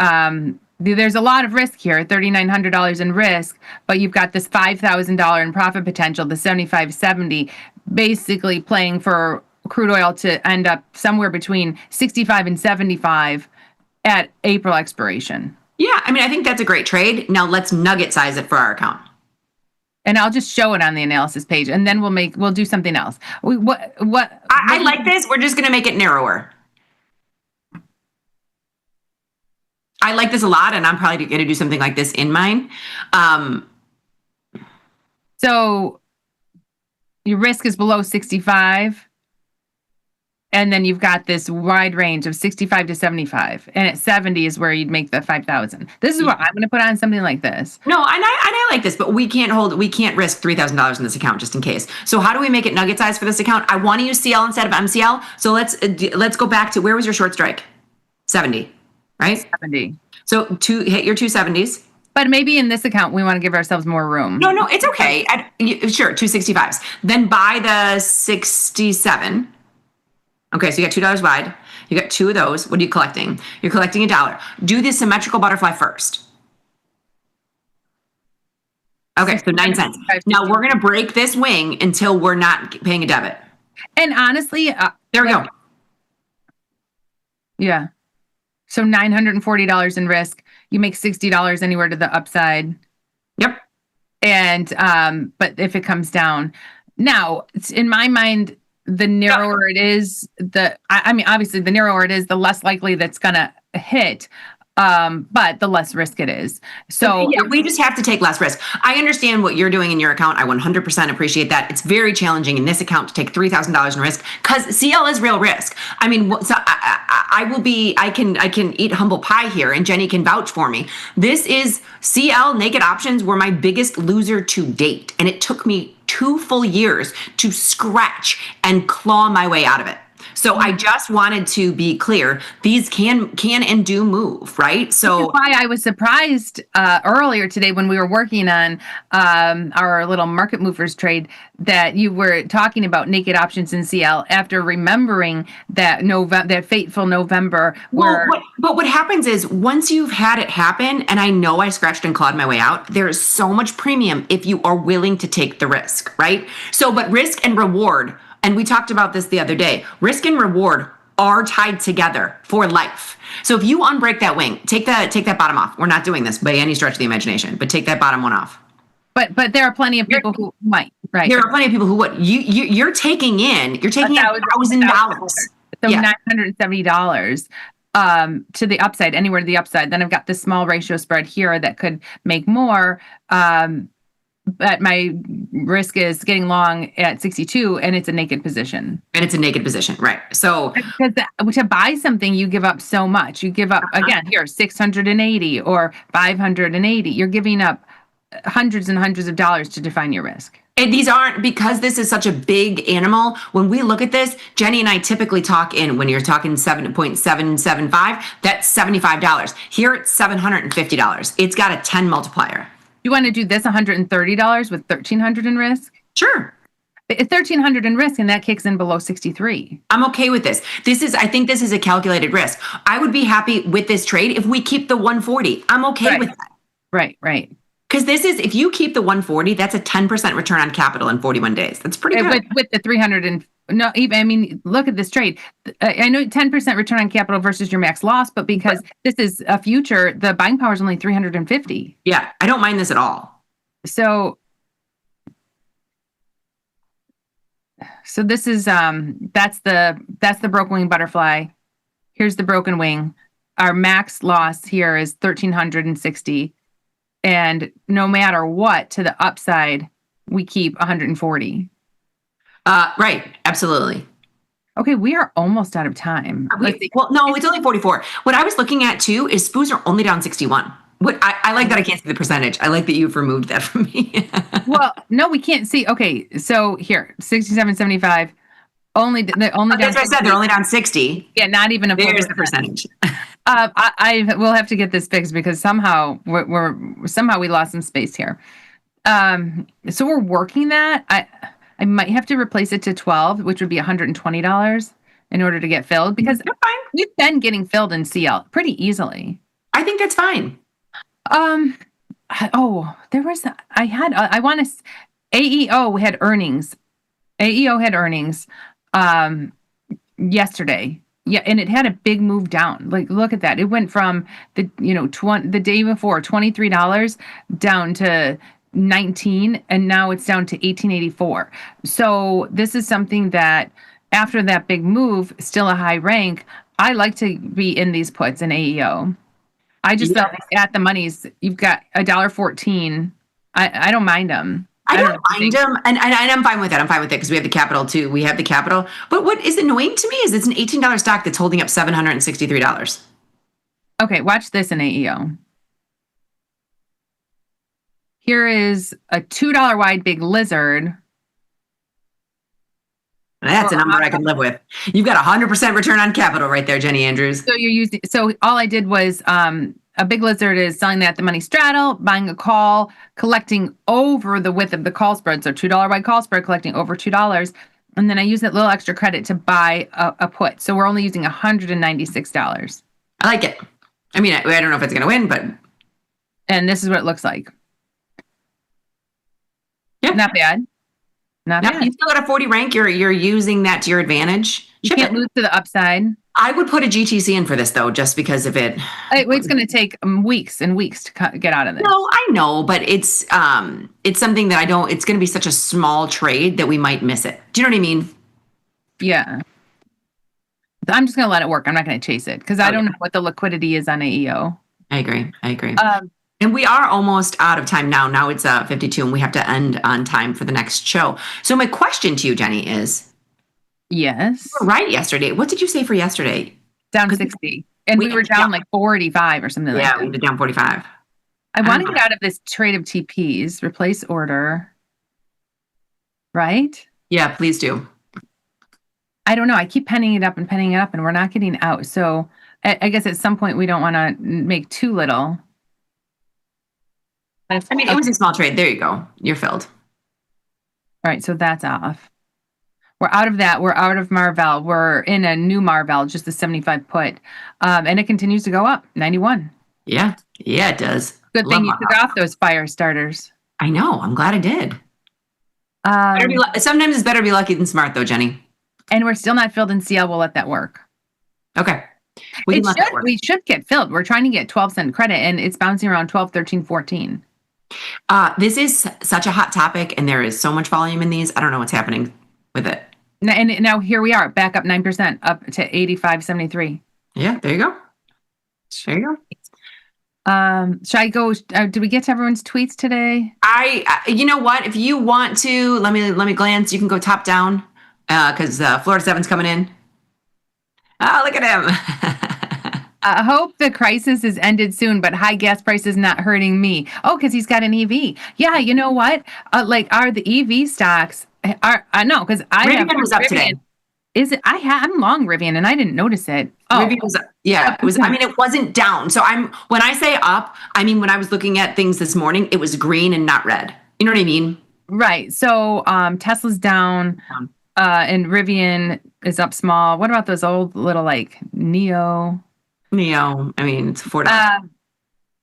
there's a lot of risk here, $3,900 in risk, but you've got this $5,000 in profit potential, the 75.70, basically playing for crude oil to end up somewhere between 65 and 75 at April expiration. Yeah, I mean, I think that's a great trade. Now let's nugget size it for our account. And I'll just show it on the analysis page, and then we'll do something else. I like this. We're just going to make it narrower. I like this a lot, and I'm probably going to do something like this in mine. So your risk is below 65. And then you've got this wide range of 65 to 75. And at 70 is where you'd make the 5,000. This is what I'm going to put on something like this. No, and I like this, but we can't risk $3,000 in this account just in case. So how do we make it nugget size for this account? I want to use CL instead of MCL. So let's go back to, where was your short strike? 70, right? 70. So hit your 270s. But maybe in this account, we want to give ourselves more room. No, it's okay. Sure, 265s. Then buy the 67. Okay, so you got $2 wide. You got 2 of those. What are you collecting? You're collecting $1. Do the symmetrical butterfly first. Okay, so 9 cents. Now we're going to break this wing until we're not paying a debit. And honestly, there we go. Yeah. So $940 in risk. You make $60 anywhere to the upside. Yep. And but if it comes down, now in my mind, the narrower it is, I mean, obviously, the narrower it is, the less likely that's gonna hit. But the less risk it is. So yeah, we just have to take less risk. I understand what you're doing in your account. I 100% appreciate that. It's very challenging in this account to take $3,000 in risk because CL is real risk. I mean, so I can eat humble pie here, and Jenny can vouch for me. This is CL naked options were my biggest loser to date, and it took me 2 full years to scratch and claw my way out of it. So I just wanted to be clear, these can and do move, right? So why I was surprised earlier today when we were working on our little market movers trade that you were talking about naked options in CL after remembering that that fateful November. But what happens is once you've had it happen, and I know I scratched and clawed my way out, there is so much premium if you are willing to take the risk, right? So, but risk and reward. And we talked about this the other day. Risk and reward are tied together for life. So if you unbreak that wing, take that bottom off. We're not doing this by any stretch of the imagination, but take that bottom one off. But there are plenty of people who might, right? There are plenty of people who would. You're taking in $1,000. So $970 to the upside, anywhere to the upside. Then I've got this small ratio spread here that could make more. but my risk is getting long at 62 and it's a naked position. Right. So because to buy something, you give up so much. You give up, again, here, 680 or 580. You're giving up hundreds and hundreds of dollars to define your risk. And these aren't, because this is such a big animal, when we look at this, Jenny and I typically talk in, when you're talking 7.775, that's $75. Here it's $750. It's got a 10 multiplier. You want to do this $130 with $1,300 in risk? Sure. $1,300 in risk, and that kicks in below 63. I'm okay with this. I think this is a calculated risk. I would be happy with this trade if we keep the 140. I'm okay with that. Right. Because this is, if you keep the 140, that's a 10% return on capital in 41 days. That's pretty good. With the 300 and no, I mean, look at this trade. I know 10% return on capital versus your max loss, but because this is a future, the buying power is only 350. Yeah, I don't mind this at all. So this is that's the broken wing butterfly. Here's the broken wing. Our max loss here is 1,360. And no matter what, to the upside, we keep 140. Right. Absolutely. Okay, we are almost out of time. Well, no, it's only 44. What I was looking at too is SPOOs are only down 61. I like that I can't see the percentage. I like that you've removed that from me. Well, no, we can't see. Okay, so here, 67.75. Only down. That's what I said. They're only down 60. Yeah, not even a. There's the percentage. I will have to get this fixed because somehow we lost some space here. So we're working that. I might have to replace it to 12, which would be $120 in order to get filled, because we've been getting filled in CL pretty easily. I think that's fine. AEO had earnings. AEO had earnings yesterday. Yeah, and it had a big move down. Like, look at that. It went from the day before $23 down to 19, and now it's down to 1884. So this is something that after that big move, still a high rank. I like to be in these puts in AEO. I just felt at the monies, you've got $1.14. I don't mind them. I don't mind them, and I'm fine with that. I'm fine with it because we have the capital too. We have the capital. But what is annoying to me is it's an $18 stock that's holding up $763. Okay, watch this in AEO. Here is a $2 wide big lizard. That's a number I can live with. You've got 100% return on capital right there, Jenny Andrews. So all I did was a big lizard is selling that at the money straddle, buying a call, collecting over the width of the call spread. So $2 wide call spread, collecting over $2. And then I use that little extra credit to buy a put. So we're only using $196. I like it. I mean, I don't know if it's going to win, but. And this is what it looks like. Yeah. Not bad. Not bad. You still got a 40 rank. You're using that to your advantage. You can't lose to the upside. I would put a GTC in for this though, just because of it. It's going to take weeks and weeks to get out of this. No, I know, but it's something that it's going to be such a small trade that we might miss it. Do you know what I mean? Yeah. I'm just going to let it work. I'm not going to chase it because I don't know what the liquidity is on AEO. I agree. And we are almost out of time now. Now it's 52 and we have to end on time for the next show. So my question to you, Jenny, is. Yes. You were right yesterday. What did you say for yesterday? Down 60. And we were down like 45 or something like that. Yeah, we were down 45. I want to get out of this trade of TPs, replace order. Right? Yeah, please do. I don't know. I keep penning it up, and we're not getting out. So I guess at some point we don't want to make too little. I mean, it was a small trade. There you go. You're filled. All right. So that's off. We're out of that. We're out of Marvell. We're in a new Marvell, just a 75 put. And it continues to go up, 91. Yeah. Yeah, it does. Good thing you took off those fire starters. I know. I'm glad I did. Sometimes it's better to be lucky than smart, though, Jenny. And we're still not filled in CL. We'll let that work. Okay. We should get filled. We're trying to get 12-cent credit, and it's bouncing around 12, 13, 14. This is such a hot topic, and there is so much volume in these. I don't know what's happening with it. And now here we are, back up 9%, up to 85.73. Yeah, there you go. There you Should I go? Did we get to everyone's tweets today? You know what? If you want to, let me glance. You can go top down because Florida 7's coming in. Oh, look at him. I hope the crisis is ended soon, but high gas prices not hurting me. Oh, because he's got an EV. Yeah, you know what? Are the EV stocks? No, because Rivian was up Rivian. today. Is it? I'm long Rivian, and I didn't notice it. Oh, Rivian was it was. I mean, it wasn't down. So when I say up, I mean when I was looking at things this morning, it was green and not red. You know what I mean? Right. So Tesla's down, and Rivian is up small. What about those old little like Neo? I mean, it's $4.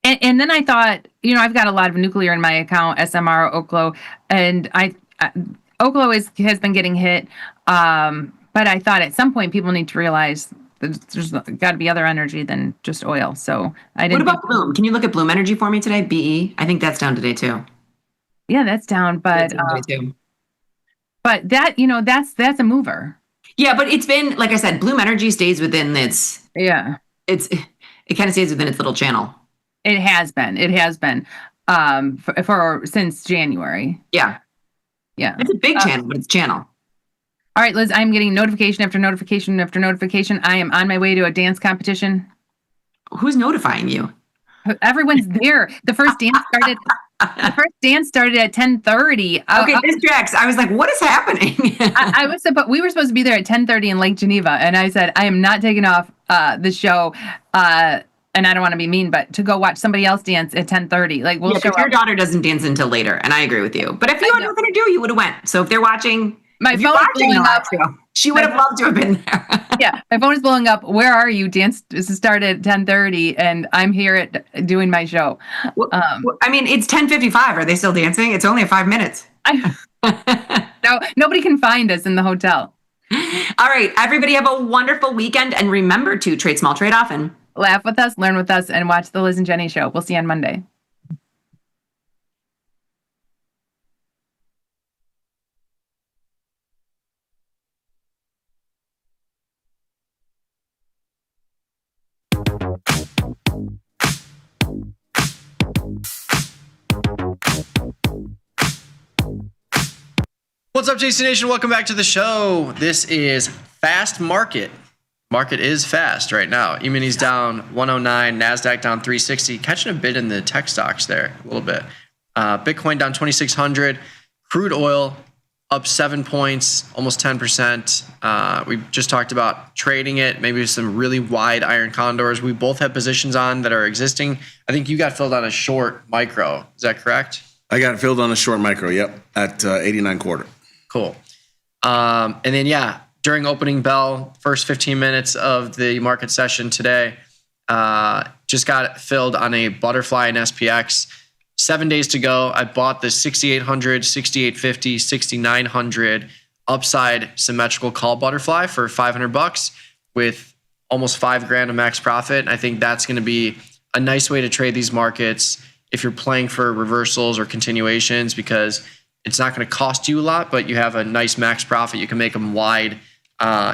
And then I thought, I've got a lot of nuclear in my account, SMR, Oklo, and Oklo has been getting hit. But I thought at some point people need to realize that there's got to be other energy than just oil. So I didn't. What about Bloom? Can you look at Bloom Energy for me today? BE? I think that's down today too. Yeah, that's down, but but that that's a mover. Yeah, but it's been, like I said, Bloom Energy stays within its. Yeah. It kind of stays within its little channel. It has been for since January. Yeah. It's a big channel, but it's channel. All right, Liz, I'm getting notification after notification after notification. I am on my way to a dance competition. Who's notifying you? Everyone's there. The first dance started at 10:30. Okay, this tracks. I was like, what is happening? But we were supposed to be there at 10:30 in Lake Geneva, and I said, I am not taking off the show. And I don't want to be mean, but to go watch somebody else dance at 10:30, like we'll show up. Your daughter doesn't dance until later, and I agree with you. But if you had nothing to do, you would have went. So if they're watching, my phone is blowing up. She would have loved to have been there. Yeah, my phone is blowing up. Where are you? Dance started at 10:30, and I'm here doing my show. I mean, it's 10:55. Are they still dancing? It's only 5 minutes. No, nobody can find us in the hotel. All right, everybody have a wonderful weekend, and remember to trade small, trade often. Laugh with us, learn with us, and watch the Liz and Jenny show. We'll see you on Monday. What's up, JC Nation? Welcome back to the show. This is Fast Market. Market is fast right now. E-mini's down 109, NASDAQ down 360. Catching a bit in the tech stocks there a little bit. Bitcoin down 2,600. Crude oil up 7 points, almost 10%. We just talked about trading it, maybe some really wide iron condors. We both have positions on that are existing. I think you got filled on a short micro. Is that correct? I got filled on a short micro, yep, at 89.25. Cool. And then, during opening bell, first 15 minutes of the market session today, just got filled on a butterfly in SPX. 7 days to go. I bought the 6,800, 6,850, 6,900 upside symmetrical call butterfly for $500 with almost $5,000 of max profit. I think that's going to be a nice way to trade these markets if you're playing for reversals or continuations, because it's not going to cost you a lot, but you have a nice max profit. You can make them wide.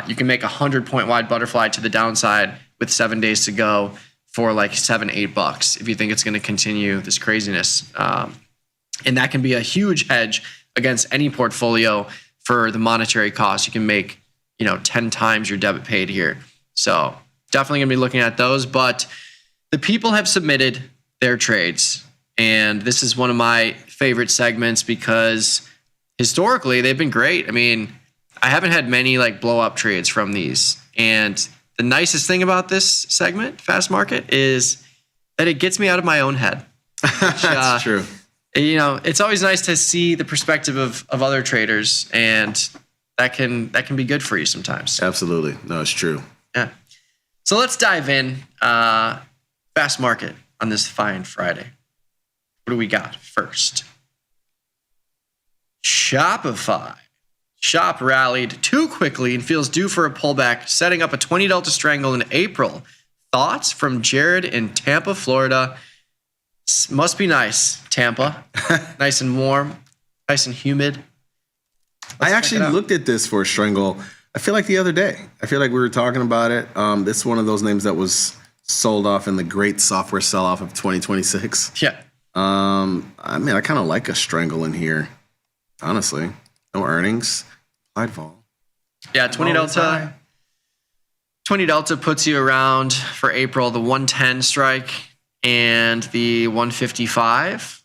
You can make a 100-point wide butterfly to the downside with 7 days to go for like $7-8 if you think it's going to continue this craziness. And that can be a huge hedge against any portfolio for the monetary cost. You can make, 10 times your debit paid here. So definitely going to be looking at those. But the people have submitted their trades. And this is one of my favorite segments because historically they've been great. I mean, I haven't had many like blow up trades from these. And the nicest thing about this segment, Fast Market, is that it gets me out of my own head. Which, That's true. It's always nice to see the perspective of other traders, and that can be good for you sometimes. Absolutely. No, it's true. Yeah. So let's dive in. Fast Market on this fine Friday. What do we got first? Shopify. Shop rallied too quickly and feels due for a pullback, setting up a 20 Delta strangle in April. Thoughts from Jared in Tampa, Florida. Must be nice, Tampa. Nice and warm, nice and humid. I actually looked at this for a strangle, I feel like the other day. I feel like we were talking about it. This is one of those names that was sold off in the great software sell-off of 2026. Yeah. I mean, I kind of like a strangle in here, honestly. No earnings. Applied vol. Yeah, 20 delta. 20 delta puts you around for April the 110 strike and the 155.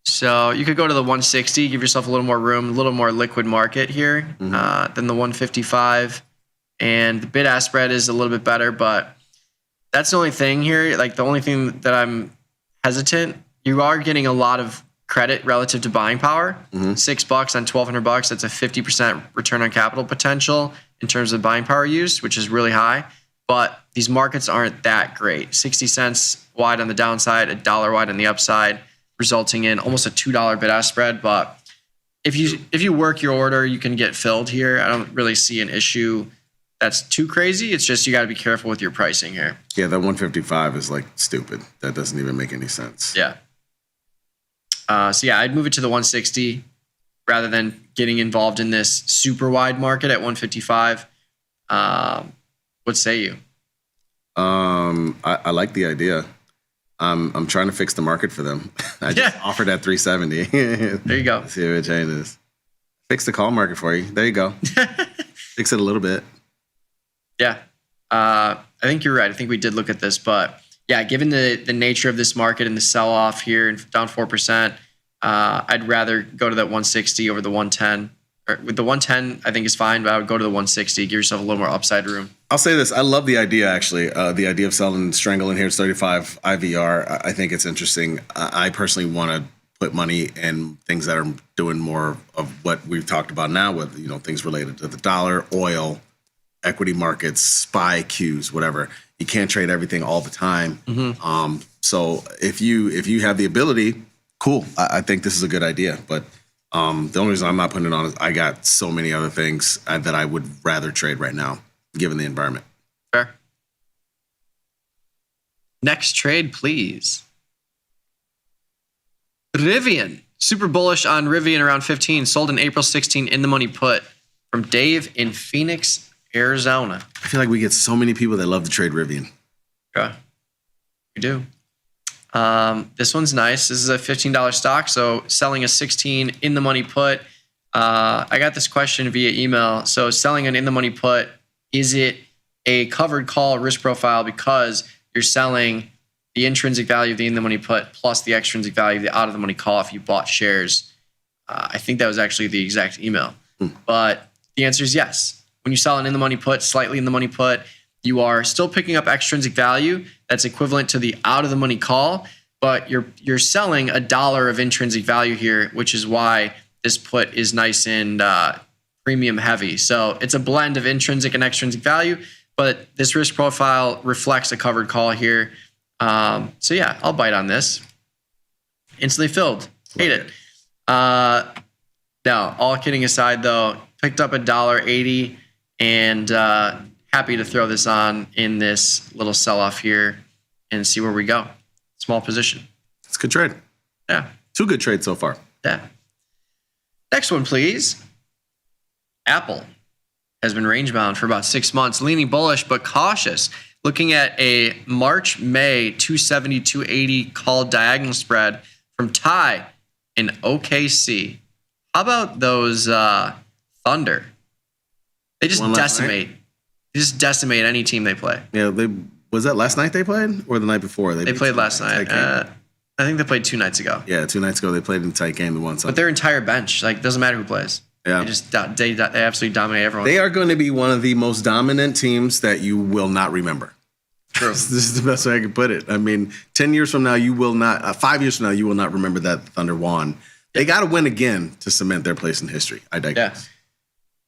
So you could go to the 160, give yourself a little more room, a little more liquid market here than the 155. And the bid-ask spread is a little bit better, but that's the only thing here. Like the only thing that I'm hesitant, you are getting a lot of credit relative to buying power. $6 on $1,200, that's a 50% return on capital potential in terms of buying power use, which is really high. But these markets aren't that great. 60 cents wide on the downside, $1 wide on the upside, resulting in almost a $2 bid-ask spread. But if you work your order, you can get filled here. I don't really see an issue that's too crazy. It's just you got to be careful with your pricing here. Yeah, that 155 is like stupid. That doesn't even make any sense. Yeah. So yeah, I'd move it to the 160 rather than getting involved in this super wide market at 155. What say you? I like the idea. I'm trying to fix the market for them. I just offered at 370. There you go. Let's see if it changes. Fix the call market for you. There you go. Fix it a little bit. Yeah. I think you're right. I think we did look at this, but yeah, given the nature of this market and the sell-off here and down 4%, I'd rather go to that 160 over the 110. Or with the 110, I think is fine, but I would go to the 160. Give yourself a little more upside room. I'll say this. I love the idea, actually. The idea of selling Strangle in here is 35 IVR. I think it's interesting. I personally want to put money in things that are doing more of what we've talked about now with, things related to the dollar, oil, equity markets, SPY queues, whatever. You can't trade everything all the time. So if you have the ability, cool. I think this is a good idea. But the only reason I'm not putting it on is I got so many other things that I would rather trade right now, given the environment. Fair. Next trade, please. Rivian. Super bullish on Rivian around 15. Sold in April 16 in the money put from Dave in Phoenix, Arizona. I feel like we get so many people that love to trade Rivian. Yeah, we do. This one's nice. This is a $15 stock, so selling a 16 in the money put. I got this question via email. So selling an in the money put, is it a covered call risk profile because you're selling the intrinsic value of the in the money put plus the extrinsic value of the out of the money call if you bought shares? I think that was actually the exact email. But the answer is yes. When you sell an in the money put, slightly in the money put, you are still picking up extrinsic value that's equivalent to the out of the money call, but you're selling $1 of intrinsic value here, which is why this put is nice and premium heavy. So it's a blend of intrinsic and extrinsic value, but this risk profile reflects a covered call here. So yeah, I'll bite on this. Instantly filled. Hate it. Now, all kidding aside though, picked up $1.80 and happy to throw this on in this little sell-off here and see where we go. Small position. It's a good trade. Yeah. 2 good trades so far. Yeah. Next one, please. Apple has been range-bound for about 6 months, leaning bullish but cautious. Looking at a March-May 270, 280 call diagonal spread from Ty in OKC. How about those Thunder? They just decimate. They just decimate any team they play. Yeah, was that last night they played or the night before? They played last night. I think they played 2 nights ago. Yeah, 2 nights ago they played in a tight game. But their entire bench, doesn't matter who plays. Yeah, they absolutely dominate everyone. They are going to be one of the most dominant teams that you will not remember. True. This is the best way I can put it. I mean, 10 years from now, you will not. 5 years from now, you will not remember that Thunder won. They got to win again to cement their place in history. I digress. Yeah.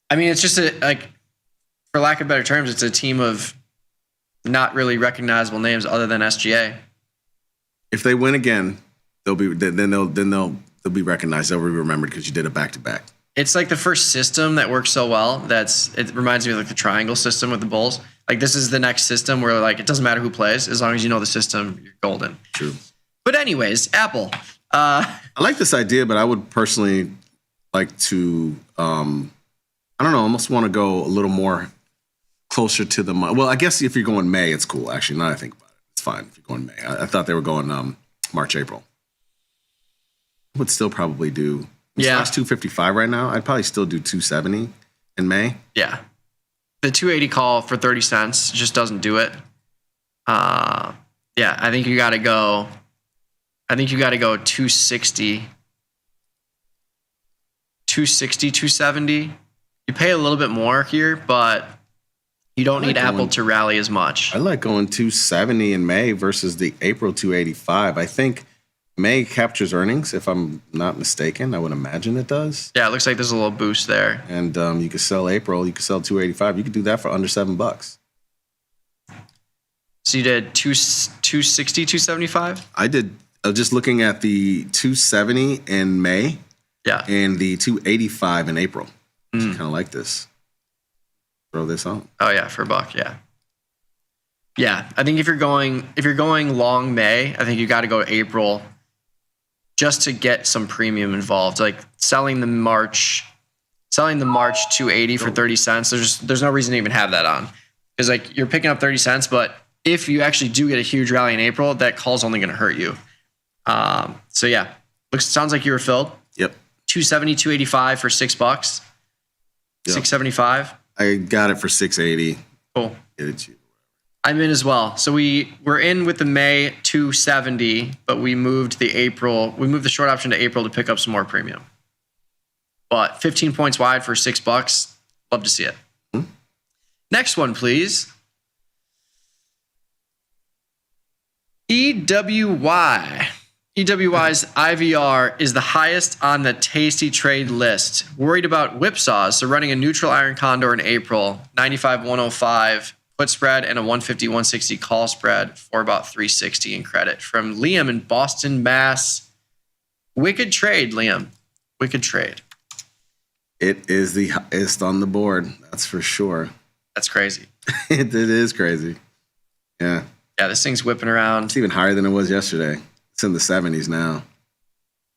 I mean, it's just for lack of better terms, it's a team of not really recognizable names other than SGA. If they win again, they'll be be recognized. They'll be remembered because you did a back-to-back. It's like the first system that works so well. It reminds me of the triangle system with the Bulls. This is the next system where it doesn't matter who plays as long as you know the system, you're golden. True. But anyways, Apple. I like this idea, but I would personally like to. I don't know. I almost want to go a little more closer to the month. Well, I guess if you're going May, it's cool. Actually, now that I think about it. fine if you're going May. I thought they were going March, April. I would still probably do. Stock's 255 right now. I'd probably still do 270 in May. Yeah. The 280 call for 30 cents just doesn't do it. I think you got to go. 260, 270. You pay a little bit more here, but you don't need Apple to rally as much. I like going 270 in May versus the April 285. I think May captures earnings, if I'm not mistaken. I would imagine it does. Yeah, it looks like there's a little boost there. And you could sell April. You could sell 285. You could do that for under $7. So you did 260, 275? I did. Just looking at the 270 in May. Yeah. And the 285 in April. Kind of like this. Throw this on. Oh yeah, for $1. Yeah. Yeah, I think if you're going long May, I think you got to go April, just to get some premium involved. Like selling the March 280 for 30 cents. There's no reason to even have that on, because like you're picking up 30 cents, but if you actually do get a huge rally in April, that call's only going to hurt you. So yeah, sounds like you were filled. Yep. 270, 285 for $6. Yep. 675. I got it for 680. Cool. Get it cheap. I'm in as well. So we're in with the May 270, but we moved the short option to April to pick up some more premium. But 15 points wide for $6. Love to see it. Next one, please. EWY. EWY's IVR is the highest on the Tasty Trade list. Worried about whipsaws, so running a neutral iron condor in April, 95-105 put spread and a 150-160 call spread for about 360 in credit. From Liam in Boston, Mass. Wicked trade, Liam. Wicked trade. It is the highest on the board, that's for sure. That's crazy. It is crazy. Yeah. Yeah, this thing's whipping around. It's even higher than it was yesterday. It's in the 70s now.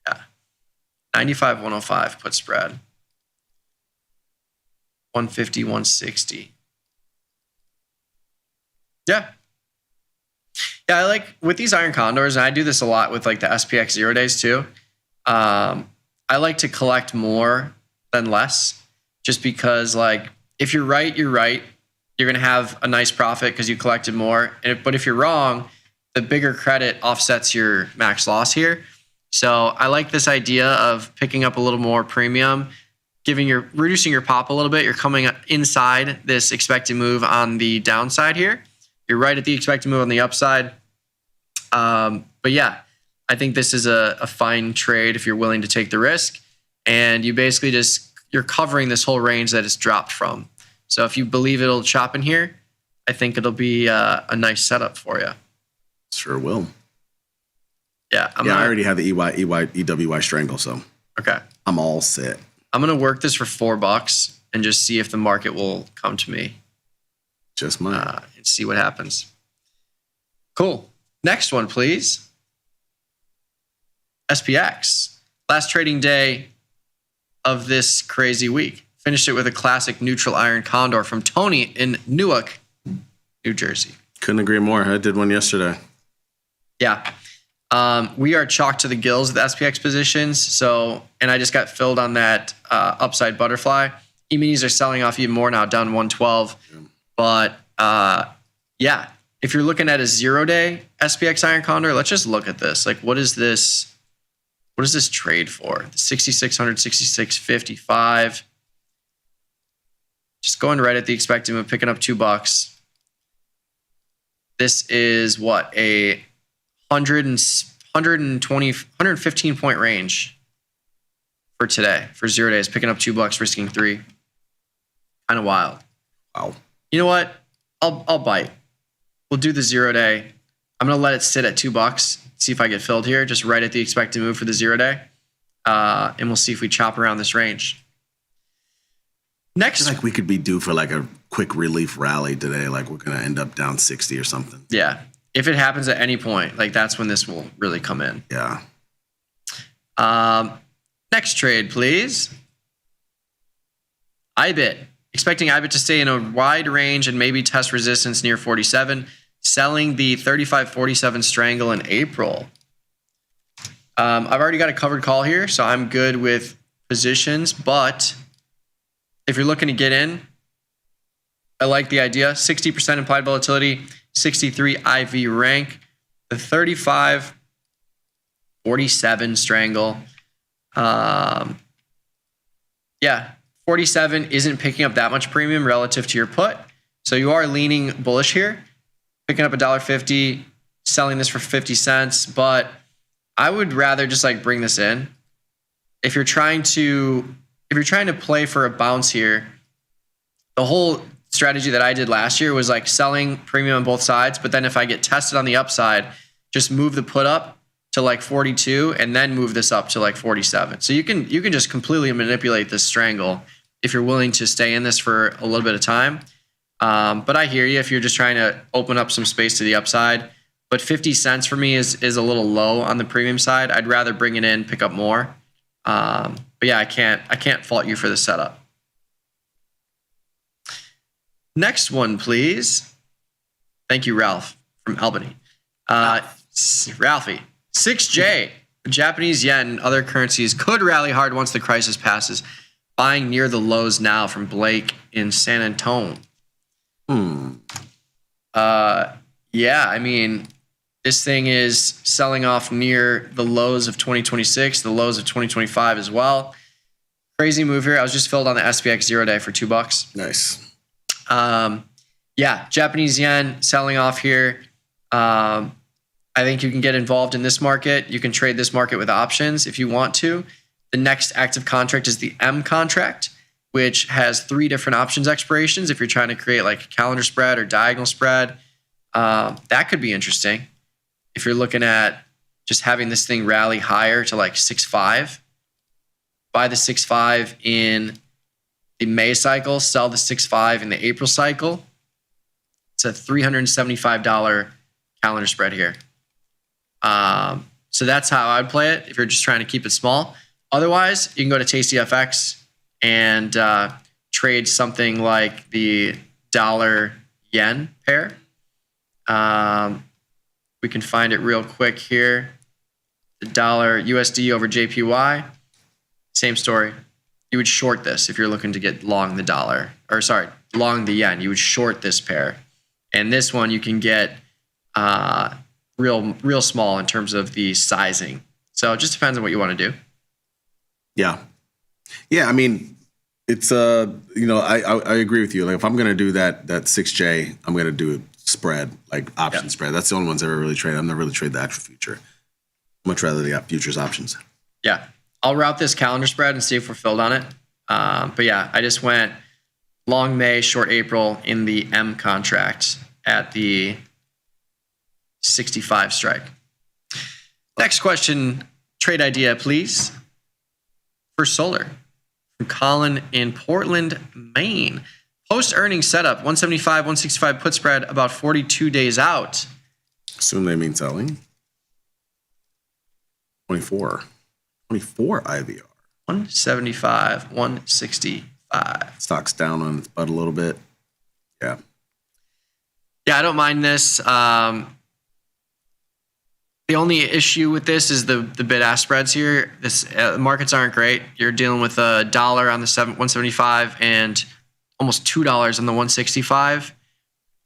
Yeah. 95-105 put spread. 150-160. Yeah. Yeah, I like with these iron condors, and I do this a lot with like the SPX 0 days too. I like to collect more than less, just because like if you're right, you're right. You're going to have a nice profit because you collected more. But if you're wrong, the bigger credit offsets your max loss here. So I like this idea of picking up a little more premium, reducing your pop a little bit. You're coming inside this expected move on the downside here. You're right at the expected move on the upside. But yeah, I think this is a fine trade if you're willing to take the risk. And you basically you're covering this whole range that it's dropped from. So if you believe it'll chop in here, I think it'll be a nice setup for you. Sure will. Yeah. I already have the EWY strangle, so okay. I'm all set. I'm going to work this for $4 and just see if the market will come to me. Just mine. And see what happens. Cool. Next one, please. SPX. Last trading day of this crazy week. Finished it with a classic neutral iron condor from Tony in Newark, New Jersey. Couldn't agree more. I did one yesterday. Yeah. We are chalked to the gills with SPX positions. So, and I just got filled on that upside butterfly. E-minis are selling off even more now, down 112. Yeah. But yeah, if you're looking at a 0 day SPX iron condor, let's just look at this. Like, what is this? What is this trade for? 6,600, 6,655. Just going right at the expected move, picking up $2. This is what, a 115 point range for today for 0 days, picking up $2, risking $3. Kind of wild. Wow. You know what? I'll bite. We'll do the 0 day. I'm gonna let it sit at $2. See if I get filled here, just right at the expected move for the 0 day, and we'll see if we chop around this range. Next, I feel like we could be due for like a quick relief rally today. Like we're gonna end up down 60 or something. Yeah, if it happens at any point, like that's when this will really come in. Yeah. Next trade, please. IBIT. Expecting IBIT to stay in a wide range and maybe test resistance near 47. selling the 35.47 strangle in April. I've already got a covered call here, so I'm good with positions. But if you're looking to get in, I like the idea. 60% implied volatility, 63 IV rank, the 35.47 strangle. 47 isn't picking up that much premium relative to your put. So you are leaning bullish here, picking up $1.50, selling this for 50 cents. But I would rather just like bring this in. If you're trying to play for a bounce here, the whole strategy that I did last year was like selling premium on both sides. But then if I get tested on the upside, just move the put up to like 42 and then move this up to like 47. So you can just completely manipulate this strangle if you're willing to stay in this for a little bit of time. But I hear you if you're just trying to open up some space to the upside. But 50 cents for me is a little low on the premium side. I'd rather bring it in, pick up more. But yeah, I can't fault you for the setup. Next one, please. Thank you, Ralph from Albany. Ralphie. 6J, Japanese yen and other currencies could rally hard once the crisis passes. Buying near the lows now from Blake in San Antonio. Yeah, I mean, this thing is selling off near the lows of 2026, the lows of 2025 as well. Crazy move here. I was just filled on the SPX 0-day for $2. Nice. Yeah, Japanese yen selling off here. I think you can get involved in this market. You can trade this market with options if you want to. The next active contract is the M contract, which has 3 different options expirations. If you're trying to create like a calendar spread or diagonal spread, that could be interesting. If you're looking at just having this thing rally higher to like 6.5, buy the 6.5 in the May cycle, sell the 6.5 in the April cycle. It's a $375 calendar spread here. So that's how I'd play it if you're just trying to keep it small. Otherwise, you can go to TastyFX and trade something like the dollar-yen pair. We can find it real quick here. The dollar USD over JPY, same story. You would short this if you're looking to get long the dollar, or sorry, long the yen. You would short this pair. And this one you can get real small in terms of the sizing. So it just depends on what you want to do. Yeah. I mean, it's I agree with you. Like if I'm gonna do that 6J, I'm gonna do a spread, like option spread. That's the only ones I ever really trade. I've never really traded the actual future. Much rather the futures options. Yeah. I'll route this calendar spread and see if we're filled on it. But yeah, I just went long May, short April in the M contract at the 65 strike. Next question, trade idea, please. For solar, from Colin in Portland, Maine. Post earnings setup, 175, 165 put spread, about 42 days out. Assume they mean selling. 24 IVR. 175, 165. Stock's down on its butt a little bit. Yeah. Yeah, I don't mind this. The only issue with this is the bid-ask spreads here. This markets aren't great. You're dealing with $1 on the 175 and almost $2 on the 165.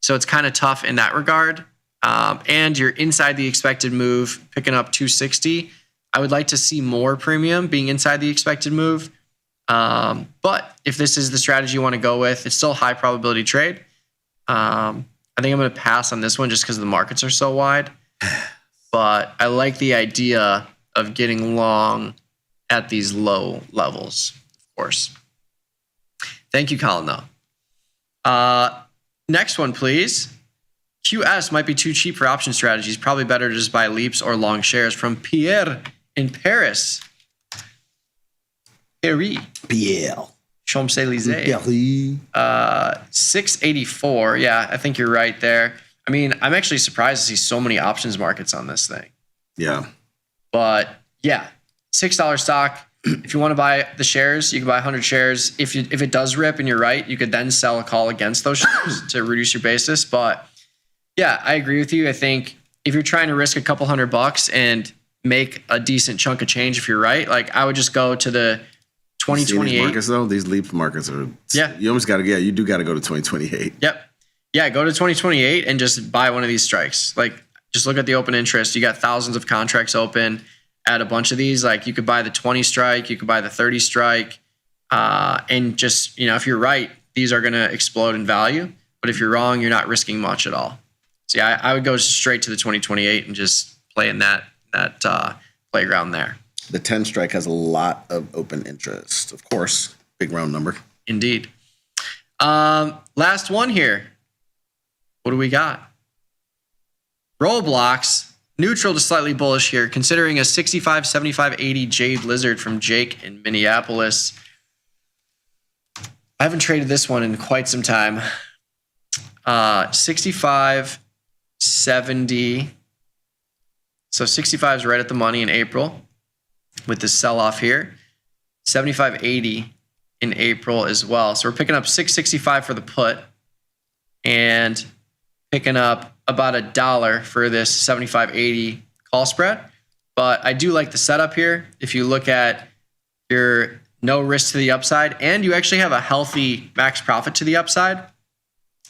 So it's kind of tough in that regard. And you're inside the expected move, picking up 260. I would like to see more premium being inside the expected move. But if this is the strategy you want to go with, it's still a high probability trade. I think I'm going to pass on this one just because the markets are so wide. But I like the idea of getting long at these low levels, of course. Thank you, Colin, though. Next one, please. QS might be too cheap for option strategies. Probably better to just buy leaps or long shares from Pierre in Paris. Pierre. Champs-Élysées. 684. Yeah, I think you're right there. I mean, I'm actually surprised to see so many options markets on this thing. Yeah. But yeah, $6 stock. If you want to buy the shares, you can buy 100 shares. If it does rip and you're right, you could then sell a call against those shares to reduce your basis. But Yeah, I agree with you. I think if you're trying to risk a couple $100 and make a decent chunk of change, if you're right, like I would just go to the 2028 these markets though. These leap markets are. Yeah, you almost got to. Yeah, you do got to go to 2028. Yep. Yeah, go to 2028 and just buy one of these strikes. Like, just look at the open interest. You got thousands of contracts open at a bunch of these. Like, you could buy the 20 strike, you could buy the 30 strike, and just, if you're right, these are going to explode in value. But if you're wrong, you're not risking much at all. So yeah, I would go straight to the 2028 and just play in that playground there. The 10 strike has a lot of open interest. Of course, big round number. Indeed. Last one here. What do we got? Roblox, neutral to slightly bullish here, considering a 65, 75, 80 Jade Lizard from Jake in Minneapolis. I haven't traded this one in quite some time. 65, 70. So 65 is right at the money in April with the sell-off here. 75, 80 in April as well. So we're picking up 665 for the put and picking up about $1 for this 75-80 call spread. But I do like the setup here. If you look at your no risk to the upside, and you actually have a healthy max profit to the upside,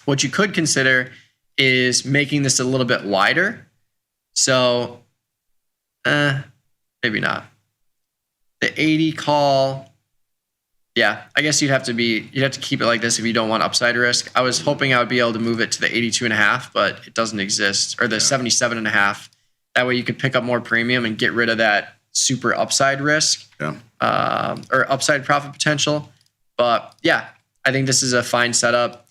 what you could consider is making this a little bit wider. So, maybe not. The 80 call, yeah, I guess you'd have to keep it like this if you don't want upside risk. I was hoping I would be able to move it to the 82.5, but it doesn't exist, or the 77.5. That way you could pick up more premium and get rid of that super upside risk, or upside profit potential. But yeah, I think this is a fine setup.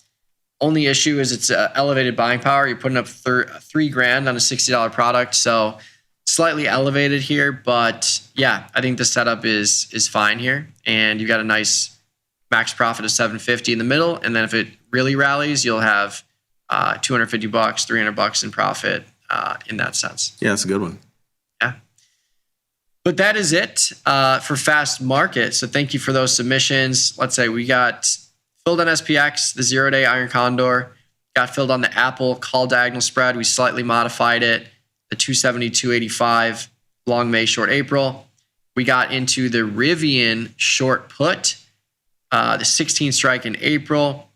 Only issue is it's elevated buying power. You're putting up $3,000 on a $60 product, so slightly elevated here. But yeah, I think the setup is fine here, and you got a nice max profit of $750 in the middle. And then if it really rallies, you'll have $250, $300 in profit in that sense. Yeah, that's a good one. Yeah. But that is it for Fast Market. So thank you for those submissions. Let's say we got filled on SPX, the 0-day Iron Condor, got filled on the Apple call diagonal spread. We slightly modified it, the 270, 285, long May, short April. We got into the Rivian short put, the 16 strike in April.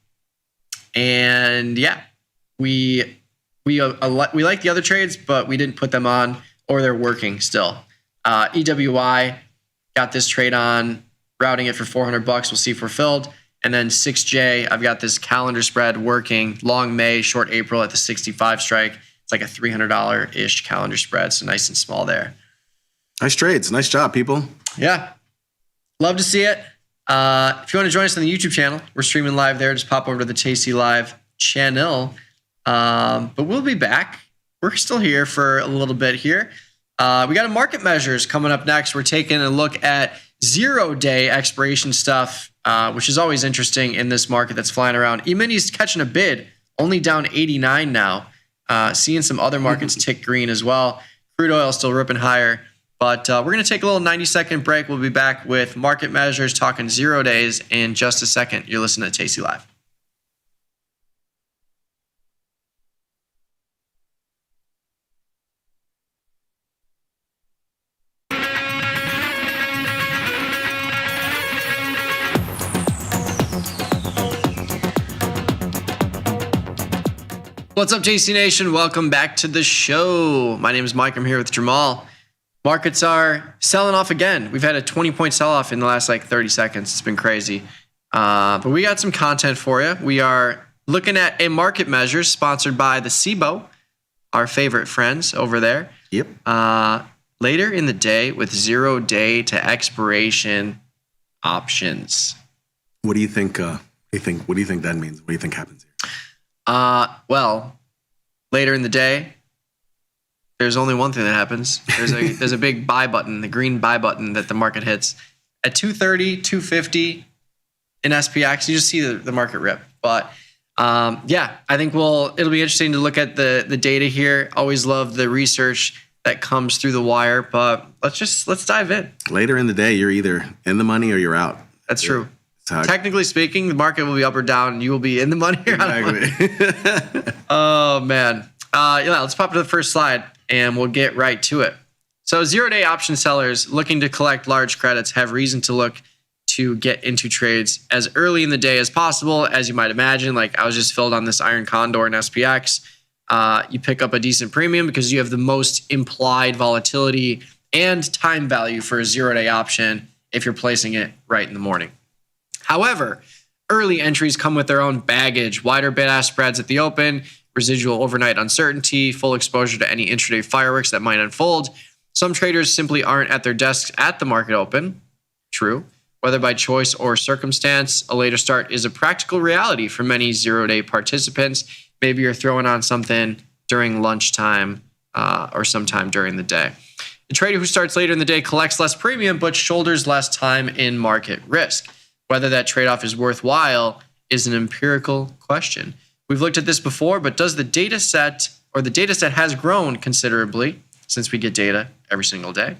And yeah, we like the other trades, but we didn't put them on, or they're working still. EWI, got this trade on, routing it for $400. We'll see if we're filled. And then 6J, I've got this calendar spread working, long May, short April at the 65 strike. It's like a $300-ish calendar spread, so nice and small there. Nice trades. Nice job, people. Yeah. Love to see it. If you want to join us on the YouTube channel, we're streaming live there. Just pop over to the Tasty Live channel. But we'll be back. We're still here for a little bit here. We got a market measures coming up next. We're taking a look at 0-day expiration stuff, which is always interesting in this market that's flying around. E-mini's catching a bid, only down 89 now. Seeing some other markets tick green as well. Crude oil still ripping higher. But we're going to take a little 90-second break. We'll be back with market measures, talking 0 days in just a second. You're listening to Tasty Live. What's up, JC Nation? Welcome back to the show. My name is Mike. I'm here with Jamal. Markets are selling off again. We've had a 20-point sell-off in the last 30 seconds. It's been crazy. But we got some content for you. We are looking at a market measure sponsored by the SIBO, our favorite friends over there. Yep. Later in the day with 0-day to expiration options. What do you think? What do you think that means? What do you think happens here? Well, later in the day, there's only one thing that happens. There's a big buy button, the green buy button that the market hits at 230, 250 in SPX. You just see the market rip. But yeah, I think it'll be interesting to look at the data here. Always love the research that comes through the wire. But let's dive in. Later in the day, you're either in the money or you're out. That's true. Technically speaking, the market will be up or down. You will be in the money or out of money. Oh, man. Let's pop to the first slide and we'll get right to it. So 0-day option sellers looking to collect large credits have reason to look to get into trades as early in the day as possible. As you might imagine, like I was just filled on this Iron Condor and SPX. You pick up a decent premium because you have the most implied volatility and time value for a 0-day option if you're placing it right in the morning. However, early entries come with their own baggage: wider bid-ask spreads at the open, residual overnight uncertainty, full exposure to any intraday fireworks that might unfold. Some traders simply aren't at their desks at the market open. True. Whether by choice or circumstance, a later start is a practical reality for many 0-day participants. Maybe you're throwing on something during lunchtime or sometime during the day. The trader who starts later in the day collects less premium but shoulders less time in market risk. Whether that trade-off is worthwhile is an empirical question. We've looked at this before, but does the data set has grown considerably since we get data every single day?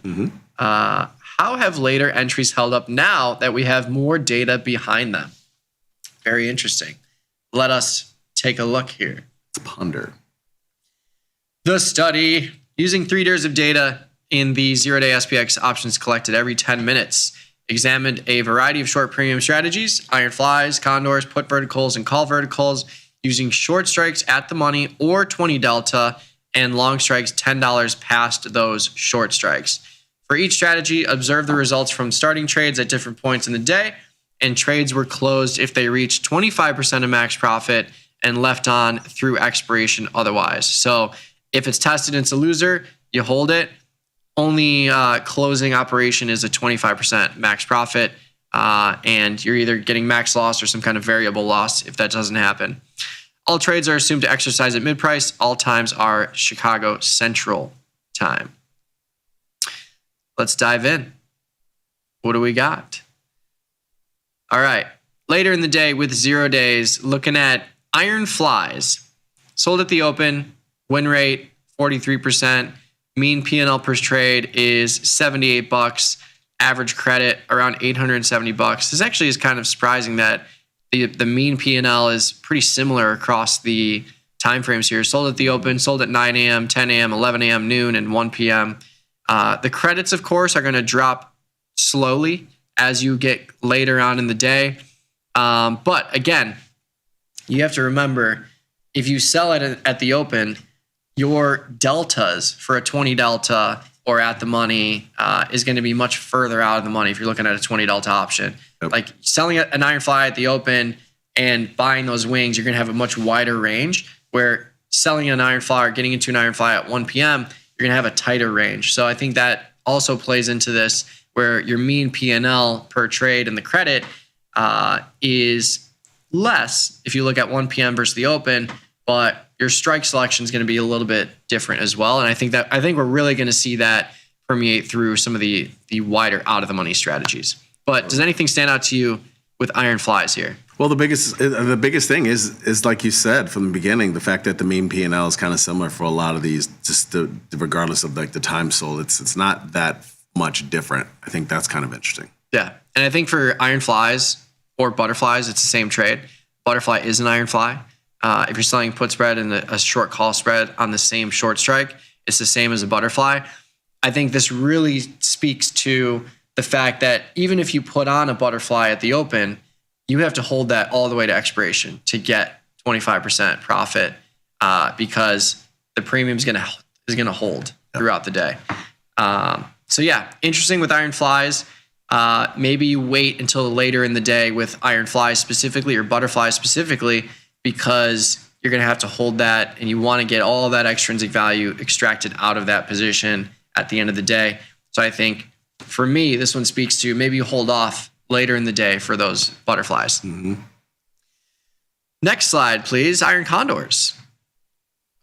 How have later entries held up now that we have more data behind them? Very interesting. Let us take a look here. Let's ponder. The study, using 3 years of data in the 0-day SPX options collected every 10 minutes, examined a variety of short premium strategies: iron flies, condors, put verticals, and call verticals, using short strikes at the money or 20 delta and long strikes $10 past those short strikes. For each strategy, observe the results from starting trades at different points in the day, and trades were closed if they reached 25% of max profit and left on through expiration otherwise. So if it's tested and it's a loser, you hold it. Only closing operation is a 25% max profit, and you're either getting max loss or some kind of variable loss if that doesn't happen. All trades are assumed to exercise at mid-price. All times are Chicago Central time. Let's dive in. What do we got? All right. Later in the day with 0 days, looking at iron flies. Sold at the open, win rate 43%. Mean P&L per trade is $78. Average credit around $870. This actually is kind of surprising that the mean P&L is pretty similar across the timeframes here. Sold at the open, sold at 9 a.m., 10 a.m., 11 a.m., noon, and 1 p.m. The credits, of course, are going to drop slowly as you get later on in the day. But again, you have to remember, if you sell it at the open, your deltas for a 20 delta or at the money is going to be much further out of the money if you're looking at a 20 delta option. Yep. Like selling an iron fly at the open and buying those wings, you're going to have a much wider range, where selling an iron fly or getting into an iron fly at 1 p.m., you're going to have a tighter range. So I think that also plays into this, where your mean P&L per trade and the credit is less if you look at 1 p.m. versus the open, but your strike selection is going to be a little bit different as well. And I think we're really going to see that permeate through some of the wider out of the money strategies. But does anything stand out to you with iron flies here? Well, the biggest thing is like you said from the beginning, the fact that the mean P&L is kind of similar for a lot of these, regardless of like the time sold. It's not that much different. I think that's kind of interesting. Yeah, and I think for iron flies or butterflies, it's the same trade. Butterfly is an iron fly. If you're selling put spread and a short call spread on the same short strike, it's the same as a butterfly. I think this really speaks to the fact that even if you put on a butterfly at the open, you have to hold that all the way to expiration to get 25% profit because the premium is going to hold throughout the day. So yeah, interesting with iron flies. Maybe you wait until later in the day with iron flies specifically or butterflies specifically, because you're going to have to hold that and you want to get all of that extrinsic value extracted out of that position at the end of the day. So I think for me, this one speaks to maybe you hold off later in the day for those butterflies. Mm-hmm. Next slide, please. Iron condors.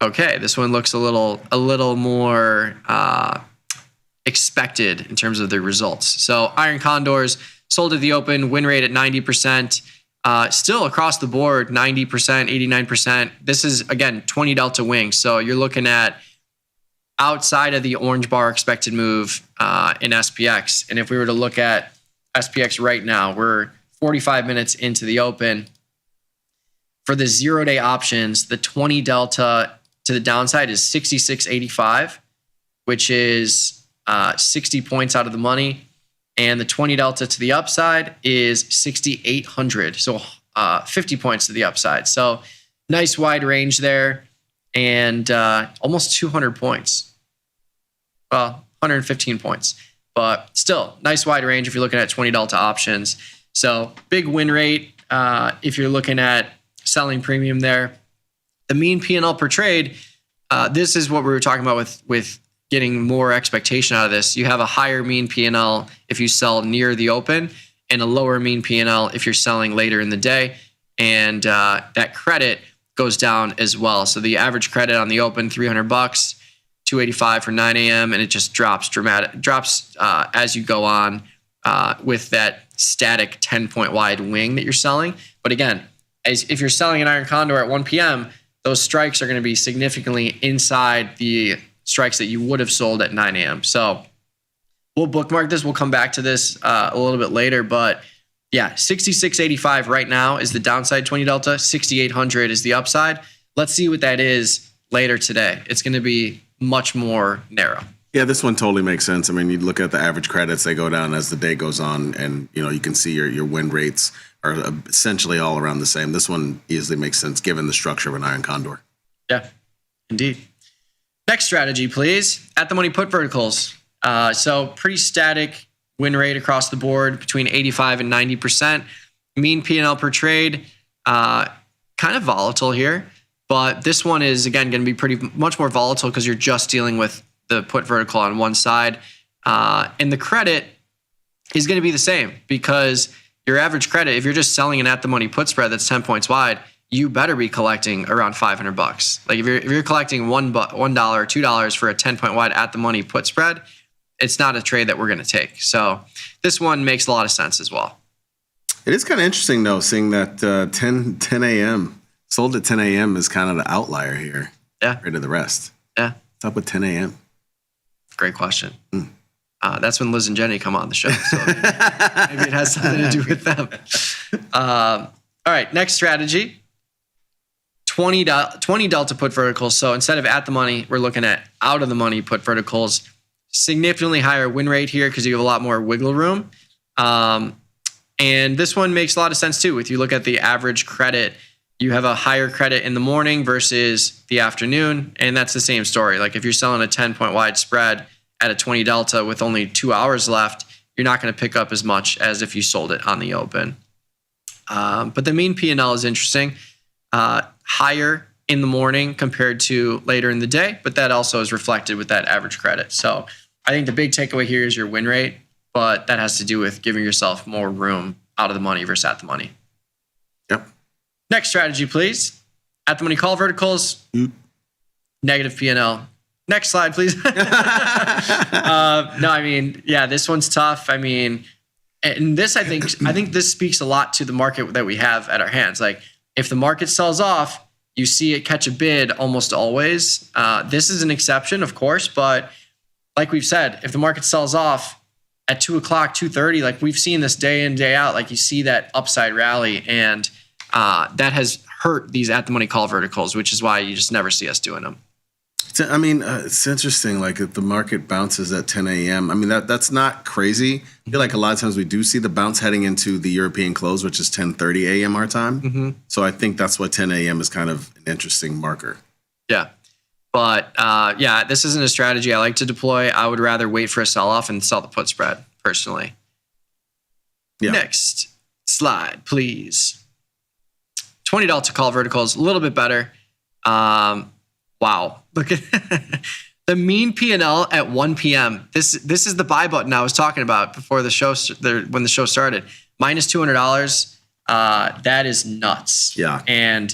Okay, this one looks a little more expected in terms of the results. So iron condors sold at the open, win rate at 90%. Still across the board, 90%, 89%. This is, again, 20 delta wings. So you're looking at outside of the orange bar expected move in SPX. And if we were to look at SPX right now, we're 45 minutes into the open. For the 0 day options, the 20 delta to the downside is 66.85, which is 60 points out of the money. And the 20 delta to the upside is 6,800. So 50 points to the upside. So nice wide range there, and almost 200 points. Well, 115 points, but still nice wide range if you're looking at 20 delta options. So big win rate if you're looking at selling premium there. The mean P&L per trade, this is what we were talking about with getting more expectation out of this. You have a higher mean P&L if you sell near the open, and a lower mean P&L if you're selling later in the day. And that credit goes down as well. So the average credit on the open, $300, $285 for 9 a.m., and it just drops as you go on with that static 10-point wide wing that you're selling. But again, if you're selling an iron condor at 1 p.m., those strikes are going to be significantly inside the strikes that you would have sold at 9 a.m. So we'll bookmark this. We'll come back to this a little bit later. But yeah, 66.85 right now is the downside 20 delta. 6,800 is the upside. Let's see what that is later today. It's going to be much more narrow. Yeah, this one totally makes sense. I mean, you look at the average credits, they go down as the day goes on, and you can see your win rates are essentially all around the same. This one easily makes sense given the structure of an iron condor. Yeah, indeed. Next strategy, please. At the money put verticals. So pretty static win rate across the board between 85 and 90%. Mean P&L per trade, kind of volatile here. But this one is, again, going to be pretty much more volatile because you're just dealing with the put vertical on one side. And the credit is going to be the same because your average credit, if you're just selling an at-the-money put spread that's 10 points wide, you better be collecting around $500. Like if you're collecting $1 or $2 for a 10-point wide at-the-money put spread, it's not a trade that we're going to take. So this one makes a lot of sense as well. It is kind of interesting, though, seeing that 10 a.m. sold at 10 a.m. is kind of the outlier here. Yeah. Compared to the rest. Yeah. What's up with 10 a.m.? Great question. That's when Liz and Jenny come on the show. So maybe it has something to do with them. All right, next strategy. 20 delta put verticals. So instead of at the money, we're looking at out of the money put verticals. Significantly higher win rate here because you have a lot more wiggle room. And this one makes a lot of sense too. If you look at the average credit, you have a higher credit in the morning versus the afternoon. And that's the same story. Like if you're selling a 10-point wide spread at a 20 delta with only 2 hours left, you're not going to pick up as much as if you sold it on the open. But the mean P&L is interesting. Higher in the morning compared to later in the day, but that also is reflected with that average credit. So I think the big takeaway here is your win rate, but that has to do with giving yourself more room out of the money versus at the money. Yep. Next strategy, please. At the money call verticals, negative P&L. Next slide, please. No, I mean, yeah, this one's tough. I mean, and this, I think this speaks a lot to the market that we have at our hands. Like if the market sells off, you see it catch a bid almost always. This is an exception, of course, but like we've said, if the market sells off at 2 o'clock, 2:30, like we've seen this day in, day out, like you see that upside rally, and that has hurt these at the money call verticals, which is why you just never see us doing them. I mean, it's interesting. Like if the market bounces at 10 a.m., I mean, that's not crazy. I feel like a lot of times we do see the bounce heading into the European close, which is 10:30 a.m. our time. Mm-hmm. So I think that's why 10 a.m. is kind of an interesting marker. Yeah. But yeah, this isn't a strategy I like to deploy. I would rather wait for a sell-off and sell the put spread, personally. Yeah. Next slide, please. 20 delta call verticals, a little bit better. Wow. Look at the mean P&L at 1 p.m. This is the buy button I was talking about before the show, when the show started. Minus $200. That is nuts. Yeah. And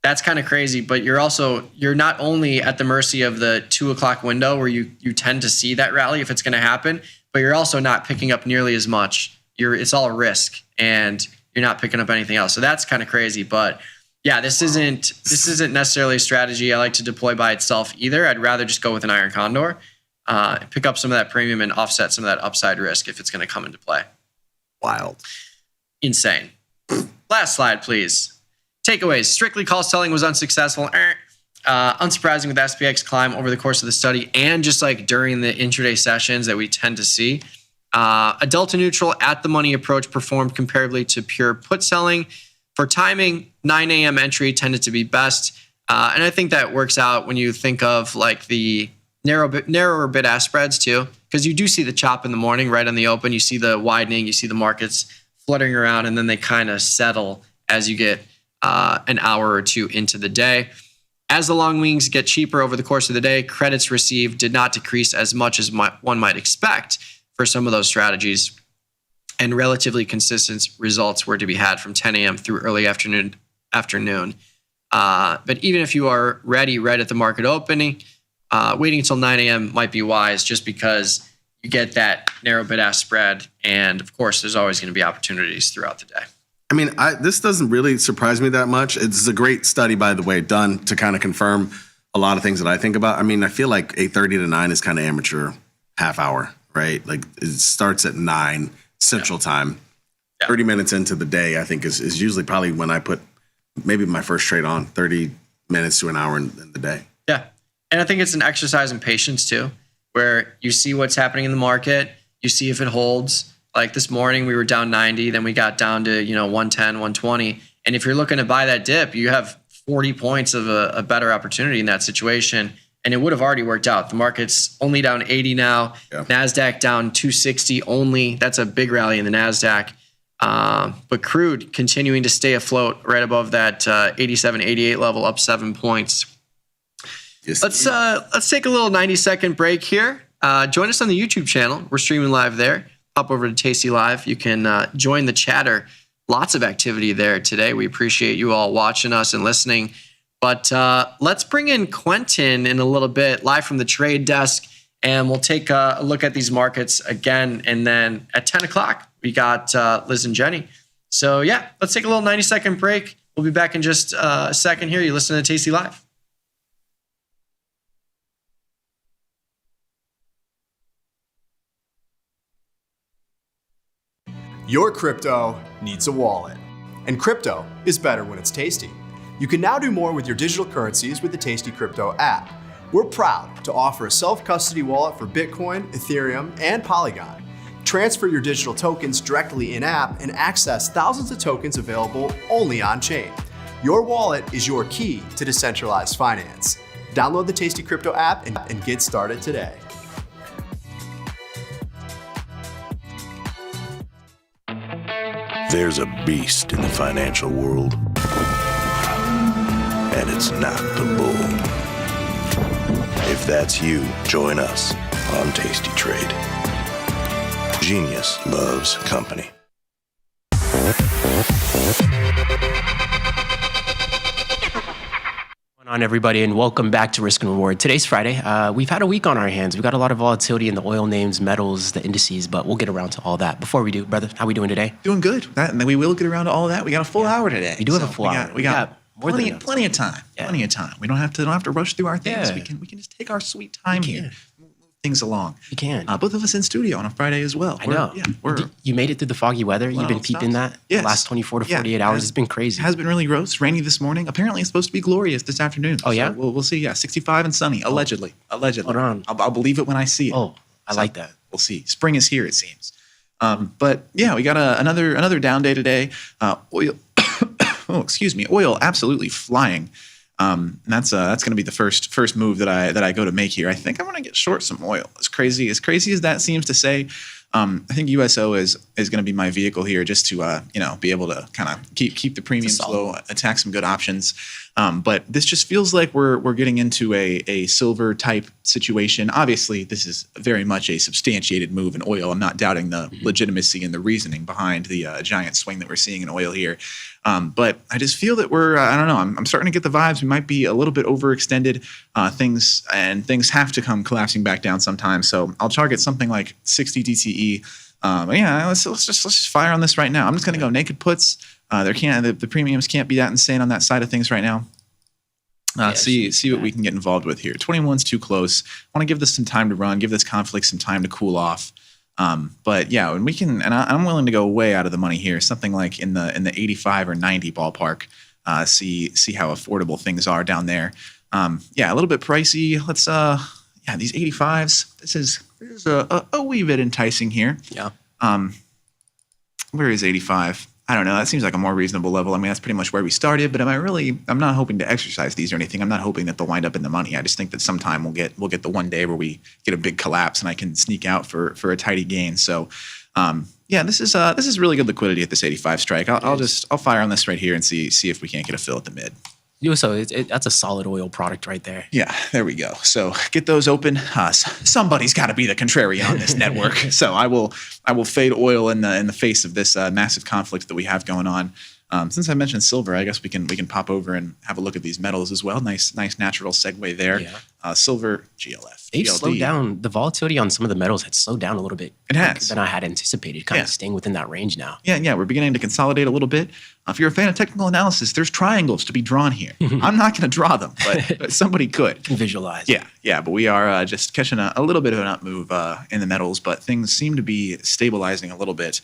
that's kind of crazy, but you're not only at the mercy of the 2 o'clock window where you tend to see that rally if it's going to happen, but you're also not picking up nearly as much. It's all a risk and you're not picking up anything else. So that's kind of crazy, but yeah, this isn't necessarily a strategy I like to deploy by itself either. I'd rather just go with an iron condor, pick up some of that premium and offset some of that upside risk if it's going to come into play. Wild. Insane. Last slide, please. Takeaways. Strictly call selling was unsuccessful. unsurprising with SPX climb over the course of the study and just like during the intraday sessions that we tend to see. A delta neutral at the money approach performed comparably to pure put selling. For timing, 9 a.m. entry tended to be best. And I think that works out when you think of like the narrower bid-ask spreads too, because you do see the chop in the morning right on the open. You see the widening, you see the markets fluttering around, and then they kind of settle as you get an hour or two into the day. As the long wings get cheaper over the course of the day, credits received did not decrease as much as one might expect for some of those strategies, and relatively consistent results were to be had from 10 a.m. through early afternoon. But even if you are ready right at the market opening, waiting until 9 a.m. might be wise, just because you get that narrow bid-ask spread, and of course, there's always going to be opportunities throughout the day. I mean, this doesn't really surprise me that much. It's a great study, by the way, done to kind of confirm a lot of things that I think about. I mean, I feel like 8:30 to 9 is kind of amateur half hour, right? Like it starts at 9 Central Time. 30 minutes into the day, I think, is usually probably when I put maybe my first trade on, 30 minutes to an hour in the day. Yeah. And I think it's an exercise in patience too, where you see what's happening in the market, you see if it holds. Like this morning, we were down 90, then we got down to 110, 120. And if you're looking to buy that dip, you have 40 points of a better opportunity in that situation. And it would have already worked out. The market's only down 80 now. Yeah. NASDAQ down 260 only. That's a big rally in the NASDAQ. But crude continuing to stay afloat right above that 87, 88 level, up 7 points. Yes, let's take a little 90-second break here. Join us on the YouTube channel. We're streaming live there. Hop over to Tasty Live. You can join the chatter. Lots of activity there today. We appreciate you all watching us and listening. But let's bring in Quentin in a little bit, live from the trade desk, and we'll take a look at these markets again. And then at 10 o'clock, we got Liz and Jenny. So yeah, let's take a little 90-second break. We'll be back in just a second here. You listen to Tasty Live. Your crypto needs a wallet, and crypto is better when it's tasty. You can now do more with your digital currencies with the Tasty Crypto app. We're proud to offer a self-custody wallet for Bitcoin, Ethereum, and Polygon. Transfer your digital tokens directly in-app and access thousands of tokens available only on-chain. Your wallet is your key to decentralized finance. Download the Tasty Crypto app and get started today. There's a beast in the financial world, and it's not the bull. If that's you, join us on Tasty Trade. Genius loves company. On everybody, and welcome back to Risk and Reward. Today's Friday. We've had a week on our hands. We've got a lot of volatility in the oil names, metals, the indices, but we'll get around to all that. Before we do, brother, how we doing today? Doing good. And we will get around to all of that. We got a full hour today. We do have a full hour. We got plenty of time. Yeah. Plenty of time. We don't have to rush through our things. Yeah. We can just take our sweet time here. Move things along. You can. Both of us in studio on a Friday as well. I know. You made it through the foggy weather. You've been peeping that the last 24 to 48 hours. It's been crazy. It has been really gross. Rainy this morning. Apparently, it's supposed to be glorious this afternoon. Oh, yeah? So we'll see. Yeah, 65 and sunny. Allegedly. Hold on. I'll believe it when I see it. Oh, I like that. We'll see. Spring is here, it seems. But yeah, we got another down day today. Oil. Oil absolutely flying. And that's going to be the first move that I go to make here. I think I'm going to get short some oil. As crazy as that seems to say, I think USO is going to be my vehicle here, just to be able to kind of keep the premiums low, attack some good options. But this just feels like we're getting into a silver type situation. Obviously, this is very much a substantiated move in oil. I'm not doubting the legitimacy and the reasoning behind the giant swing that we're seeing in oil here. But I just feel that I don't know. I'm starting to get the vibes. We might be a little bit overextended. Things have to come collapsing back down sometimes. So I'll target something like 60 DTE. Let's just fire on this right now. I'm just going to go naked puts. The premiums can't be that insane on that side of things right now. See what we can get involved with here. 21's too close. I want to give this some time to run, give this conflict some time to cool off. But yeah, when we can, and I'm willing to go way out of the money here, something like in the 85 or 90 ballpark. See how affordable things are down there. Yeah, a little bit pricey. Let's these 85s. This is a wee bit enticing here. Yeah. Where is 85? I don't know. That seems like a more reasonable level. I mean, that's pretty much where we started, but I'm not hoping to exercise these or anything. I'm not hoping that they'll wind up in the money. I just think that sometime we'll get the one day where we get a big collapse and I can sneak out for a tidy gain. So, this is really good liquidity at this 85 strike. I'll fire on this right here and see if we can't get a fill at the mid. So that's a solid oil product right there. Yeah, there we go. So get those open. Somebody's got to be the contrarian on this network. So I will fade oil in the face of this massive conflict that we have going on. Since I mentioned silver, I guess we can pop over and have a look at these metals as well. Nice natural segue there. Yeah. Silver, GLF. They've GLD. slowed down. The volatility on some of the metals had slowed down a little bit. It has. Than I had anticipated, kind of staying within that range now. Yeah, we're beginning to consolidate a little bit. If you're a fan of technical analysis, there's triangles to be drawn here. I'm not going to draw them, but somebody could. Can visualize. Yeah, but we are just catching a little bit of an up move in the metals, but things seem to be stabilizing a little bit.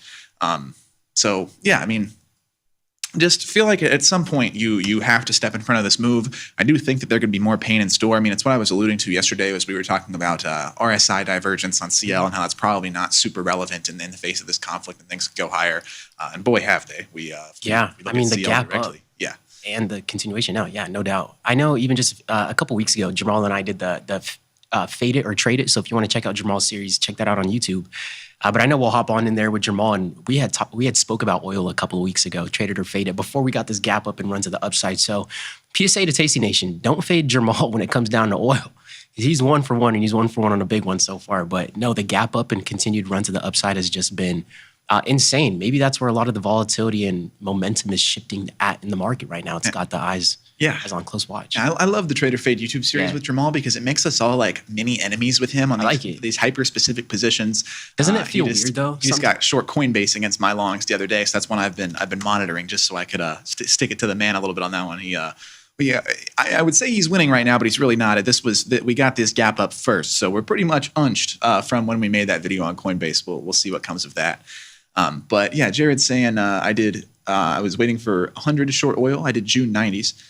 Just feel like at some point you have to step in front of this move. I do think that there could be more pain in store. I mean, it's what I was alluding to yesterday as we were talking about RSI divergence on CL and how that's probably not super relevant in the face of this conflict and things could go higher. And boy, have they. We the gap directly. up. Yeah. And the continuation now. Yeah, no doubt. I know even just a couple weeks ago, Jamal and I did the Fade It or Trade It. So if you want to check out Jamal's series, check that out on YouTube. But I know we'll hop on in there with Jamal, and we had spoke about oil a couple of weeks ago, Trade It or Fade It, before we got this gap up and run to the upside. So PSA to Tasty Nation, don't fade Jamal when it comes down to oil. He's 1 for 1, and he's 1 for 1 on a big one so far. But no, the gap up and continued run to the upside has just been insane. Maybe that's where a lot of the volatility and momentum is shifting in the market right now. It's got the eyes on close watch. I love the Trade or Fade YouTube series with Jamal because it makes us all like mini enemies with him on these hyper-specific positions. Doesn't it feel weird though? He just got short Coinbase against my longs the other day, so that's one I've been monitoring just so I could stick it to the man a little bit on that one. I would say he's winning right now, but he's really not. We got this gap up first, so we're pretty much unched from when we made that video on Coinbase. We'll see what comes of that. But yeah, Jared's saying I was waiting for 100 to short oil. I did June 90s.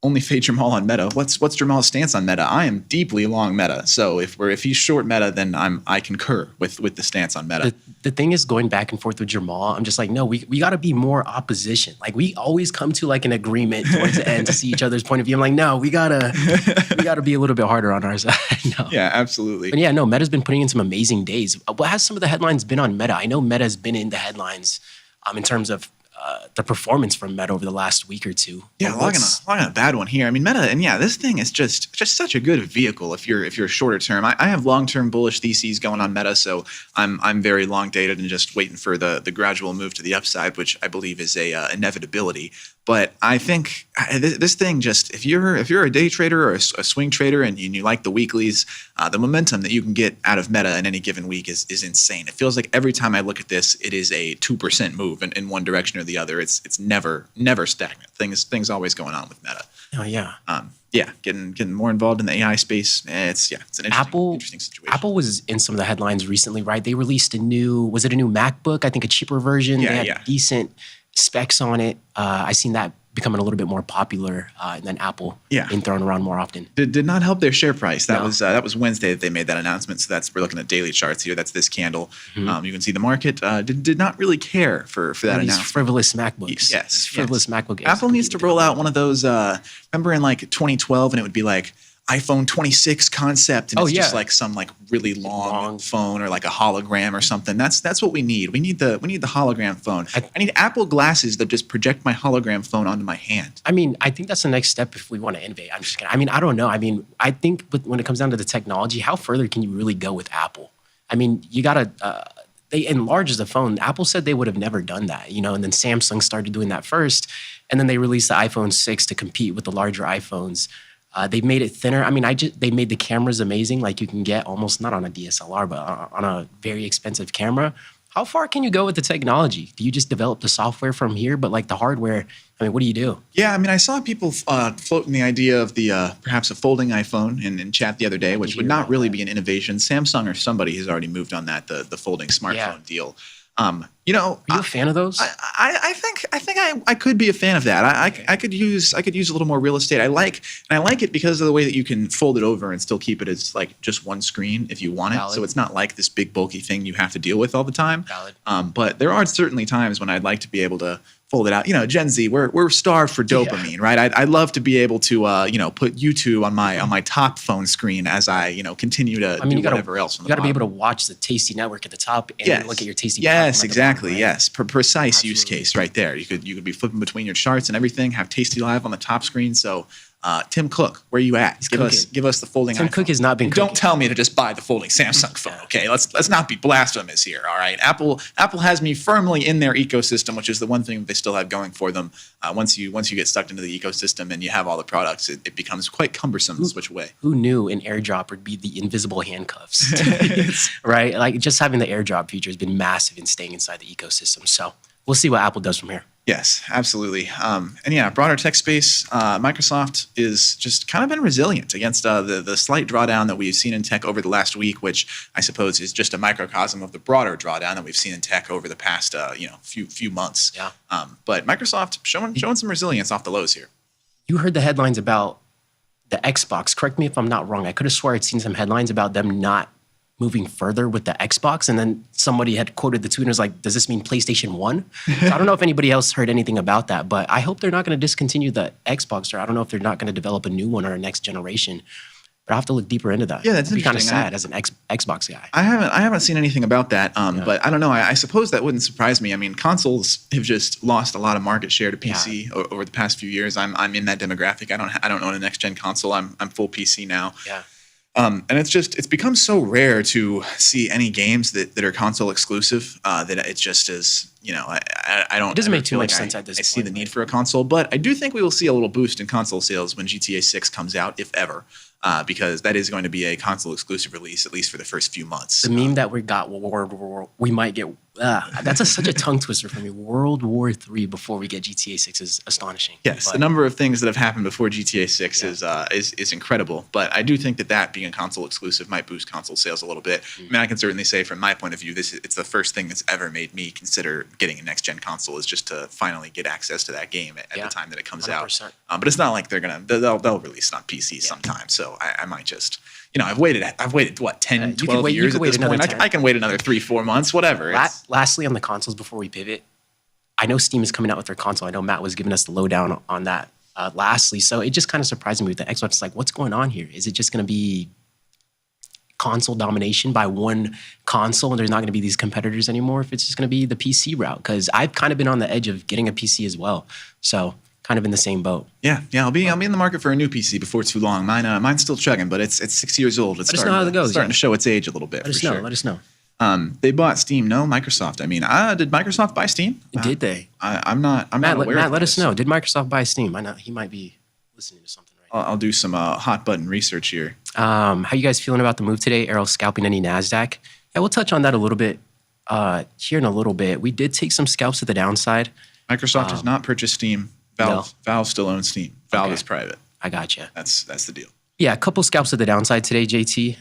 Only fade Jamal on Meta. What's Jamal's stance on Meta? I am deeply long Meta. So if he's short Meta, then I concur with the stance on Meta. The thing is, going back and forth with Jamal, I'm just like, no, we got to be more opposition. Like we always come to like an agreement towards the end to see each other's point of view. I'm like, no, we gotta be a little bit harder on our side. No. Yeah, absolutely. But yeah, no, Meta's been putting in some amazing days. What has some of the headlines been on Meta? I know Meta's been in the headlines in terms of the performance from Meta over the last week or two. Yeah, logging a bad one here. I mean, Meta, and yeah, this thing is just such a good vehicle if you're shorter term. I have long-term bullish theses going on Meta, so I'm very long dated and just waiting for the gradual move to the upside, which I believe is a inevitability. But I think this thing just if you're a day trader or a swing trader and you like the weeklies, the momentum that you can get out of Meta in any given week is insane. It feels like every time I look at this, it is a 2% move in one direction or the other. It's never stagnant. Things always going on with Meta. Oh yeah. Getting more involved in the AI space. It's an interesting situation. Apple was in some of the headlines recently, right? They released a new MacBook? I think a cheaper version. Yeah, they had decent specs on it. I seen that becoming a little bit more popular than Apple being thrown around more often. Did not help their share price. That was Wednesday that they made that announcement. So we're looking at daily charts here. That's this candle. You can see the market did not really care for that announcement. Frivolous MacBooks. Yes. Frivolous MacBook. Apple needs to roll out one of those. Remember in like 2012, and it would be like iPhone 26 concept, and it's just like some like really long phone or like a hologram or something. That's what we need. We need the hologram phone. I need Apple glasses that just project my hologram phone onto my hand. I mean, I think that's the next step if we want to innovate. I'm just kidding. I mean, I don't know. I mean, I think when it comes down to the technology, how further can you really go with Apple? I mean, you gotta. They enlarged the phone. Apple said they would have never done that, and then Samsung started doing that first, and then they released the iPhone 6 to compete with the larger iPhones. They've made it thinner. I mean, they made the cameras amazing. Like you can get almost not on a DSLR, but on a very expensive camera. How far can you go with the technology? Do you just develop the software from here? But like the hardware, I mean, what do you do? Yeah, I mean, I saw people floating the idea of perhaps a folding iPhone in chat the other day, which would not really be an innovation. Samsung or somebody has already moved on that, the folding smartphone deal. You know, are you a fan of those? I think I could be a fan of that. I could use a little more real estate. I like it because of the way that you can fold it over and still keep it as like just one screen if you want it. Valid. So it's not like this big bulky thing you have to deal with all the time. Valid. But there are certainly times when I'd like to be able to fold it out. You know, Gen Z, we're starved for dopamine, right? I'd love to be able to put YouTube on my top phone screen as I continue to do whatever else. You got to be able to watch the Tasty Network at the top and look at your Tasty. Yes, exactly. Yes, precise use case right there. You could be flipping between your charts and everything. Have Tasty Live on the top screen. So. Tim Cook, where you at? Give us the folding. Tim iPhone. Cook has not been. Don't tell me to just buy the folding Samsung phone. Okay, let's not be blasphemous here. All right, Apple has me firmly in their ecosystem, which is the one thing they still have going for them. Once you get stuck into the ecosystem and you have all the products, it becomes quite cumbersome to switch away. Who knew an AirDrop would be the invisible handcuffs? Right, like just having the AirDrop feature has been massive in staying inside the ecosystem. So we'll see what Apple does from here. Yes, absolutely. And yeah, broader tech space, Microsoft is just kind of been resilient against the slight drawdown that we've seen in tech over the last week, which I suppose is just a microcosm of the broader drawdown that we've seen in tech over the past few months. Yeah. But Microsoft showing some resilience off the lows here. You heard the headlines about the Xbox. Correct me if I'm not wrong. I could have swore I'd seen some headlines about them not moving further with the Xbox, and then somebody had quoted the tweet and was like, does this mean PlayStation 1? So I don't know if anybody else heard anything about that, but I hope they're not going to discontinue the Xbox, or I don't know if they're not going to develop a new one or a next generation. But I have to look deeper into that. Yeah, that's It'd be kind of interesting. sad as an Xbox guy. I haven't seen anything about that, but I don't know. I suppose that wouldn't surprise me. I mean, consoles have just lost a lot of market share to PC over the past few years. I'm in that demographic. I don't own a next gen console. I'm full PC now. Yeah. And it's become so rare to see any games that are console exclusive that it just is, I don't. It doesn't make too feel much like sense at this I see point, the need for a console, but I do think we will see a little boost in console sales when GTA 6 comes out, if ever, because that is going to be a console exclusive release, at least for the first few months. The meme that we got, we might get, that's such a tongue twister for me. World War III before we get GTA 6 is astonishing. Yes, the number of things that have happened before GTA 6 is incredible, but I do think that being a console exclusive might boost console sales a little bit. I mean, I can certainly say from my point of view, it's the first thing that's ever made me consider getting a next-gen console, is just to finally get access to that game at the time that it comes 100%. out. But it's not like they'll release it on PC sometime, so I might just... I've waited what, 10, 12 years at this point. I can wait another 3-4 months, whatever. Lastly, on the consoles before we pivot, I know Steam is coming out with their console. I know Matt was giving us the lowdown on that lastly. So it just kind of surprised me with the Xbox. It's like, what's going on here? Is it just going to be console domination by one console and there's not going to be these competitors anymore? If it's just going to be the PC route? Because I've kind of been on the edge of getting a PC as well. So kind of in the same boat. Yeah. I'll be in the market for a new PC before too long. Mine's still chugging, but it's 6 years old. It's Let us know how it goes. Starting to show its age a little bit. Let us know. They bought Steam. No, Microsoft. I mean, did Microsoft buy Steam? Did they? I'm not aware. Matt, let us know. Did Microsoft buy Steam? I know he might be listening to something right now. I'll do some hot button research here. How you guys feeling about the move today? Errol scalping any NASDAQ? Yeah, we'll touch on that a little bit here in a little bit. We did take some scalps to the downside. Microsoft has not purchased Steam. Valve still owns Steam. Valve is private. I gotcha. That's the deal. Yeah, a couple scalps to the downside today, JT.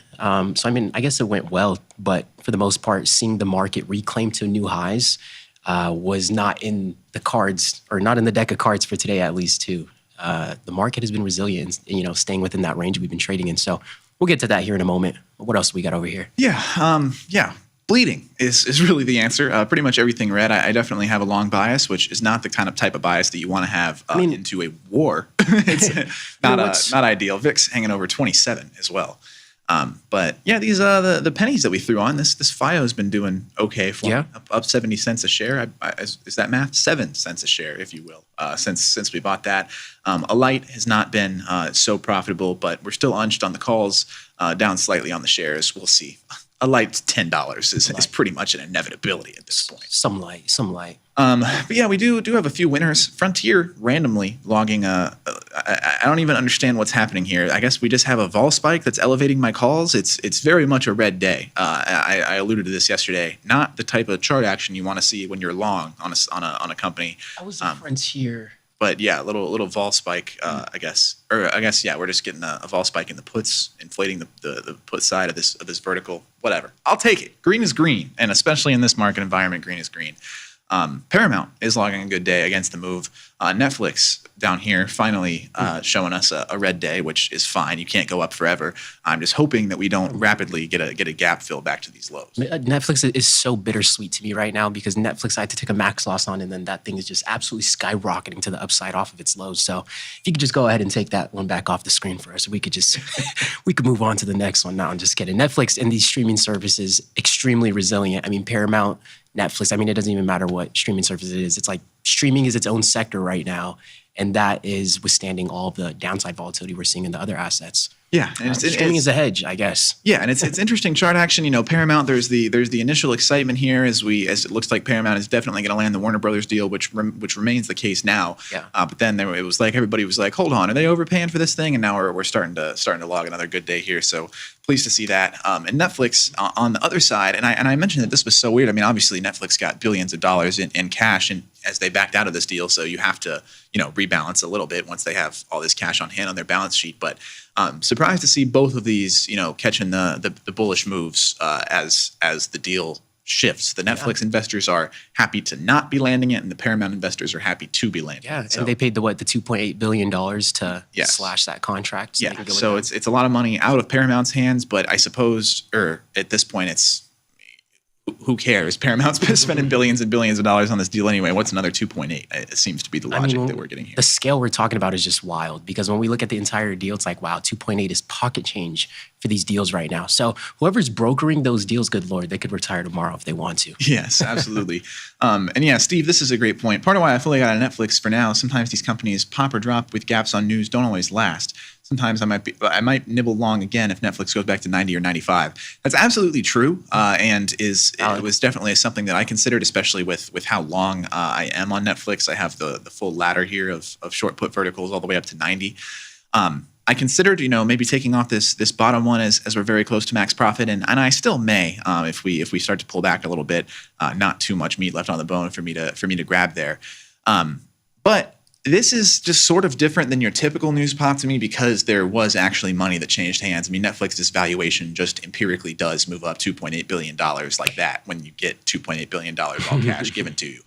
So, I mean, I guess it went well, but for the most part, seeing the market reclaim to new highs was not in the cards, or not in the deck of cards for today, at least, too. The market has been resilient, staying within that range we've been trading in. So we'll get to that here in a moment. What else we got over here? Yeah. Bleeding is really the answer. Pretty much everything red. I definitely have a long bias, which is not the kind of type of bias that you want to have into a war. It's not ideal. VIX hanging over 27 as well. But yeah, these the pennies that we threw on this FIO has been doing okay for me. Up 70 cents a share. Is that math? 7 cents a share, if you will. Since we bought that, Alight has not been so profitable, but we're still unched on the calls, down slightly on the shares. We'll see. Alight's $10 is pretty much an inevitability at this point. Some light. But yeah, we do have a few winners. Frontier randomly logging. I don't even understand what's happening here. I guess we just have a vol spike that's elevating my calls. It's very much a red day. I alluded to this yesterday. Not the type of chart action you want to see when you're long on a company. How was the Frontier? But yeah, a little vol spike, I guess. Or I guess, yeah, we're just getting a vol spike in the puts, inflating the put side of this vertical. Whatever. I'll take it. Green is green. And especially in this market environment, green is green. Paramount is logging a good day against the move. Netflix down here finally showing us a red day, which is fine. You can't go up forever. I'm just hoping that we don't rapidly get a gap fill back to these lows. Netflix is so bittersweet to me right now because Netflix I had to take a max loss on, and then that thing is just absolutely skyrocketing to the upside off of its lows. So if you could just go ahead and take that one back off the screen for us, we could just we could move on to the next one. No, I'm just kidding. Netflix and these streaming services extremely resilient. I mean, Paramount, Netflix, I mean, it doesn't even matter what streaming service it is. It's like streaming is its own sector right now, and that is withstanding all of the downside volatility we're seeing in the other assets. Yeah, and streaming is a hedge, I guess. Yeah, and it's interesting chart action. You know, Paramount. There's the initial excitement here as it looks like Paramount is definitely going to land the Warner Brothers deal, which remains the case now. Yeah. But then it was like everybody was like, hold on, are they overpaying for this thing? And now we're starting to log another good day here. So pleased to see that. And Netflix on the other side, and I mentioned that this was so weird. I mean, obviously Netflix got billions of dollars in cash and as they backed out of this deal, so you have to rebalance a little bit once they have all this cash on hand on their balance sheet. But surprised to see both of these catching the bullish moves as the deal shifts. The Netflix investors are happy to not be landing it, and the Paramount investors are happy to be landing it. So, and they paid the $2.8 billion to slash that contract. So so it's a lot of money out of Paramount's hands, but I suppose, at this point, it's who cares? Paramount's been spending billions and billions of dollars on this deal anyway. What's another 2.8? It seems to be the logic that we're getting here. The scale we're talking about is just wild because when we look at the entire deal, it's like, wow, 2.8 is pocket change for these deals right now. So whoever's brokering those deals, good Lord, they could retire tomorrow if they want to. Yes, absolutely. And yeah, Steve, this is a great point. Part of why I feel like out of Netflix for now, sometimes these companies pop or drop with gaps on news don't always last. Sometimes I might nibble long again if Netflix goes back to 90 or 95. That's absolutely true, and it was definitely something that I considered, especially with how long I am on Netflix. I have the full ladder here of short put verticals all the way up to 90. I considered, maybe taking off this bottom one as we're very close to max profit, and I still may if we start to pull back a little bit. Not too much meat left on the bone for me to grab there, but. This is just sort of different than your typical news pop to me because there was actually money that changed hands. I mean, Netflix's valuation just empirically does move up $2.8 billion like that when you get $2.8 billion all cash given to you.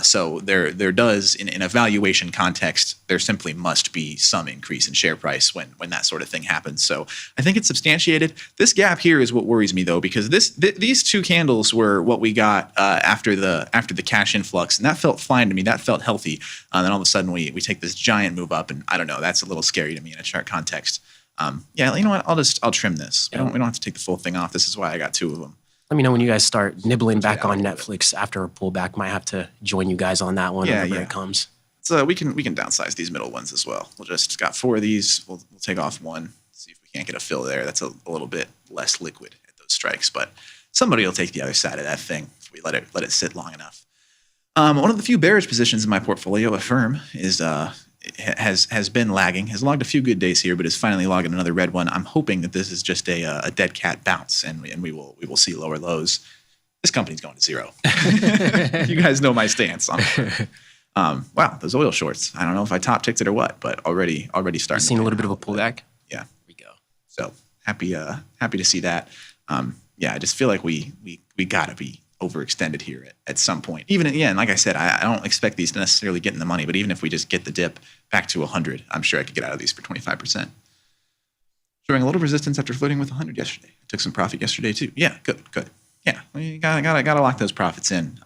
So there does, in a valuation context, there simply must be some increase in share price when that sort of thing happens. So I think it's substantiated. This gap here is what worries me, though, because these two candles were what we got after the cash influx, and that felt fine to me. That felt healthy. Then all of a sudden we take this giant move up, and I don't know. That's a little scary to me in a chart context. Yeah, you know what? I'll trim this. We don't have to take the full thing off. This is why I got two of them. Let me know when you guys start nibbling back on Netflix after a pullback. Might have to join you guys on that one whenever it comes. So we can downsize these middle ones as well. We'll just got 4 of these. We'll take off one. See if we can't get a fill there. That's a little bit less liquid at those strikes, but somebody will take the other side of that thing if we let it sit long enough. One of the few bearish positions in my portfolio, Affirm, has been lagging, has logged a few good days here, but is finally logging another red one. I'm hoping that this is just a dead cat bounce, and we will see lower lows. This company's going to zero. You guys know my stance on it. Wow, those oil shorts. I don't know if I top ticked it or what, but already starting. Seen a little bit of a pullback. Yeah, here we go. So happy to see that. Yeah, I just feel like we gotta be overextended here at some point. Even and like I said, I don't expect these to necessarily get in the money, but even if we just get the dip back to 100, I'm sure I could get out of these for 25%. Showing a little resistance after floating with 100 yesterday. I took some profit yesterday too. Yeah, good. Yeah, we gotta lock those profits in.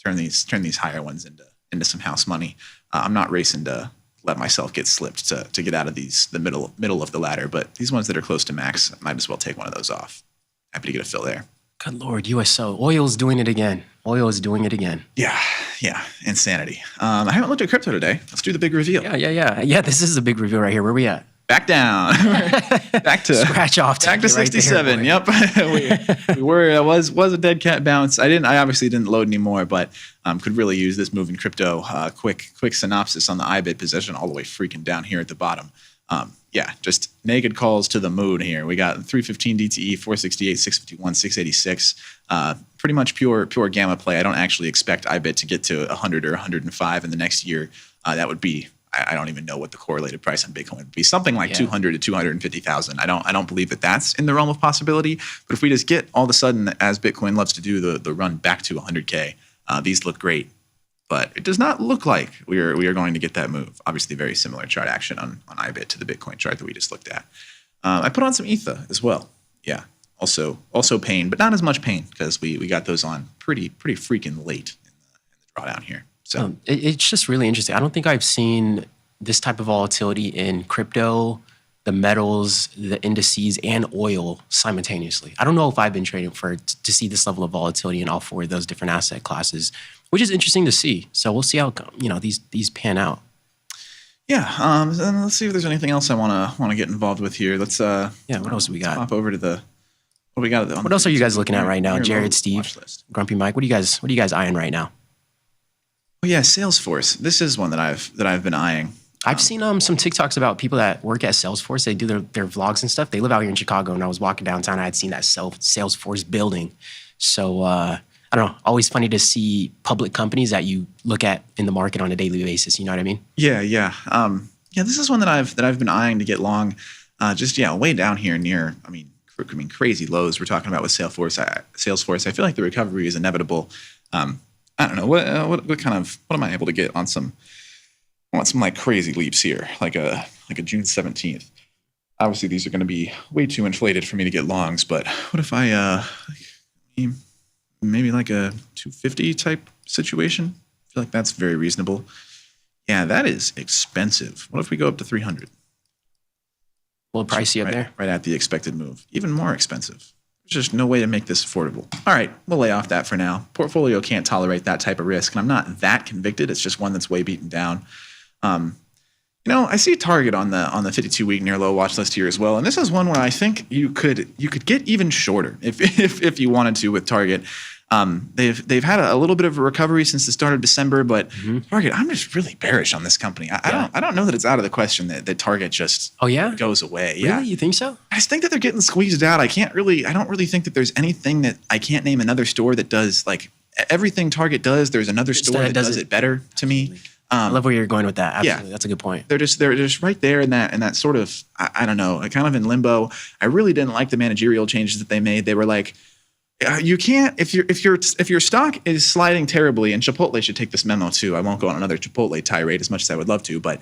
Turn these higher ones into some house money. I'm not racing to let myself get slipped to get out of the middle of the ladder, but these ones that are close to max, I might as well take one of those off. Happy to get a fill there. Good Lord, USO. Oil's doing it again. Oil is doing it again. Yeah. Insanity. I haven't looked at crypto today. Let's do the big reveal. Yeah, this is a big reveal right here. Where are we at? Back down. Back to scratch off. Back to 67. Right yep. we were. It was a dead cat bounce. I obviously didn't load anymore, but could really use this move in crypto. Quick synopsis on the IBIT position all the way freaking down here at the bottom. Just naked calls to the moon here. We got 315 DTE, 468, 651, 686. Pretty much pure gamma play. I don't actually expect IBIT to get to 100 or 105 in the next year. That would be, I don't even know what the correlated price on Bitcoin would be. Something like 200 to 250,000. I don't believe that that's in the realm of possibility. But if we just get all of a sudden, as Bitcoin loves to do, the run back to 100K, these look great. But it does not look like we are going to get that move. Obviously, very similar chart action on IBIT to the Bitcoin chart that we just looked at. I put on some ETHA as well. Yeah, also pain, but not as much pain because we got those on pretty freaking late in the drawdown here. So it's just really interesting. I don't think I've seen this type of volatility in crypto, the metals, the indices, and oil simultaneously. I don't know if I've been trading to see this level of volatility in all four of those different asset classes, which is interesting to see. So we'll see how these pan out. Yeah, and let's see if there's anything else I want to get involved with here. Let's what else do we got? Hop over to the what we got. What else are you guys looking at right now, Jared, Steve, Grumpy Mike? What are you guys eyeing right now? Oh yeah, Salesforce. This is one that I've been eyeing. I've seen some TikToks about people that work at Salesforce. They do their vlogs and stuff. They live out here in Chicago, and I was walking downtown. I had seen that Salesforce building. So I don't know. Always funny to see public companies that you look at in the market on a daily basis. You know what I mean? Yeah. This is one that I've been eyeing to get long. Way down here near. I mean, crazy lows we're talking about with Salesforce. I feel like the recovery is inevitable. I don't know what am I able to get on some. I want some like crazy leaps here, like a June 17th. Obviously, these are going to be way too inflated for me to get longs. But what if I maybe like a 250 type situation? I feel like that's very reasonable. Yeah, that is expensive. What if we go up to 300? A little pricey up there. Right at the expected move. Even more expensive. There's just no way to make this affordable. All right, we'll lay off that for now. Portfolio can't tolerate that type of risk, and I'm not that convicted. It's just one that's way beaten down. I see Target on the 52-week near low watch list here as well, and this is one where I think you could get even shorter if you wanted to with Target. They've had a little bit of a recovery since the start of December, but Target, I'm just really bearish on this company. I don't know that it's out of the question that Target just goes away. Really? You think so? I just think that they're getting squeezed out. I don't really think that there's anything that I can't name another store that does like everything Target does. There's another store that does it better to me. I love where you're going with that. Absolutely. That's a good point. They're just right there in that sort of I don't know, kind of in limbo. I really didn't like the managerial changes that they made. They were like, you can't if your stock is sliding terribly, and Chipotle should take this memo too. I won't go on another Chipotle tirade as much as I would love to, but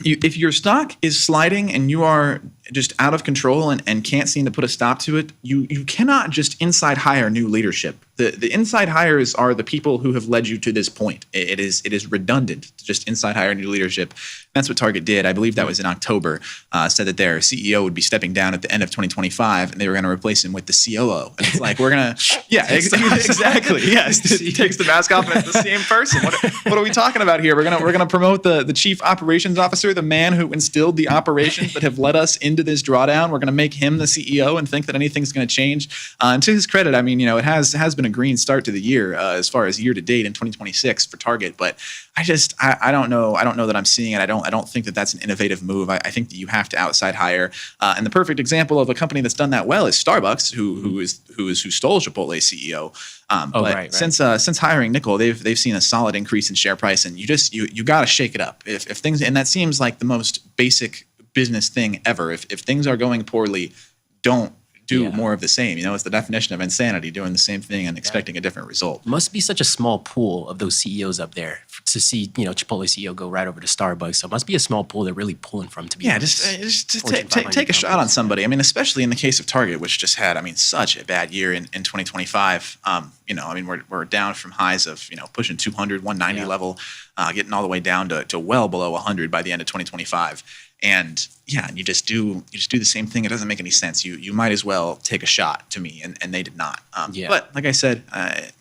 if your stock is sliding and you are just out of control and can't seem to put a stop to it, you cannot just inside hire new leadership. The inside hires are the people who have led you to this point. It is redundant to just inside hire new leadership. That's what Target did. I believe that was in October. Said that their CEO would be stepping down at the end of 2025, and they were going to replace him with the COO. And it's like, we're going to, exactly. Yes, he takes the mask off and it's the same person. What are we talking about here? We're gonna promote the chief operations officer, the man who instilled the operations that have led us into this drawdown. We're going to make him the CEO and think that anything's going to change. And to his credit, I mean, it has been a green start to the year as far as year to date in 2026 for Target. But I don't know. I don't know that I'm seeing it. I don't think that that's an innovative move. I think that you have to outside hire. And the perfect example of a company that's done that well is Starbucks, who stole Chipotle's CEO. Since hiring Nickel, they've seen a solid increase in share price, and you got to shake it up. If things, and that seems like the most basic business thing ever. If things are going poorly, don't do more of the same. It's the definition of insanity, doing the same thing and expecting a different result. Must be such a small pool of those CEOs up there to see, Chipotle CEO go right over to Starbucks. So it must be a small pool they're really pulling from, to be honest. Just take a shot on somebody. I mean, especially in the case of Target, which just had, such a bad year in 2025. We're down from highs of, pushing 200, 190 level, getting all the way down to well below 100 by the end of 2025. And you just do the same thing. It doesn't make any sense. You might as well take a shot, to me, and they did not. But like I said,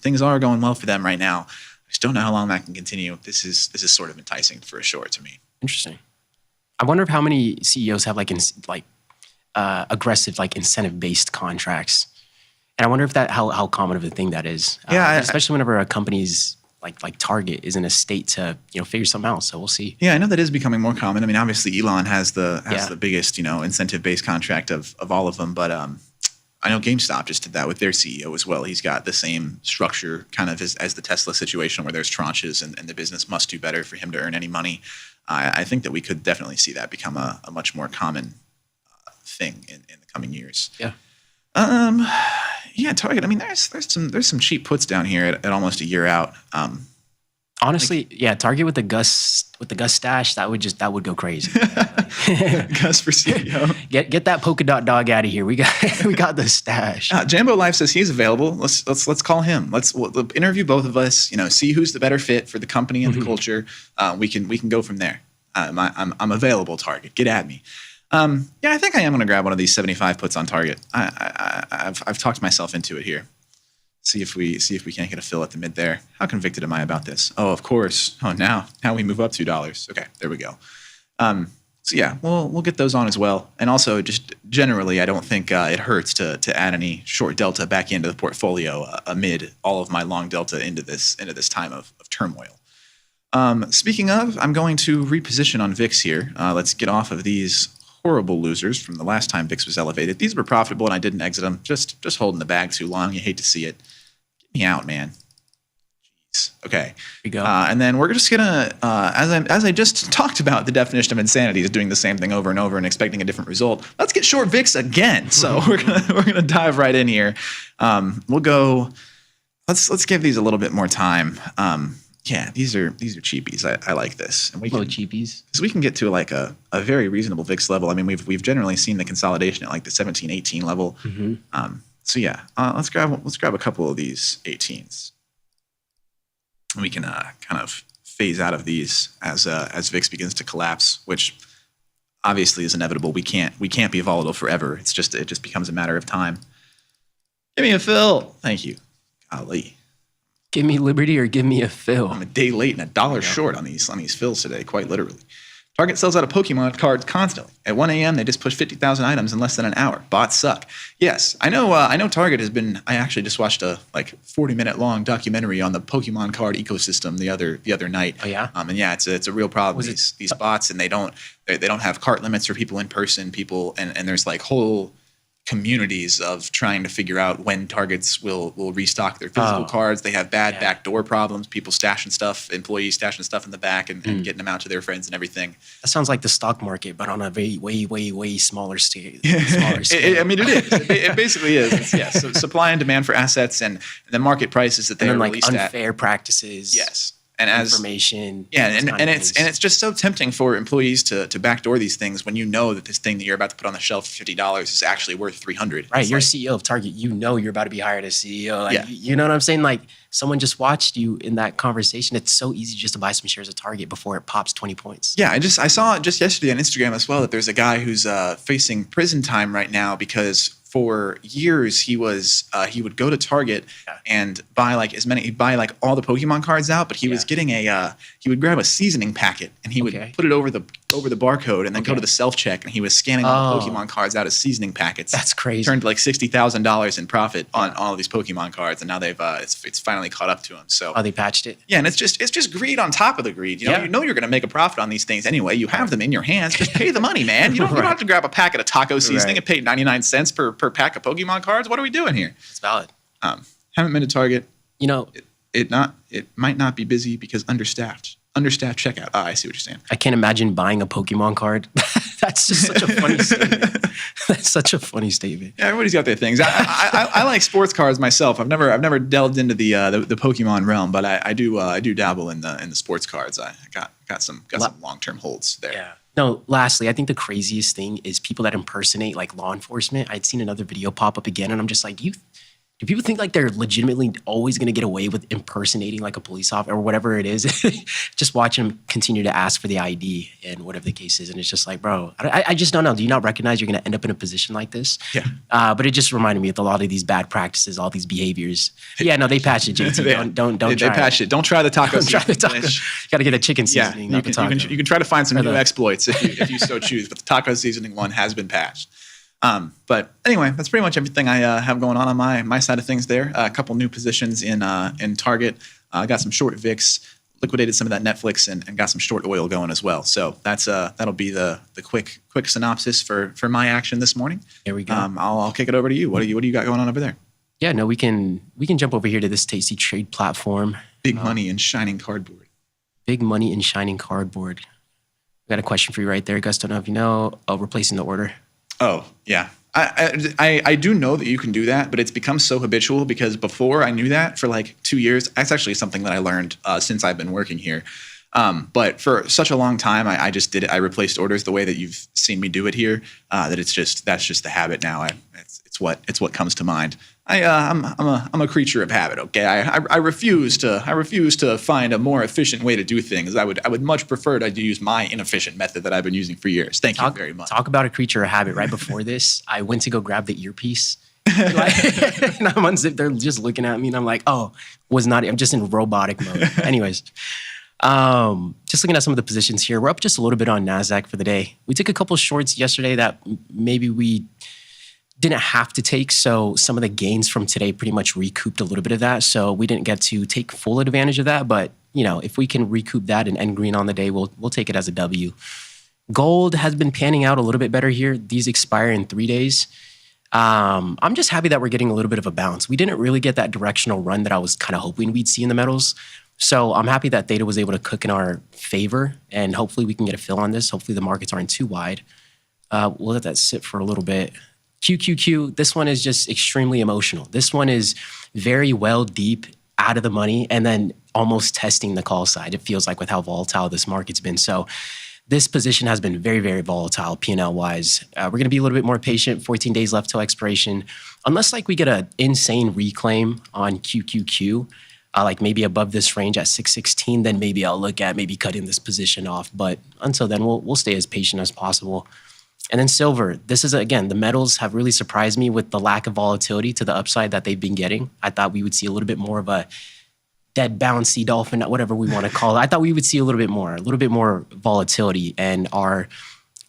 things are going well for them right now. I just don't know how long that can continue. This is sort of enticing for sure to me. Interesting. I wonder if how many CEOs have aggressive incentive based contracts, and I wonder if how common of a thing that is. Especially whenever a company's like Target is in a state to figure something out. So we'll see. Yeah, I know that is becoming more common. I mean, obviously Elon has the biggest incentive based contract of all of them, but I know GameStop just did that with their CEO as well. He's got the same structure kind of as the Tesla situation where there's tranches and the business must do better for him to earn any money. I think that we could definitely see that become a much more common thing in the coming years. Yeah. Yeah, Target. I mean, there's some cheap puts down here at almost a year out. Honestly, yeah, Target with the Gus stash, that would go crazy. Gus for CEO. Get that polka dot dog out of here. We got the stash. Jambo Life says he's available. Let's call him. We'll interview both of us. See who's the better fit for the company and the culture. We can go from there. I'm available. Target, get at me. Yeah, I think I am going to grab one of these 75 puts on Target. I've talked myself into it here. See if we can't get a fill at the mid there. How convicted am I about this? Oh, of course. Oh, now we move up $2. Okay, there we go. So yeah, we'll get those on as well. And also, just generally, I don't think it hurts to add any short delta back into the portfolio amid all of my long delta into this time of turmoil. Speaking of, I'm going to reposition on VIX here. Let's get off of these horrible losers from the last time VIX was elevated. These were profitable and I didn't exit them. Just holding the bag too long. You hate to see it. Get me out, man. Jeez. Okay. Here we go. And then we're just gonna, as I just talked about, the definition of insanity is doing the same thing over and over and expecting a different result. Let's get short VIX again. So we're gonna dive right in here. We'll go. Let's give these a little bit more time. Yeah, these are cheapies. I like this. And little cheapies. Because we can get to like a very reasonable VIX level. I mean, we've generally seen the consolidation at like the 17, 18 level. Mm-hmm. So yeah, let's grab a couple of these 18s. And we can kind of phase out of these as VIX begins to collapse, which obviously is inevitable. We can't be volatile forever. It just becomes a matter of time. Give me a fill. Thank you. Golly. Give me liberty or give me a fill. I'm a day late and $1 short on these fills today, quite literally. Target sells out of Pokemon cards constantly. At 1 a.m., they just push 50,000 items in less than an hour. Bots suck. Yes, I know Target has been. I actually just watched a 40-minute long documentary on the Pokemon card ecosystem the other night. Oh yeah. And yeah, it's a real problem. These bots, and they don't have cart limits for people in person. And there's like whole communities of trying to figure out when Targets will restock their physical cards. They have bad backdoor problems, people stashing stuff, employees stashing stuff in the back and getting them out to their friends and everything. That sounds like the stock market, but on a very way smaller scale. I mean, it is. It basically is. So supply and demand for assets and the market prices that they are released at. Unfair practices. Yes. And as information. Yeah, and it's just so tempting for employees to backdoor these things when you know that this thing that you're about to put on the shelf for $50 is actually worth $300. Right, you're CEO of Target. You know you're about to be hired as CEO. You know what I'm saying? Like someone just watched you in that conversation. It's so easy just to buy some shares of Target before it pops 20 points. Yeah, I saw just yesterday on Instagram as well that there's a guy who's facing prison time right now because for years he would go to Target and buy all the Pokemon cards out, but he was getting he would grab a seasoning packet and he would put it over the barcode and then go to the self-check and he was scanning all the Pokemon cards out as seasoning packets. That's crazy. Turned like $60,000 in profit on all of these Pokemon cards, and now they've it's finally caught up to him. So they patched it. Yeah, and it's just greed on top of the greed. You know you're going to make a profit on these things anyway. You have them in your hands. Just pay the money, man. You don't have to grab a packet of taco seasoning and pay 99 cents per pack of Pokemon cards. What are we doing here? It's valid. Haven't been to Target. You know, it might not be busy because understaffed checkout. I see what you're saying. I can't imagine buying a Pokemon card. That's just such a funny statement. That's such a funny statement. Yeah, everybody's got their things. I like sports cards myself. I've never delved into the Pokemon realm, but I do dabble in the sports cards. I got some long-term holds there. Yeah. No, lastly, I think the craziest thing is people that impersonate like law enforcement. I'd seen another video pop up again, and I'm just like, do people think like they're legitimately always going to get away with impersonating like a police officer or whatever it is? Just watching them continue to ask for the ID and whatever the case is. And it's just like, bro, I just don't know. Do you not recognize you're going to end up in a position like this? Yeah. But it just reminded me of a lot of these bad practices, all these behaviors. Yeah, no, they patched it, JT. Don't try They patched it. Don't try the taco seasoning. You got to get a chicken seasoning. You can try to find some new exploits if you so choose, but the taco seasoning one has been patched. But anyway, that's pretty much everything I have going on my side of things there. A couple new positions in Target. I got some short VIX. liquidated some of that Netflix and got some short oil going as well. So that's that'll be the quick synopsis for my action this morning. There we go. I'll kick it over to you. What do you got going on over there? Yeah, no, we can jump over here to this Tasty Trade platform. Big money in shining cardboard. Big money in shining cardboard. I got a question for you right there, Gus. Don't know if you know. Replacing the order. Oh, yeah. I do know that you can do that, but it's become so habitual because before I knew that for like 2 years. That's actually something that I learned since I've been working here. But for such a long time, I just did it. I replaced orders the way that you've seen me do it here. That that's just the habit now. It's what comes to mind. I'm a creature of habit. Okay, I refuse to find a more efficient way to do things. I would much prefer to use my inefficient method that I've been using for years. Thank you very much. Talk about a creature of habit. Right before this, I went to go grab the earpiece. And I'm unzipped. They're just looking at me, and I'm like, "Oh, I'm just in robotic mode." Anyways, just looking at some of the positions here, we're up just a little bit on NASDAQ for the day. We took a couple shorts yesterday that maybe we didn't have to take, so some of the gains from today pretty much recouped a little bit of that. So we didn't get to take full advantage of that, but if we can recoup that and end green on the day, we'll take it as a W. Gold has been panning out a little bit better here. These expire in 3 days. I'm just happy that we're getting a little bit of a bounce. We didn't really get that directional run that I was kind of hoping we'd see in the metals. So I'm happy that theta was able to cook in our favor, and hopefully we can get a fill on this. Hopefully the markets aren't too wide. We'll let that sit for a little bit. QQQ, this one is just extremely emotional. This one is very well deep out of the money and then almost testing the call side. It feels like with how volatile this market's been. So this position has been very, very volatile P&L wise. We're going to be a little bit more patient. 14 days left till expiration. Unless like we get an insane reclaim on QQQ, like maybe above this range at 616, then maybe I'll look at maybe cutting this position off. But until then, we'll stay as patient as possible. And then silver, this is, again, the metals have really surprised me with the lack of volatility to the upside that they've been getting. I thought we would see a little bit more of a dead bouncy dolphin, whatever we want to call it. I thought we would see a little bit more volatility, and our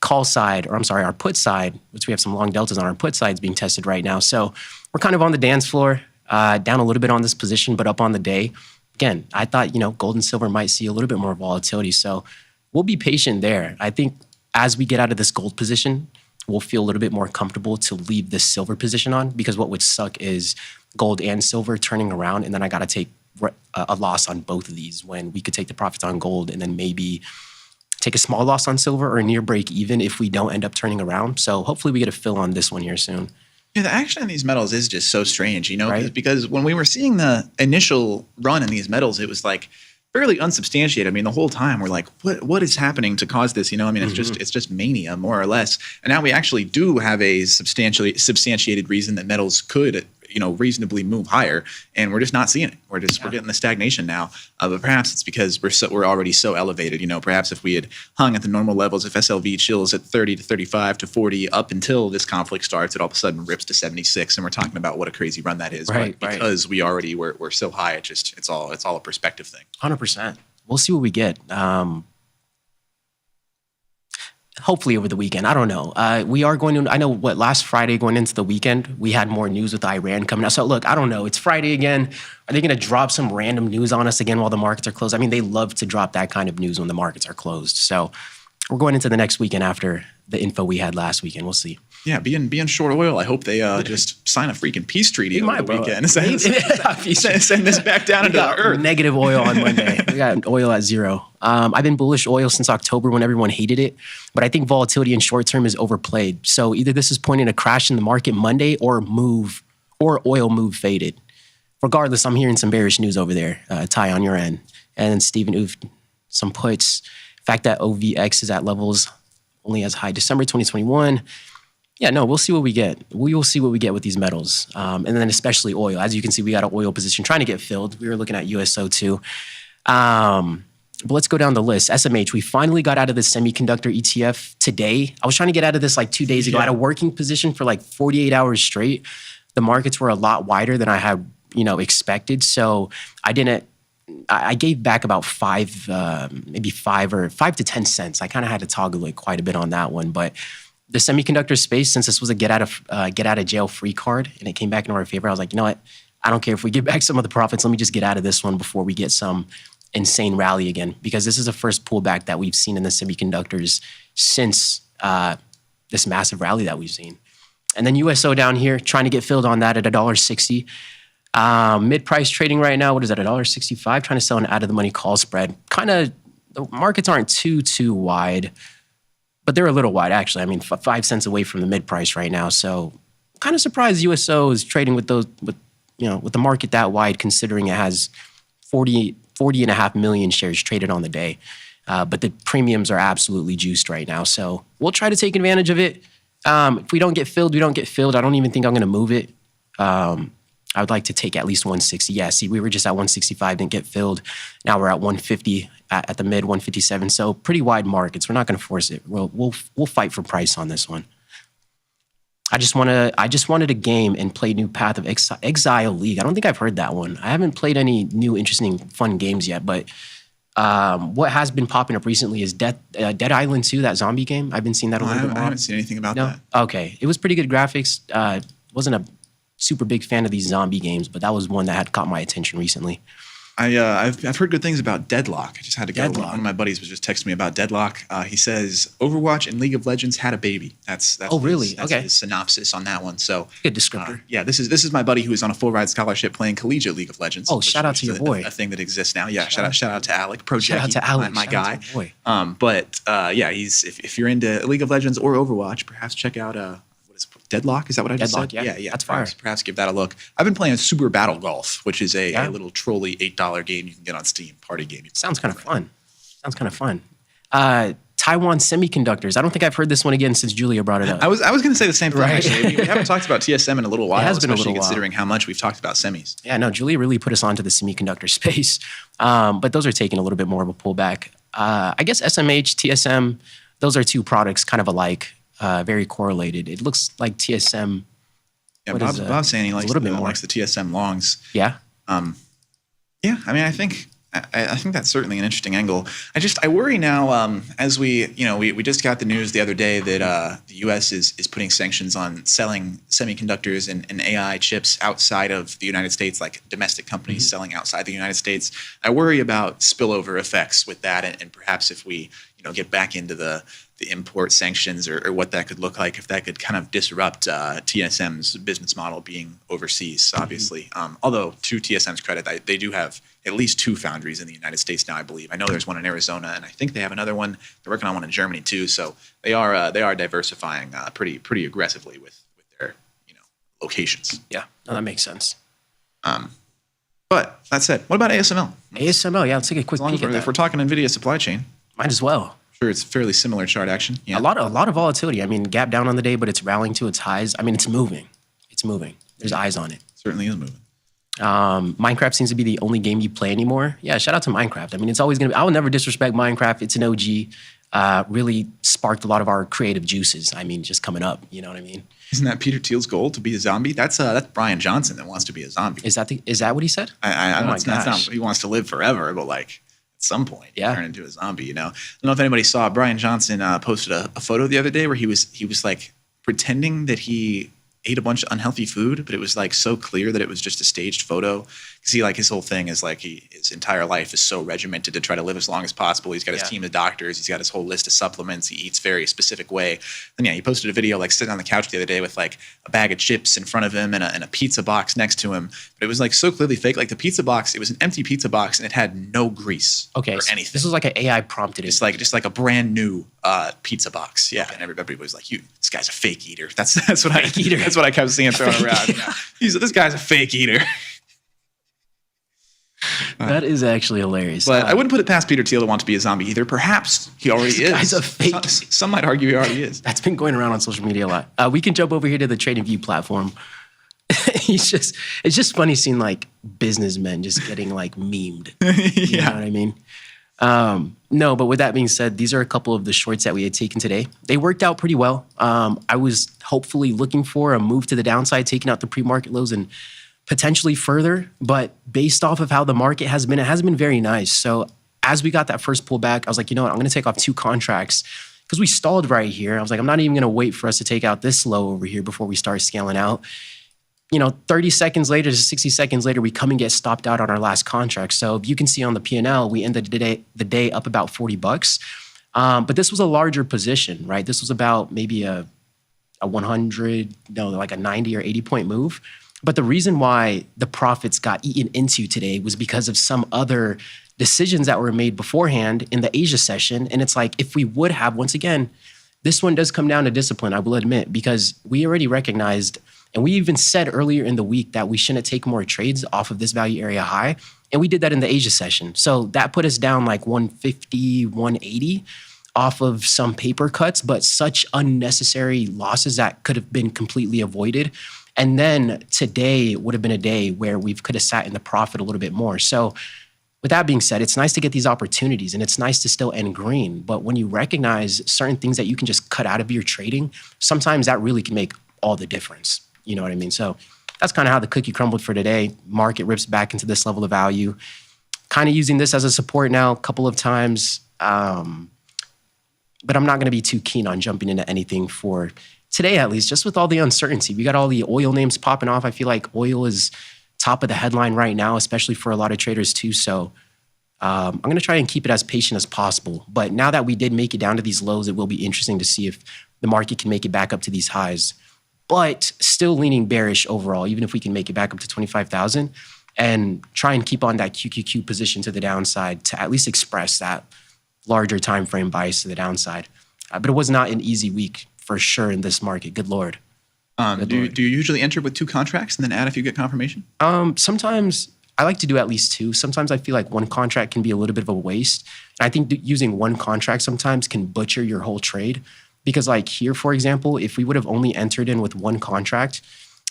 call side, or I'm sorry, our put side, which we have some long deltas on our put side, is being tested right now. So we're kind of on the dance floor, down a little bit on this position, but up on the day. Again, I thought, gold and silver might see a little bit more volatility. So we'll be patient there. I think as we get out of this gold position, we'll feel a little bit more comfortable to leave this silver position on, because what would suck is gold and silver turning around, and then I got to take a loss on both of these when we could take the profits on gold and then maybe take a small loss on silver or near break even if we don't end up turning around. So hopefully we get a fill on this one here soon. Yeah, the action in these metals is just so strange, right? Because when we were seeing the initial run in these metals, it was like fairly unsubstantiated. I mean, the whole time we're like, what is happening to cause this? It's just mania, more or less. And now we actually do have a substantiated reason that metals could, reasonably move higher, and we're just not seeing it. We're getting the stagnation now. But perhaps it's because we're already so elevated. Perhaps if we had hung at the normal levels, if SLV chills at 30 to 35 to 40 up until this conflict starts, it all of a sudden rips to 76, and we're talking about what a crazy run that is. Right, but because we already we're so high, it's all a perspective thing. 100%. We'll see what we get. Hopefully over the weekend. I don't know. We are going to, I know last Friday going into the weekend, we had more news with Iran coming out. So look, I don't know. It's Friday again. Are they going to drop some random news on us again while the markets are closed? I mean, they love to drop that kind of news when the markets are closed. So we're going into the next weekend after the info we had last weekend. We'll see. Yeah, being short oil, I hope they just sign a freaking peace treaty over the weekend. Send this back down into the earth. Negative oil on Monday. We got oil at 0. I've been bullish oil since October when everyone hated it, but I think volatility in short term is overplayed. So either this is pointing a crash in the market Monday or oil move faded. Regardless, I'm hearing some bearish news over there. Ty, on your end. And then Stephen, some puts. Fact that OVX is at levels only as high December 2021. Yeah, no, we'll see what we get. We will see what we get with these metals. And then especially oil. As you can see, we got an oil position trying to get filled. We were looking at USO too. But let's go down the list. SMH, we finally got out of the semiconductor ETF today. I was trying to get out of this like 2 days ago. I had a working position for like 48 hours straight. The markets were a lot wider than I had, expected. So I gave back about 5 to 10 cents. I kind of had to toggle it quite a bit on that one. But the semiconductor space, since this was a get out of jail free card and it came back in our favor, I was like, you know what? I don't care if we get back some of the profits. Let me just get out of this one before we get some insane rally again, because this is the first pullback that we've seen in the semiconductors since this massive rally that we've seen. And then USO down here, trying to get filled on that at $1.60. Mid-price trading right now, what is that, $1.65? Trying to sell an out-of-the-money call spread. Kind of, the markets aren't too wide, but they're a little wide, actually. I mean, 5 cents away from the mid-price right now. So kind of surprised USO is trading with the market that wide, considering it has 40.5 million shares traded on the day. But the premiums are absolutely juiced right now. So we'll try to take advantage of it. If we don't get filled, we don't get filled. I don't even think I'm going to move it. I would like to take at least 160. Yeah, see, we were just at 165, didn't get filled. Now we're at 150 at the mid, 157. So pretty wide markets. We're not going to force it. We'll fight for price on this one. I just wanted a game and play new Path of Exile League. I don't think I've heard that one. I haven't played any new, interesting, fun games yet. But what has been popping up recently is Dead Island 2, that zombie game. I've been seeing that a little bit more. I haven't seen anything about that. Okay, it was pretty good graphics. Wasn't a super big fan of these zombie games, but that was one that had caught my attention recently. I've heard good things about Deadlock. I just had to go. One of my buddies was just texting me about Deadlock. He says Overwatch and League of Legends had a baby. That's really? That's his synopsis on that one. So good descriptor. Yeah, this is my buddy who is on a full ride scholarship playing collegiate League of Legends. Oh, shout out to your boy. A thing that exists now. Yeah, shout out to Alec. Pro Shout out Jackie, to Alec, my guy. shout out to But yeah, he's if you're into League of Legends or Overwatch, perhaps check out Deadlock, is that what I just Deadlock, said? yeah. That's perhaps give that a look. I've been playing Super Battle Golf, which is a little trolly $8 game you can get on Steam, party game. Sounds kind of fun. Taiwan Semiconductors. I don't think I've heard this one again since Julia brought it up. I was going to say the same thing, Right. actually. I mean, we haven't talked about TSM in a little while, It has been a especially little while. considering how much we've talked about semis. Yeah, no, Julia really put us onto the semiconductor space. But those are taking a little bit more of a pullback. I guess SMH, TSM, those are two products kind of alike, very correlated. It looks like TSM. Yeah, Bob's saying he likes the TSM longs. Yeah. Yeah, I mean, I think that's certainly an interesting angle. I worry now, as we just got the news the other day that the U.S. is putting sanctions on selling semiconductors and AI chips outside of the United States, like domestic companies selling outside the United States. I worry about spillover effects with that, and perhaps if we get back into the import sanctions or what that could look like, if that could kind of disrupt TSM's business model being overseas, obviously. Although to TSM's credit, they do have at least 2 foundries in the United States now, I believe. I know there's one in Arizona, and I think they have another one. They're working on one in Germany too. So they are diversifying pretty aggressively with their locations. Yeah, no, that makes sense. But that said, what about ASML? ASML, yeah, let's take a quick peek at that. If we're talking NVIDIA supply chain, might as well. Sure, it's fairly similar chart action. Yeah. A lot of volatility. I mean, gap down on the day, but it's rallying to its highs. I mean, it's moving. There's eyes on it. Certainly is moving. Minecraft seems to be the only game you play anymore. Yeah, shout out to Minecraft. I mean, it's always going to be, I will never disrespect Minecraft. It's an OG. Really sparked a lot of our creative juices. I mean, just coming up, you know what I mean? Isn't that Peter Thiel's goal to be a zombie? That's Brian Johnson that wants to be a zombie. Is that what he said? That's not, he wants to live forever, but like at some point, turn into a zombie. I don't know if anybody saw. Brian Johnson posted a photo the other day where he was like pretending that he ate a bunch of unhealthy food, but it was like so clear that it was just a staged photo. Because his whole thing is like his entire life is so regimented to try to live as long as possible. He's got his team of doctors. He's got his whole list of supplements. He eats very specific way. And he posted a video like sitting on the couch the other day with like a bag of chips in front of him and a pizza box next to him. But it was like so clearly fake. Like the pizza box, it was an empty pizza box and it had no grease or anything. This was like an AI prompted. Just like a brand new pizza box. Yeah, and everybody was like, "This guy's a fake eater." That's what That's what I kept seeing thrown around. Yeah. This guy's a fake eater. That is actually hilarious. But I wouldn't put it past Peter Thiel to want to be a zombie either. Perhaps he already is. Guy's a fake. Some might argue he already is. That's been going around on social media a lot. We can jump over here to the Trading View platform. It's just funny seeing like businessmen just getting like memed. You know what I mean? No, but with that being said, these are a couple of the shorts that we had taken today. They worked out pretty well. I was hopefully looking for a move to the downside, taking out the pre-market lows and potentially further, but based off of how the market has been, it has been very nice. So as we got that first pullback, I was like, you know what, I'm going to take off 2 contracts because we stalled right here. I was like, I'm not even going to wait for us to take out this low over here before we start scaling out. 30 seconds later to 60 seconds later, we come and get stopped out on our last contract. So you can see on the P&L, we ended the day up about $40. But this was a larger position, right? This was about maybe a 90 or 80 point move. But the reason why the profits got eaten into today was because of some other decisions that were made beforehand in the Asia session. And it's like, if we would have, once again, this one does come down to discipline, I will admit, because we already recognized, and we even said earlier in the week that we shouldn't take more trades off of this value area high. And we did that in the Asia session. So that put us down like 150, 180 off of some paper cuts, but such unnecessary losses that could have been completely avoided. And then today would have been a day where we could have sat in the profit a little bit more. So with that being said, it's nice to get these opportunities and it's nice to still end green. But when you recognize certain things that you can just cut out of your trading, sometimes that really can make all the difference. You know what I mean? So that's kind of how the cookie crumbled for today. Market rips back into this level of value. Kind of using this as a support now a couple of times. But I'm not going to be too keen on jumping into anything for today, at least, just with all the uncertainty. We got all the oil names popping off. I feel like oil is top of the headline right now, especially for a lot of traders too. So I'm going to try and keep it as patient as possible. But now that we did make it down to these lows, it will be interesting to see if the market can make it back up to these highs. But still leaning bearish overall, even if we can make it back up to 25,000 and try and keep on that QQQ position to the downside to at least express that larger time frame bias to the downside. But it was not an easy week for sure in this market. Good Lord. Do you usually enter with 2 contracts and then add if you get confirmation? Sometimes I like to do at least 2. Sometimes I feel like 1 contract can be a little bit of a waste. And I think using 1 contract sometimes can butcher your whole trade. Because like here, for example, if we would have only entered in with 1 contract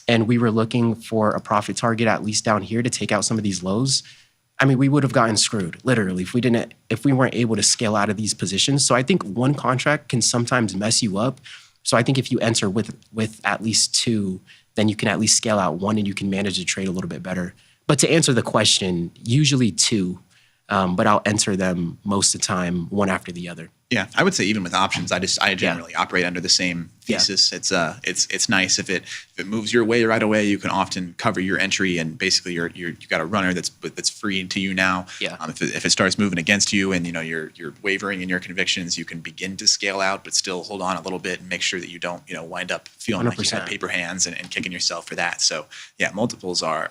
and we were looking for a profit target at least down here to take out some of these lows, I mean, we would have gotten screwed, literally, if we weren't able to scale out of these positions. So I think 1 contract can sometimes mess you up. So I think if you enter with at least 2, then you can at least scale out 1 and you can manage the trade a little bit better. But to answer the question, usually 2, but I'll enter them most of the time, one after the other. Yeah, I would say even with options, I generally operate under the same thesis. Yeah. It's nice if it moves your way right away. You can often cover your entry, and basically you've got a runner that's free to you now. Yeah. If it starts moving against you, and you're wavering in your convictions, you can begin to scale out, but still hold on a little bit and make sure that you don't wind up feeling 100%. Like you have paper hands and kicking yourself for that. So yeah, multiples are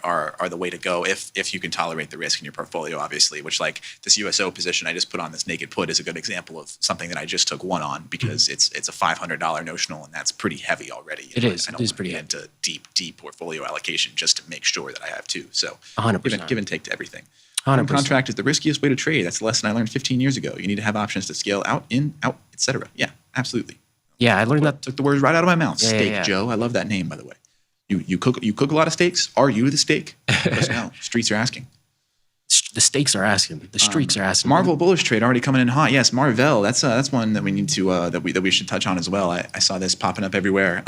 the way to go if you can tolerate the risk in your portfolio, obviously. Which, like this USO position I just put on, this naked put, is a good example of something that I just took 1 on because it's a $500 notional, and that's pretty heavy already. It is. I don't it is pretty get into deep portfolio allocation just to make sure that I have 2. So 100%. Give and take to everything. 100%. Contract is the riskiest way to trade. That's a lesson I learned 15 years ago. You need to have options to scale out, in, out, etc. Yeah, absolutely. Yeah, I learned that. Took the words right out of my mouth. Yeah, Steak yeah. Joe. I love that name, by the way. You cook a lot of steaks. Are you the steak? Let us know. Streets are asking. The stakes are asking. The streaks are asking. Marvel bullish trade already coming in hot. Yes, Marvel. That's one that we need to that we should touch on as well. I saw this popping up everywhere.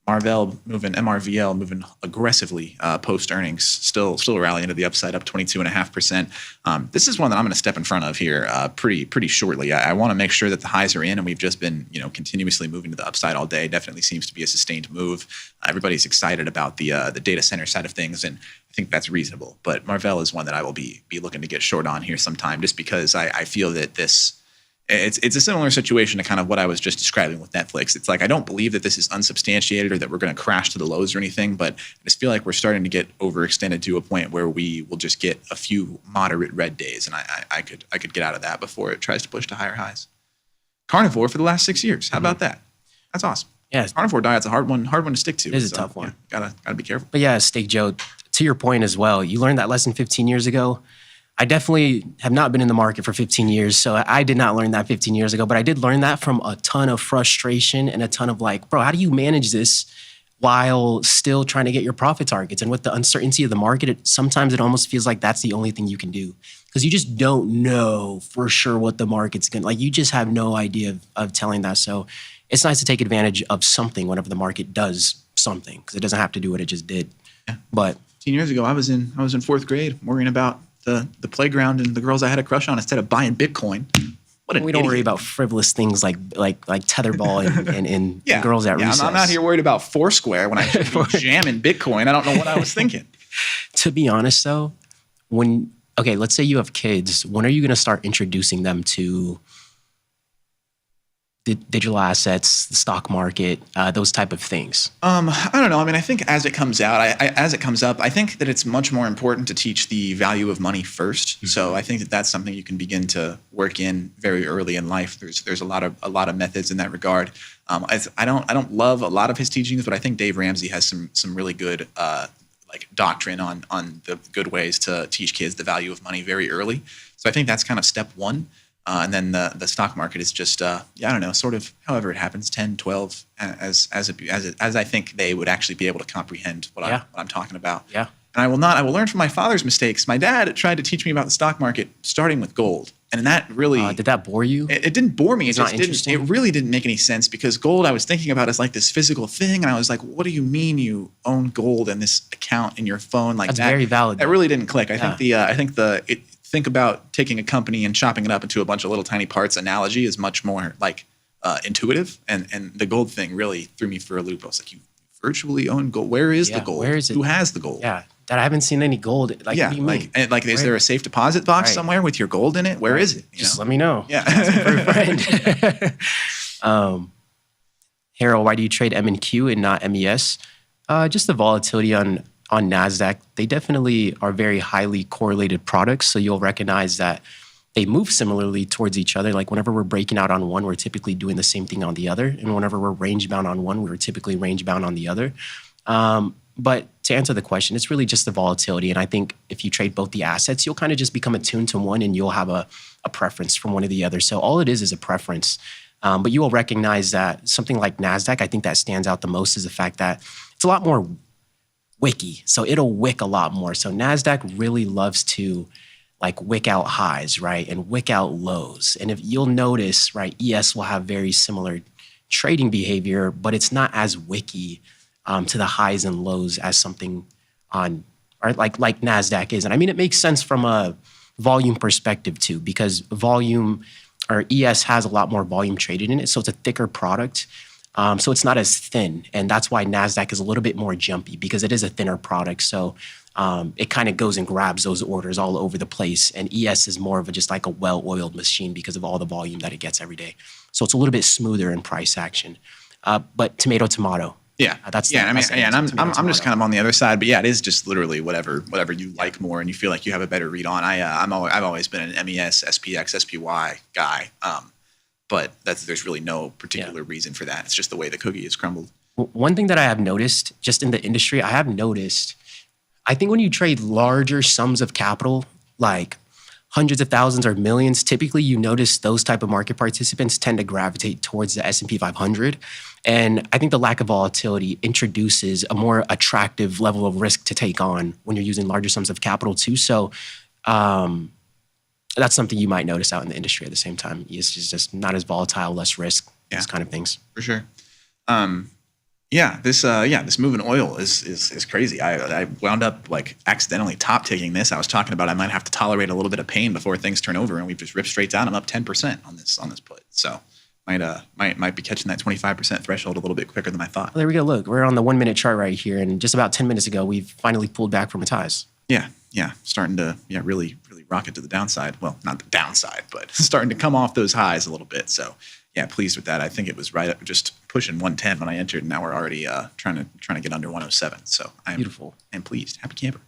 MRVL moving aggressively post earnings, still rallying to the upside, up 22.5%. This is one that I'm going to step in front of here pretty shortly. I want to make sure that the highs are in, and we've just been continuously moving to the upside all day. Definitely seems to be a sustained move. Everybody's excited about the data center side of things, and I think that's reasonable. But Marvel is one that I will be looking to get short on here sometime, just because I feel that this. It's a similar situation to kind of what I was just describing with Netflix. It's like, I don't believe that this is unsubstantiated or that we're going to crash to the lows or anything, but I just feel like we're starting to get overextended to a point where we will just get a few moderate red days, and I could get out of that before it tries to push to higher highs. Carnivore for the last 6 years. How about that? That's awesome. Yeah, carnivore diet's a hard one to stick to. It is a tough one. Yeah, gotta be careful. But yeah, Steak Joe, to your point as well, you learned that lesson 15 years ago. I definitely have not been in the market for 15 years, so I did not learn that 15 years ago, but I did learn that from a ton of frustration and a ton of like, bro, how do you manage this while still trying to get your profit targets? And with the uncertainty of the market, sometimes it almost feels like that's the only thing you can do, because you just don't know for sure what the market's going to, like, you just have no idea of telling that. So it's nice to take advantage of something whenever the market does something, because it doesn't have to do what it just did. Yeah. But 15 years ago, I was in 4th grade worrying about the playground and the girls I had a crush on instead of buying Bitcoin. We don't worry about frivolous things like tetherball and girls at recess. I'm not here worried about Foursquare when I should be jamming Bitcoin. I don't know what I was thinking. To be honest, though, let's say you have kids. When are you going to start introducing them to digital assets, the stock market, those type of things? I don't know. I mean, I think as it comes out, as it comes up, I think that it's much more important to teach the value of money first. Mm-hmm. So I think that that's something you can begin to work in very early in life. There's a lot of methods in that regard. I don't love a lot of his teachings, but I think Dave Ramsey has some really good doctrine on the good ways to teach kids the value of money very early. So I think that's kind of step one. And then the stock market is just, I don't know, sort of however it happens, 10, 12, as I think they would actually be able to comprehend what I'm talking about. Yeah. And I will learn from my father's mistakes. My dad tried to teach me about the stock market starting with gold. And that really... did that bore you? It didn't bore me. It really didn't make any sense because gold I was thinking about as like this physical thing. And I was like, what do you mean you own gold in this account in your phone like That's that? very valid. That really didn't click. Think about taking a company and chopping it up into a bunch of little tiny parts analogy is much more like intuitive. And the gold thing really threw me for a loop. I was like, you virtually own gold. Where is the gold? Where is it? Who has the gold? Yeah. That I haven't seen any gold. What do you mean? Is there a safe deposit box somewhere with your gold in it? Where is it? Just let me know. Yeah. Harold, why do you trade M&Q and not MES? Just the volatility on NASDAQ. They definitely are very highly correlated products. So you'll recognize that they move similarly towards each other. Like whenever we're breaking out on one, we're typically doing the same thing on the other. And whenever we're range bound on one, we're typically range bound on the other. But to answer the question, it's really just the volatility. And I think if you trade both the assets, you'll kind of just become attuned to one and you'll have a preference from one or the other. So all it is a preference. But you will recognize that something like NASDAQ, I think that stands out the most is the fact that it's a lot more wicky. So it'll wick a lot more. So NASDAQ really loves to wick out highs, right? And wick out lows. And if you'll notice, right, ES will have very similar trading behavior, but it's not as wicky to the highs and lows as something like NASDAQ is. And I mean, it makes sense from a volume perspective too, because volume or ES has a lot more volume traded in it. So it's a thicker product. So it's not as thin. And that's why NASDAQ is a little bit more jumpy because it is a thinner product. So it kind of goes and grabs those orders all over the place. And ES is more of just like a well-oiled machine because of all the volume that it gets every day. So it's a little bit smoother in price action. But tomato. Yeah, I'm just kind of on the other side, but it is just literally whatever you like more and you feel like you have a better read on. I've always been an MES, SPX, SPY guy, but there's really no particular reason for that. It's just the way the cookie is crumbled. One thing that I have noticed just in the industry, I think when you trade larger sums of capital, like hundreds of thousands or millions, typically you notice those type of market participants tend to gravitate towards the S&P 500. And I think the lack of volatility introduces a more attractive level of risk to take on when you're using larger sums of capital too. So that's something you might notice out in the industry at the same time. It's just not as volatile, less risk, those kind of things. For sure. This move in oil is crazy. I wound up accidentally top taking this. I was talking about I might have to tolerate a little bit of pain before things turn over, and we've just ripped straight down. I'm up 10% on this put. So might be catching that 25% threshold a little bit quicker than I thought. Well, there we go. Look, we're on the 1 minute chart right here, and just about 10 minutes ago, we've finally pulled back from its highs. Yeah, starting to really rocket to the downside. Well, not the downside, but starting to come off those highs a little bit. So yeah, pleased with that. I think it was right up just pushing 110 when I entered, and now we're already trying to get under 107. So I'm beautiful and pleased. Happy camper.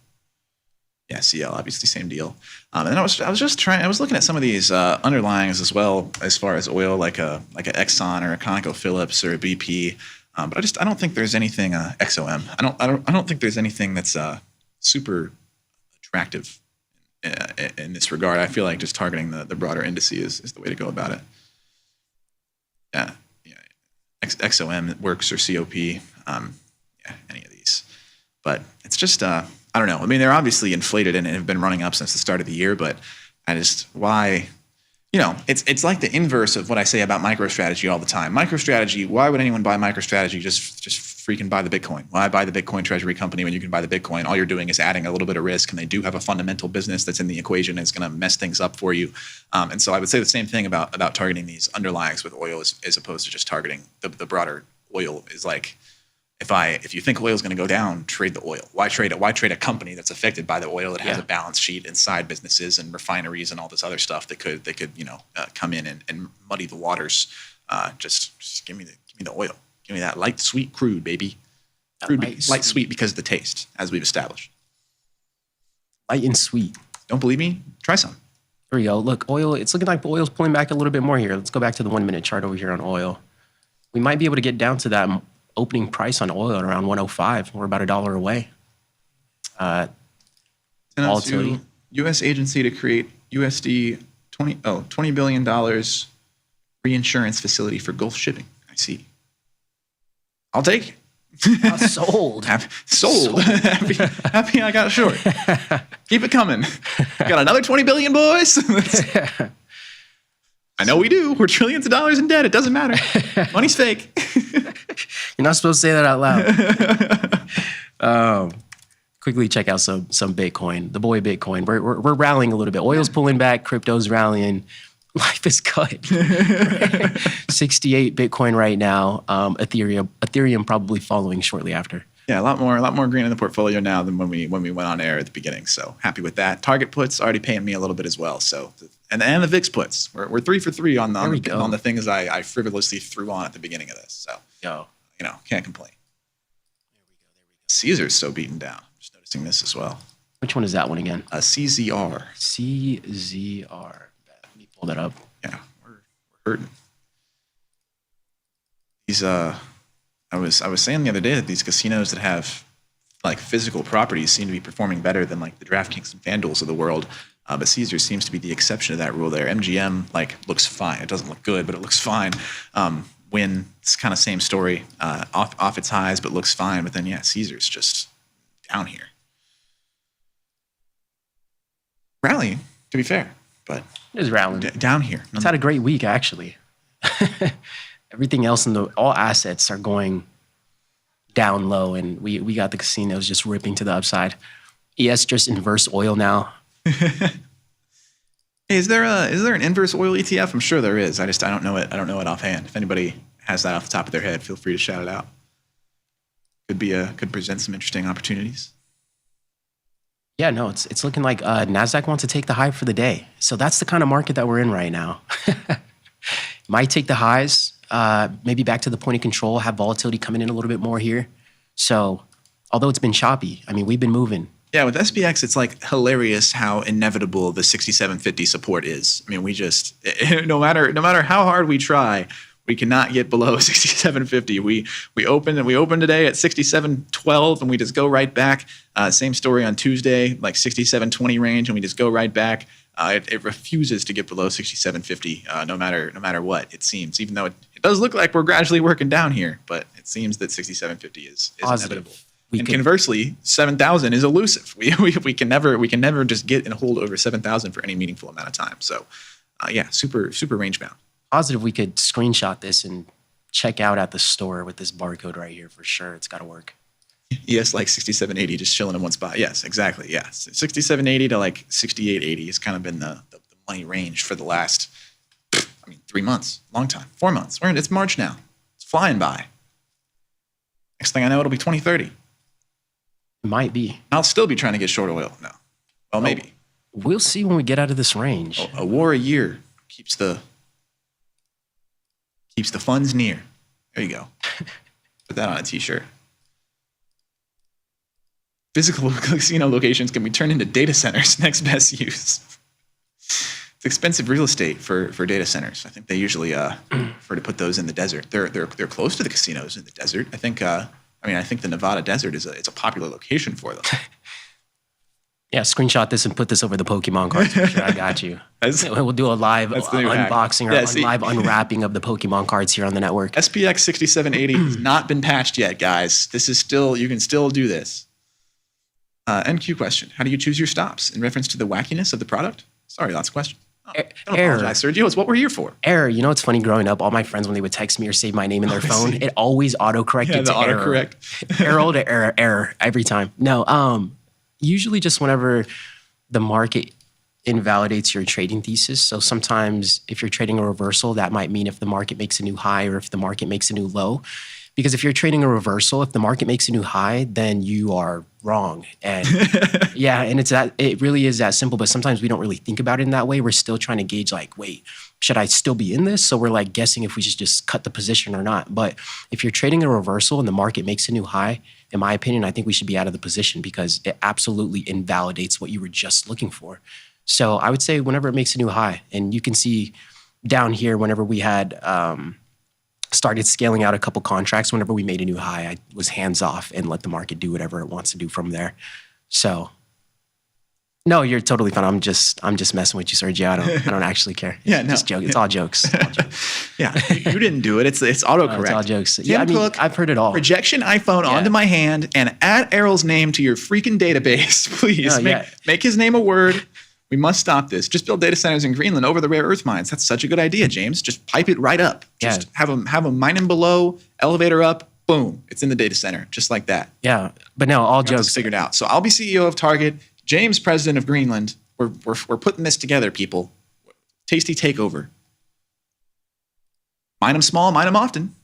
Yeah, CL obviously same deal. And then I was looking at some of these underlyings as well as far as oil, like a Exxon or a ConocoPhillips or a BP. But I don't think there's anything XOM. I don't think there's anything that's super attractive in this regard. I feel like just targeting the broader indices is the way to go about it. Yeah. XOM works or COP. Any of these. But it's just I don't know. I mean, they're obviously inflated and have been running up since the start of the year, but why? It's like the inverse of what I say about MicroStrategy all the time. MicroStrategy, why would anyone buy MicroStrategy just freaking buy the Bitcoin. Why buy the Bitcoin treasury company when you can buy the Bitcoin? All you're doing is adding a little bit of risk, and they do have a fundamental business that's in the equation. It's going to mess things up for you. And so I would say the same thing about targeting these underlies with oil as opposed to just targeting the broader oil. Is like, if you think oil is going to go down, trade the oil. Why trade it? Why trade a company that's affected by the oil that has a balance sheet and side businesses and refineries and all this other stuff that could come in and muddy the waters? Just give me the oil. Give me that light, sweet crude, baby. Light, sweet because of the taste, as we've established. Light and sweet. Don't believe me? Try some. There we go. Look, oil, it's looking like the oil's pulling back a little bit more here. Let's go back to the 1 minute chart over here on oil. We might be able to get down to that opening price on oil at around 105. We're about $1 away. Volatility. U.S. agency to create USD $20 billion reinsurance facility for Gulf shipping. I see. I'll take it. Sold. Sold. Happy I got short. Keep it coming. Got another 20 billion, boys. I know we do. We're trillions of dollars in debt. It doesn't matter. Money's fake. You're not supposed to say that out loud. Quickly check out some Bitcoin. The boy Bitcoin. We're rallying a little bit. Oil's pulling back. Crypto's rallying. Life is cut. 68 Bitcoin right now. Ethereum probably following shortly after. Yeah, a lot more green in the portfolio now than when we went on air at the beginning. So happy with that. Target puts already paying me a little bit as well. So and the VIX puts. We're 3 for 3 on the things I frivolously threw on at the beginning of this. So can't complain. There we go. Caesar's so beaten down. Just noticing this as well. Which one is that one again? CZR. CZR. Let me pull that up. Yeah, we're hurting. These I was saying the other day that these casinos that have like physical properties seem to be performing better than like the DraftKings and FanDuels of the world. But Caesars seems to be the exception to that rule there. MGM looks fine. It doesn't look good, but it looks fine. Wynn, it's kind of same story. Off its highs, but looks fine. But then Caesars just down here. Rallying, to be fair, but it is rallying down here. It's had a great week actually. Everything else in all assets are going down low, and we got the casinos just ripping to the upside. ES just inverse oil now. Hey, is there an inverse oil ETF? I'm sure there is. I don't know it. I don't know it offhand. If anybody has that off the top of their head, feel free to shout it out. Could present some interesting opportunities. Yeah, no, it's looking like NASDAQ wants to take the high for the day. So that's the kind of market that we're in right now. Might take the highs, maybe back to the point of control, have volatility coming in a little bit more here. So although it's been choppy, I mean, we've been moving. Yeah, with SPX, it's like hilarious how inevitable the 6750 support is. I mean, we just, no matter how hard we try, we cannot get below 6750. We opened today at 6712, and we just go right back. Same story on Tuesday, like 6720 range, and we just go right back. It refuses to get below 6750, no matter what it seems. Even though it does look like we're gradually working down here, but it seems that 6750 is inevitable. Conversely, 7,000 is elusive. We can never just get and hold over 7,000 for any meaningful amount of time. So, super range bound. Positive we could screenshot this and check out at the store with this barcode right here for sure. It's got to work. Yes, like 6780 just chilling in one spot. Yes, exactly. Yeah, 6780 to like 6880 has kind of been the money range for the last, 3 months, long time, 4 months. It's March now. It's flying by. Next thing I know, it'll be 2030. It might be. I'll still be trying to get short oil. No. Well, maybe. We'll see when we get out of this range. A war a year keeps the funds near. There you go. Put that on a t-shirt. Physical casino locations can be turned into data centers. Next best use. It's expensive real estate for data centers. I think they usually prefer to put those in the desert. They're close to the casinos in the desert. I think the Nevada desert is a popular location for them. Yeah, screenshot this and put this over the Pokemon cards. For sure. I got you. We'll do a live unboxing or live unwrapping of the Pokemon cards here on the network. SPX 6780 has not been patched yet, guys. This is you can still do this. NQ question. How do you choose your stops? In reference to the wackiness of the product? Sorry, lots of questions. Don't apologize, Sergio. It's what we're here for. Error. You know, it's funny growing up, all my friends, when they would text me or save my name in their phone, it always autocorrected to error. Error to error every time. No, usually just whenever the market invalidates your trading thesis. So sometimes if you're trading a reversal, that might mean if the market makes a new high or if the market makes a new low. Because if you're trading a reversal, if the market makes a new high, then you are wrong. And yeah, and it really is that simple. But sometimes we don't really think about it in that way. We're still trying to gauge like, wait, should I still be in this? So we're like guessing if we should just cut the position or not. But if you're trading a reversal and the market makes a new high, in my opinion, I think we should be out of the position because it absolutely invalidates what you were just looking for. So I would say whenever it makes a new high, and you can see down here whenever we had started scaling out a couple contracts, whenever we made a new high, I was hands off and let the market do whatever it wants to do from there. So no, you're totally fine. I'm just messing with you, Sergio. I don't actually care. Yeah, no. Just joking. It's all jokes. Yeah, you didn't do it. It's autocorrect. It's all jokes. Tim Yeah, I mean, Cook, I've heard it all. Projection iPhone onto my hand and add Errol's name to your freaking database, please. No, Make his name a word. We must stop this. Just build data centers in Greenland over the rare earth mines. That's such a good idea, James. Just pipe it right up. Just have them mining below, elevator up, boom. It's in the data center, just like that. Yeah, but no, all jokes figured out. So I'll be CEO of Target. James, president of Greenland. We're putting this together, people. Tasty takeover. Mine them small, mine them often.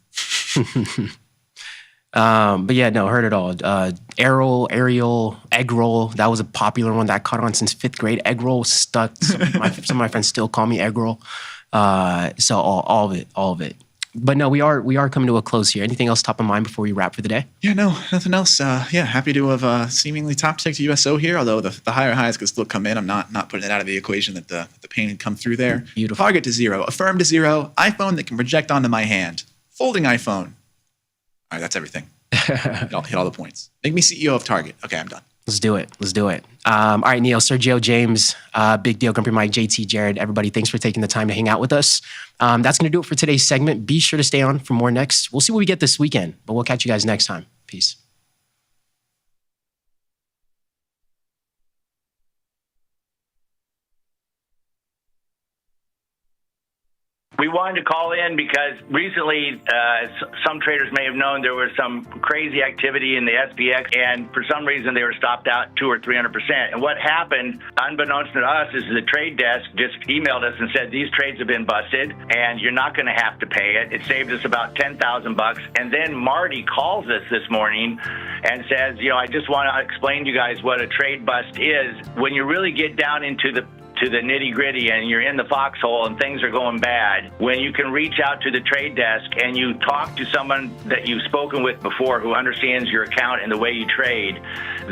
But yeah, no, heard it all. Ariel, egg roll. That was a popular one that caught on since 5th grade. Egg roll stuck. Some of my friends still call me egg roll. So all of it. But no, we are coming to a close here. Anything else top of mind before we wrap for the day? Yeah, no, nothing else. Happy to have seemingly top ticked USO here, although the higher highs could still come in. I'm not putting it out of the equation that the pain had come through there. Beautiful. Target to zero, affirm to zero, iPhone that can project onto my hand, folding iPhone. All right, that's everything. Hit all the points. Make me CEO of Target. Okay, I'm done. Let's do it. All right, Neil, Sergio, James, Big Deal, Grumpy Mike, JT, Jared, everybody, thanks for taking the time to hang out with us. That's going to do it for today's segment. Be sure to stay on for more next. We'll see what we get this weekend, but we'll catch you guys next time. Peace. We wanted to call in because recently, some traders may have known there was some crazy activity in the SPX, and for some reason they were stopped out 200 or 300%. And what happened, unbeknownst to us, is the trade desk just emailed us and said these trades have been busted, and you're not going to have to pay it. It saved us about $10,000. And then Marty calls us this morning and says, I just want to explain to you guys what a trade bust is. When you really get down into the nitty-gritty and you're in the foxhole and things are going bad, when you can reach out to the trade desk and you talk to someone that you've spoken with before who understands your account and the way you trade,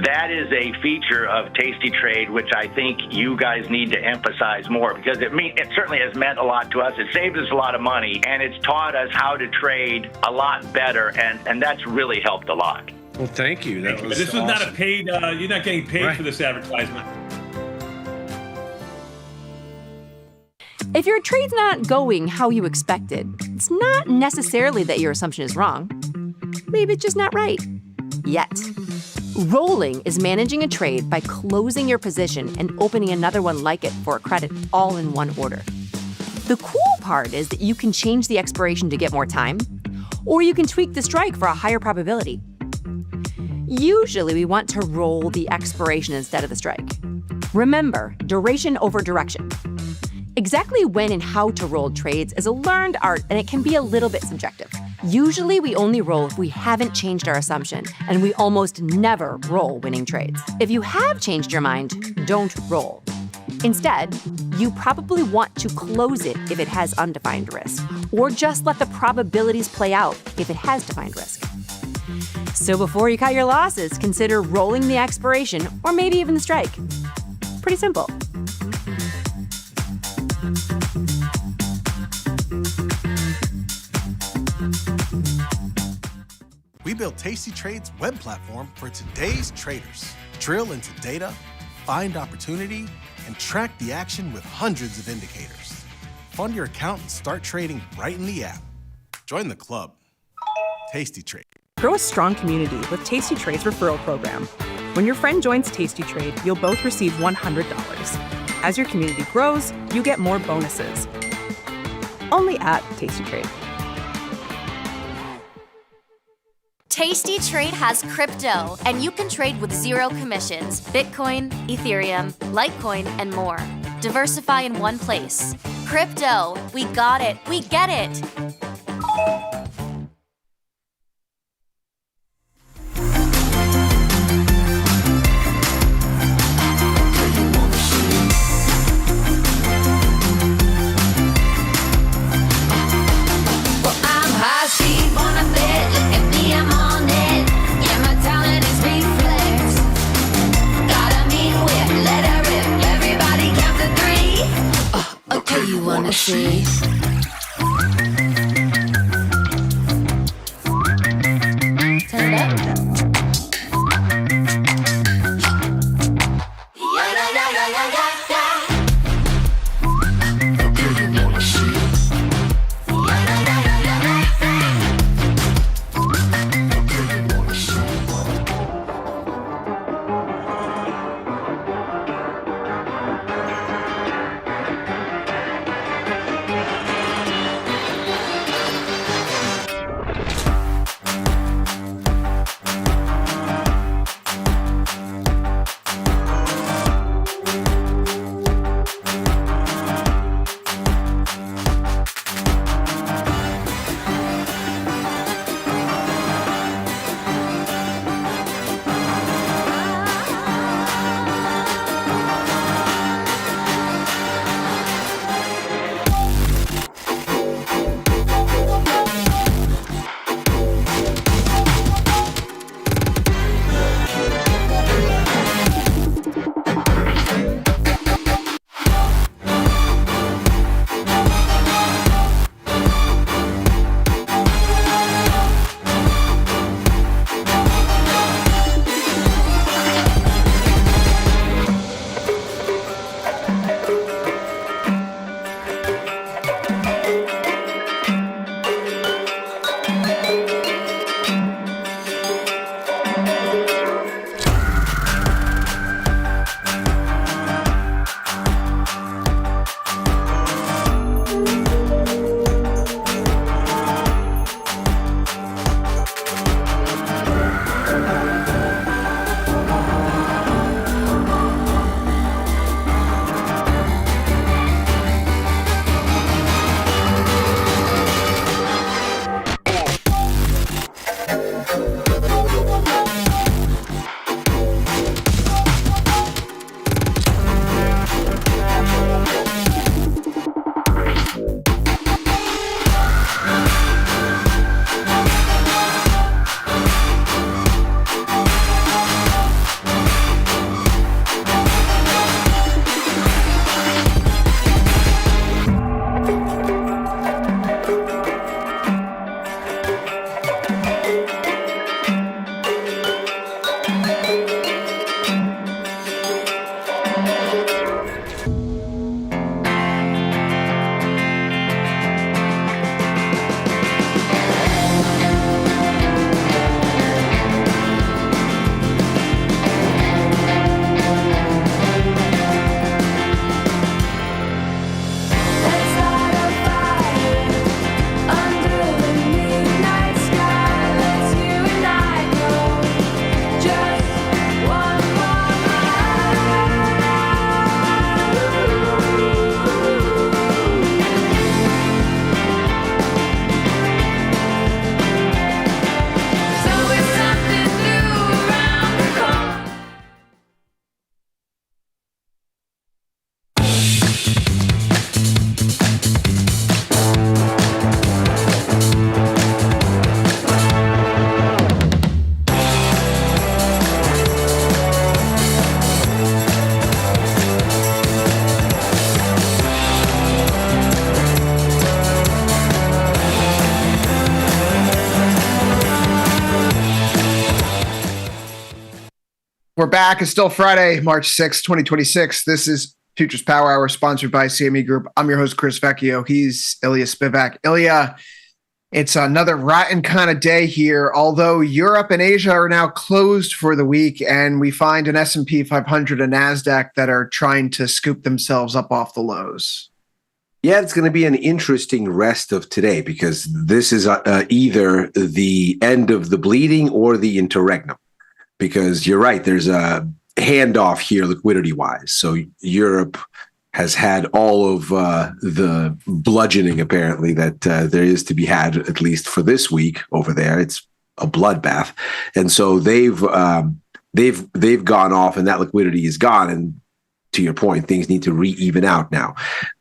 that is a feature of Tasty Trade, which I think you guys need to emphasize more, because it certainly has meant a lot to us. It saved us a lot of money, and it's taught us how to trade a lot better, and that's really helped a lot. Well, thank you. This was not a paid, you're not getting paid for this advertisement. If your trade's not going how you expected, it's not necessarily that your assumption is wrong. Maybe it's just not right. Yet. Rolling is managing a trade by closing your position and opening another one like it for a credit all in one order. The cool part is that you can change the expiration to get more time, or you can tweak the strike for a higher probability. Usually we want to roll the expiration instead of the strike. Remember, duration over direction. Exactly when and how to roll trades is a learned art, and it can be a little bit subjective. Usually we only roll if we haven't changed our assumption, and we almost never roll winning trades. If you have changed your mind, don't roll. Instead, you probably want to close it if it has undefined risk, or just let the probabilities play out if it has defined risk. So before you cut your losses, consider rolling the expiration, or maybe even the strike. Pretty simple. We built Tasty Trade's web platform for today's traders. Drill into data, find opportunity, and track the action with hundreds of indicators. Fund your account and start trading right in the app. Join the club. Tasty Trade. Grow a strong community with Tasty Trade's referral program. When your friend joins Tasty Trade, you'll both receive $100. As your community grows, you get more bonuses. Only at Tasty Trade. Tasty Trade has crypto, and you can trade with zero commissions: Bitcoin, Ethereum, Litecoin, and more. Diversify in one place. Crypto, we got it, we get it. I'm high speed on a bit. Look at me, I'm on it. Yeah, my talent is reflex. Got a mean whip, let her rip. Everybody count to 3. Okay, you wanna see? Turn it up. Yeah, yeah, yeah, yeah, yeah, yeah. Okay, you wanna see? We're back. It's still Friday, March 6th, 2026. This is Futures Power Hour, sponsored by CME Group. I'm your host, Chris Vecchio. He's Ilya Spivak. Ilya, It's another rotten kind of day here, although Europe and Asia are now closed for the week, and we find an S&P 500 and NASDAQ that are trying to scoop themselves up off the lows. Yeah, it's going to be an interesting rest of today because this is either the end of the bleeding or the interregnum. Because you're right, there's a handoff here liquidity-wise. So Europe has had all of the bludgeoning, apparently, that there is to be had, at least for this week over there. It's a bloodbath. And so they've gone off and that liquidity is gone. And to your point, things need to re-even out now,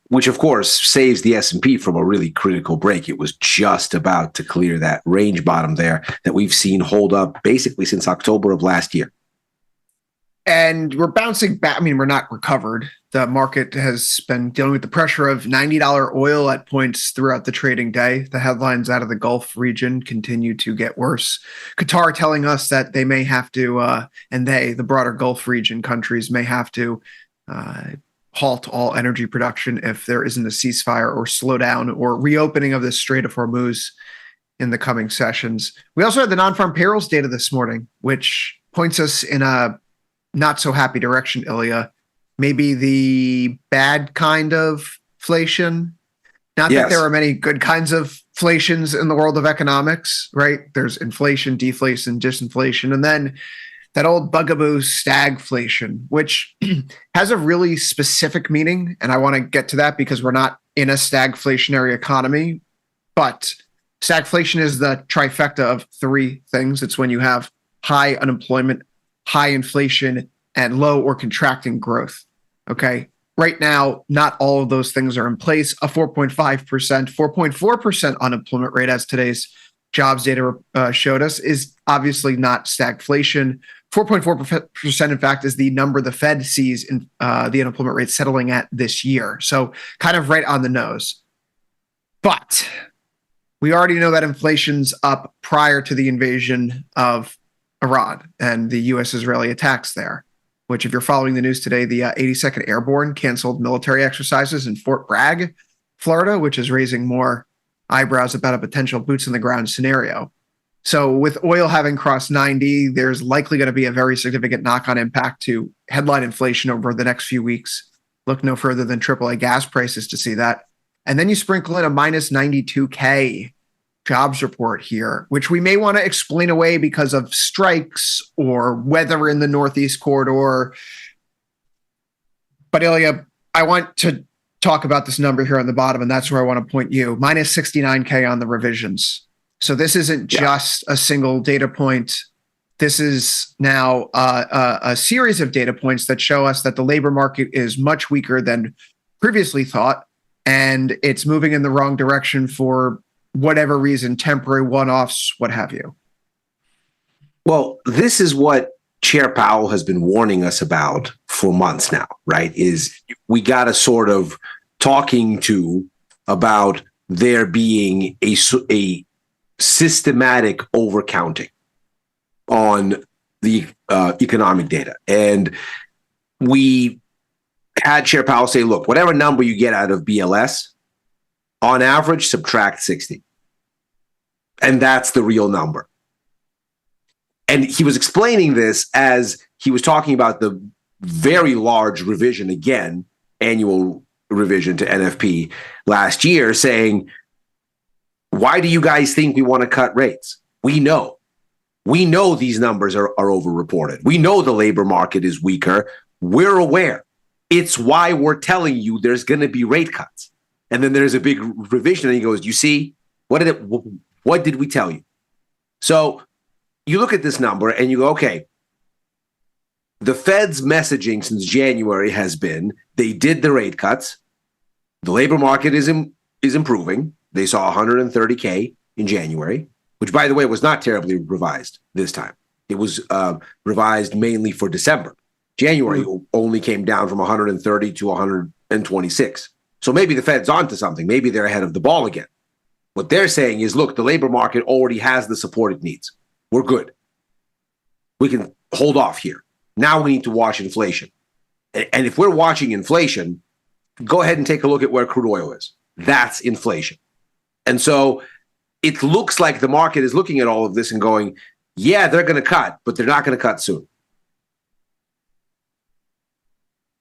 which, of course, saves the S&P from a really critical break. It was just about to clear that range bottom there that we've seen hold up basically since October of last year. And we're bouncing back. I mean, we're not recovered. The market has been dealing with the pressure of $90 oil at points throughout the trading day. The headlines out of the Gulf region continue to get worse. Qatar telling us that they may have to, the broader Gulf region countries may have to halt all energy production if there isn't a ceasefire or slowdown or reopening of the Strait of Hormuz in the coming sessions. We also had the non-farm payrolls data this morning, which points us in a not so happy direction, Ilya. Maybe the bad kind of inflation. Not that there are many good kinds of inflations in the world of economics, right? There's inflation, deflation, disinflation, and then that old bugaboo stagflation, which has a really specific meaning. And I want to get to that because we're not in a stagflationary economy. But stagflation is the trifecta of three things. It's when you have high unemployment, high inflation, and low or contracting growth. Okay. Right now, not all of those things are in place. A 4.5%, 4.4% unemployment rate, as today's jobs data showed us, is obviously not stagflation. 4.4%, in fact, is the number the Fed sees in the unemployment rate settling at this year. So kind of right on the nose. But we already know that inflation's up prior to the invasion of Iran and the U.S.-Israeli attacks there, which, if you're following the news today, the 82nd Airborne canceled military exercises in Fort Bragg, Florida, which is raising more eyebrows about a potential boots-on-the-ground scenario. So with oil having crossed 90, there's likely going to be a very significant knock-on impact to headline inflation over the next few weeks. Look no further than AAA gas prices to see that. And then you sprinkle in a minus 92K jobs report here, which we may want to explain away because of strikes or weather in the Northeast corridor. But Ilya, I want to talk about this number here on the bottom, and that's where I want to point you. Minus 69K on the revisions. So this isn't just a single data point. This is now a series of data points that show us that the labor market is much weaker than previously thought, and it's moving in the wrong direction for whatever reason, temporary one-offs, what have you. Well, this is what Chair Powell has been warning us about for months now, right? Is we got a sort of talking to about there being a systematic overcounting on the economic data. And we had Chair Powell say, look, whatever number you get out of BLS, on average, subtract 60. And that's the real number. And he was explaining this as he was talking about the very large revision, again, annual revision to NFP last year, saying, why do you guys think we want to cut rates? We know these numbers are overreported. We know the labor market is weaker. We're aware. It's why we're telling you there's going to be rate cuts. And then there's a big revision, and he goes, you see, what did we tell you? So you look at this number and you go, okay, the Fed's messaging since January has been they did the rate cuts. The labor market is improving. They saw 130K in January, which, by the way, was not terribly revised this time. It was revised mainly for December. January only came down from 130 to 126. So maybe the Fed's onto something. Maybe they're ahead of the ball again. What they're saying is, look, the labor market already has the support it needs. We're good. We can hold off here. Now we need to watch inflation. And if we're watching inflation, go ahead and take a look at where crude oil is. That's inflation. And so it looks like the market is looking at all of this and going, yeah, they're going to cut, but they're not going to cut soon.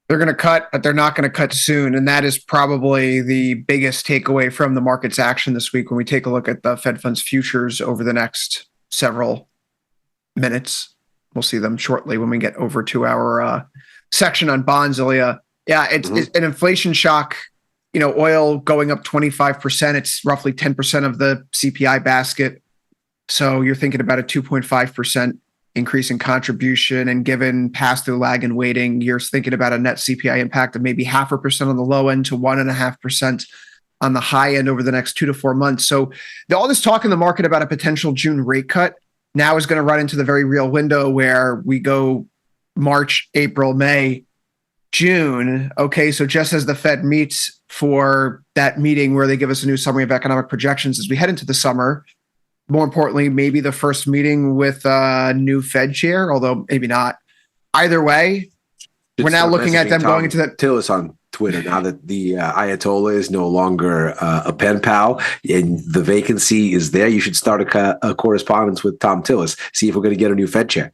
They're going to cut, but they're not going to cut soon. And that is probably the biggest takeaway from the market's action this week when we take a look at the Fed funds futures over the next several minutes. We'll see them shortly when we get over to our section on bonds, Ilya. Yeah, it's an inflation shock. You know, oil going up 25%. It's roughly 10% of the CPI basket. So you're thinking about a 2.5% increase in contribution, and given pass-through lag and weighting, you're thinking about a net CPI impact of maybe 0.5% on the low end to 1.5% on the high end over the next 2 to 4 months. So all this talk in the market about a potential June rate cut now is going to run into the very real window where we go March, April, May, June. Okay, so just as the Fed meets for that meeting where they give us a new summary of economic projections as we head into the summer, more importantly, maybe the first meeting with a new Fed chair, although maybe not. Either way, we're now looking at them going into that. Tillis on Twitter now that the Ayatollah is no longer a pen pal and the vacancy is there. You should start a correspondence with Tom Tillis. See if we're going to get a new Fed chair.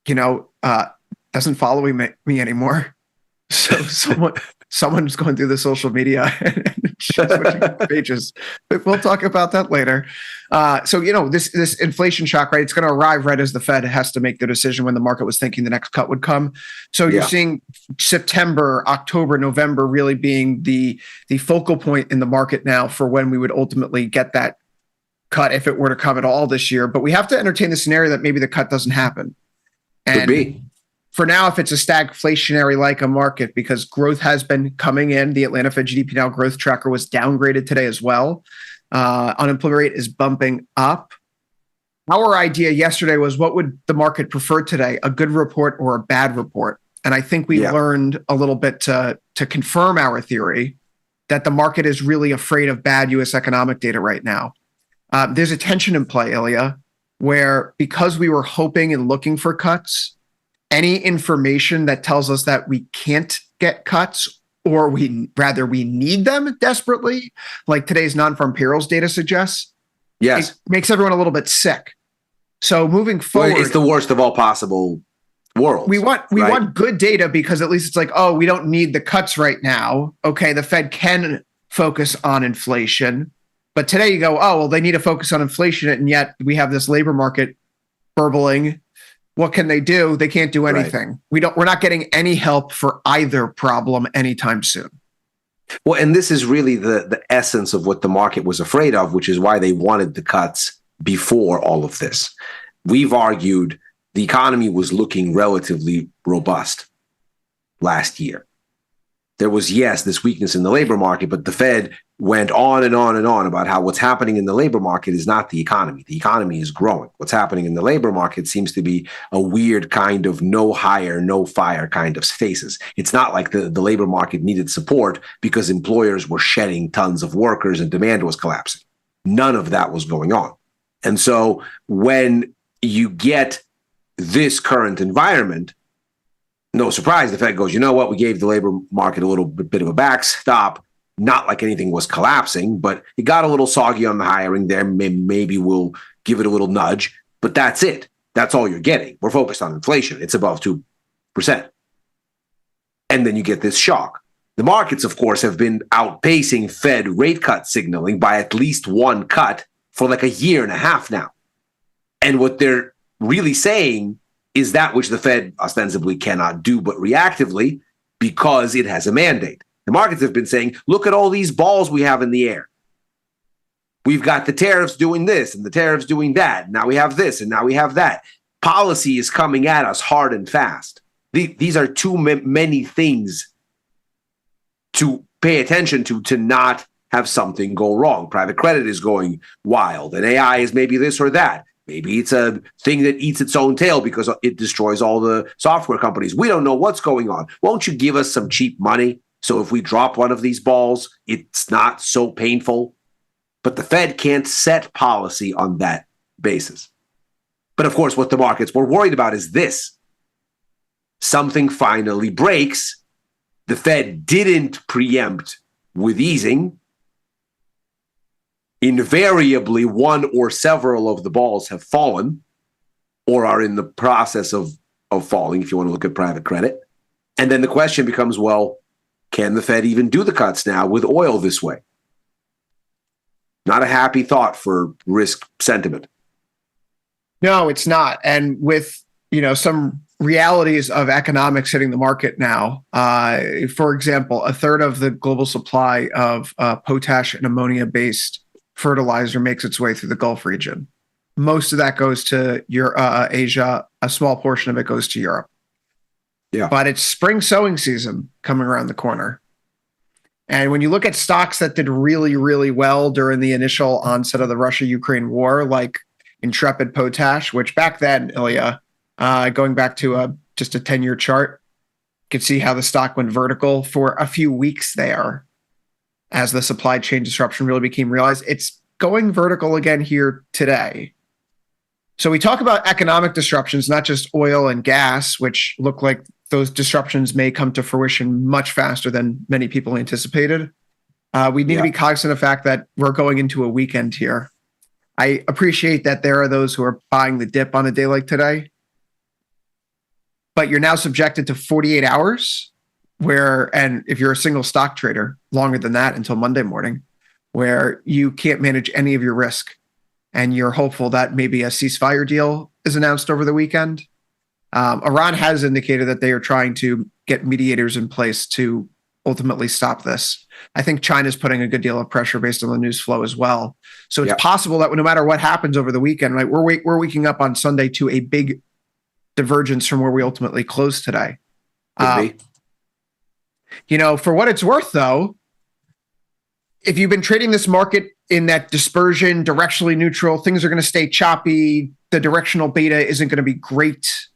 You know, doesn't follow me anymore. So someone's going through the social media and switching pages. But we'll talk about that later. So, you know, this inflation shock, right? It's going to arrive right as the Fed has to make the decision when the market was thinking the next cut would come. So you're seeing September, October, November really being the focal point in the market now for when we would ultimately get that cut if it were to come at all this year. But we have to entertain the scenario that maybe the cut doesn't happen. Could be. For now, if it's a stagflationary like a market, because growth has been coming in, the Atlanta Fed GDP Now growth tracker was downgraded today as well. Unemployment rate is bumping up. Our idea yesterday was, what would the market prefer today, a good report or a bad report? And I think we learned a little bit to confirm our theory that the market is really afraid of bad U.S. economic data right now. There's a tension in play, Ilya, where because we were hoping and looking for cuts, any information that tells us that we can't get cuts, or we need them desperately, like today's non-farm payrolls data suggests, it makes everyone a little bit sick. So moving forward, it's the worst of all possible worlds. We want good data because at least it's like, oh, we don't need the cuts right now. Okay, the Fed can focus on inflation, but today you go, oh, well, they need to focus on inflation, and yet we have this labor market burbling. What can they do? They can't do anything. We're not getting any help for either problem anytime soon. Well, and this is really the essence of what the market was afraid of, which is why they wanted the cuts before all of this. We've argued the economy was looking relatively robust last year. There was, this weakness in the labor market, but the Fed went on and on and on about how what's happening in the labor market is not the economy. The economy is growing. What's happening in the labor market seems to be a weird kind of no hire, no fire kind of stasis. It's not like the labor market needed support because employers were shedding tons of workers and demand was collapsing. None of that was going on. And so when you get this current environment, no surprise, the Fed goes, you know what, we gave the labor market a little bit of a backstop. Not like anything was collapsing, but it got a little soggy on the hiring there. Maybe we'll give it a little nudge, but that's it. That's all you're getting. We're focused on inflation. It's above 2%. And then you get this shock. The markets, of course, have been outpacing Fed rate cut signaling by at least one cut for like a year and a half now. And what they're really saying is that which the Fed ostensibly cannot do, but reactively, because it has a mandate. The markets have been saying, look at all these balls we have in the air. We've got the tariffs doing this and the tariffs doing that. Now we have this and now we have that. Policy is coming at us hard and fast. These are too many things to pay attention to not have something go wrong. Private credit is going wild and AI is maybe this or that. Maybe it's a thing that eats its own tail because it destroys all the software companies. We don't know what's going on. Won't you give us some cheap money? So if we drop one of these balls, it's not so painful. But the Fed can't set policy on that basis. But of course, what the markets were worried about is this. Something finally breaks. The Fed didn't preempt with easing. invariably one or several of the balls have fallen or are in the process of falling, if you want to look at private credit. And then the question becomes, well, can the Fed even do the cuts now with oil this way? Not a happy thought for risk sentiment. No, it's not. And with, some realities of economics hitting the market now, for example, a third of the global supply of potash and ammonia-based fertilizer makes its way through the Gulf region. Most of that goes to Asia. A small portion of it goes to Europe. Yeah. But it's spring sowing season coming around the corner. And when you look at stocks that did really, really well during the initial onset of the Russia-Ukraine war, like Intrepid Potash, which back then, Ilya, going back to just a 10-year chart, you could see how the stock went vertical for a few weeks there as the supply chain disruption really became realized. It's going vertical again here today. So we talk about economic disruptions, not just oil and gas, which look like those disruptions may come to fruition much faster than many people anticipated. We need to be cognizant of the fact that we're going into a weekend here. I appreciate that there are those who are buying the dip on a day like today, but you're now subjected to 48 hours and if you're a single stock trader, longer than that until Monday morning, where you can't manage any of your risk. And you're hopeful that maybe a ceasefire deal is announced over the weekend. Iran has indicated that they are trying to get mediators in place to ultimately stop this. I think China's putting a good deal of pressure based on the news flow as well. So it's possible that no matter what happens over the weekend, right, we're waking up on Sunday to a big divergence from where we ultimately close today. For what it's worth, though, if you've been trading this market in that dispersion, directionally neutral, things are going to stay choppy. The directional beta isn't going to be great.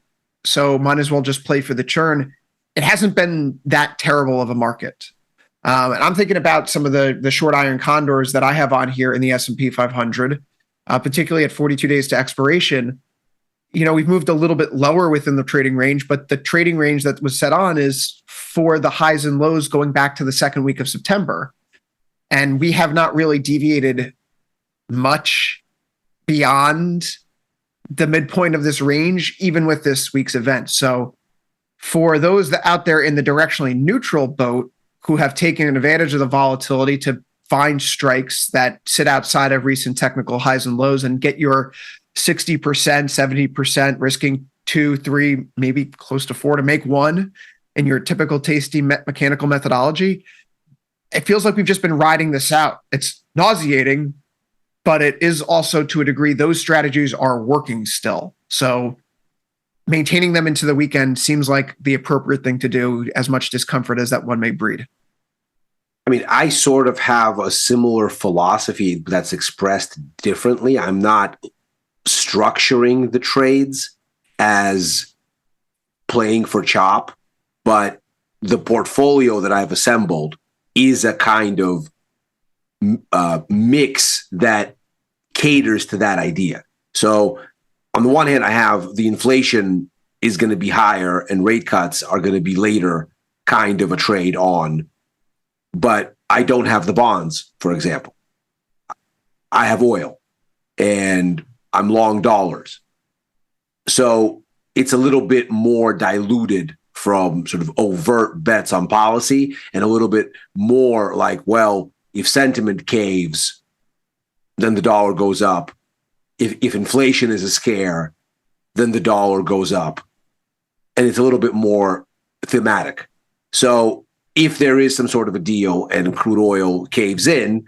So might as well just play for the churn. It hasn't been that terrible of a market. And I'm thinking about some of the short iron condors that I have on here in the S&P 500, particularly at 42 days to expiration. We've moved a little bit lower within the trading range, but the trading range that was set on is for the highs and lows going back to the second week of September. And we have not really deviated much beyond the midpoint of this range, even with this week's event. So for those that out there in the directionally neutral boat who have taken advantage of the volatility to find strikes that sit outside of recent technical highs and lows and get your 60%, 70%, risking 2, 3, maybe close to 4 to make 1 in your typical tasty mechanical methodology, it feels like we've just been riding this out. It's nauseating, but it is also, to a degree, those strategies are working still. So maintaining them into the weekend seems like the appropriate thing to do, as much discomfort as that one may breed. I mean, I sort of have a similar philosophy that's expressed differently. I'm not structuring the trades as playing for chop, but the portfolio that I've assembled is a kind of mix that caters to that idea. So on the one hand, I have the inflation is going to be higher and rate cuts are going to be later kind of a trade on, but I don't have the bonds, for example. I have oil and I'm long dollars. So it's a little bit more diluted from sort of overt bets on policy and a little bit more like, well, if sentiment caves, then the dollar goes up. If inflation is a scare, then the dollar goes up. And it's a little bit more thematic. So if there is some sort of a deal and crude oil caves in,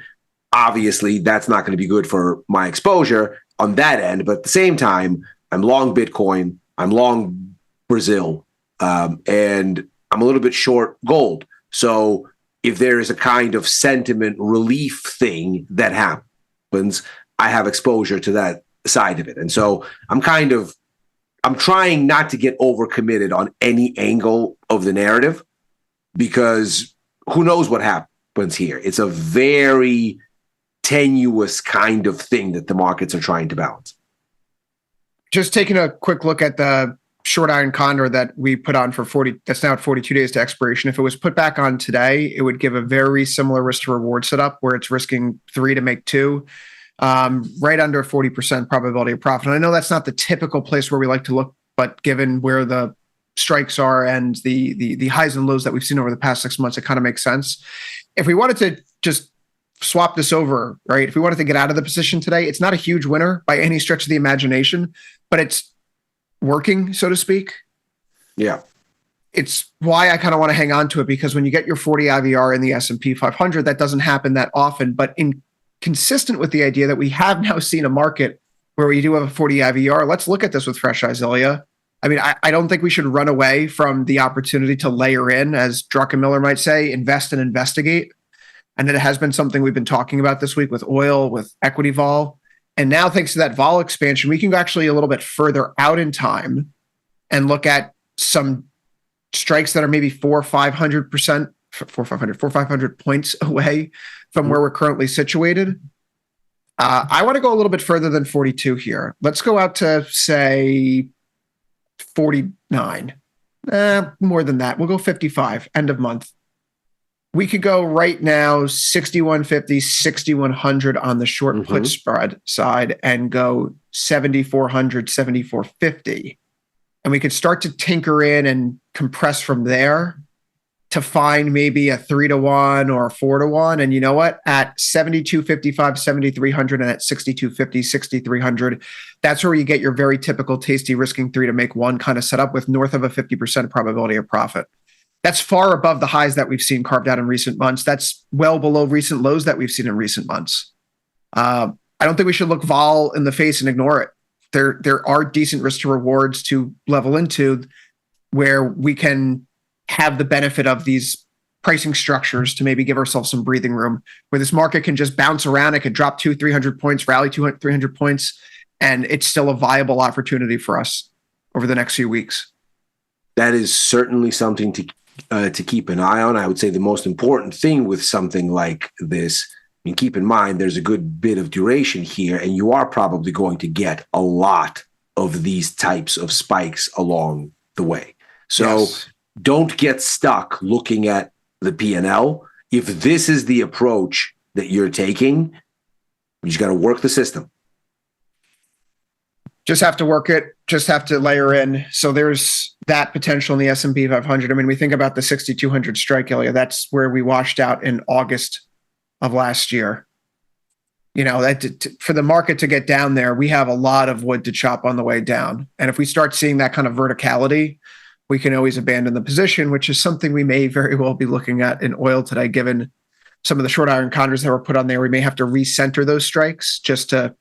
obviously that's not going to be good for my exposure on that end. But at the same time, I'm long Bitcoin, I'm long Brazil, and I'm a little bit short gold. So if there is a kind of sentiment relief thing that happens, I have exposure to that side of it. And so I'm trying not to get overcommitted on any angle of the narrative, because who knows what happens here. It's a very tenuous kind of thing that the markets are trying to balance. Just taking a quick look at the short iron condor that we put on for 40, that's now at 42 days to expiration. If it was put back on today, it would give a very similar risk to reward setup where it's risking 3 to make 2, right under 40% probability of profit. And I know that's not the typical place where we like to look, but given where the strikes are and the highs and lows that we've seen over the past 6 months, it kind of makes sense. If we wanted to just swap this over, right? If we wanted to get out of the position today, it's not a huge winner by any stretch of the imagination, but it's working, so to speak. Yeah. It's why I kind of want to hang on to it, because when you get your 40 IVR in the S&P 500, that doesn't happen that often, but consistent with the idea that we have now seen a market where we do have a 40 IVR. Let's look at this with fresh eyes, Ilya. I mean, I don't think we should run away from the opportunity to layer in, as Druckenmiller might say, invest and investigate. And it has been something we've been talking about this week with oil, with equity vol. And now, thanks to that vol expansion, we can go actually a little bit further out in time and look at some strikes that are maybe 400-500 points away from where we're currently situated. I want to go a little bit further than 42 here. Let's go out to, say, 49. More than that. We'll go 55, end of month. We could go right now 6150, 6100 on the short put spread side and go 7400, 7450. And we could start to tinker in and compress from there to find maybe a 3-to-1 or a 4-to-1. And you know what? At 7255, 7300, and at 6250, 6300, that's where you get your very typical tasty risking 3 to make 1 kind of setup with north of a 50% probability of profit. That's far above the highs that we've seen carved out in recent months. That's well below recent lows that we've seen in recent months. I don't think we should look vol in the face and ignore it. There are decent risk to rewards to level into where we can have the benefit of these pricing structures to maybe give ourselves some breathing room, where this market can just bounce around. It could drop 200-300 points, rally 200-300 points, and it's still a viable opportunity for us over the next few weeks. That is certainly something to keep an eye on. I would say the most important thing with something like this, I mean, keep in mind there's a good bit of duration here, and you are probably going to get a lot of these types of spikes along the way. So don't get stuck looking at the P&L. If this is the approach that you're taking, you just got to work the system. Just have to work it, just have to layer in. So there's that potential in the S&P 500. I mean, we think about the 6,200 strike area. That's where we washed out in August of last year. You know, that for the market to get down there, we have a lot of wood to chop on the way down. And if we start seeing that kind of verticality, we can always abandon the position, which is something we may very well be looking at in oil today, given some of the short iron condors that were put on there. We may have to recenter those strikes just to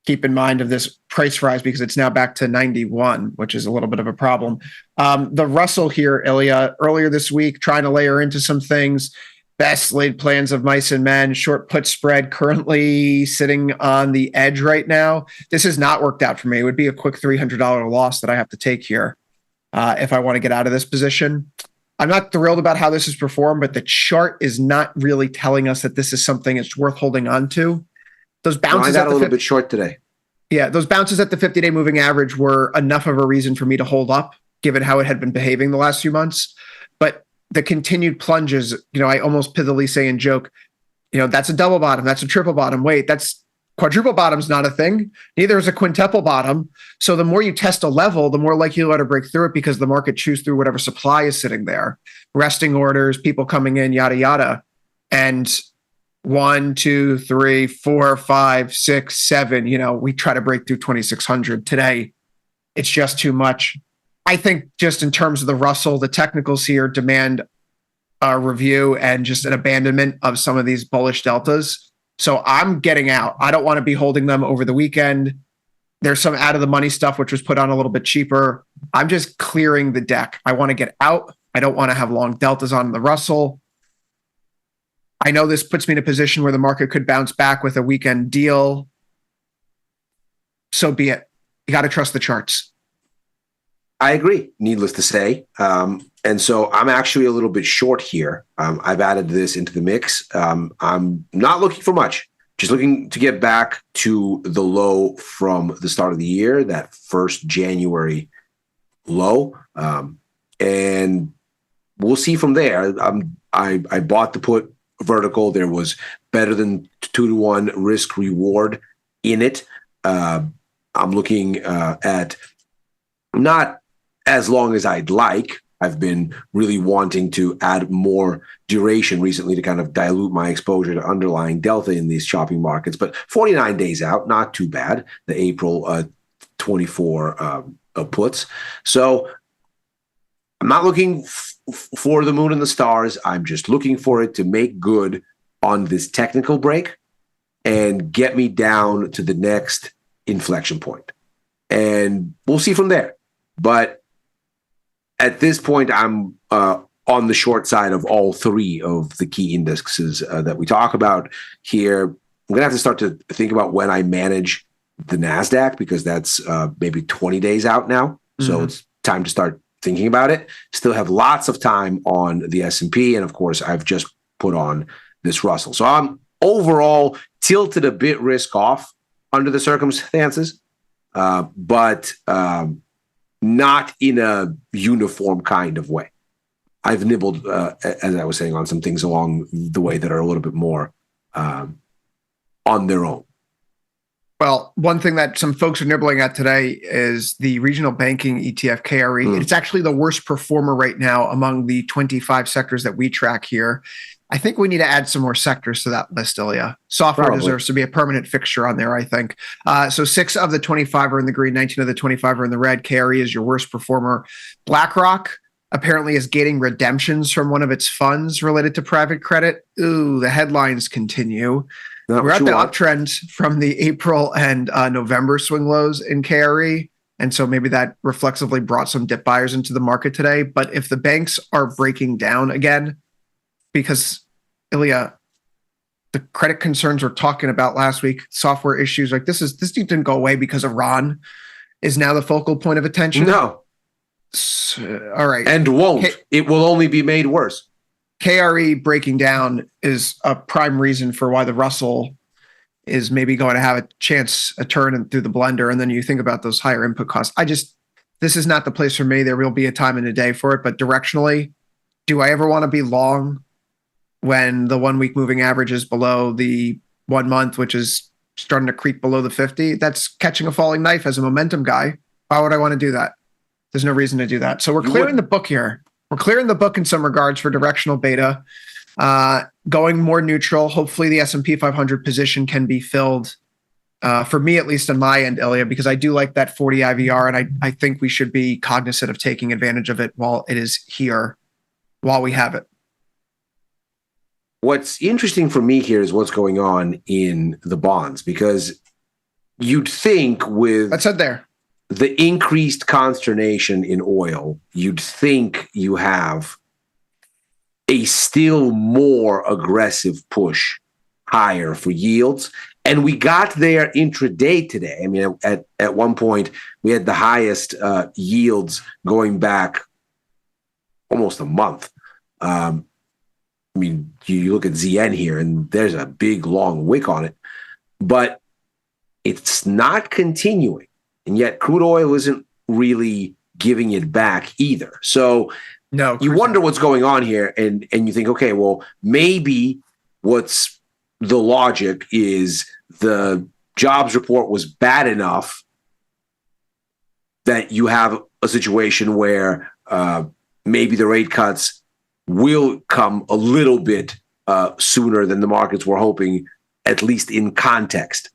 keep in mind of this price rise, because it's now back to 91, which is a little bit of a problem. The Russell here, Ilya, earlier this week, trying to layer into some things. Best laid plans of mice and men. Short put spread currently sitting on the edge right now. This has not worked out for me. It would be a quick $300 loss that I have to take here if I want to get out of this position. I'm not thrilled about how this has performed, but the chart is not really telling us that this is something it's worth holding on to. Those bounces I got a little bit short today. Yeah, those bounces at the 50-day moving average were enough of a reason for me to hold up, given how it had been behaving the last few months. But the continued plunges, you know, I almost pithily say in joke, you know, that's a double bottom, that's a triple bottom. Wait, that's quadruple bottom's not a thing. Neither is a quintuple bottom. So the more you test a level, the more likely you are to break through it, because the market chews through whatever supply is sitting there. Resting orders, people coming in, yada, yada. And 1, 2, 3, 4, 5, 6, 7, you know, we try to break through 2,600 today. It's just too much. I think just in terms of the Russell, the technicals here demand a review and just an abandonment of some of these bullish deltas. So I'm getting out. I don't want to be holding them over the weekend. There's some out of the money stuff, which was put on a little bit cheaper. I'm just clearing the deck. I want to get out. I don't want to have long deltas on the Russell. I know this puts me in a position where the market could bounce back with a weekend deal. So be it. You got to trust the charts. I agree, needless to say. And so I'm actually a little bit short here. I've added this into the mix. I'm not looking for much, just looking to get back to the low from the start of the year, that first January low. And we'll see from there. I bought the put vertical. There was better than 2-to-1 risk reward in it. I'm looking at not as long as I'd like. I've been really wanting to add more duration recently to kind of dilute my exposure to underlying delta in these chopping markets. But 49 days out, not too bad. The April 24 puts. So I'm not looking for the moon and the stars. I'm just looking for it to make good on this technical break and get me down to the next inflection point. And we'll see from there. But at this point, I'm on the short side of all three of the key indexes that we talk about here. I'm going to have to start to think about when I manage the NASDAQ, because that's maybe 20 days out now. So it's time to start thinking about it. Still have lots of time on the S&P. And of course, I've just put on this Russell. So I'm overall tilted a bit risk off under the circumstances, but not in a uniform kind of way. I've nibbled, as I was saying, on some things along the way that are a little bit more on their own. Well, one thing that some folks are nibbling at today is the regional banking ETF KRE. It's actually the worst performer right now among the 25 sectors that we track here. I think we need to add some more sectors to that list, Ilya. Software deserves to be a permanent fixture on there, I think. So 6 of the 25 are in the green, 19 of the 25 are in the red. KRE is your worst performer. BlackRock apparently is getting redemptions from one of its funds related to private credit. Ooh, the headlines continue. We're at the uptrend from the April and November swing lows in KRE. And so maybe that reflexively brought some dip buyers into the market today. But if the banks are breaking down again, because Ilya, the credit concerns we're talking about last week, software issues, like this didn't go away because Iran is now the focal point of attention. No. All right. And won't. It will only be made worse. KRE breaking down is a prime reason for why the Russell is maybe going to have a chance, a turn through the blender. And then you think about those higher input costs. This is not the place for me. There will be a time in a day for it, but directionally, do I ever want to be long when the 1 week moving average is below the 1 month, which is starting to creep below the 50? That's catching a falling knife as a momentum guy. Why would I want to do that? There's no reason to do that. So we're clearing the book here. We're clearing the book in some regards for directional beta, going more neutral. Hopefully the S&P 500 position can be filled, for me, at least on my end, Ilya, because I do like that 40 IVR, and I think we should be cognizant of taking advantage of it while it is here, while we have it. What's interesting for me here is what's going on in the bonds, because you'd think with the increased consternation in oil, you'd think you have a still more aggressive push higher for yields. And we got there intraday today. I mean, at one point, we had the highest yields going back almost a month. I mean, you look at ZN here, and there's a big, long wick on it. But it's not continuing. And yet crude oil isn't really giving it back either. So you wonder what's going on here, and you think, okay, well, maybe what's the logic is the jobs report was bad enough that you have a situation where maybe the rate cuts will come a little bit sooner than the markets were hoping, at least in context.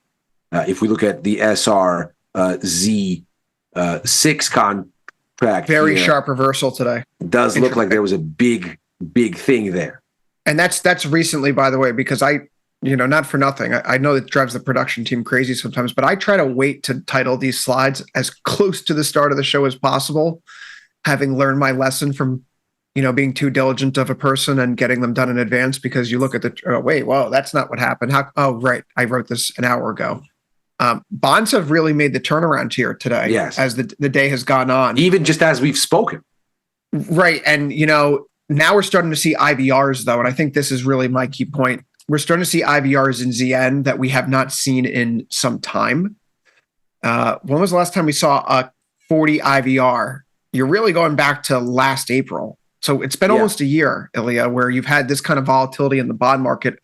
If we look at the SR Z6 contract, very sharp reversal today. Does look like there was a big thing there. And that's recently, by the way, because not for nothing. I know it drives the production team crazy sometimes, but I try to wait to title these slides as close to the start of the show as possible, having learned my lesson from, being too diligent of a person and getting them done in advance, because you look at that's not what happened. Right. I wrote this an hour ago. Bonds have really made the turnaround here today, as the day has gone on. Even just as we've spoken. Right. And, now we're starting to see IVRs, though. And I think this is really my key point. we're starting to see IVRs in ZN that we have not seen in some time. When was the last time we saw a 40 IVR? You're really going back to last April. So it's been almost a year, Ilya, where you've had this kind of volatility in the bond market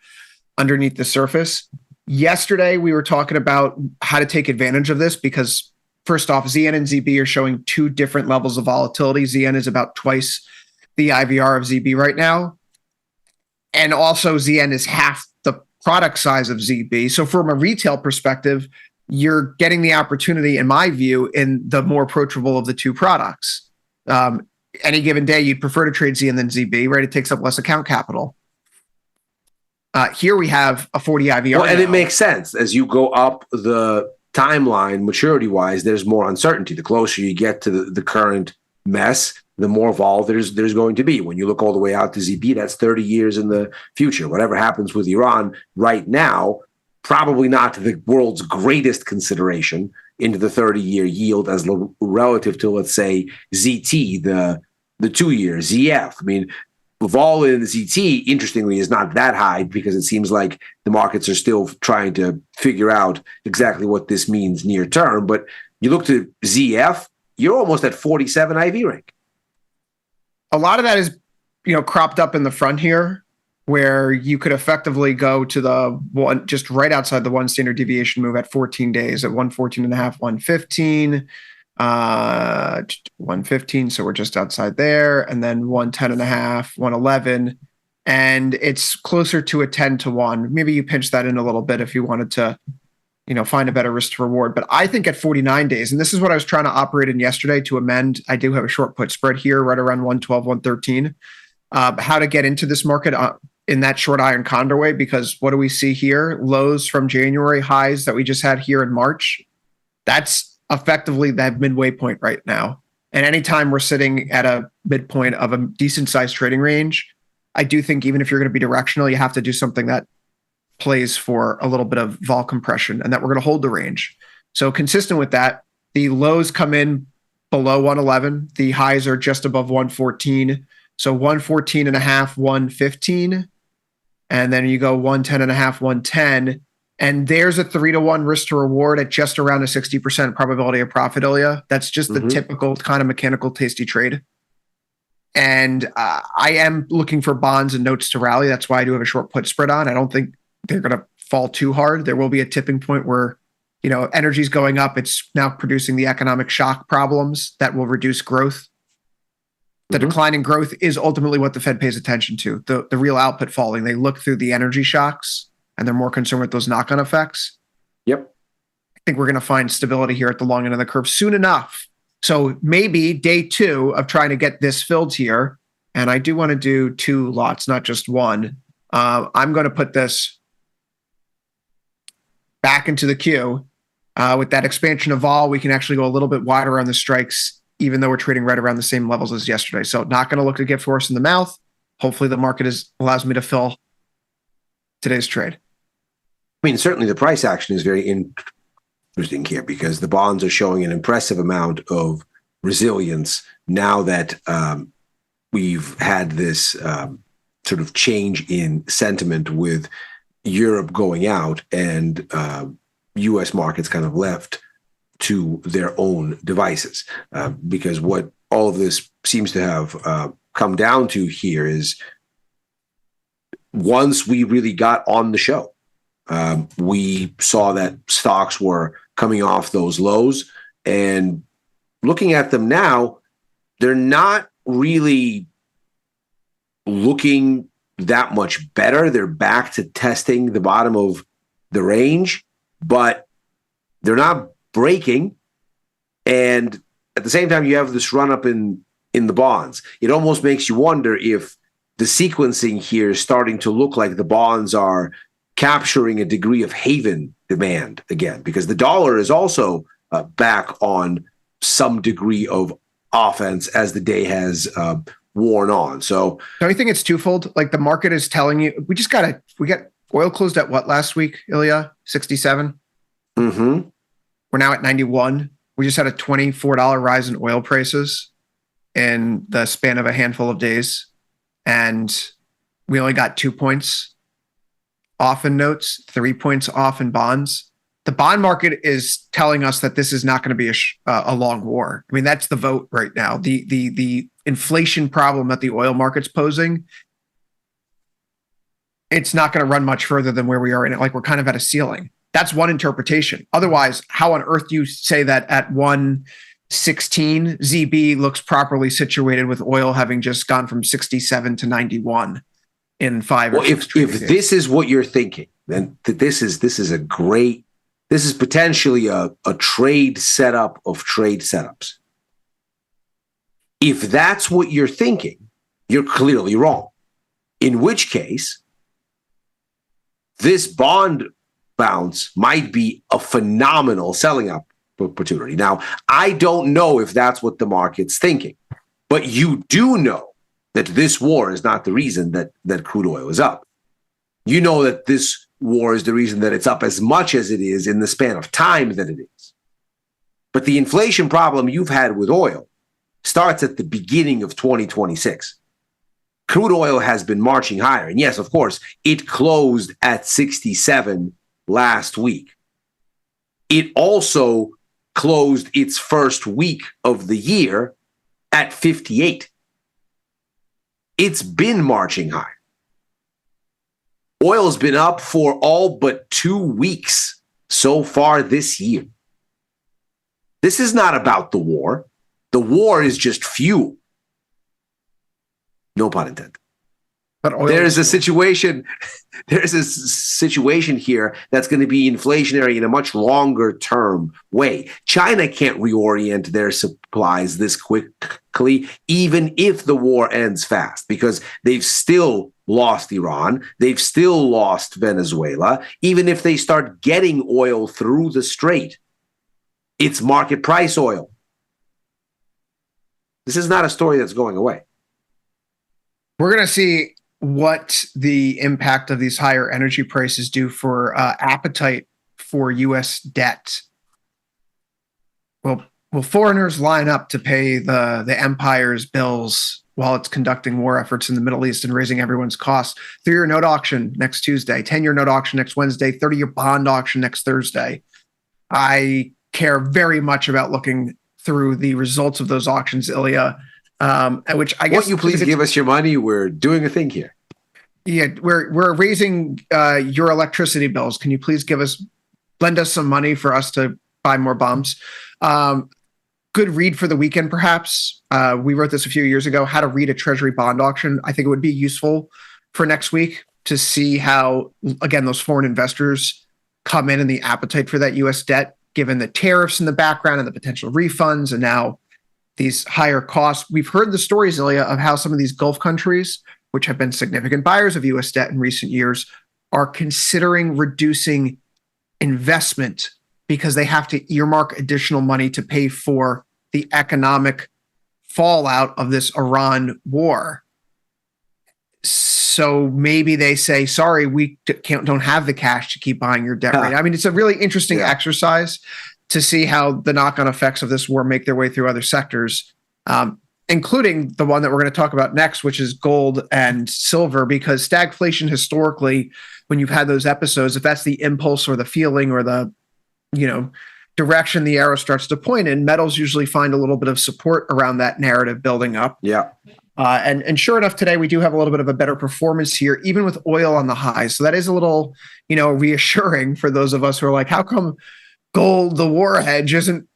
underneath the surface. Yesterday, we were talking about how to take advantage of this because, first off, ZN and ZB are showing two different levels of volatility. ZN is about twice the IVR of ZB right now. And also, ZN is half the product size of ZB. So from a retail perspective, you're getting the opportunity, in my view, in the more approachable of the two products. Any given day, you'd prefer to trade ZN than ZB, right? It takes up less account capital. Here we have a 40 IVR. Well, and it makes sense. As you go up the timeline, maturity-wise, there's more uncertainty. The closer you get to the current mess, the more vol there's going to be. When you look all the way out to ZB, that's 30 years in the future. Whatever happens with Iran right now, probably not the world's greatest consideration into the 30-year yield as relative to, let's say, ZT, the 2-year, ZF. I mean, vol in the ZT, interestingly, is not that high because it seems like the markets are still trying to figure out exactly what this means near term. But you look to ZF, you're almost at 47 IV rank. A lot of that is, cropped up in the front here, where you could effectively go to the one just right outside the one standard deviation move at 14 days at 114.5, 115, 115. So we're just outside there. And then 110.5, 111. And it's closer to a 10-1. Maybe you pinch that in a little bit if you wanted to, find a better risk to reward. But I think at 49 days, and this is what I was trying to operate in yesterday to amend, I do have a short put spread here right around 112, 113. How to get into this market in that short iron condor way, because what do we see here? Lows from January, highs that we just had here in March. That's effectively that midway point right now. And anytime we're sitting at a midpoint of a decent sized trading range, I do think even if you're going to be directional, you have to do something that plays for a little bit of vol compression and that we're going to hold the range. So consistent with that, the lows come in below 111. The highs are just above 114. So 114.5, 115. And then you go 110.5, 110. And there's a 3-1 risk to reward at just around a 60% probability of profit, Ilya. That's just the typical kind of mechanical tasty trade. And I am looking for bonds and notes to rally. That's why I do have a short put spread on. I don't think they're going to fall too hard. There will be a tipping point where, energy's going up. It's now producing the economic shock problems that will reduce growth. The decline in growth is ultimately what the Fed pays attention to. The real output falling. They look through the energy shocks and they're more concerned with those knock-on effects. Yep. I think we're going to find stability here at the long end of the curve soon enough. So maybe day 2 of trying to get this filled here. And I do want to do 2 lots, not just one. I'm going to put this back into the queue. With that expansion of vol, we can actually go a little bit wider on the strikes, even though we're trading right around the same levels as yesterday. So not going to look to get force in the mouth. Hopefully the market allows me to fill today's trade. I mean, certainly the price action is very interesting here because the bonds are showing an impressive amount of resilience now that we've had this sort of change in sentiment with Europe going out and U.S. markets kind of left to their own devices. Because what all of this seems to have come down to here is once we really got on the show, we saw that stocks were coming off those lows, and looking at them now, they're not really looking that much better. They're back to testing the bottom of the range, but they're not breaking. And at the same time, you have this run up in the bonds. It almost makes you wonder if the sequencing here is starting to look like the bonds are capturing a degree of haven demand again, because the dollar is also back on some degree of offense as the day has worn on. So don't you think it's twofold? Like the market is telling you, we got oil closed at what last week, Ilya? 67? Mm-hmm. We're now at 91. We just had a $24 rise in oil prices in the span of a handful of days. And we only got 2 points off in notes, 3 points off in bonds. The bond market is telling us that this is not going to be a long war. I mean, that's the vote right now. The inflation problem that the oil market's posing, it's not going to run much further than where we are in it. Like, we're kind of at a ceiling. That's one interpretation. Otherwise, how on earth do you say that at 116 ZB looks properly situated with oil having just gone from 67 to 91 in 5 or 6 if this is what you're thinking, then this is potentially a trade setup of trade setups. If that's what you're thinking, you're clearly wrong. In which case, this bond bounce might be a phenomenal selling opportunity. Now, I don't know if that's what the market's thinking, but you do know that this war is not the reason that crude oil is up. You know that this war is the reason that it's up as much as it is in the span of time that it is. But the inflation problem you've had with oil starts at the beginning of 2026. Crude oil has been marching higher. And yes, of course, it closed at 67 last week. It also closed its first week of the year at 58. It's been marching higher. Oil's been up for all but 2 weeks so far this year. This is not about the war. The war is just fuel. No pun intended. But there's a situation here that's going to be inflationary in a much longer term way. China can't reorient their supplies this quickly, even if the war ends fast, because they've still lost Iran. They've still lost Venezuela. Even if they start getting oil through the strait, it's market price oil. This is not a story that's going away. We're going to see what the impact of these higher energy prices do for appetite for U.S. debt. Will foreigners line up to pay the empire's bills while it's conducting war efforts in the Middle East and raising everyone's costs? 3-year note auction next Tuesday, 10-year note auction next Wednesday, 30-year bond auction next Thursday. I care very much about looking through the results of those auctions, Ilya. Which I guess. Won't you please give us your money? We're doing a thing here. Yeah, we're raising your electricity bills. Can you please lend us some money for us to buy more bombs? Good read for the weekend, perhaps. We wrote this a few years ago, how to read a treasury bond auction. I think it would be useful for next week to see how, again, those foreign investors come in and the appetite for that U.S. debt, given the tariffs in the background and the potential refunds, and now these higher costs. We've heard the stories, Ilya, of how some of these Gulf countries, which have been significant buyers of U.S. debt in recent years, are considering reducing investment because they have to earmark additional money to pay for the economic fallout of this Iran war. So maybe they say, sorry, we don't have the cash to keep buying your debt rate. I mean, it's a really interesting exercise to see how the knock-on effects of this war make their way through other sectors, including the one that we're going to talk about next, which is gold and silver, because stagflation historically, when you've had those episodes, if that's the impulse or the feeling or the, direction the arrow starts to point in, metals usually find a little bit of support around that narrative building up. Yeah. And sure enough, today we do have a little bit of a better performance here, even with oil on the high. So that is a little, reassuring for those of us who are like, how come gold, the war hedge, isn't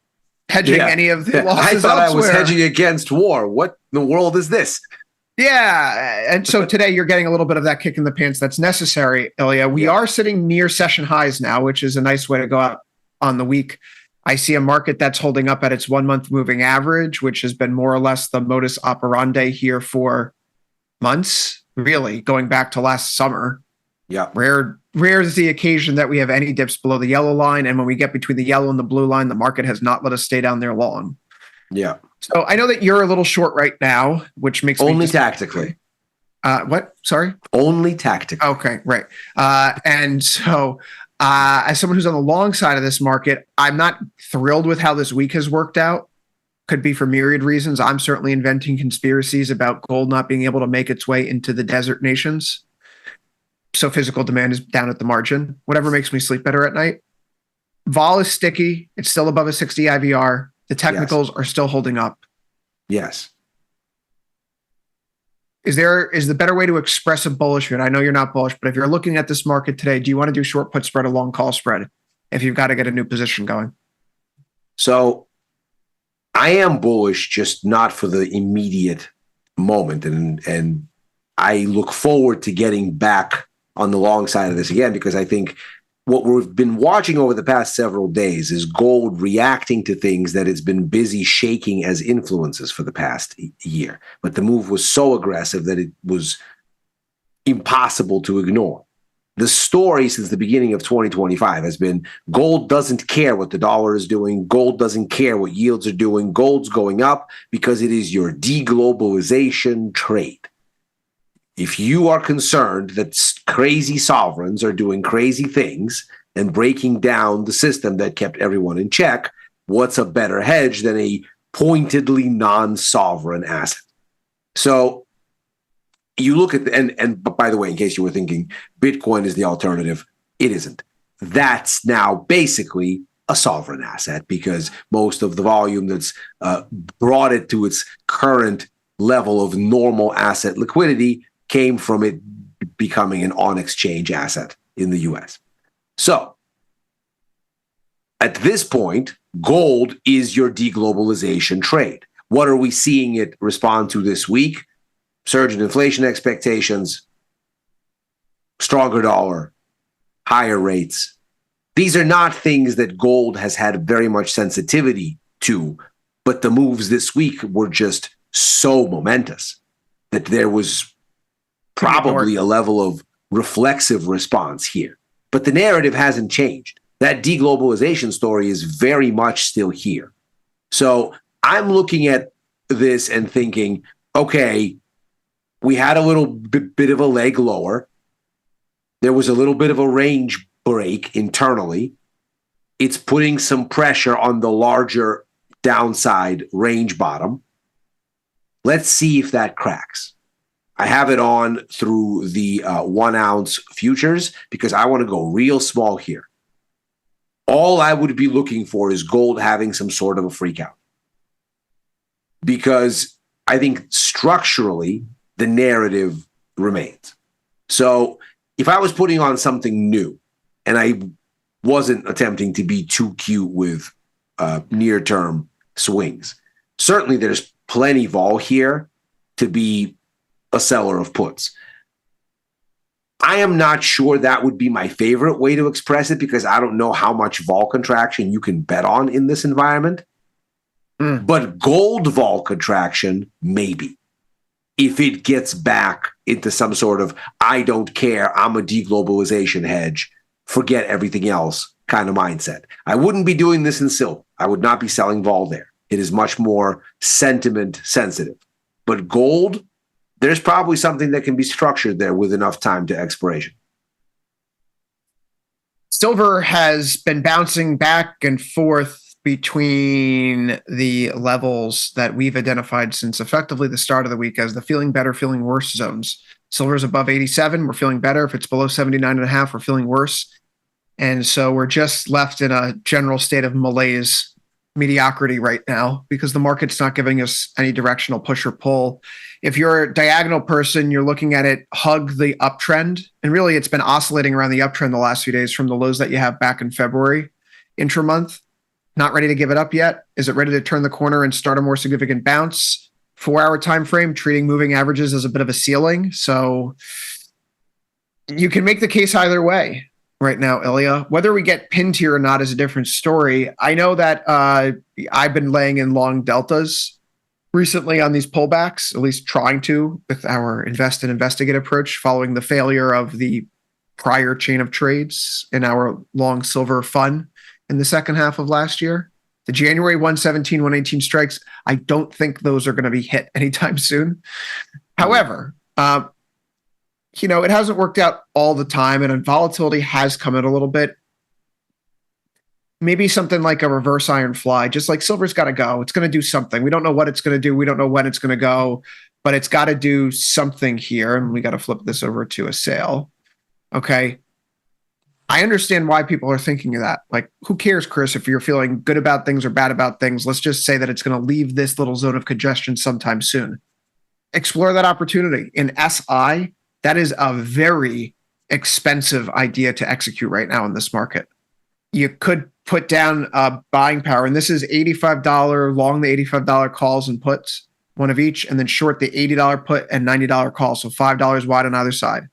hedging any of the losses I thought elsewhere? I was hedging against war. What in the world is this? Yeah. And so today you're getting a little bit of that kick in the pants that's necessary, Ilya. We are sitting near session highs now, which is a nice way to go out on the week. I see a market that's holding up at its 1-month moving average, which has been more or less the modus operandi here for months, really, going back to last summer. Yeah. Rare is the occasion that we have any dips below the yellow line. And when we get between the yellow and the blue line, the market has not let us stay down there long. Yeah. So I know that you're a little short right now, which makes only me tactically. What? Sorry? Only tactically. Okay, right. And so as someone who's on the long side of this market, I'm not thrilled with how this week has worked out. Could be for myriad reasons. I'm certainly inventing conspiracies about gold not being able to make its way into the desert nations. So physical demand is down at the margin. Whatever makes me sleep better at night. Vol is sticky. It's still above a 60 IVR. The technicals are still holding up. Yes. Is the better way to express a bullish view? I know you're not bullish, but if you're looking at this market today, do you want to do short put spread or long call spread if you've got to get a new position going? So I am bullish, just not for the immediate moment. And I look forward to getting back on the long side of this again, because I think what we've been watching over the past several days is gold reacting to things that it's been busy shaking as influences for the past year. But the move was so aggressive that it was impossible to ignore. The story since the beginning of 2025 has been gold doesn't care what the dollar is doing. Gold doesn't care what yields are doing. Gold's going up because it is your deglobalization trade. If you are concerned that crazy sovereigns are doing crazy things and breaking down the system that kept everyone in check, what's a better hedge than a pointedly non-sovereign asset? So you look at, and by the way, in case you were thinking Bitcoin is the alternative, it isn't. That's now basically a sovereign asset because most of the volume that's brought it to its current level of normal asset liquidity came from it becoming an on-exchange asset in the US. So at this point, gold is your deglobalization trade. What are we seeing it respond to this week? Surge in inflation expectations, stronger dollar, higher rates. These are not things that gold has had very much sensitivity to, but the moves this week were just so momentous that there was probably a level of reflexive response here. But the narrative hasn't changed. That deglobalization story is very much still here. So I'm looking at this and thinking, okay, we had a little bit of a leg lower. There was a little bit of a range break internally. It's putting some pressure on the larger downside range bottom. Let's see if that cracks. I have it on through the 1 ounce futures because I want to go real small here. All I would be looking for is gold having some sort of a freak out. Because I think structurally, the narrative remains. So if I was putting on something new and I wasn't attempting to be too cute with near-term swings, certainly there's plenty vol here to be a seller of puts. I am not sure that would be my favorite way to express it because I don't know how much vol contraction you can bet on in this environment. But gold vol contraction, maybe. If it gets back into some sort of, I don't care, I'm a deglobalization hedge, forget everything else kind of mindset. I wouldn't be doing this in silver. I would not be selling vol there. It is much more sentiment sensitive. But gold, there's probably something that can be structured there with enough time to expiration. Silver has been bouncing back and forth between the levels that we've identified since effectively the start of the week as the feeling better, feeling worse zones. Silver is above 87. We're feeling better. If it's below 79.5, we're feeling worse. And so we're just left in a general state of malaise, mediocrity right now because the market's not giving us any directional push or pull. If you're a diagonal person, you're looking at it hug the uptrend. And really, it's been oscillating around the uptrend the last few days from the lows that you have back in February, intra-month. Not ready to give it up yet. Is it ready to turn the corner and start a more significant bounce? 4-hour time frame, treating moving averages as a bit of a ceiling. So you can make the case either way right now, Ilya. Whether we get pinned here or not is a different story. I know that I've been laying in long deltas recently on these pullbacks, at least trying to, with our invest and investigate approach following the failure of the prior chain of trades in our long silver fund in the second half of last year. The January 117, 118 strikes, I don't think those are going to be hit anytime soon. However, it hasn't worked out all the time, and volatility has come in a little bit. Maybe something like a reverse iron fly, just like silver's got to go. It's going to do something. We don't know what it's going to do. We don't know when it's going to go, but it's got to do something here. And we got to flip this over to a sale. Okay. I understand why people are thinking of that. Like, who cares, Chris, if you're feeling good about things or bad about things? Let's just say that it's going to leave this little zone of congestion sometime soon. Explore that opportunity. In SI, that is a very expensive idea to execute right now in this market. You could put down buying power, and this is $85 long the $85 calls and puts, one of each, and then short the $80 put and $90 call, so $5 wide on either side.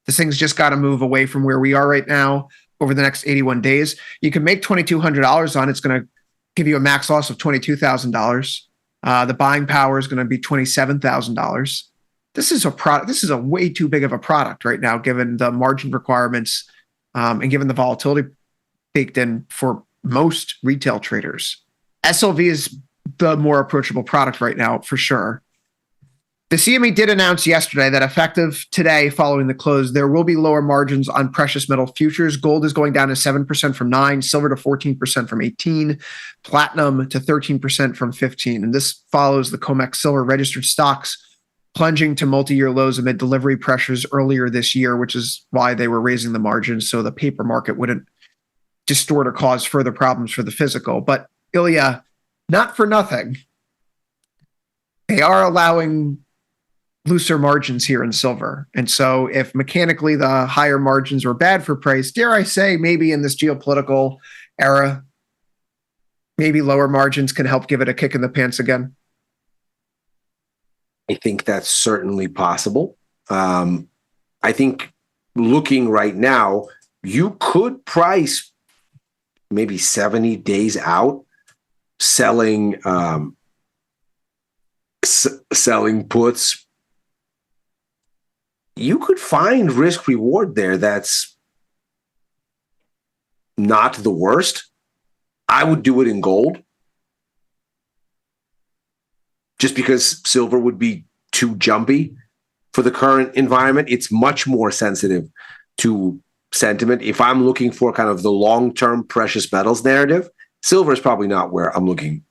This thing's just got to move away from where we are right now over the next 81 days. You can make $2,200 on it. It's going to give you a max loss of $22,000. The buying power is going to be $27,000. This is a product. This is a way too big of a product right now, given the margin requirements and given the volatility baked in for most retail traders. SLV is the more approachable product right now, for sure. The CME did announce yesterday that effective today following the close, there will be lower margins on precious metal futures. Gold is going down to 7% from 9%, silver to 14% from 18%, platinum to 13% from 15%. And this follows the COMEX silver registered stocks plunging to multi-year lows amid delivery pressures earlier this year, which is why they were raising the margins so the paper market wouldn't distort or cause further problems for the physical. But Ilya, not for nothing, they are allowing looser margins here in silver. And so if mechanically the higher margins were bad for price, dare I say, maybe in this geopolitical era, maybe lower margins can help give it a kick in the pants again. I think that's certainly possible. I think looking right now, you could price maybe 70 days out selling selling puts. You could find risk reward there that's not the worst. I would do it in gold just because silver would be too jumpy for the current environment. It's much more sensitive to sentiment. If I'm looking for kind of the long-term precious metals narrative, silver is probably not where I'm looking.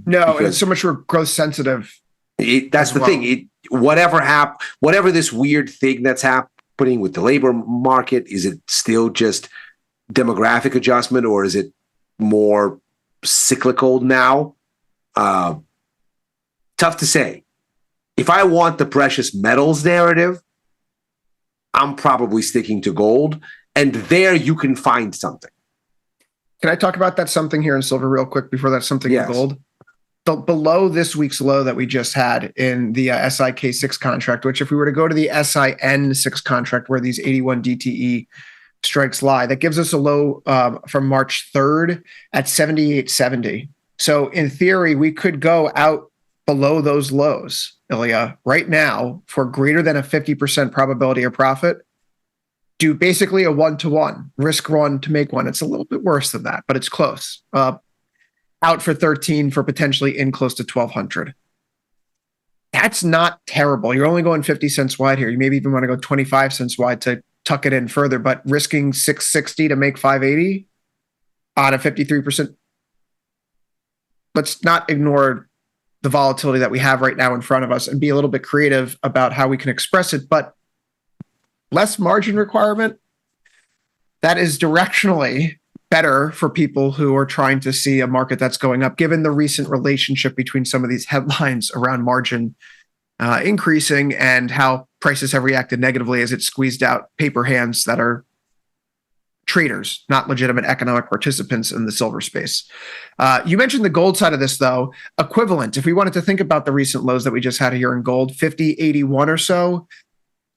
No, and it's so much more growth sensitive. That's the thing. Whatever this weird thing that's happening with the labor market, is it still just demographic adjustment or is it more cyclical now? Tough to say. If I want the precious metals narrative, I'm probably sticking to gold, and there you can find something. Can I talk about that something here in silver real quick before that something in gold? Below this week's low that we just had in the SIK6 contract, which if we were to go to the SIN6 contract where these 81 DTE strikes lie, that gives us a low from March 3rd at 78.70. So in theory, we could go out below those lows, Ilya, right now for greater than a 50% probability of profit. Do basically a 1-to-1, risk one to make one. It's a little bit worse than that, but it's close. Out for 13 for potentially in close to 1,200. That's not terrible. You're only going 50 cents wide here. You maybe even want to go 25 cents wide to tuck it in further, but risking 660 to make 580 on a 53%. Let's not ignore the volatility that we have right now in front of us and be a little bit creative about how we can express it, but less margin requirement, that is directionally better for people who are trying to see a market that's going up, given the recent relationship between some of these headlines around margin increasing and how prices have reacted negatively as it squeezed out paper hands that are traders, not legitimate economic participants in the silver space. You mentioned the gold side of this, though. Equivalent, if we wanted to think about the recent lows that we just had here in gold, 50.81 or so.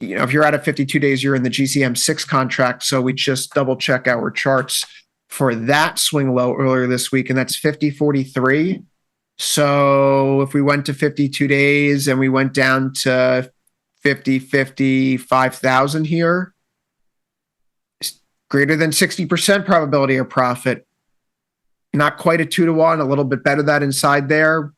You know, if you're out of 52 days, you're in the GCM6 contract. So we just double check our charts for that swing low earlier this week, and that's 50.43. So if we went to 52 days and we went down to 55,000 here, greater than 60% probability of profit. Not quite a 2-to-1, a little bit better that inside there.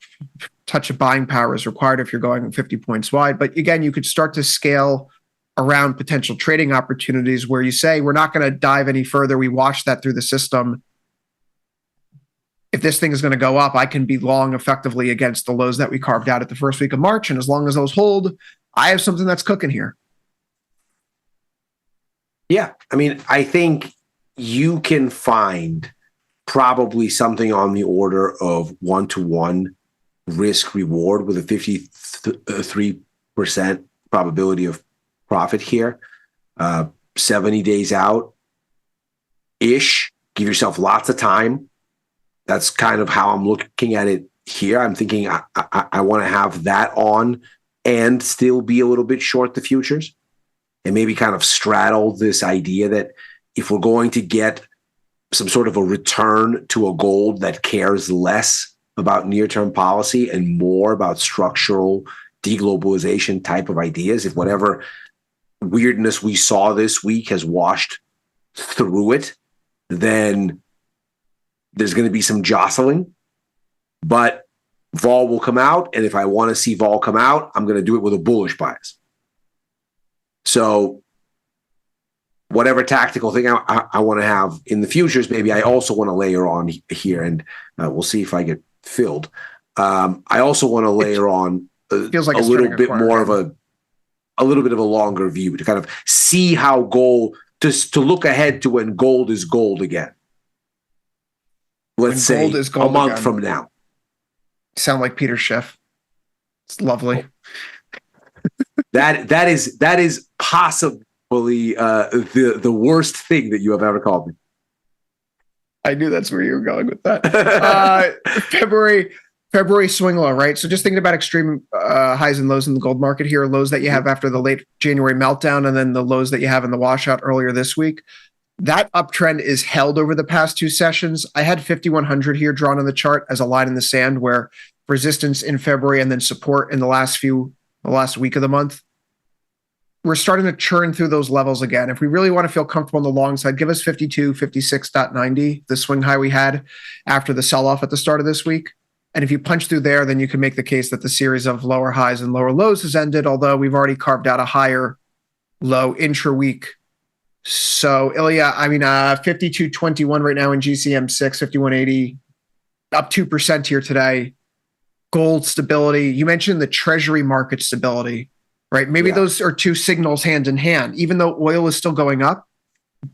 Touch of buying power is required if you're going 50 points wide. But again, you could start to scale around potential trading opportunities where you say, we're not going to dive any further. We wash that through the system. If this thing is going to go up, I can be long effectively against the lows that we carved out at the first week of March. And as long as those hold, I have something that's cooking here. Yeah. I mean, I think you can find probably something on the order of 1-to-1 risk reward with a 53% probability of profit here. 70 days out ish. Give yourself lots of time. That's kind of how I'm looking at it here. I'm thinking I want to have that on and still be a little bit short the futures, and maybe kind of straddle this idea that if we're going to get some sort of a return to a gold that cares less about near-term policy and more about structural deglobalization type of ideas, if whatever weirdness we saw this week has washed through it, then there's going to be some jostling. But vol will come out, and if I want to see vol come out, I'm going to do it with a bullish bias. So whatever tactical thing I want to have in the futures, maybe I also want to layer on here, and we'll see if I get filled. I also want to layer on feels like a little bit more of a little bit of a longer view to kind of see how gold, to look ahead to when gold is gold again. Let's say a month from now. Sound like Peter Schiff. It's lovely. That is possibly the worst thing that you have ever called me. I knew that's where you were going with that. February swing low, right? So just thinking about extreme highs and lows in the gold market here, lows that you have after the late January meltdown, and then the lows that you have in the washout earlier this week. That uptrend is held over the past two sessions. I had 5,100 here drawn on the chart as a line in the sand, where resistance in February and then support in the last week of the month. We're starting to churn through those levels again. If we really want to feel comfortable on the long side, give us 52, 56.90, the swing high we had after the sell-off at the start of this week. And if you punch through there, then you can make the case that the series of lower highs and lower lows has ended, although we've already carved out a higher low intra-week. So, Ilya, I mean, 52.21 right now in GCM6, 51.80, up 2% here today. Gold stability. You mentioned the treasury market stability, right? Maybe those are two signals hand in hand. Even though oil is still going up,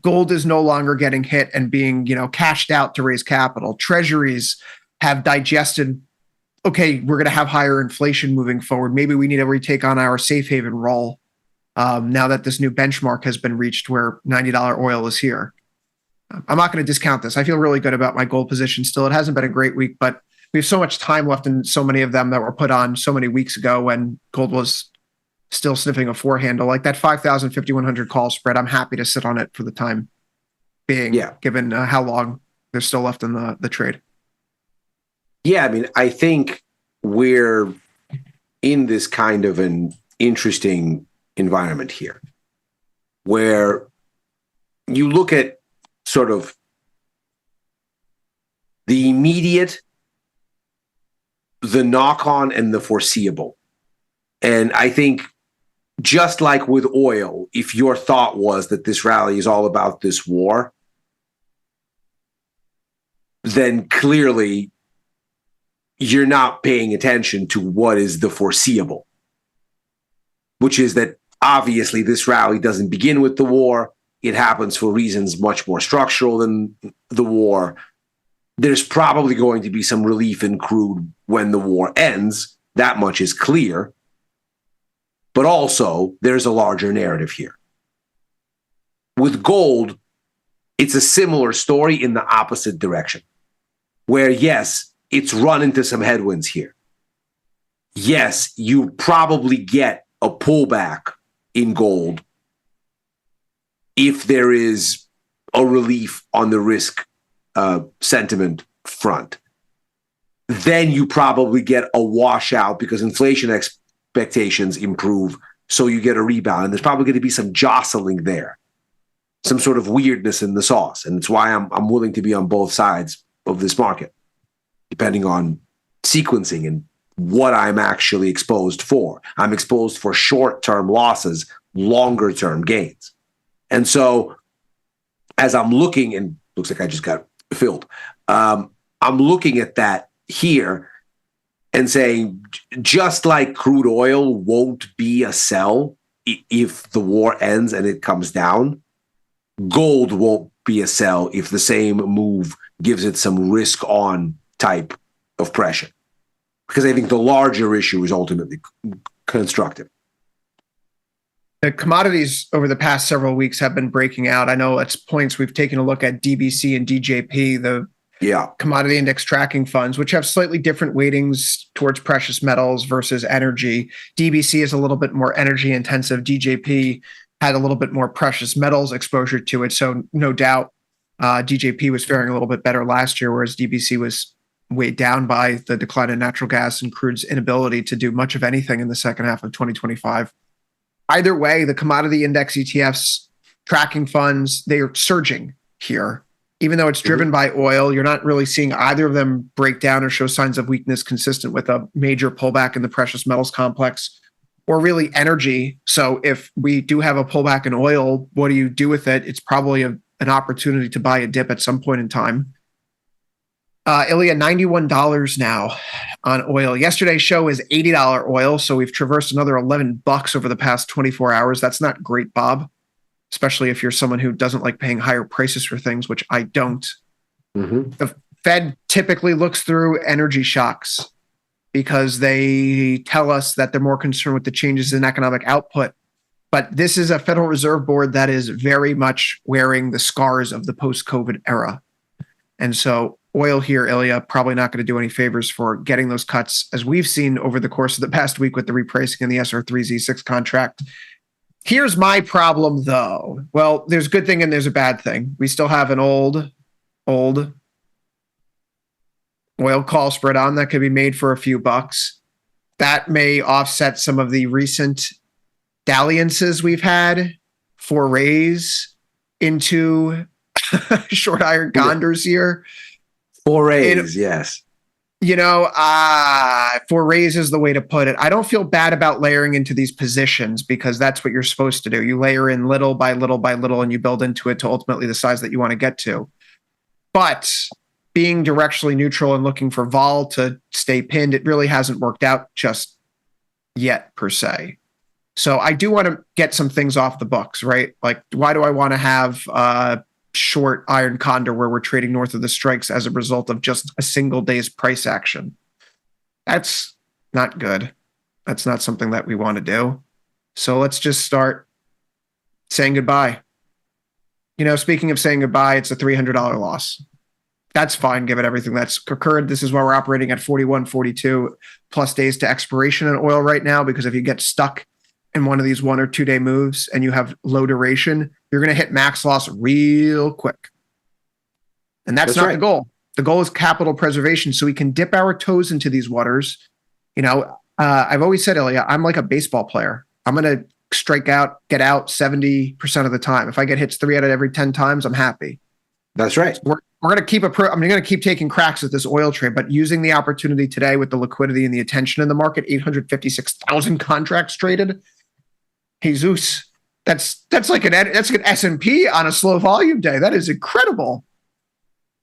gold is no longer getting hit and being, cashed out to raise capital. Treasuries have digested, okay, we're going to have higher inflation moving forward. Maybe we need to retake on our safe haven role now that this new benchmark has been reached where $90 oil is here. I'm not going to discount this. I feel really good about my gold position still. It hasn't been a great week, but we have so much time left in so many of them that were put on so many weeks ago when gold was still sniffing a four handle. Like that 5,000, 5,100 call spread, I'm happy to sit on it for the time being, given how long there's still left in the trade. Yeah, I mean, I think we're in this kind of an interesting environment here where you look at sort of the immediate, the knock-on, and the foreseeable. And I think just like with oil, if your thought was that this rally is all about this war, then clearly you're not paying attention to what is the foreseeable, which is that obviously this rally doesn't begin with the war. It happens for reasons much more structural than the war. There's probably going to be some relief in crude when the war ends. That much is clear. But also, there's a larger narrative here. With gold, it's a similar story in the opposite direction, where yes, it's run into some headwinds here. Yes, you probably get a pullback in gold if there is a relief on the risk sentiment front. Then you probably get a washout because inflation expectations improve, so you get a rebound. And there's probably going to be some jostling there, some sort of weirdness in the sauce. And it's why I'm willing to be on both sides of this market, depending on sequencing and what I'm actually exposed for. I'm exposed for short-term losses, longer-term gains. And so as I'm looking, and looks like I just got filled, I'm looking at that here and saying, just like crude oil won't be a sell if the war ends and it comes down, gold won't be a sell if the same move gives it some risk on type of pressure. Because I think the larger issue is ultimately constructive. The commodities over the past several weeks have been breaking out. I know at points we've taken a look at DBC and DJP, the commodity index tracking funds, which have slightly different weightings towards precious metals versus energy. DBC is a little bit more energy intensive. DJP had a little bit more precious metals exposure to it. So no doubt DJP was faring a little bit better last year, whereas DBC was weighed down by the decline in natural gas and crude's inability to do much of anything in the second half of 2025. Either way, the commodity index ETFs, tracking funds, they are surging here. Even though it's driven by oil, you're not really seeing either of them break down or show signs of weakness consistent with a major pullback in the precious metals complex or really energy. So if we do have a pullback in oil, what do you do with it? It's probably an opportunity to buy a dip at some point in time. Ilya, $91 now on oil. Yesterday's show is $80 oil, so we've traversed another $11 over the past 24 hours. That's not great, Bob, especially if you're someone who doesn't like paying higher prices for things, which I don't. The Fed typically looks through energy shocks because they tell us that they're more concerned with the changes in economic output. But this is a Federal Reserve Board that is very much wearing the scars of the post-COVID era. And so oil here, Ilya, probably not going to do any favors for getting those cuts, as we've seen over the course of the past week with the repricing in the SR3Z6 contract. Here's my problem, though. Well, there's a good thing and there's a bad thing. We still have an old oil call spread on that could be made for a few bucks. That may offset some of the recent dalliances we've had, forays into short iron condors here. Forays, yes. You know, forays is the way to put it. I don't feel bad about layering into these positions because that's what you're supposed to do. You layer in little by little by little and you build into it to ultimately the size that you want to get to. But being directionally neutral and looking for vol to stay pinned, it really hasn't worked out just yet, per se. So I do want to get some things off the books, right? Like, why do I want to have short iron condor where we're trading north of the strikes as a result of just a single day's price action? That's not good. That's not something that we want to do. So let's just start saying goodbye. You know, speaking of saying goodbye, it's a $300 loss. That's fine, given everything that's occurred. This is why we're operating at 41, 42 plus days to expiration in oil right now, because if you get stuck in one of these 1 or 2 day moves and you have low duration, you're going to hit max loss real quick. And that's not the goal. The goal is capital preservation so we can dip our toes into these waters. You know, I've always said, Ilya, I'm like a baseball player. I'm going to strike out, get out 70% of the time. If I get hits 3 out of every 10 times, I'm happy. That's right. We're going to keep I'm going to keep taking cracks at this oil trade, but using the opportunity today with the liquidity and the attention in the market, 856,000 contracts traded. Jesus, that's like an S&P on a slow volume day. That is incredible.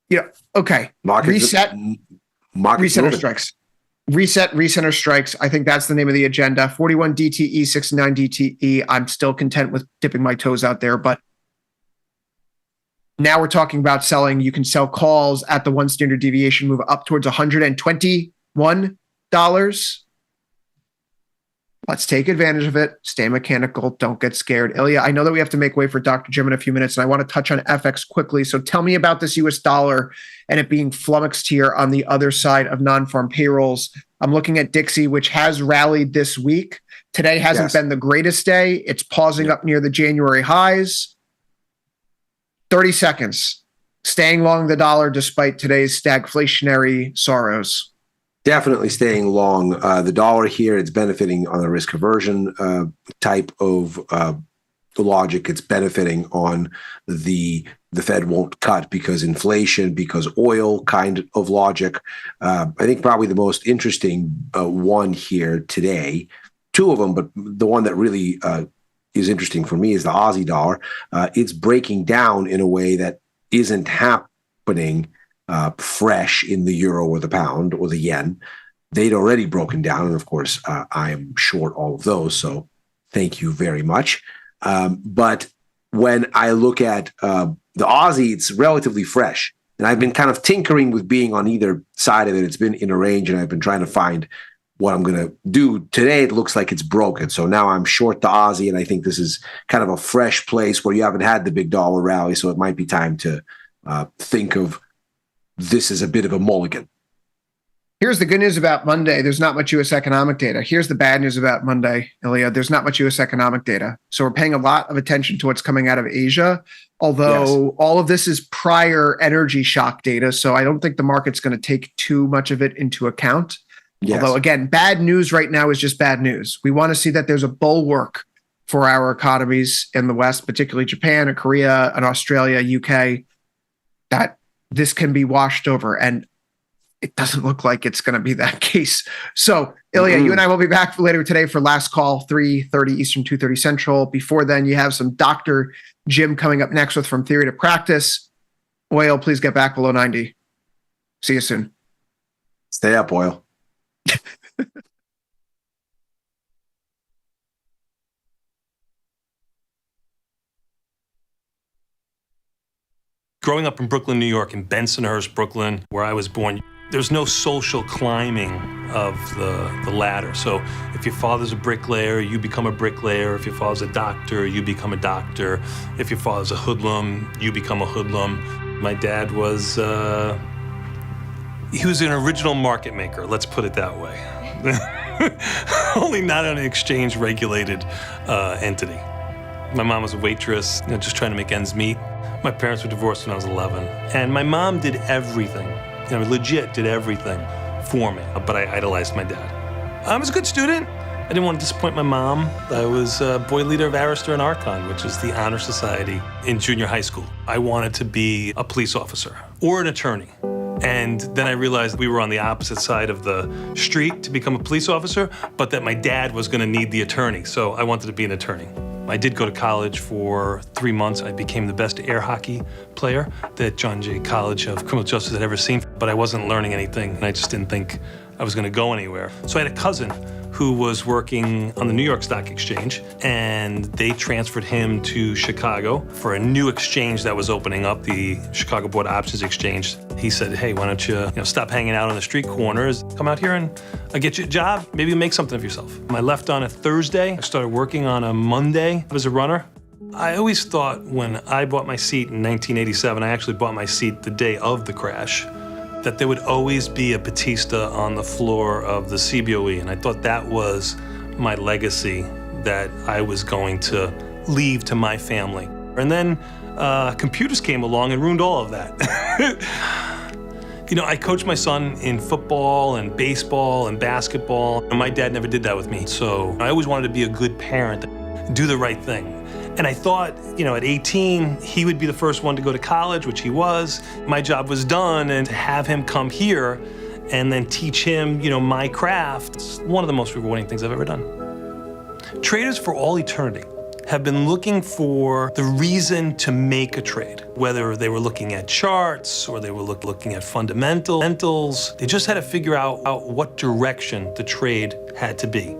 You know, okay. Reset or strikes. Reset or strikes. I think that's the name of the agenda. 41 DTE, 69 DTE. I'm still content with dipping my toes out there, but now we're talking about selling. You can sell calls at the 1 standard deviation move up towards $121. Let's take advantage of it. Stay mechanical. Don't get scared. Ilya, I know that we have to make way for Dr. Jim in a few minutes, and I want to touch on FX quickly. So tell me about this US dollar and it being flummoxed here on the other side of non-farm payrolls. I'm looking at Dixie, which has rallied this week. Today hasn't been the greatest day. It's pausing up near the January highs. 30 seconds. Staying long the dollar despite today's stagflationary sorrows. Definitely staying long. The dollar here, it's benefiting on the risk aversion type of logic. It's benefiting on the Fed won't cut because inflation, because oil kind of logic. I think probably the most interesting one here today, two of them, but the one that really is interesting for me is the Aussie dollar. It's breaking down in a way that isn't happening fresh in the euro or the pound or the yen. They'd already broken down. And of course, I am short all of those. So thank you very much. But when I look at the Aussie, it's relatively fresh. And I've been kind of tinkering with being on either side of it. It's been in a range, and I've been trying to find what I'm going to do. Today, it looks like it's broken. So now I'm short the Aussie, and I think this is kind of a fresh place where you haven't had the big dollar rally. So it might be time to think of this as a bit of a mulligan. Here's the good news about Monday. There's not much U.S. economic data. Here's the bad news about Monday, Ilya. There's not much U.S. economic data. So we're paying a lot of attention to what's coming out of Asia, although all of this is prior energy shock data. So I don't think the market's going to take too much of it into account. Yes. Although, again, bad news right now is just bad news. We want to see that there's a bulwark for our economies in the West, particularly Japan and Korea and Australia, UK, that this can be washed over. And it doesn't look like it's going to be that case. So, Ilya, you and I will be back later today for last call, 3:30 Eastern, 2:30 Central. Before then, you have some Dr. Jim coming up next with From Theory to Practice. Oil, please get back below 90. See you soon. Stay up, oil. Growing up in Brooklyn, New York, in Bensonhurst, Brooklyn, where I was born, there's no social climbing of the ladder. So if your father's a bricklayer, you become a bricklayer. If your father's a doctor, you become a doctor. If your father's a hoodlum, you become a hoodlum. My dad was, he was an original market maker, let's put it that way. Only not an exchange-regulated entity. My mom was a waitress, just trying to make ends meet. My parents were divorced when I was 11. And my mom did everything, legit did everything for me. But I idolized my dad. I was a good student. I didn't want to disappoint my mom. I was boy leader of Arista and Archon, which is the honor society in junior high school. I wanted to be a police officer or an attorney. And then I realized we were on the opposite side of the street to become a police officer, but that my dad was going to need the attorney. So I wanted to be an attorney. I did go to college for 3 months. I became the best air hockey player that John Jay College of Criminal Justice had ever seen, but I wasn't learning anything, and I just didn't think I was going to go anywhere. So I had a cousin who was working on the New York Stock Exchange, and they transferred him to Chicago for a new exchange that was opening up, the Chicago Board Options Exchange. He said, hey, why don't you, stop hanging out on the street corners, come out here and get you a job, maybe you'll make something of yourself. I left on a Thursday. I started working on a Monday as a runner. I always thought when I bought my seat in 1987, I actually bought my seat the day of the crash, that there would always be a Batista on the floor of the CBOE. And I thought that was my legacy that I was going to leave to my family. And then computers came along and ruined all of that. I coached my son in football and baseball and basketball, and my dad never did that with me. So I always wanted to be a good parent, do the right thing. And I thought, at 18, he would be the first one to go to college, which he was. My job was done, and to have him come here and then teach him, my craft, it's one of the most rewarding things I've ever done. Traders for all eternity have been looking for the reason to make a trade, whether they were looking at charts or they were looking at fundamentals. They just had to figure out what direction the trade had to be.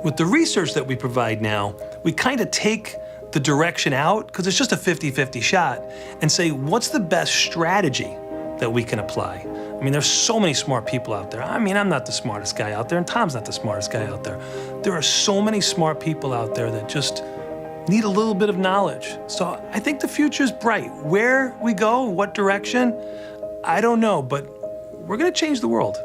With the research that we provide now, we kind of take the direction out, because it's just a 50-50 shot, and say, what's the best strategy that we can apply? There's so many smart people out there. I'm not the smartest guy out there, and Tom's not the smartest guy out there. There are so many smart people out there that just need a little bit of knowledge. So I think the future's bright. Where we go, what direction, I don't know, but we're gonna change the world.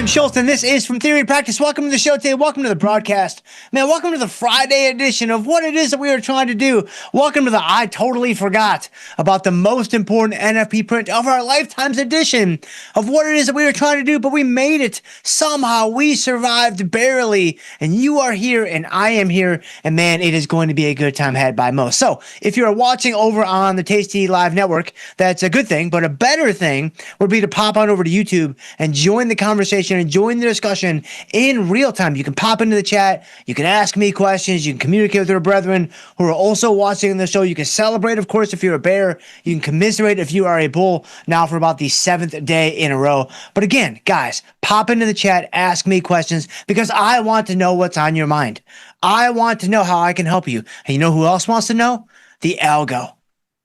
Schultz, and this is From Theory to Practice. Welcome to the show today. Welcome to the broadcast. Man, welcome to the Friday edition of what it is that we are trying to do. Welcome to the I Totally Forgot About the Most Important NFP Print of our Lifetimes edition of what it is that we were trying to do, but we made it. Somehow we survived barely, and you are here, and I am here, and man, it is going to be a good time had by most. So if you're watching over on the Tasty Live Network, that's a good thing, but a better thing would be to pop on over to YouTube and join the conversation Nation and join the discussion in real time. You can pop into the chat. You can ask me questions. You can communicate with your brethren who are also watching the show. You can celebrate, of course, if you're a bear. You can commiserate if you are a bull, now for about the 7th day in a row. But again, guys, pop into the chat, ask me questions, because I want to know what's on your mind. I want to know how I can help you. And you know who else wants to know? The algo.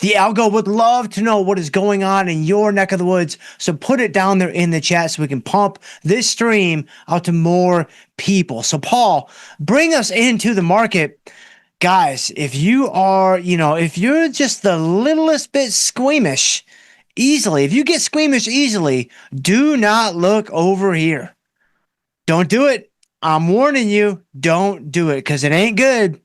The algo would love to know what is going on in your neck of the woods. So put it down there in the chat so we can pump this stream out to more people. So Paul, bring us into the market. Guys, if you are, if you're just the littlest bit squeamish easily, if you get squeamish easily, do not look over here. Don't do it. I'm warning you, don't do it because it ain't good.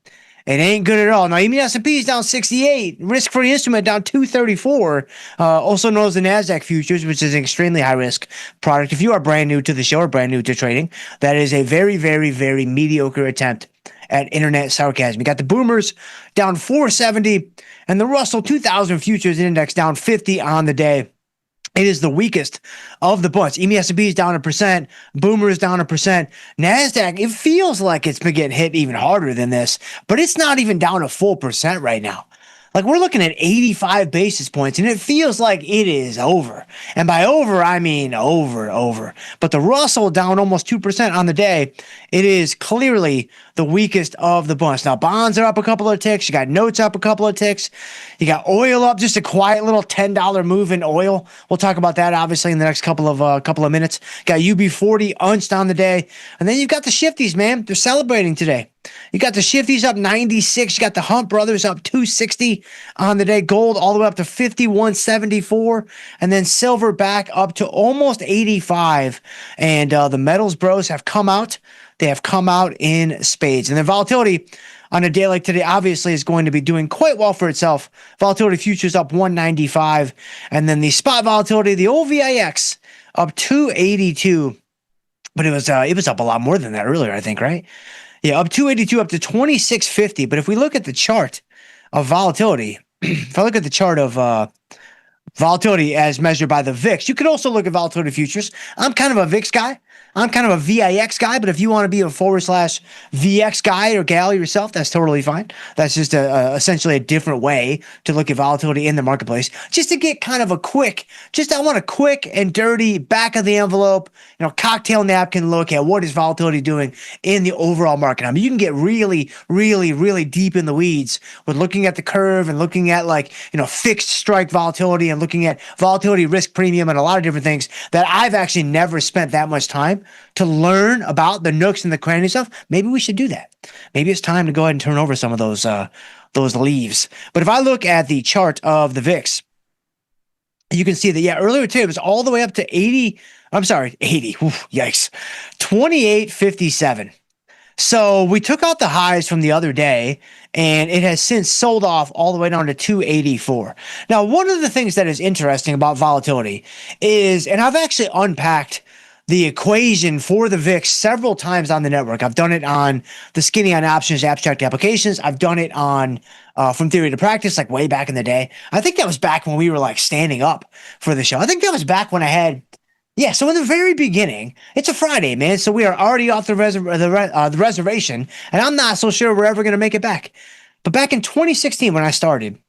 It ain't good at all. Now, even S&P is down 68. Risk-free instrument down 234. Also known as the NASDAQ futures, which is an extremely high-risk product. If you are brand new to the show or brand new to trading, that is a very, very, very mediocre attempt at internet sarcasm. You got the boomers down 470 and the Russell 2000 futures index down 50 on the day. It is the weakest of the bunch. S&P is down 1%. Boomer is down 1%. NASDAQ, it feels like it's been getting hit even harder than this, but it's not even down a full percent right now. Like, we're looking at 85 basis points, and it feels like it is over. And by over, I mean over. But the Russell down almost 2% on the day. It is clearly the weakest of the bunch. Now, bonds are up a couple of ticks. You got notes up a couple of ticks. You got oil up, just a quiet little $10 move in oil. We'll talk about that, obviously, in the next couple of minutes. Got UB40 unched on the day. And then you've got the shifties, man. They're celebrating today. You got the shifties up 96. You got the Hunt Brothers up 260 on the day. Gold all the way up to 51.74. And then silver back up to almost 85. And the metals bros have come out. They have come out in spades. And the volatility on a day like today obviously is going to be doing quite well for itself. Volatility futures up 195. And then the spot volatility, the old VIX, up 282. But it was up a lot more than that earlier, I think, right? Yeah, up 282 up to 2650. But if we look at the chart of volatility, if I look at the chart of volatility as measured by the VIX, you could also look at volatility futures. I'm kind of a VIX guy. I'm kind of a VIX guy, but if you want to be a /VX guy or gal yourself, that's totally fine. That's just essentially a different way to look at volatility in the marketplace. Just to get kind of I want a quick and dirty back of the envelope, cocktail napkin look at what is volatility doing in the overall market. I mean, you can get really, really, really deep in the weeds with looking at the curve and looking at fixed strike volatility and looking at volatility risk premium and a lot of different things that I've actually never spent that much time to learn about the nooks and the crannies stuff. Maybe we should do that. Maybe it's time to go ahead and turn over some of those leaves. But if I look at the chart of the VIX, you can see that, earlier today it was all the way up to 80. I'm sorry, 80. Oof, yikes. 2857. So we took out the highs from the other day, and it has since sold off all the way down to 284. Now, one of the things that is interesting about volatility is, and I've actually unpacked the equation for the VIX several times on the network. I've done it on the Skinny on Options abstract applications. I've done it on From Theory to Practice, like way back in the day. I think that was back when we were like standing up for the show. I think that was back when I had, so in the very beginning, it's a Friday, man. So we are already off the reservation, and I'm not so sure we're ever going to make it back. But back in 2016 when I started,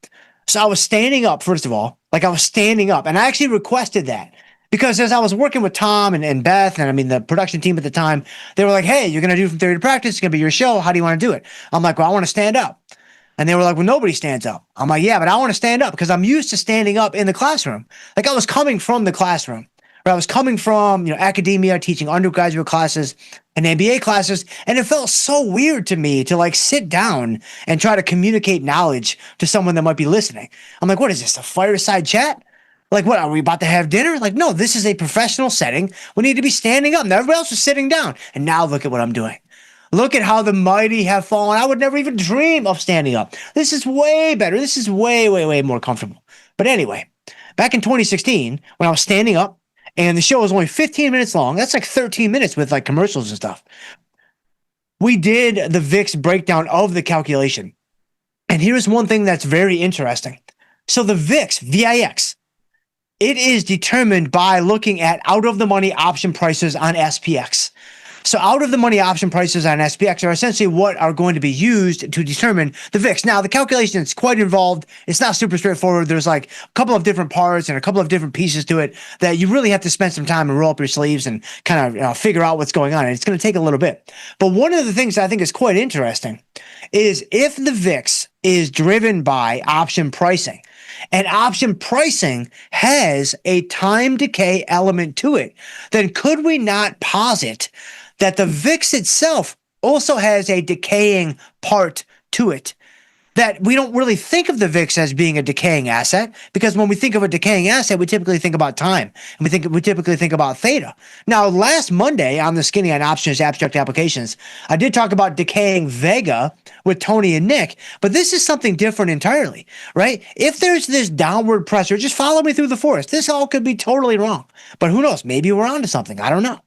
so I was standing up, first of all, I was standing up, and I actually requested that. Because as I was working with Tom and Beth, and the production team at the time, they were like, hey, you're going to do From Theory to Practice. It's going to be your show. How do you want to do it? I'm like, well, I want to stand up. And they were like, well, nobody stands up. I'm like, yeah, but I want to stand up because I'm used to standing up in the classroom. Like, I was coming from the classroom. Or I was coming from, academia, teaching undergraduate classes and MBA classes. And it felt so weird to me to sit down and try to communicate knowledge to someone that might be listening. I'm like, what is this, a fireside chat? Like, what, are we about to have dinner? Like, no, this is a professional setting. We need to be standing up. And everybody else is sitting down. And now look at what I'm doing. Look at how the mighty have fallen. I would never even dream of standing up. This is way better. This is way, way, way more comfortable. But anyway, back in 2016, when I was standing up and the show was only 15 minutes long, that's like 13 minutes with commercials and stuff. We did the VIX breakdown of the calculation. And here's one thing that's very interesting. So the VIX, VIX, it is determined by looking at out of the money option prices on SPX. So out of the money option prices on SPX are essentially what are going to be used to determine the VIX. Now, the calculation is quite involved. It's not super straightforward. There's like a couple of different parts and a couple of different pieces to it that you really have to spend some time and roll up your sleeves and kind of figure out what's going on. And it's going to take a little bit. But one of the things I think is quite interesting is if the VIX is driven by option pricing, and option pricing has a time decay element to it, then could we not posit that the VIX itself also has a decaying part to it? That we don't really think of the VIX as being a decaying asset, because when we think of a decaying asset, we typically think about time, and we typically think about theta. Now, last Monday on the Skinny on Options Abstract Applications, I did talk about decaying Vega with Tony and Nick, but this is something different entirely, right? If there's this downward pressure, just follow me through the forest. This all could be totally wrong, but who knows? Maybe we're onto something. I don't know.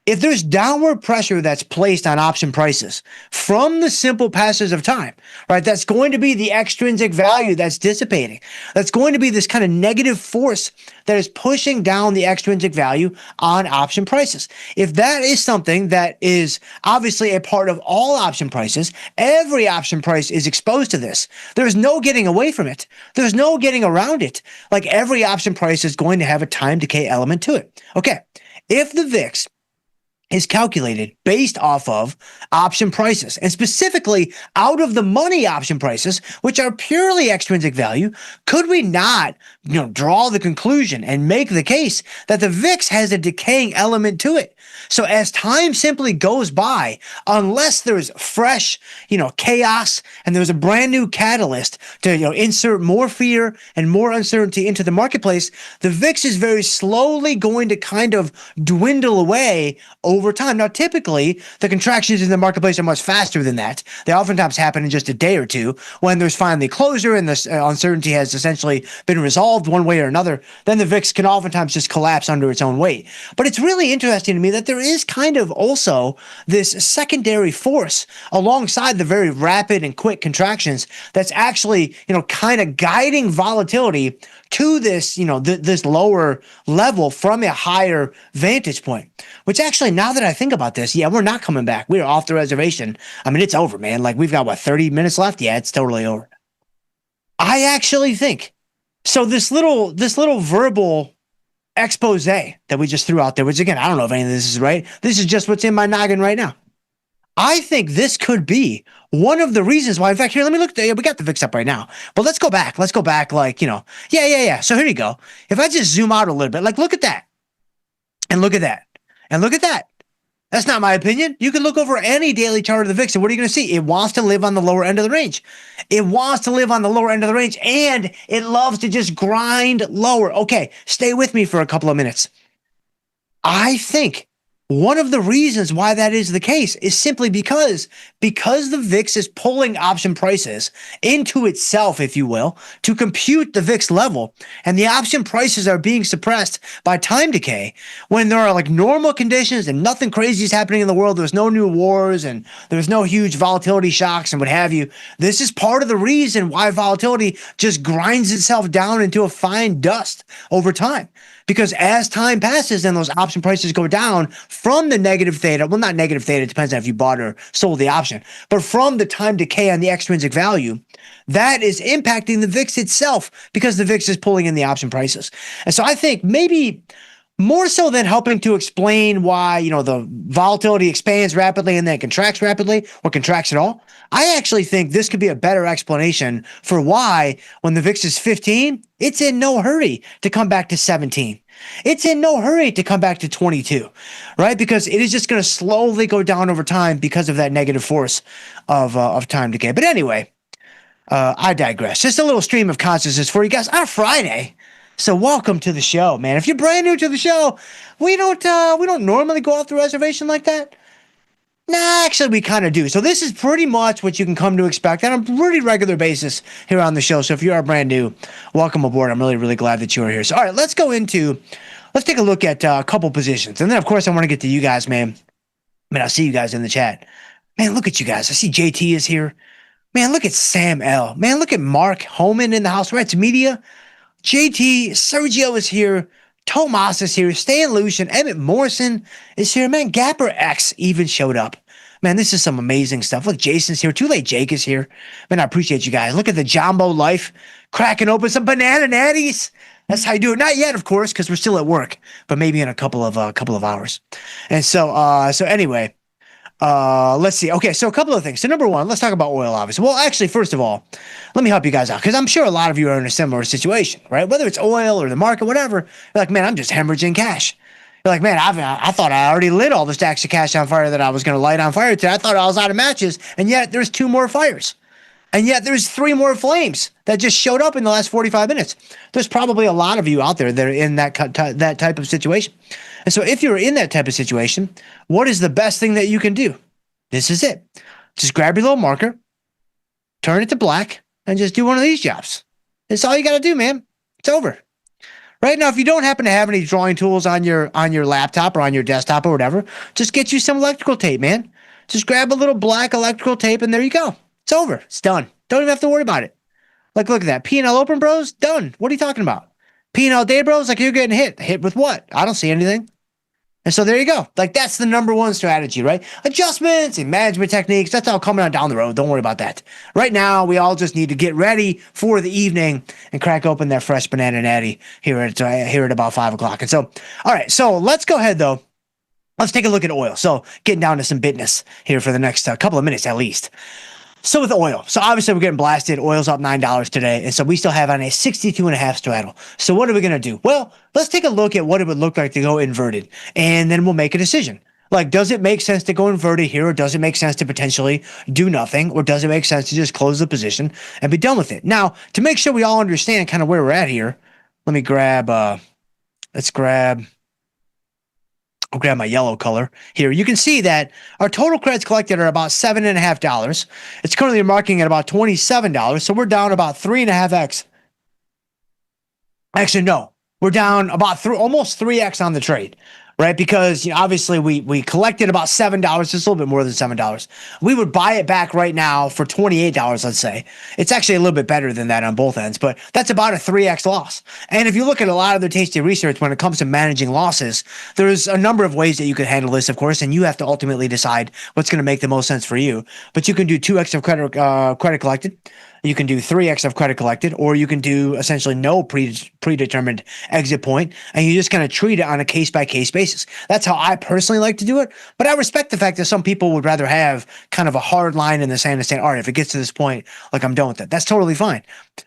If there's downward pressure that's placed on option prices from the simple passage of time, right, that's going to be the extrinsic value that's dissipating. That's going to be this kind of negative force that is pushing down the extrinsic value on option prices. If that is something that is obviously a part of all option prices, every option price is exposed to this. There's no getting away from it. There's no getting around it. Like every option price is going to have a time decay element to it. Okay, if the VIX is calculated based off of option prices, and specifically out of the money option prices, which are purely extrinsic value, could we not, draw the conclusion and make the case that the VIX has a decaying element to it? So as time simply goes by, unless there's fresh, chaos and there's a brand new catalyst to, insert more fear and more uncertainty into the marketplace, the VIX is very slowly going to kind of dwindle away over time. Now, typically, the contractions in the marketplace are much faster than that. They oftentimes happen in just a day or two when there's finally closure and the uncertainty has essentially been resolved one way or another. Then the VIX can oftentimes just collapse under its own weight. But it's really interesting to me that there is kind of also this secondary force alongside the very rapid and quick contractions that's actually, kind of guiding volatility to this, this lower level from a higher vantage point, which actually, now that I think about this, yeah, we're not coming back. We're off the reservation. I mean, it's over, man. Like we've got 30 minutes left? Yeah, it's totally over. I actually think, so this little verbal expose that we just threw out there, which again, I don't know if any of this is right. This is just what's in my noggin right now. I think this could be one of the reasons why. In fact, here, let me look. We got the VIX up right now, but let's go back. Let's go back like, yeah. So here you go. If I just zoom out a little bit, like look at that and look at that and look at that. That's not my opinion. You can look over any daily chart of the VIX, and what are you going to see? It wants to live on the lower end of the range. It wants to live on the lower end of the range, and it loves to just grind lower. Okay, stay with me for a couple of minutes. I think one of the reasons why that is the case is simply because the VIX is pulling option prices into itself, if you will, to compute the VIX level, and the option prices are being suppressed by time decay when there are like normal conditions and nothing crazy is happening in the world. There's no new wars and there's no huge volatility shocks and what have you. This is part of the reason why volatility just grinds itself down into a fine dust over time. Because as time passes and those option prices go down from the negative theta, well, not negative theta, it depends on if you bought or sold the option, but from the time decay on the extrinsic value, that is impacting the VIX itself because the VIX is pulling in the option prices. And so I think maybe more so than helping to explain why, the volatility expands rapidly and then contracts rapidly or contracts at all, I actually think this could be a better explanation for why when the VIX is 15, it's in no hurry to come back to 17. It's in no hurry to come back to 22, right? Because it is just going to slowly go down over time because of that negative force of time decay. But anyway, I digress. Just a little stream of consciousness for you guys on a Friday. So welcome to the show, man. If you're brand new to the show, we don't normally go off the reservation like that. Nah, actually, we kind of do. So this is pretty much what you can come to expect on a pretty regular basis here on the show. So if you are brand new, welcome aboard. I'm really, really glad that you are here. So all right, let's take a look at a couple positions. And then, of course, I want to get to you guys, man. I see you guys in the chat. Man, look at you guys. I see JT is here. Man, look at Sam L. Man, look at Mark Homan in the house. Reds Media. JT, Sergio is here. Tomas is here. Stan Lucian, Emmett Morrison is here. Man, Gapper X even showed up. Man, this is some amazing stuff. Look, Jason's here. Too Late Jake is here. Man, I appreciate you guys. Look at the Jumbo Life cracking open some banana natties. That's how you do it. Not yet, of course, because we're still at work, but maybe in a couple of hours. And so anyway, let's see. Okay, so a couple of things. So number one, let's talk about oil, obviously. Well, actually, first of all, let me help you guys out, because I'm sure a lot of you are in a similar situation, right? Whether it's oil or the market, whatever. You're like, man, I'm just hemorrhaging cash. You're like, man, I thought I already lit all the stacks of cash on fire that I was going to light on fire today. I thought I was out of matches, and yet there's 2 more fires. And yet there's 3 more flames that just showed up in the last 45 minutes. There's probably a lot of you out there that are in that type of situation. And so if you're in that type of situation, what is the best thing that you can do? This is it. Just grab your little marker, turn it to black, and just do one of these jobs. That's all you got to do, man. It's over. Right now, if you don't happen to have any drawing tools on your laptop or on your desktop or whatever, just get you some electrical tape, man. Just grab a little black electrical tape, and there you go. It's over. It's done. Don't even have to worry about it. Like, look at that. P&L Open Bros, done. What are you talking about? P&L Day Bros, like you're getting hit. Hit with what? I don't see anything. And so there you go. Like, that's the number one strategy, right? Adjustments and management techniques, that's all coming on down the road. Don't worry about that. Right now, we all just need to get ready for the evening and crack open that fresh banana natty here at about 5 o'clock. And so, all right, so let's go ahead, though. Let's take a look at oil. So getting down to some business here for the next couple of minutes at least. So with oil, so obviously we're getting blasted. Oil's up $9 today, and so we still have on a 62.5 straddle. So what are we going to do? Well, let's take a look at what it would look like to go inverted, and then we'll make a decision. Like, does it make sense to go inverted here, or does it make sense to potentially do nothing, or does it make sense to just close the position and be done with it? Now, to make sure we all understand kind of where we're at here, let me grab, I'll grab my yellow color here. You can see that our total credits collected are about $7.50. It's currently marking at about $27. So we're down about 3.5x. Actually, no, we're down about almost 3x on the trade, right? Because obviously we collected about $7, just a little bit more than $7. We would buy it back right now for $28, let's say. It's actually a little bit better than that on both ends, but that's about a 3x loss. And if you look at a lot of the Tasty research when it comes to managing losses, there's a number of ways that you could handle this, of course, and you have to ultimately decide what's going to make the most sense for you. But you can do 2x of credit collected. You can do 3x of credit collected, or you can do essentially no predetermined exit point, and you just kind of treat it on a case-by-case basis. That's how I personally like to do it, but I respect the fact that some people would rather have kind of a hard line in the sand and say, all right, if it gets to this point, like, I'm done with it. That's totally fine.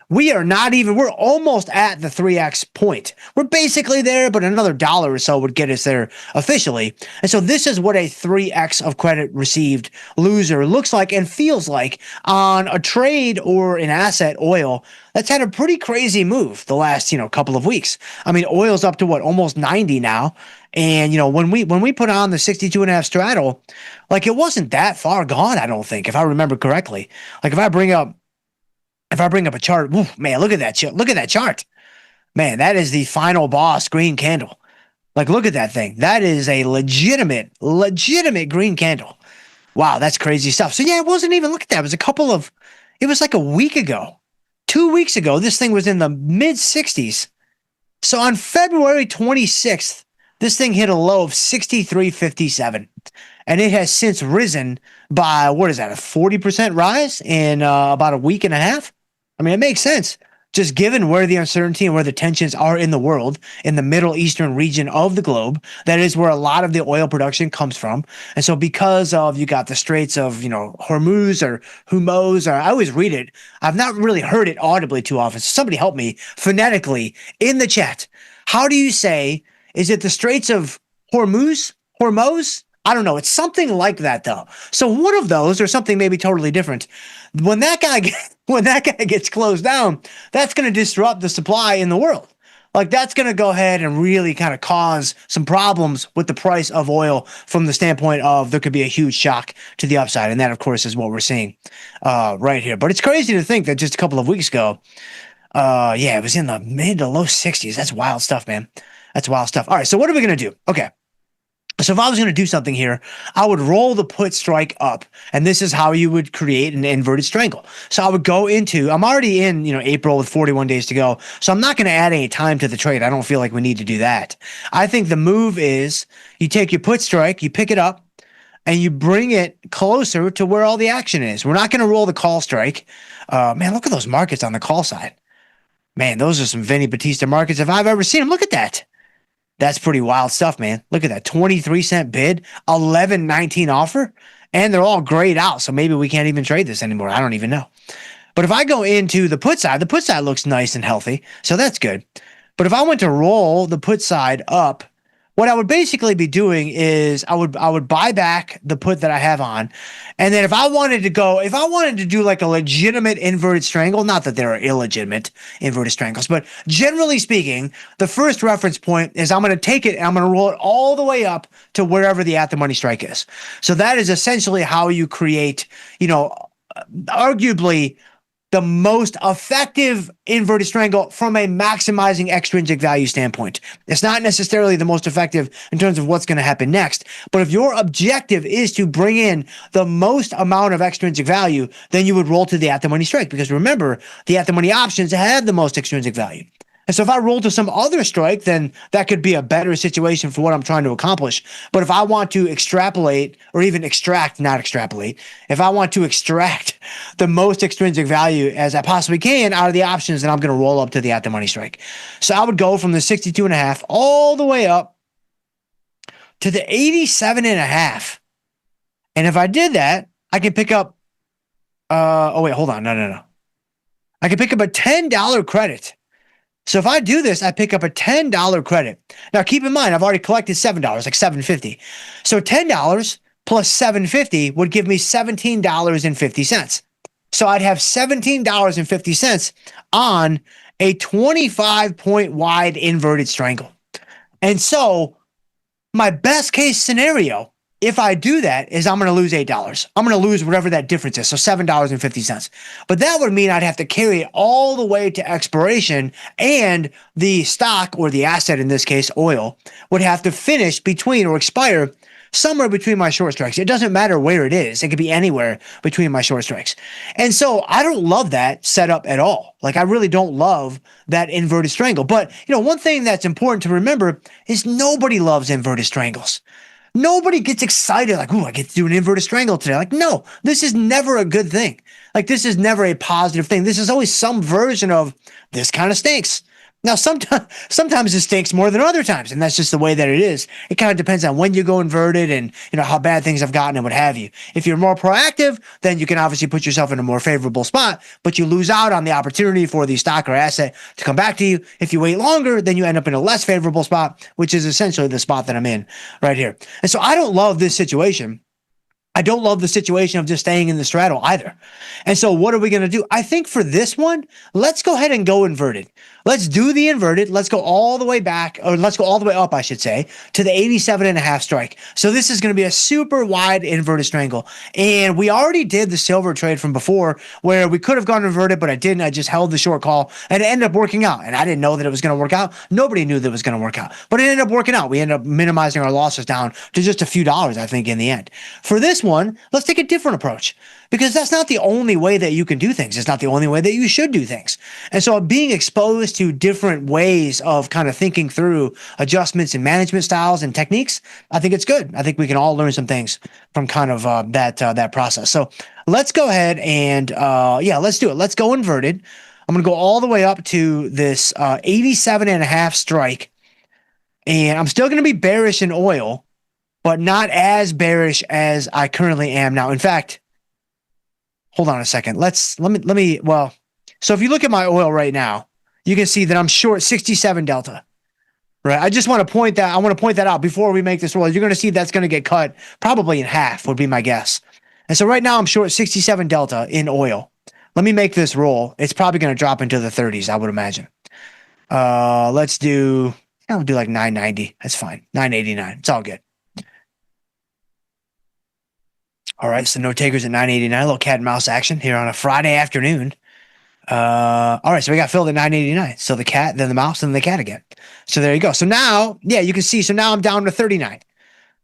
We're almost at the 3x point. We're basically there, but another $1 or so would get us there officially. And so this is what a 3x of credit received loser looks like and feels like on a trade or an asset, oil, that's had a pretty crazy move the last, couple of weeks. I mean, oil's up to almost 90 now. And, when we put on the 62.5 straddle, like, it wasn't that far gone, I don't think, if I remember correctly. Like, if I bring up a chart, whew, man, look at that chart. Man, that is the final boss green candle. Like, look at that thing. That is a legitimate green candle. Wow, that's crazy stuff. So yeah, it wasn't even, look at that. It was like a week ago, 2 weeks ago, this thing was in the mid 60s. So on February 26th, this thing hit a low of 63.57, and it has since risen by, what is that, a 40% rise in about a week and a half? I mean, it makes sense. Just given where the uncertainty and where the tensions are in the world, in the Middle Eastern region of the globe, that is where a lot of the oil production comes from. And so because of, you got the Straits of, Hormuz or Humos, or I always read it. I've not really heard it audibly too often. So somebody help me phonetically in the chat. How do you say, is it the Straits of Hormuz? I don't know. It's something like that, though. So one of those, or something maybe totally different. When that guy gets closed down, that's going to disrupt the supply in the world. Like, that's going to go ahead and really kind of cause some problems with the price of oil from the standpoint of there could be a huge shock to the upside. And that, of course, is what we're seeing right here. But it's crazy to think that just a couple of weeks ago, it was in the mid to low 60s. That's wild stuff, man. That's wild stuff. All right, so what are we going to do? Okay. So if I was going to do something here, I would roll the put strike up, and this is how you would create an inverted strangle. So I would go into, I'm already in, April with 41 days to go. So I'm not going to add any time to the trade. I don't feel like we need to do that. I think the move is you take your put strike, you pick it up, and you bring it closer to where all the action is. We're not going to roll the call strike. Man, look at those markets on the call side. Man, those are some Vinny Batista markets if I've ever seen them. Look at that. That's pretty wild stuff, man. Look at that 23-cent bid, 11.19 offer, and they're all grayed out. So maybe we can't even trade this anymore. I don't even know. But if I go into the put side looks nice and healthy. So that's good. But if I went to roll the put side up, what I would basically be doing is I would buy back the put that I have on. And then if I wanted to do like a legitimate inverted strangle, not that there are illegitimate inverted strangles, but generally speaking, the first reference point is I'm going to take it and I'm going to roll it all the way up to wherever the at the money strike is. So that is essentially how you create, arguably the most effective inverted strangle from a maximizing extrinsic value standpoint. It's not necessarily the most effective in terms of what's going to happen next, but if your objective is to bring in the most amount of extrinsic value, then you would roll to the at the money strike, because remember, the at the money options have the most extrinsic value. And so if I roll to some other strike, then that could be a better situation for what I'm trying to accomplish. But if I want to extrapolate, or even extract, not extrapolate, if I want to extract the most extrinsic value as I possibly can out of the options, then I'm going to roll up to the at the money strike. So I would go from the 62.5 all the way up to the 87.5. And if I did that, I can pick up, hold on. No. I can pick up a $10 credit. So if I do this, I pick up a $10 credit. Now keep in mind, I've already collected $7, like $7.50. So $10 plus $7.50 would give me $17.50. So I'd have $17.50 on a 25-point wide inverted strangle. And so my best case scenario, if I do that, is I'm going to lose $8. I'm going to lose whatever that difference is, so $7.50. But that would mean I'd have to carry it all the way to expiration, and the stock, or the asset in this case, oil, would have to finish between or expire somewhere between my short strikes. It doesn't matter where it is. It could be anywhere between my short strikes. And so I don't love that setup at all. Like, I really don't love that inverted strangle. But, one thing that's important to remember is nobody loves inverted strangles. Nobody gets excited like, ooh, I get to do an inverted strangle today. Like, no, this is never a good thing. Like, this is never a positive thing. This is always some version of this kind of stinks. Now, sometimes it stinks more than other times, and that's just the way that it is. It kind of depends on when you go inverted and, how bad things have gotten and what have you. If you're more proactive, then you can obviously put yourself in a more favorable spot, but you lose out on the opportunity for the stock or asset to come back to you. If you wait longer, then you end up in a less favorable spot, which is essentially the spot that I'm in right here. And so I don't love this situation. I don't love the situation of just staying in the straddle either. And so what are we going to do? I think for this one, let's go ahead and go inverted. Let's do the inverted. Let's go all the way back, or let's go all the way up, I should say, to the 87.5 strike. So this is going to be a super wide inverted strangle. And we already did the silver trade from before where we could have gone inverted, but I didn't. I just held the short call, and it ended up working out. And I didn't know that it was going to work out. Nobody knew that it was going to work out, but it ended up working out. We ended up minimizing our losses down to just a few dollars, I think, in the end. For this one, let's take a different approach, because that's not the only way that you can do things. It's not the only way that you should do things. And so being exposed to different ways of kind of thinking through adjustments and management styles and techniques, I think it's good. I think we can all learn some things from kind of that process. So let's go ahead and let's do it. Let's go inverted. I'm going to go all the way up to this 87.5 strike, and I'm still going to be bearish in oil, but not as bearish as I currently am now. In fact, hold on a second. Let me, so if you look at my oil right now, you can see that I'm short 67 delta, right? I just want to point that out before we make this roll. You're going to see that's going to get cut probably in half would be my guess. And so right now I'm short 67 delta in oil. Let me make this roll. It's probably going to drop into the 30s, I would imagine. Let's do, I'll do like 990. That's fine. 989. It's all good. All right, so no takers at 989. A little cat and mouse action here on a Friday afternoon. All right, so we got filled at 989. So the cat, then the mouse, then the cat again. So there you go. So now, you can see. So now I'm down to 39.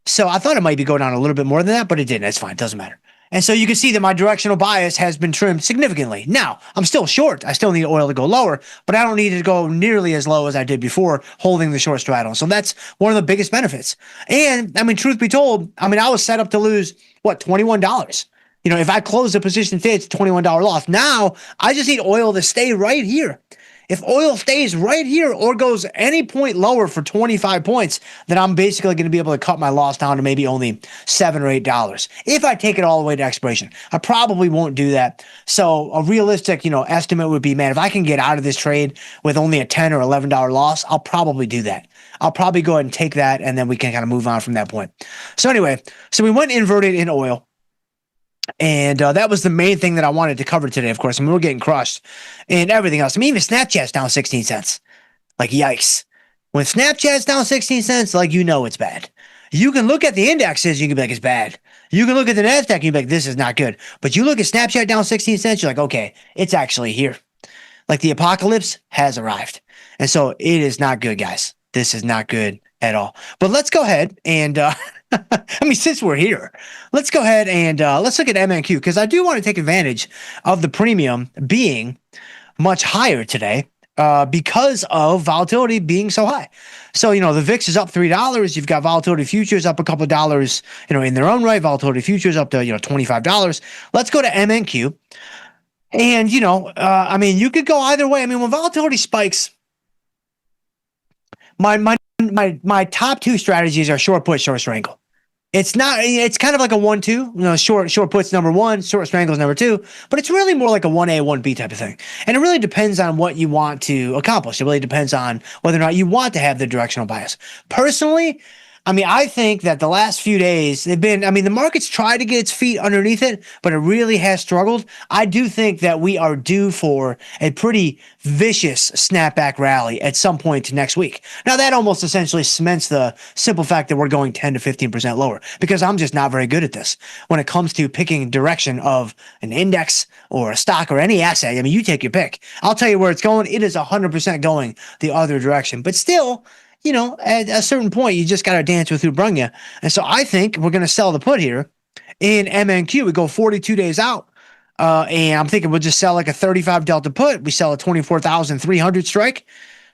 So I thought it might be going down a little bit more than that, but it didn't. It's fine. It doesn't matter. And so you can see that my directional bias has been trimmed significantly. Now, I'm still short. I still need oil to go lower, but I don't need it to go nearly as low as I did before holding the short straddle. So that's one of the biggest benefits. And I mean, truth be told, I mean, I was set up to lose, what, $21. If I close the position today, it's a $21 loss. Now, I just need oil to stay right here. If oil stays right here or goes any point lower for 25 points, then I'm basically going to be able to cut my loss down to maybe only $7 or $8. If I take it all the way to expiration, I probably won't do that. So a realistic, estimate would be, man, if I can get out of this trade with only a $10 or $11 loss, I'll probably do that. I'll probably go ahead and take that, and then we can kind of move on from that point. So anyway, we went inverted in oil. And that was the main thing that I wanted to cover today, of course. I mean, we're getting crushed and everything else. I mean, even Snapchat's down 16 cents. Like, yikes. When Snapchat's down 16 cents, it's bad. You can look at the indexes, you can be like, it's bad. You can look at the NASDAQ, and you can be like, this is not good. But you look at Snapchat down 16 cents, you're like, okay, it's actually here. Like, the apocalypse has arrived. And so it is not good, guys. This is not good at all. But let's go ahead and... since we're here, let's go ahead and let's look at MNQ, because I do want to take advantage of the premium being much higher today because of volatility being so high. So, the VIX is up $3. You've got volatility futures up a couple of dollars, in their own right. Volatility futures up to, $25. Let's go to MNQ. And, you could go either way. I mean, when volatility spikes, my top two strategies are short put, short strangle. It's kind of like a 1-2, short puts number one, short strangles number two, but it's really more like a 1A, 1B type of thing. And it really depends on what you want to accomplish. It really depends on whether or not you want to have the directional bias. Personally, I think that the last few days the market's tried to get its feet underneath it, but it really has struggled. I do think that we are due for a pretty vicious snapback rally at some point next week. Now, that almost essentially cements the simple fact that we're going 10 to 15% lower, because I'm just not very good at this when it comes to picking direction of an index or a stock or any asset. You take your pick. I'll tell you where it's going. It is 100% going the other direction, but still, at a certain point, you just got to dance with who brung you. And so I think we're going to sell the put here in MNQ. We go 42 days out. And I'm thinking we'll just sell like a 35 delta put. We sell a 24,300 strike.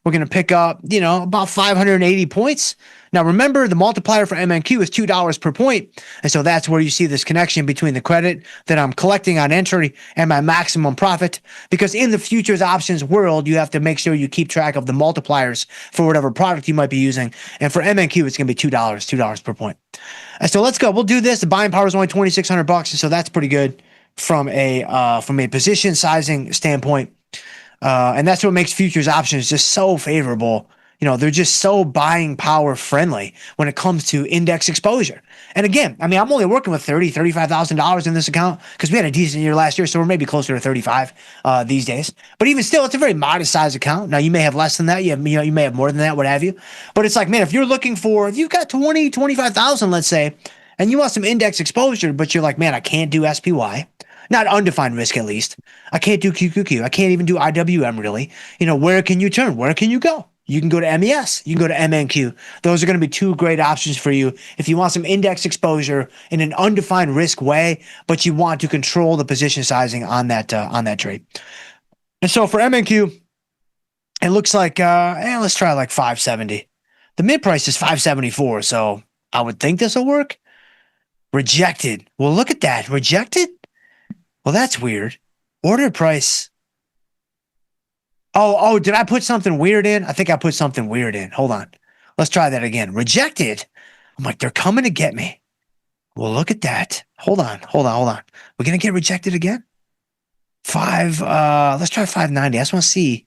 We're going to pick up, about 580 points. Now, remember, the multiplier for MNQ is $2 per point. And so that's where you see this connection between the credit that I'm collecting on entry and my maximum profit. Because in the futures options world, you have to make sure you keep track of the multipliers for whatever product you might be using. And for MNQ, it's going to be $2 per point. And so let's go. We'll do this. The buying power is only $2,600, and so that's pretty good from a position sizing standpoint. And that's what makes futures options just so favorable. They're just so buying power friendly when it comes to index exposure. And again, I'm only working with $35,000 in this account because we had a decent year last year, so we're maybe closer to 35 these days. But even still, it's a very modest size account. Now, you may have less than that. You may have more than that, what have you. But it's like, man, if you've got 25,000, let's say, and you want some index exposure, but you're like, man, I can't do SPY. Not undefined risk, at least. I can't do QQQ. I can't even do IWM, really. Where can you turn? Where can you go? You can go to MES. You can go to MNQ. Those are going to be two great options for you if you want some index exposure in an undefined risk way, but you want to control the position sizing on that trade. And so for MNQ, it looks like, let's try like 570. The mid price is 574, so I would think this will work. Rejected. Well, look at that. Rejected? Well, that's weird. Order price. Oh, did I put something weird in? I think I put something weird in. Hold on. Let's try that again. Rejected. I'm like, they're coming to get me. Well, look at that. Hold on. We're going to get rejected again? Let's try 590. I just want to see.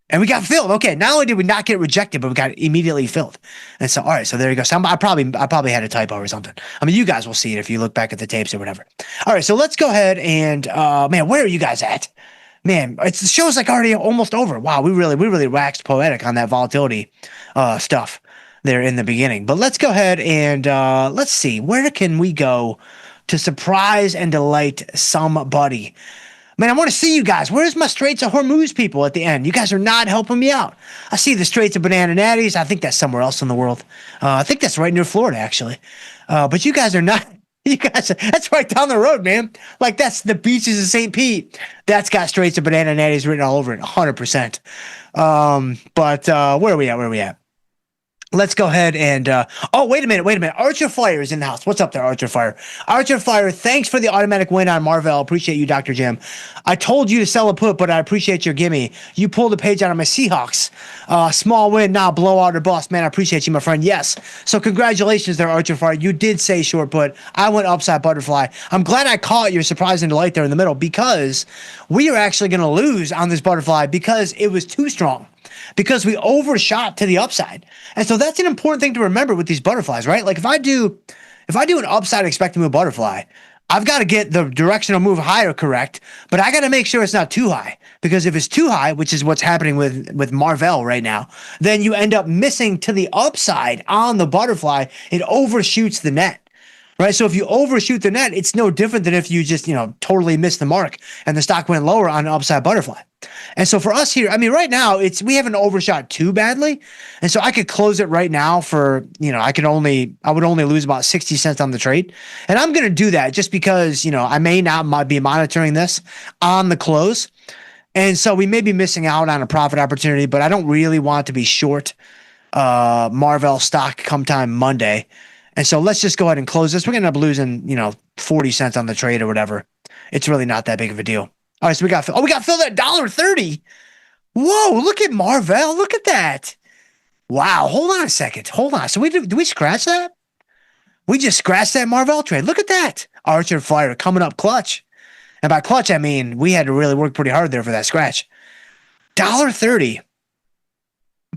And we got filled. Okay, not only did we not get rejected, but we got immediately filled. And so, all right, so there you go. So I probably had a typo or something. You guys will see it if you look back at the tapes or whatever. All right, so let's go ahead and, man, where are you guys at? Man, the show's like already almost over. Wow, we really waxed poetic on that volatility stuff there in the beginning. But let's go ahead and let's see. Where can we go to surprise and delight somebody? Man, I want to see you guys. Where's my Straits of Hormuz people at the end? You guys are not helping me out. I see the Straits of Banana Natties. I think that's somewhere else in the world. I think that's right near Florida, actually. But you guys are not. You guys, that's right down the road, man. Like, that's the beaches of St. Pete. That's got Straits of Banana Natties written all over it, 100%. But where are we at? Let's go ahead and, wait a minute. Archer Fire is in the house. What's up there, Archer Fire? Archer Fire, thanks for the automatic win on Marvell. Appreciate you, Dr. Jim. I told you to sell a put, but I appreciate your gimme. You pulled a page out of my Seahawks. Small win, now blowout or bust. Man, I appreciate you, my friend. Yes. So congratulations there, Archer Fire. You did say short put. I went upside butterfly. I'm glad I caught your surprise and delight there in the middle, because we are actually going to lose on this butterfly because it was too strong. Because we overshot to the upside. And so that's an important thing to remember with these butterflies, right? Like, if I do an upside expected move butterfly, I've got to get the directional move higher correct, but I got to make sure it's not too high, because if it's too high, which is what's happening with Marvell right now, then you end up missing to the upside on the butterfly. It overshoots the net. Right. So if you overshoot the net, it's no different than if you just, totally missed the mark and the stock went lower on an upside butterfly. And so for us here, I mean, right now we haven't overshot too badly. And so I could close it right now for, I would only lose about 60 cents on the trade. And I'm going to do that just because, I may not be monitoring this on the close. And so we may be missing out on a profit opportunity, but I don't really want to be short Marvell stock come time Monday. And so let's just go ahead and close this. We're going to end up losing, 40 cents on the trade or whatever. It's really not that big of a deal. All right, so we got filled at $1.30. Whoa, look at Marvell. Look at that. Wow, hold on a second. Hold on. So did we scratch that? We just scratched that Marvell trade. Look at that. Archer Fire coming up clutch. And by clutch, I mean we had to really work pretty hard there for that scratch. $1.30.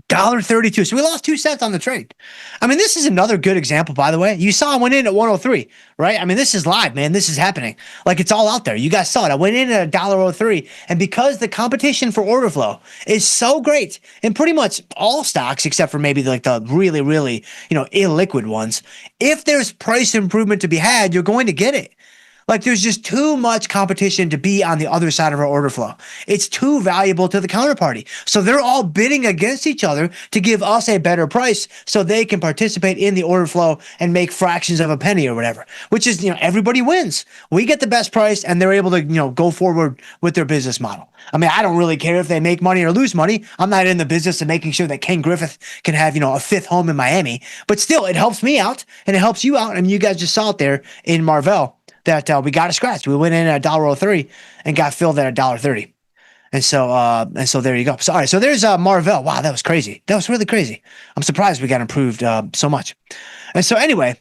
$1.32. So we lost 2 cents on the trade. I mean, this is another good example, by the way. You saw I went in at 103, right? I mean, this is live, man. This is happening. Like, it's all out there. You guys saw it. I went in at $1.03. And because the competition for order flow is so great in pretty much all stocks, except for maybe like the really, really, illiquid ones, if there's price improvement to be had, you're going to get it. Like, there's just too much competition to be on the other side of our order flow. It's too valuable to the counterparty. So they're all bidding against each other to give us a better price so they can participate in the order flow and make fractions of a penny or whatever, which is, everybody wins. We get the best price and they're able to, go forward with their business model. I mean, I don't really care if they make money or lose money. I'm not in the business of making sure that Ken Griffith can have, a fifth home in Miami, but still it helps me out and it helps you out. I mean, you guys just saw it there in Marvell. That we got a scratch. We went in at $1.03 and got filled at $1.30. And so there you go. So, all right. So there's Marvell. Wow, that was crazy. That was really crazy. I'm surprised we got improved so much. And so anyway,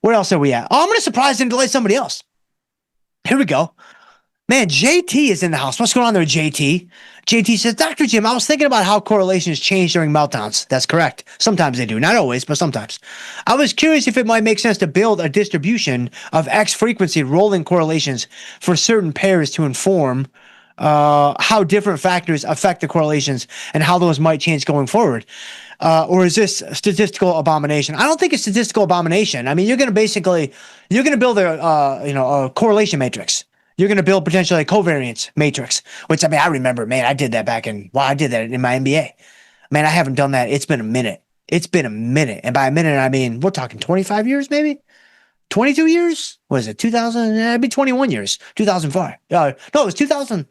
where else are we at? Oh, I'm going to surprise and delay somebody else. Here we go. Man, JT is in the house. What's going on there, JT? JT says, Dr. Jim, I was thinking about how correlations change during meltdowns. That's correct. Sometimes they do. Not always, but sometimes. I was curious if it might make sense to build a distribution of X frequency rolling correlations for certain pairs to inform how different factors affect the correlations and how those might change going forward. Or is this statistical abomination? I don't think it's statistical abomination. I mean, you're going to build a correlation matrix. You're going to build potentially a covariance matrix, which, I mean, I remember, man, I did that I did that in my MBA. Man, I haven't done that. It's been a minute. And by a minute, I mean, we're talking 25 years, maybe 22 years. What is it? 2000? It'd be 21 years. 2005. No, it was 2000.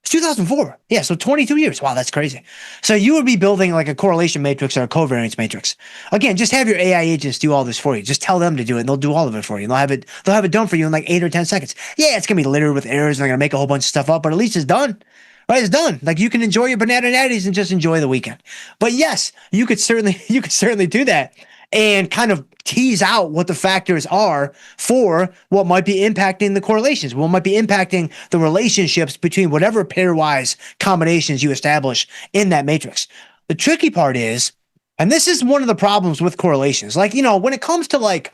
It's 2004. Yeah, so 22 years. Wow, that's crazy. So you would be building like a correlation matrix or a covariance matrix. Again, just have your AI agents do all this for you. Just tell them to do it, and they'll do all of it for you. And they'll have it done for you in like 8 or 10 seconds. Yeah, it's gonna be littered with errors, and they're gonna make a whole bunch of stuff up, but at least it's done. Right, it's done. Like, you can enjoy your banana natties and just enjoy the weekend. But yes, you could certainly do that and kind of tease out what the factors are for what might be impacting the correlations, what might be impacting the relationships between whatever pairwise combinations you establish in that matrix. The tricky part is, and this is one of the problems with correlations, like, when it comes to like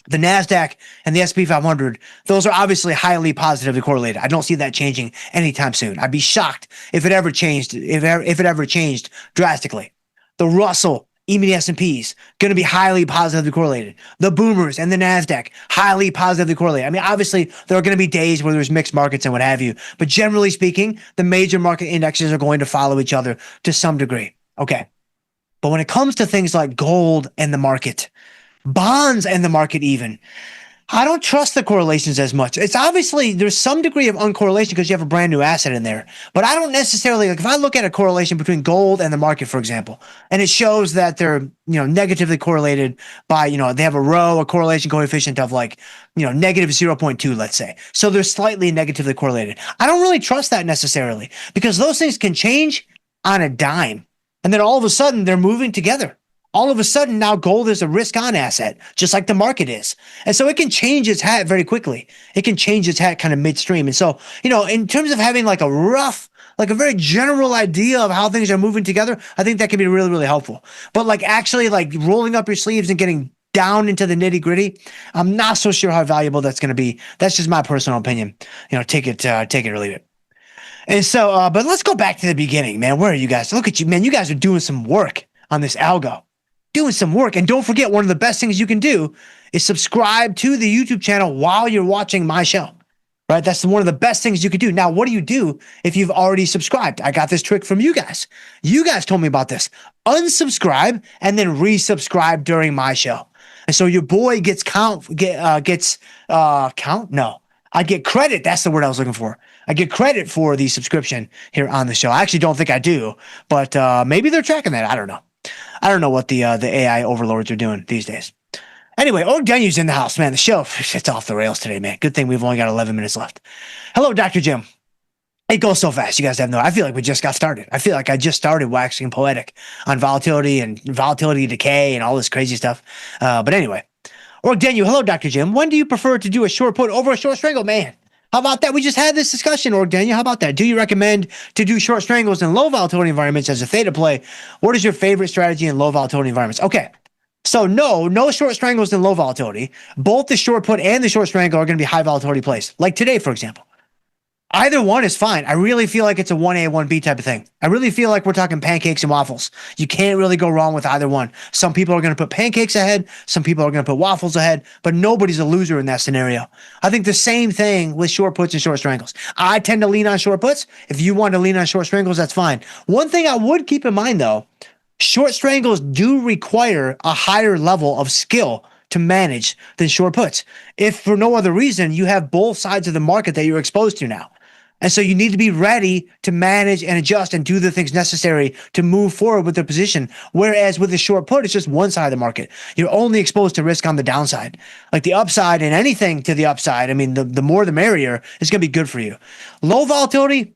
the NASDAQ and the S&P 500, those are obviously highly positively correlated. I don't see that changing anytime soon. I'd be shocked if it ever changed drastically. The Russell even the S&Ps, going to be highly positively correlated. The boomers and the NASDAQ, highly positively correlated. I mean, obviously, there are going to be days where there's mixed markets and what have you. But generally speaking, the major market indexes are going to follow each other to some degree. Okay. But when it comes to things like gold and the market, bonds and the market even, I don't trust the correlations as much. It's obviously, there's some degree of uncorrelation because you have a brand new asset in there. But I don't necessarily, like if I look at a correlation between gold and the market, for example, and it shows that they're, negatively correlated by, they have a correlation coefficient of like, negative 0.2, let's say. So they're slightly negatively correlated. I don't really trust that necessarily because those things can change on a dime. And then all of a sudden they're moving together. All of a sudden now gold is a risk on asset, just like the market is. And so it can change its hat very quickly. It can change its hat kind of midstream. And so, in terms of having like a very general idea of how things are moving together, I think that can be really, really helpful. But like actually like rolling up your sleeves and getting down into the nitty gritty, I'm not so sure how valuable that's going to be. That's just my personal opinion. Take it or leave it. And so, but let's go back to the beginning, man. Where are you guys? Look at you, man. You guys are doing some work on this algo. Doing some work. And don't forget, one of the best things you can do is subscribe to the YouTube channel while you're watching my show, right? That's one of the best things you could do. Now, what do you do if you've already subscribed? I got this trick from you guys. You guys told me about this. Unsubscribe and then resubscribe during my show. And so your boy gets count? No, I get credit. That's the word I was looking for. I get credit for the subscription here on the show. I actually don't think I do, but maybe they're tracking that. I don't know. I don't know what the AI overlords are doing these days. Anyway, Danu's in the house, man. The show, it's off the rails today, man. Good thing we've only got 11 minutes left. Hello, Dr. Jim. It goes so fast. You guys have I feel like we just got started. I feel like I just started waxing poetic on volatility and volatility decay and all this crazy stuff. But anyway, Danu, hello, Dr. Jim. When do you prefer to do a short put over a short strangle? Man, how about that? We just had this discussion, Daniel. How about that? Do you recommend to do short strangles in low volatility environments as a theta play? What is your favorite strategy in low volatility environments? Okay. So no short strangles in low volatility. Both the short put and the short strangle are going to be high volatility plays. Like today, for example. Either one is fine. I really feel like it's a 1A, 1B type of thing. I really feel like we're talking pancakes and waffles. You can't really go wrong with either one. Some people are going to put pancakes ahead. Some people are going to put waffles ahead, but nobody's a loser in that scenario. I think the same thing with short puts and short strangles. I tend to lean on short puts. If you want to lean on short strangles, that's fine. One thing I would keep in mind though, short strangles do require a higher level of skill to manage than short puts. If for no other reason, you have both sides of the market that you're exposed to now. And so you need to be ready to manage and adjust and do the things necessary to move forward with the position. Whereas with the short put, it's just one side of the market. You're only exposed to risk on the downside. Like the upside and anything to the upside, I mean, the more the merrier is going to be good for you. Low volatility,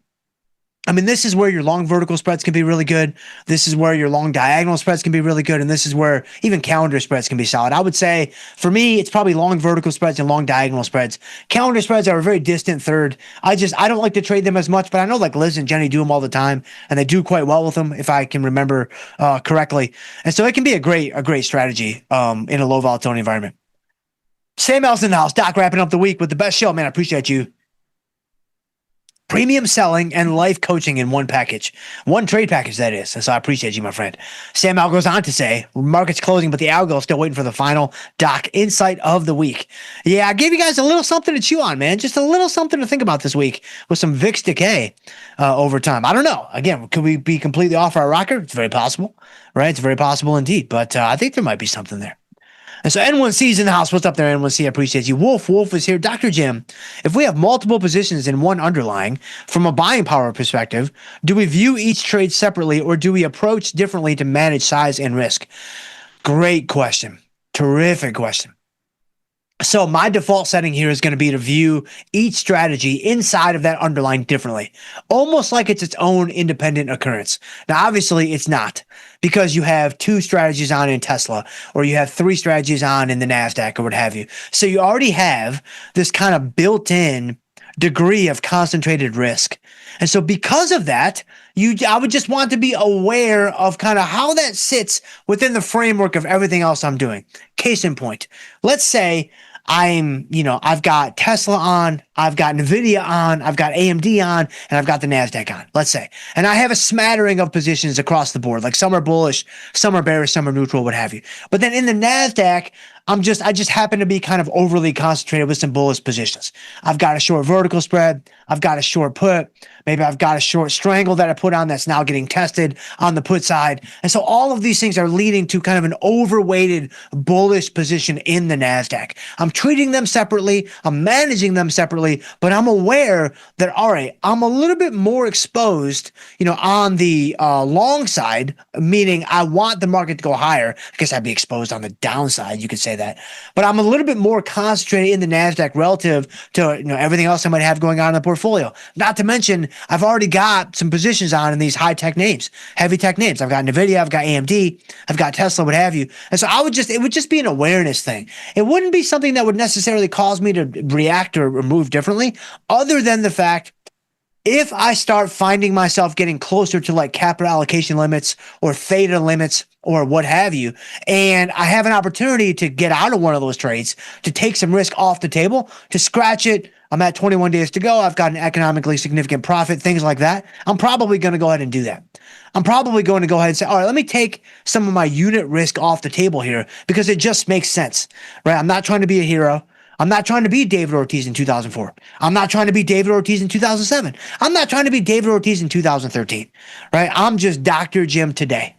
I mean, this is where your long vertical spreads can be really good. This is where your long diagonal spreads can be really good. And this is where even calendar spreads can be solid. I would say for me, it's probably long vertical spreads and long diagonal spreads. Calendar spreads are a very distant third. I don't like to trade them as much, but I know like Liz and Jenny do them all the time and they do quite well with them if I can remember correctly. And so it can be a great strategy in a low volatility environment. Sam L's in the house. Doc wrapping up the week with the best show, man. I appreciate you. Premium selling and life coaching in one package. One trade package, that is. And so I appreciate you, my friend. Sam Al goes on to say, market's closing, but the algo is still waiting for the final Doc insight of the week. Yeah, I gave you guys a little something to chew on, man. Just a little something to think about this week with some VIX decay over time. I don't know. Again, could we be completely off our rocker? It's very possible, right? It's very possible indeed. But I think there might be something there. And so N1C's in the house. What's up there, N1C? I appreciate you. Wolf is here. Dr. Jim, if we have multiple positions in one underlying, from a buying power perspective, do we view each trade separately or do we approach differently to manage size and risk? Great question. Terrific question. So my default setting here is going to be to view each strategy inside of that underlying differently, almost like it's its own independent occurrence. Now, obviously, it's not because you have two strategies on in Tesla or you have three strategies on in the NASDAQ or what have you. So you already have this kind of built-in degree of concentrated risk. And so because of that, I would just want to be aware of kind of how that sits within the framework of everything else I'm doing. Case in point, let's say I've got Tesla on, I've got Nvidia on, I've got AMD on, and I've got the NASDAQ on, let's say. And I have a smattering of positions across the board. Like some are bullish, some are bearish, some are neutral, what have you. But then in the NASDAQ, I just happen to be kind of overly concentrated with some bullish positions. I've got a short vertical spread. I've got a short put. Maybe I've got a short strangle that I put on that's now getting tested on the put side. And so all of these things are leading to kind of an overweighted bullish position in the NASDAQ. I'm treating them separately. I'm managing them separately, but I'm aware that, all right, I'm a little bit more exposed, on the long side, meaning I want the market to go higher. I guess I'd be exposed on the downside. You could say that, but I'm a little bit more concentrated in the NASDAQ relative to everything else I might have going on in the portfolio. Not to mention, I've already got some positions on in these high tech names, heavy tech names. I've got Nvidia, I've got AMD, I've got Tesla, what have you. And so it would just be an awareness thing. It wouldn't be something that would necessarily cause me to react or move differently, other than the fact, if I start finding myself getting closer to like capital allocation limits or theta limits or what have you, and I have an opportunity to get out of one of those trades, to take some risk off the table, to scratch it. I'm at 21 days to go. I've got an economically significant profit, things like that. I'm probably going to go ahead and do that. I'm probably going to go ahead and say, all right, let me take some of my unit risk off the table here because it just makes sense, right? I'm not trying to be a hero. I'm not trying to be David Ortiz in 2004. I'm not trying to be David Ortiz in 2007. I'm not trying to be David Ortiz in 2013, right? I'm just Dr. Jim today,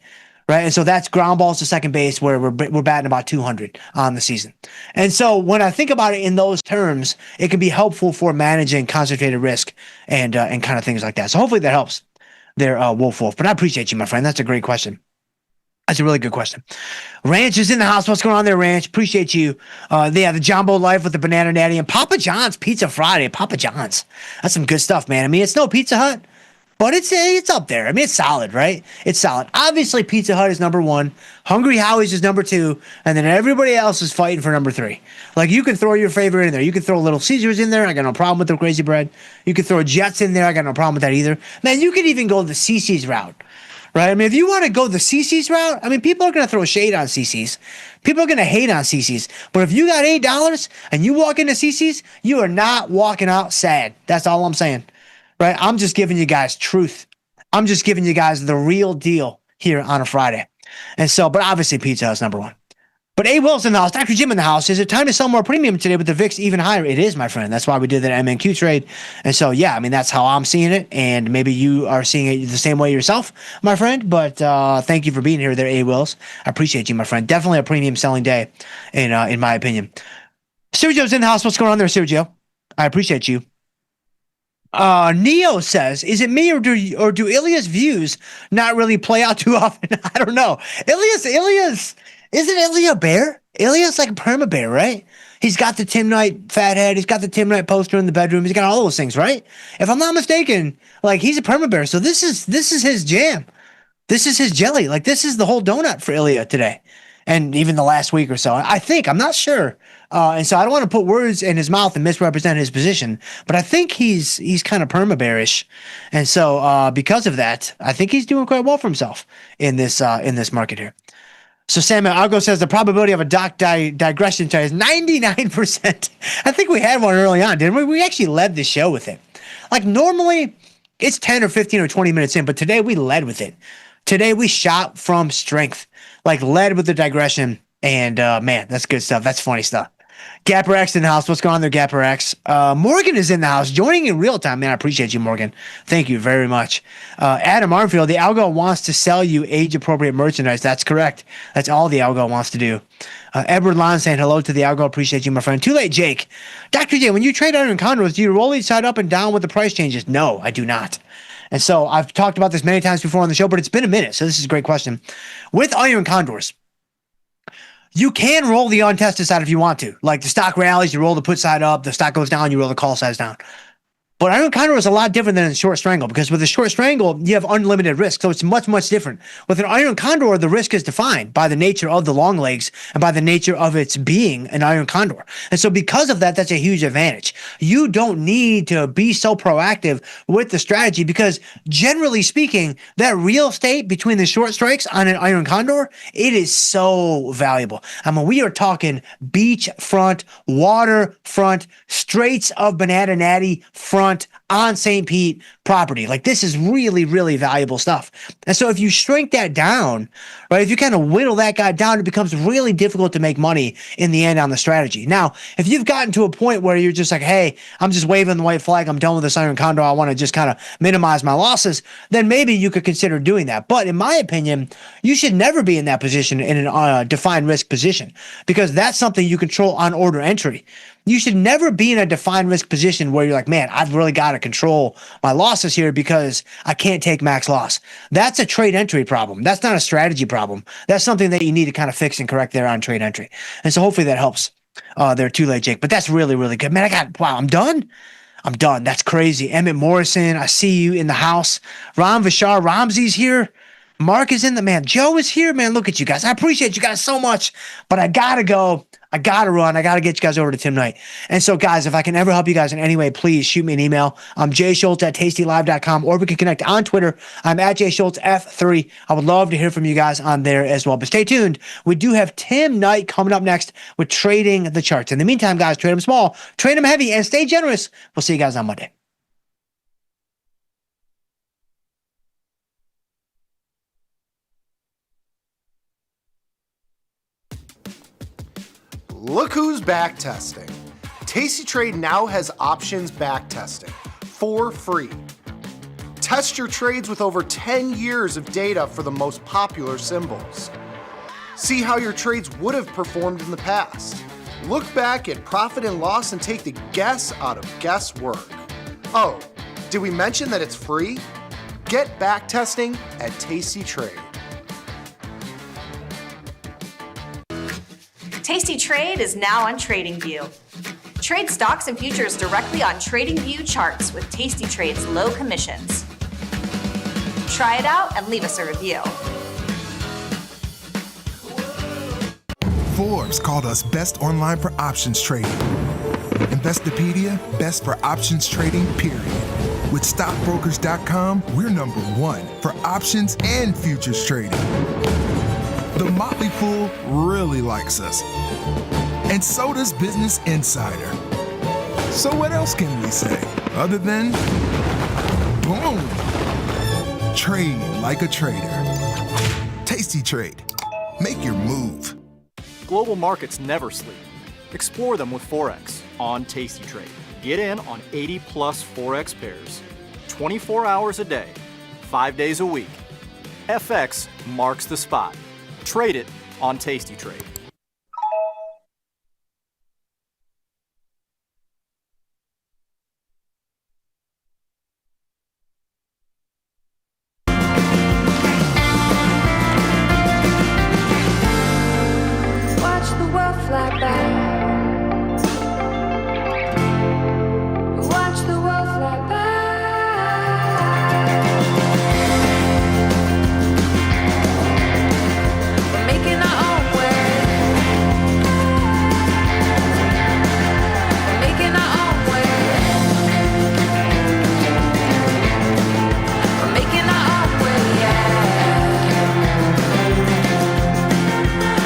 right? And so that's ground balls to second base where we're batting about 200 on the season. And so when I think about it in those terms, it can be helpful for managing concentrated risk and kind of things like that. So hopefully that helps there, Wolf. But I appreciate you, my friend. That's a great question. That's a really good question. Ranch is in the house. What's going on there, Ranch? Appreciate you. They have the Jumbo Life with the Banana Natty and Papa John's Pizza Friday. Papa John's. That's some good stuff, man. I mean, it's no Pizza Hut, but it's up there. I mean, it's solid, right? It's solid. Obviously, Pizza Hut is number one. Hungry Howie's is number two. And then everybody else is fighting for number three. Like, you can throw your favorite in there. You can throw Little Caesars in there. I got no problem with the crazy bread. You can throw Jets in there. I got no problem with that either. Man, you could even go the CC's route. Right? I mean, if you want to go the CC's route, I mean, people are going to throw shade on CC's. People are going to hate on CC's. But if you got $8 and you walk into CC's, you are not walking out sad. That's all I'm saying. Right? I'm just giving you guys truth. I'm just giving you guys the real deal here on a Friday. And so, but obviously Pizza Hut's number one. But A. Will's in the house, Dr. Jim in the house. Is it time to sell more premium today with the VIX even higher? It is, my friend. That's why we did that MNQ trade. And so, yeah, I mean, that's how I'm seeing it. And maybe you are seeing it the same way yourself, my friend. But thank you for being here there, A. Wills. I appreciate you, my friend. Definitely a premium selling day, in my opinion. Sergio's in the house. What's going on there, Sergio? I appreciate you. Neo says, is it me or do Ilya's views not really play out too often? I don't know. Ilya's isn't Ilya a bear? Ilya's like a perma bear, right? He's got the Tim Knight fat head. He's got the Tim Knight poster in the bedroom. He's got all those things, right? If I'm not mistaken, like, he's a perma bear. So this is his jam. This is his jelly. Like, this is the whole donut for Ilya today. And even the last week or so, I think, I'm not sure. And so I don't want to put words in his mouth and misrepresent his position, but I think he's kind of perma bearish. And so because of that, I think he's doing quite well for himself in this market here. So Samuel Argo says the probability of a digression trade is 99%. I think we had one early on, didn't we? We actually led the show with it. Like, normally it's 10 or 15 or 20 minutes in, but today we led with it. Today we shot from strength, like led with the digression. And man, that's good stuff. That's funny stuff. Gapper X in the house. What's going on there, Gapper X? Morgan is in the house, joining in real time. Man, I appreciate you, Morgan. Thank you very much. Adam Armfield, the algo wants to sell you age-appropriate merchandise. That's correct. That's all the algo wants to do. Edward Lon saying hello to the algo. Appreciate you, my friend. Too late, Jake. Dr. J, when you trade iron condos, do you roll each side up and down with the price changes? No, I do not. And so I've talked about this many times before on the show, but it's been a minute. So this is a great question. With iron condors, you can roll the untested side if you want to. Like, the stock rallies, you roll the put side up. The stock goes down, you roll the call size down. But iron condor is a lot different than a short strangle, because with a short strangle, you have unlimited risk. So it's much, much different. With an iron condor, the risk is defined by the nature of the long legs and by the nature of its being an iron condor. And so because of that, that's a huge advantage. You don't need to be so proactive with the strategy, because generally speaking, that real estate between the short strikes on an iron condor, it is so valuable. I mean, we are talking beachfront, waterfront, Straits of Banana Natty front on St. Pete property. Like, this is really, really valuable stuff. And so if you shrink that down, right, if you kind of whittle that guy down, it becomes really difficult to make money in the end on the strategy. Now, if you've gotten to a point where you're just like, hey, I'm just waving the white flag, I'm done with this iron condor, I want to just kind of minimize my losses, then maybe you could consider doing that. But in my opinion, you should never be in that position, in a defined risk position, because that's something you control on order entry. You should never be in a defined risk position where you're like, man, I've really got to control my losses here because I can't take max loss. That's a trade entry problem. That's not a strategy problem. That's something that you need to kind of fix and correct there on trade entry. And so hopefully that helps there too late, Jake. But that's really, really good. Man, I'm done. I'm done. That's crazy. Emmett Morrison, I see you in the house. Ram Vishar Ramsey's here. Mark is in the, man. Joe is here, man. Look at you guys. I appreciate you guys so much, but I gotta go. I gotta run. I gotta get you guys over to Tim Knight. And so, guys, if I can ever help you guys in any way, please shoot me an email. I'm jschultz@tastylive.com, or we can connect on Twitter. I'm at jschultzf3. I would love to hear from you guys on there as well. But stay tuned. We do have Tim Knight coming up next with Trading the Charts. In the meantime, guys, trade them small, trade them heavy, and stay generous. We'll see you guys on Monday. Look who's back testing. Tasty Trade now has options back testing for free. Test your trades with over 10 years of data for the most popular symbols. See how your trades would have performed in the past. Look back at profit and loss and take the guess out of guesswork. Oh, did we mention that it's free? Get back testing at Tasty Trade. Tasty Trade is now on TradingView. Trade stocks and futures directly on TradingView charts with Tasty Trade's low commissions. Try it out and leave us a review. Forbes called us best online for options trading. Investopedia, best for options trading, period. With stockbrokers.com, we're number one for options and futures trading. The Motley Fool really likes us. And so does Business Insider. So what else can we say other than boom? Trade like a trader. Tasty Trade. Make your move. Global markets never sleep. Explore them with Forex on Tasty Trade. Get in on 80 plus Forex pairs, 24 hours a day, 5 days a week. FX marks the spot. Trade it on Tasty Trade. Watch the world fly by. Watch the world fly by. We're making our own way. We're making our own way. We're making our own way, yeah.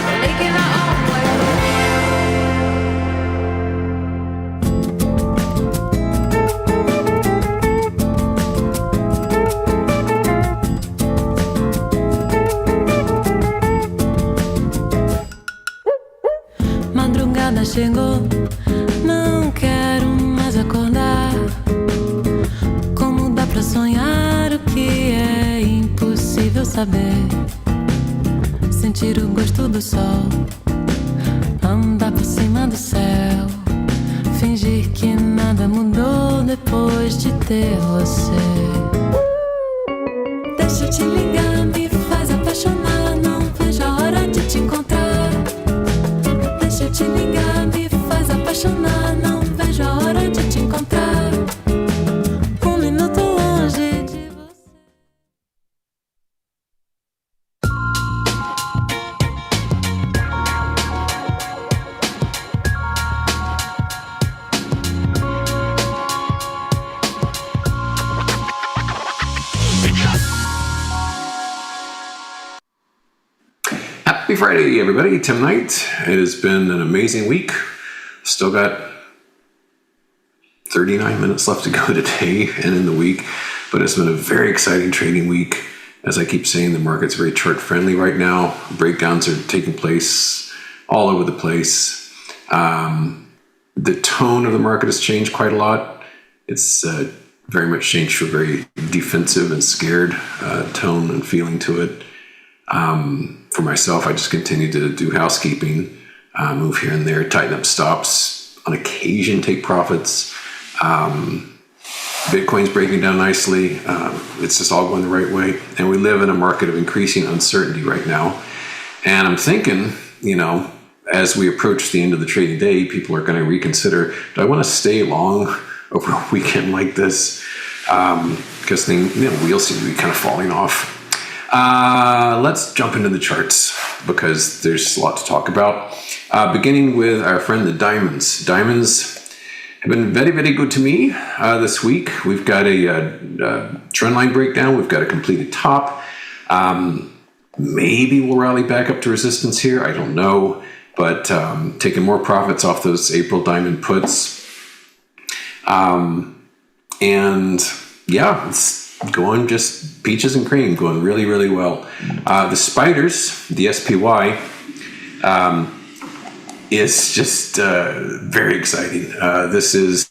We're making our own way. Madrugada chegou, não quero mais acordar. Como dá pra sonhar o que é impossível saber? Sentir o gosto do sol, andar por cima do céu, fingir que nada mudou depois de ter você. Deixa eu te ligar, me faz apaixonar, não vejo a hora de te encontrar. Deixa eu te ligar, me faz apaixonar, não vejo a hora de te encontrar. Friday, everybody. Tim Knight. It has been an amazing week. Still got 39 minutes left to go today and in the week, but it's been a very exciting trading week. As I keep saying, the market's very chart friendly right now. Breakdowns are taking place all over the place. The tone of the market has changed quite a lot. It's very much changed to a very defensive and scared tone and feeling to it. For myself, I just continue to do housekeeping, move here and there, tighten up stops, on occasion take profits. Bitcoin's breaking down nicely. It's just all going the right way. And we live in a market of increasing uncertainty right now. And I'm thinking, as we approach the end of the trading day, people are going to reconsider, do I want to stay long over a weekend like this? Because wheels seem to be kind of falling off. Let's jump into the charts because there's a lot to talk about. Beginning with our friend the diamonds. Diamonds have been very, very good to me this week. We've got a trend line breakdown. We've got a completed top. Maybe we'll rally back up to resistance here. I don't know. But taking more profits off those April diamond puts. And yeah, it's going just peaches and cream, going really, really well. The spiders, the SPY, is just very exciting. This is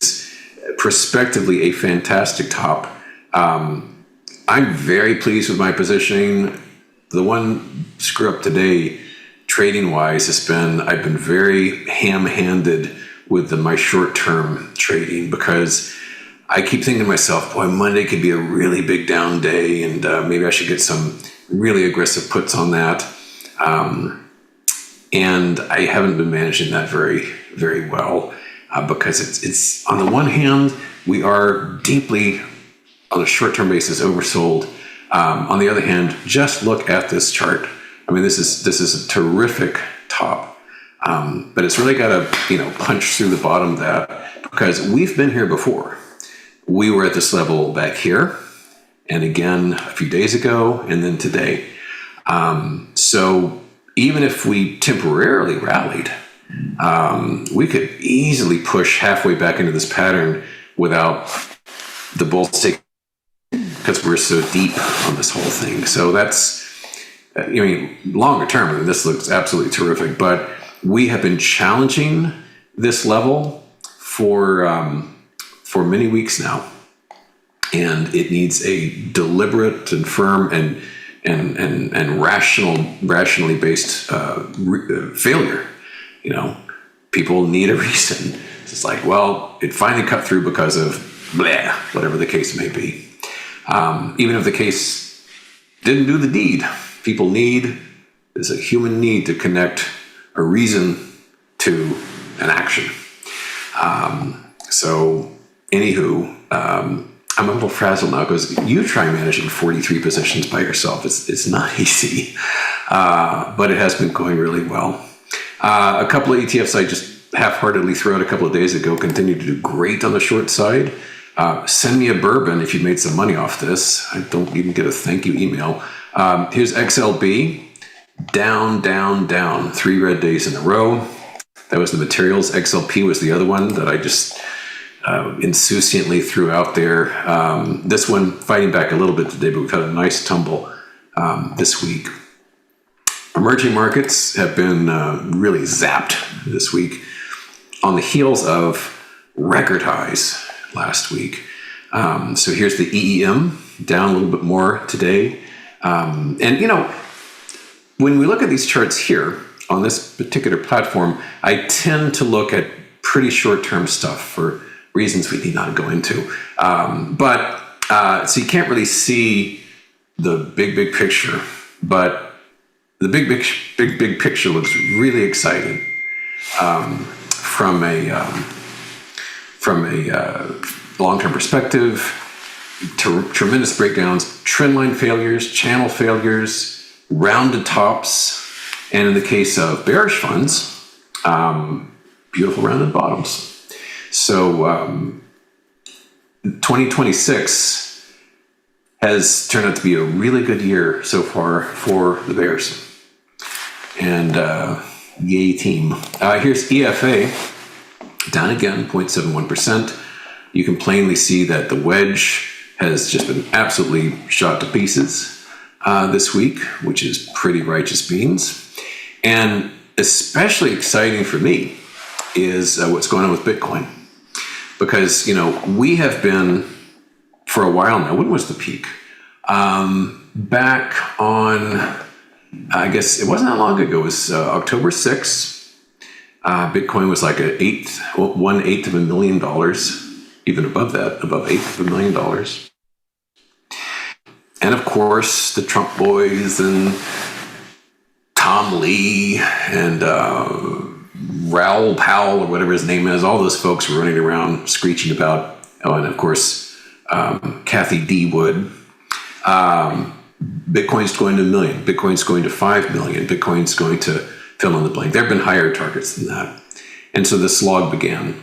prospectively a fantastic top. I'm very pleased with my positioning. The one screw up today, trading wise, I've been very ham-handed with my short-term trading because I keep thinking to myself, boy, Monday could be a really big down day, and maybe I should get some really aggressive puts on that. And I haven't been managing that very, very well because it's on the one hand, we are deeply on a short-term basis oversold. On the other hand, just look at this chart. I mean, this is a terrific top, but it's really got to punch through the bottom of that because we've been here before. We were at this level back here, and again a few days ago, and then today. So even if we temporarily rallied, we could easily push halfway back into this pattern without the bulls taking, because we're so deep on this whole thing. So that's, longer term, this looks absolutely terrific. But we have been challenging this level for many weeks now, and it needs a deliberate and firm and rationally based failure. People need a reason. It's like, well, it finally cut through because of blah, whatever the case may be. Even if the case didn't do the deed, there's a human need to connect a reason to an action. So anywho, I'm a little frazzled now because you try managing 43 positions by yourself. It's not easy, but it has been going really well. A couple of ETFs I just half-heartedly threw out a couple of days ago continue to do great on the short side. Send me a bourbon if you made some money off this. I don't even get a thank you email. Here's XLB, down, 3 red days in a row. That was the materials. XLP was the other one that I just insouciantly threw out there. This one fighting back a little bit today, but we've had a nice tumble this week. Emerging markets have been really zapped this week on the heels of record highs last week. So here's the EEM, down a little bit more today. And when we look at these charts here on this particular platform, I tend to look at pretty short-term stuff for reasons we need not go into. So you can't really see the big picture, but the big picture looks really exciting from a long-term perspective. Tremendous breakdowns, trend line failures, channel failures, rounded tops, and in the case of bearish funds, beautiful rounded bottoms. So 2026 has turned out to be a really good year so far for the bears. And yay team. Here's EFA, down again, 0.71%. You can plainly see that the wedge has just been absolutely shot to pieces this week, which is pretty righteous beans. And especially exciting for me is what's going on with Bitcoin. Because, we have been, for a while now, when was the peak? Back on, I guess it wasn't that long ago, it was October 6th. Bitcoin was like $1/8 of $1 million, even above that, above $1/8 of $1 million. And of course, the Trump boys and Tom Lee and Raoul Powell, or whatever his name is, all those folks were running around screeching about, and of course, Kathy D. Wood. Bitcoin's going to 1 million. Bitcoin's going to 5 million. Bitcoin's going to fill in the blank. There have been higher targets than that. And so the slog began.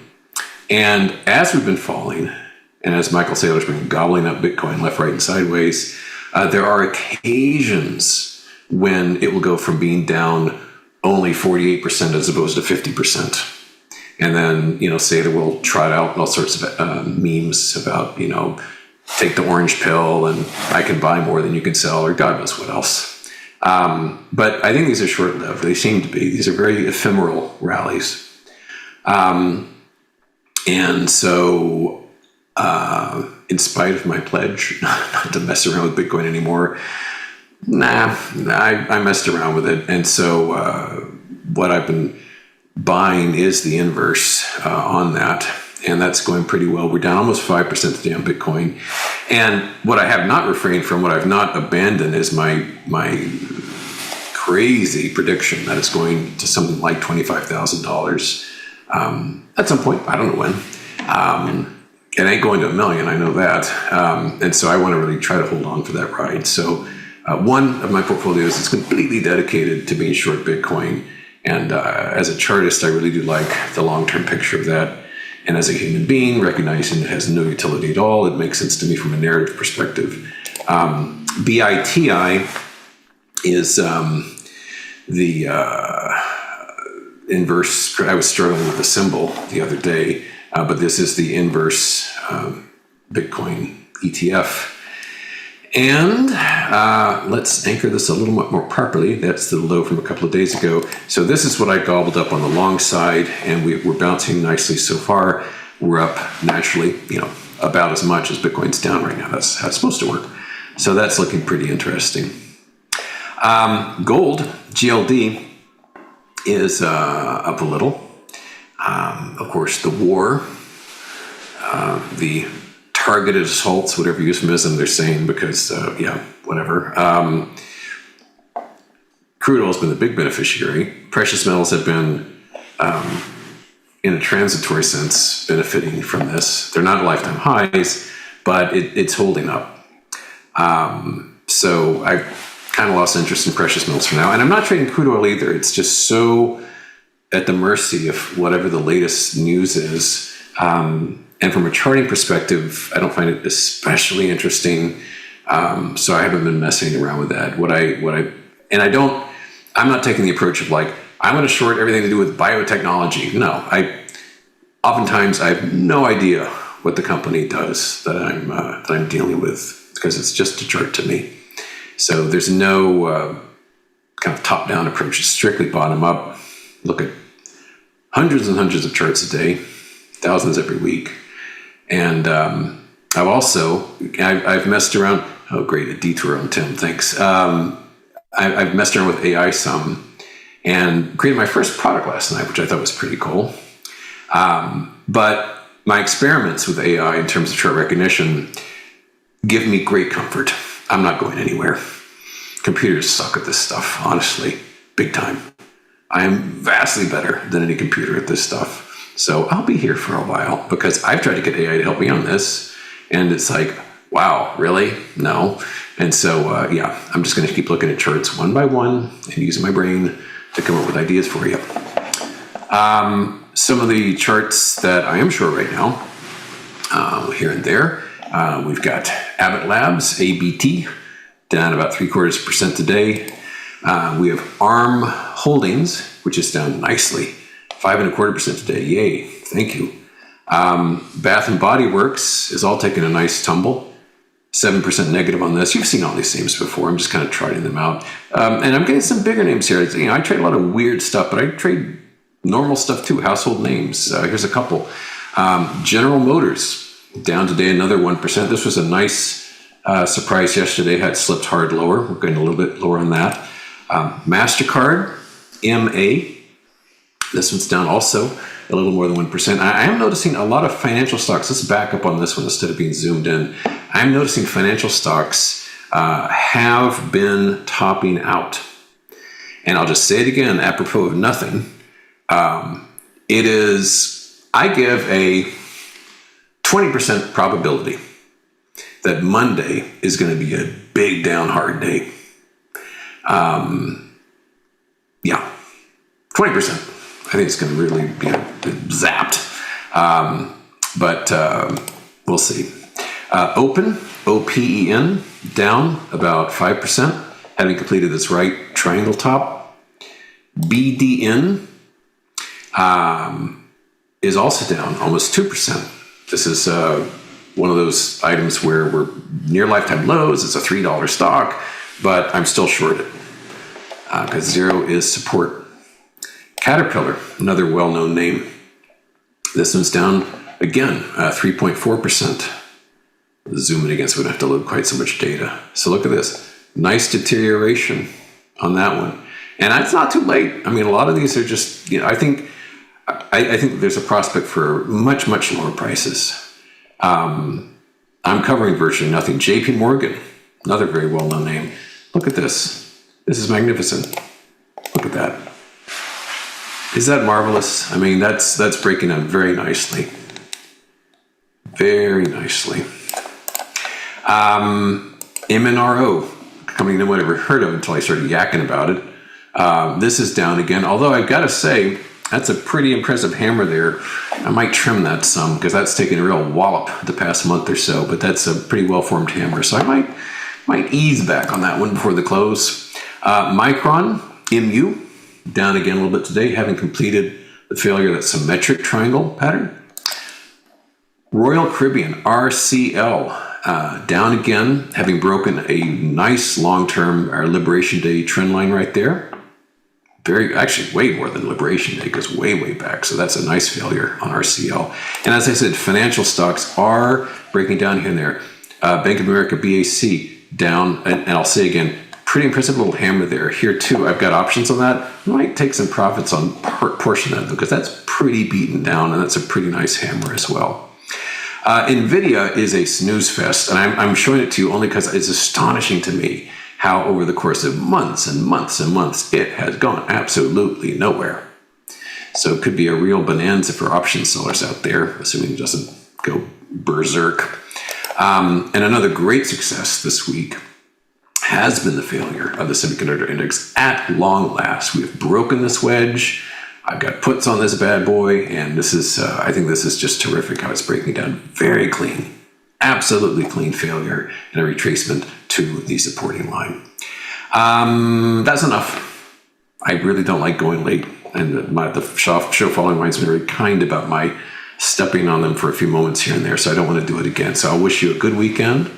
And as we've been falling, and as Michael Saylor's been gobbling up Bitcoin left, right, and sideways, there are occasions when it will go from being down only 48% as opposed to 50%. And then, Saylor will trot out all sorts of memes about, take the orange pill and I can buy more than you can sell, or God knows what else. But I think these are short-lived. They seem to be. These are very ephemeral rallies. And so, in spite of my pledge not to mess around with Bitcoin anymore, I messed around with it. And so what I've been buying is the inverse on that. And that's going pretty well. We're down almost 5% today on Bitcoin. And what I have not refrained from, what I've not abandoned, is my crazy prediction that it's going to something like $25,000 at some point. I don't know when. It ain't going to 1 million, I know that. And so I want to really try to hold on for that ride. So one of my portfolios is completely dedicated to being short Bitcoin. And as a chartist, I really do like the long-term picture of that. And as a human being, recognizing it has no utility at all, it makes sense to me from a narrative perspective. BITI is the inverse. I was struggling with the symbol the other day, but this is the inverse Bitcoin ETF. And let's anchor this a little bit more properly. That's the low from a couple of days ago. So this is what I gobbled up on the long side, and we're bouncing nicely so far. We're up naturally, about as much as Bitcoin's down right now. That's how it's supposed to work. So that's looking pretty interesting. Gold, GLD, is up a little. Of course, the war, the targeted assaults, whatever euphemism they're saying, because, whatever. Crude oil has been the big beneficiary. Precious metals have been, in a transitory sense, benefiting from this. They're not lifetime highs, but it's holding up. So I've kind of lost interest in precious metals for now. And I'm not trading crude oil either. It's just so at the mercy of whatever the latest news is. And from a charting perspective, I don't find it especially interesting. So I haven't been messing around with that. I'm not taking the approach of like, I'm going to short everything to do with biotechnology. No, oftentimes I have no idea what the company does that I'm dealing with, because it's just a chart to me. So there's no kind of top-down approach. It's strictly bottom-up. Look at hundreds and hundreds of charts a day, thousands every week. And I've messed around. Oh, great, a detour on Tim, thanks. I've messed around with AI some and created my first product last night, which I thought was pretty cool. But my experiments with AI in terms of chart recognition give me great comfort. I'm not going anywhere. Computers suck at this stuff, honestly, big time. I am vastly better than any computer at this stuff. So I'll be here for a while, because I've tried to get AI to help me on this, and it's like, wow, really? No. And so, I'm just going to keep looking at charts one by one and using my brain to come up with ideas for you. Some of the charts that I am short right now, here and there, we've got Abbott Labs, ABT, down about 0.75% today. We have ARM Holdings, which is down nicely, 5.25% today. Yay, thank you. Bath and Body Works is all taking a nice tumble, 7% negative on this. You've seen all these names before. I'm just kind of trotting them out. And I'm getting some bigger names here. You know, I trade a lot of weird stuff, but I trade normal stuff too, household names. Here's a couple. General Motors, down today another 1%. This was a nice surprise yesterday. Had slipped hard lower. We're going a little bit lower on that. MasterCard, MA. This one's down also a little more than 1%. I am noticing a lot of financial stocks. Let's back up on this one instead of being zoomed in. I'm noticing financial stocks have been topping out. And I'll just say it again, apropos of nothing. It is, I give a 20% probability that Monday is going to be a big down hard day. Yeah, 20%. I think it's going to really be zapped. But we'll see. Open, OPEN, down about 5%, having completed this right triangle top. BDN is also down almost 2%. This is one of those items where we're near lifetime lows. It's a $3 stock, but I'm still short it because zero is support. Caterpillar, another well-known name. This one's down again, 3.4%. Zoom in again so we don't have to load quite so much data. So look at this. Nice deterioration on that one. And it's not too late. I mean, a lot of these are just, you know, I think there's a prospect for much, much lower prices. I'm covering virtually nothing. JP Morgan, another very well-known name. Look at this. This is magnificent. Look at that. Is that marvelous? I mean, that's breaking down very nicely. Very nicely. MNRO, coming to whatever heard of until I started yakking about it. This is down again, although I've got to say, that's a pretty impressive hammer there. I might trim that some because that's taken a real wallop the past month or so, but that's a pretty well-formed hammer. So I might ease back on that one before the close. Micron, MU, down again a little bit today, having completed the failure of that symmetric triangle pattern. Royal Caribbean, RCL, down again, having broken a nice long-term Liberation Day trend line right there. Actually way more than Liberation Day, goes way, way back. So that's a nice failure on RCL. And as I said, financial stocks are breaking down here and there. Bank of America, BAC, down, and I'll say again, pretty impressive little hammer there. Here too, I've got options on that. I might take some profits on portion of them because that's pretty beaten down and that's a pretty nice hammer as well. NVIDIA is a snooze fest, and I'm showing it to you only because it's astonishing to me how over the course of months and months and months, it has gone absolutely nowhere. So it could be a real bonanza for option sellers out there, assuming it doesn't go berserk. And another great success this week has been the failure of the semiconductor index at long last. We have broken this wedge. I've got puts on this bad boy, and this is, I think this is just terrific how it's breaking down. Very clean, absolutely clean failure and a retracement to the supporting line. That's enough. I really don't like going late, and the show following line's been very kind about my stepping on them for a few moments here and there, so I don't want to do it again. So I'll wish you a good weekend.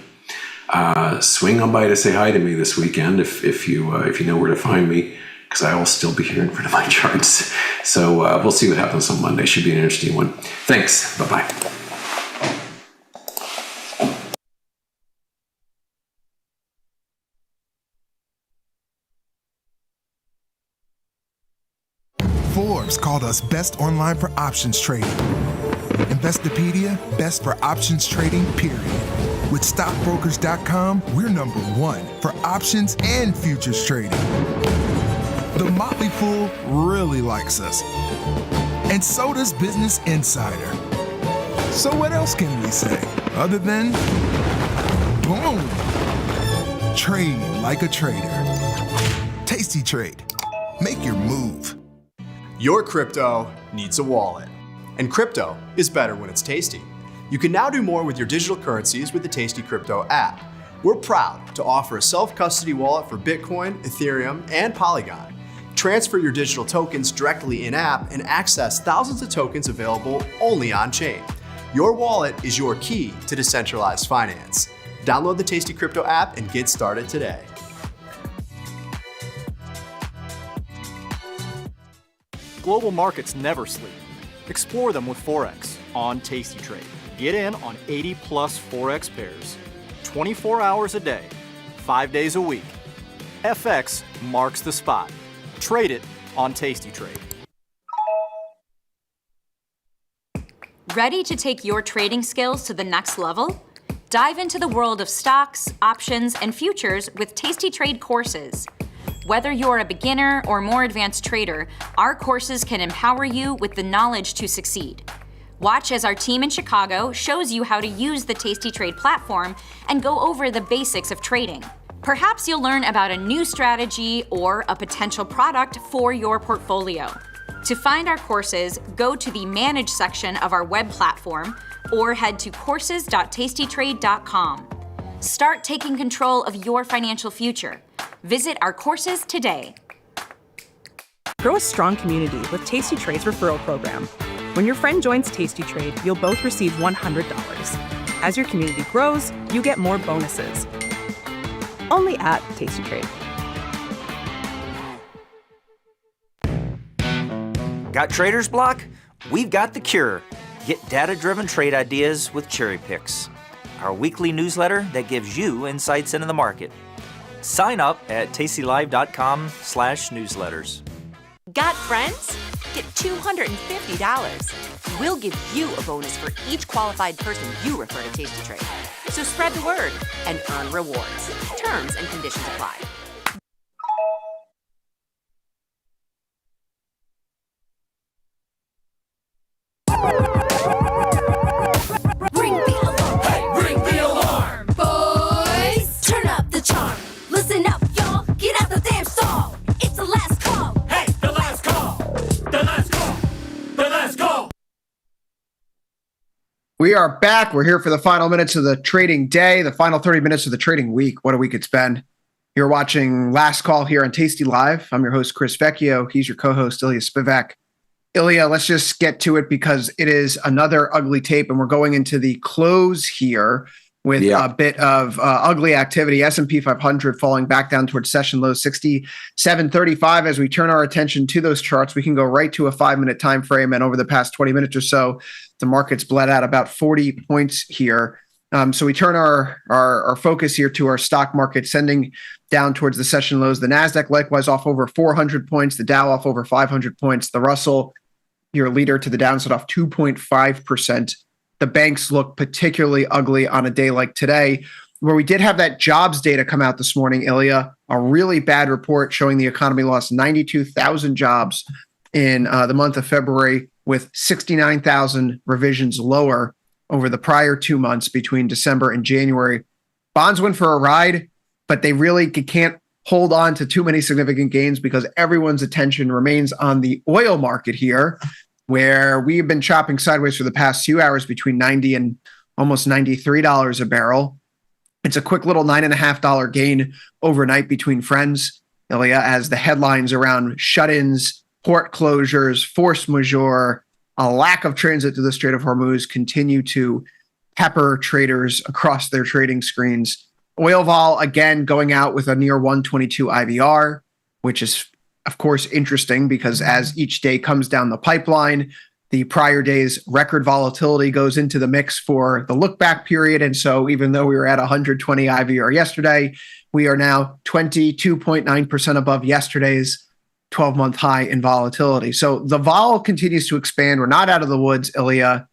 Swing on by to say hi to me this weekend if you know where to find me, because I will still be here in front of my charts. So we'll see what happens on Monday. Should be an interesting one. Thanks. Bye-bye. Forbes called us best online for options trading. Investopedia, best for options trading, period. With stockbrokers.com, we're number one for options and futures trading. The Motley Fool really likes us. And so does Business Insider. So what else can we say other than boom? Trade like a trader. Tasty Trade. Make your move. Your crypto needs a wallet. And crypto is better when it's tasty. You can now do more with your digital currencies with the Tasty Crypto app. We're proud to offer a self-custody wallet for Bitcoin, Ethereum, and Polygon. Transfer your digital tokens directly in-app and access thousands of tokens available only on-chain. Your wallet is your key to decentralized finance. Download the Tasty Crypto app and get started today. Global markets never sleep. Explore them with Forex on Tasty Trade. Get in on 80 plus Forex pairs, 24 hours a day, 5 days a week. FX marks the spot. Trade it on Tasty Trade. Ready to take your trading skills to the next level? Dive into the world of stocks, options, and futures with Tasty Trade courses. Whether you're a beginner or more advanced trader, our courses can empower you with the knowledge to succeed. Watch as our team in Chicago shows you how to use the Tasty Trade platform and go over the basics of trading. Perhaps you'll learn about a new strategy or a potential product for your portfolio. To find our courses, go to the Manage section of our web platform or head to courses.tastytrade.com. Start taking control of your financial future. Visit our courses today. Grow a strong community with Tasty Trade's referral program. When your friend joins Tasty Trade, you'll both receive $100. As your community grows, you get more bonuses. Only at Tasty Trade. Got trader's block? We've got the cure. Get data-driven trade ideas with Cherry Picks, our weekly newsletter that gives you insights into the market. Sign up at tastylive.com/newsletters. Got friends? Get $250. We'll give you a bonus for each qualified person you refer to Tasty Trade. So spread the word and earn rewards. Terms and conditions apply. Ring the alarm, hey, ring the alarm, boys. Turn up the charm. Listen up, y'all. Get out the damn stall. It's the last call. Hey, the last call. The last call. The last call. We are back. We're here for the final minutes of the trading day, the final 30 minutes of the trading week. What a week it's been. You're watching Last Call here on Tasty Live. I'm your host, Chris Vecchio. He's your co-host, Ilya Spivak. Ilya, let's just get to it because it is another ugly tape, and we're going into the close here with a bit of ugly activity. S&P 500 falling back down towards session low 67.35. As we turn our attention to those charts, we can go right to a 5-minute time frame, and over the past 20 minutes or so, the market's bled out about 40 points here. So we turn our focus here to our stock market, sending down towards the session lows. The NASDAQ likewise off over 400 points, the Dow off over 500 points, the Russell, your leader, to the downside off 2.5%. The banks look particularly ugly on a day like today, where we did have that jobs data come out this morning, Ilya, a really bad report showing the economy lost 92,000 jobs in the month of February, with 69,000 revisions lower over the prior 2 months between December and January. Bonds went for a ride, but they really can't hold on to too many significant gains because everyone's attention remains on the oil market here, where we've been chopping sideways for the past few hours between $90 and almost $93 a barrel. It's a quick little $9.5 gain overnight between friends, Ilya, as the headlines around shut-ins, port closures, force majeure, a lack of transit to the Strait of Hormuz continue to pepper traders across their trading screens. Oil vol, again, going out with a near 122 IVR, which is, of course, interesting because as each day comes down the pipeline, the prior day's record volatility goes into the mix for the look-back period. And so even though we were at 120 IVR yesterday, we are now 22.9% above yesterday's 12-month high in volatility. So the vol continues to expand. We're not out of the woods, Ilya.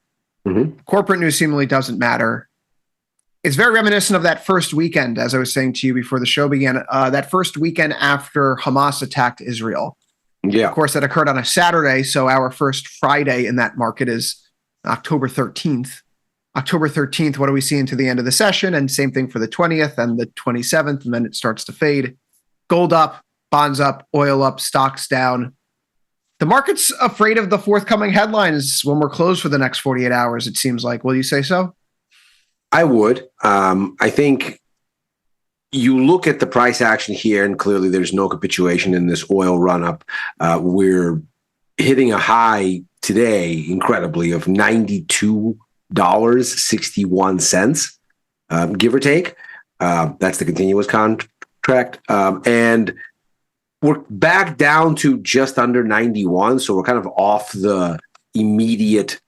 Corporate news seemingly doesn't matter. It's very reminiscent of that first weekend, as I was saying to you before the show began, that first weekend after Hamas attacked Israel. Yeah. Of course, that occurred on a Saturday, so our first Friday in that market is October 13th. October 13th, what do we see into the end of the session? And same thing for the 20th and the 27th, and then it starts to fade. Gold up, bonds up, oil up, stocks down. The market's afraid of the forthcoming headlines when we're closed for the next 48 hours, it seems like. Will you say so? I would. I think you look at the price action here, and clearly there's no capitulation in this oil run up. We're hitting a high today, incredibly, of $92.61, give or take. That's the continuous contract. And we're back down to just under 91. So we're kind of off the immediate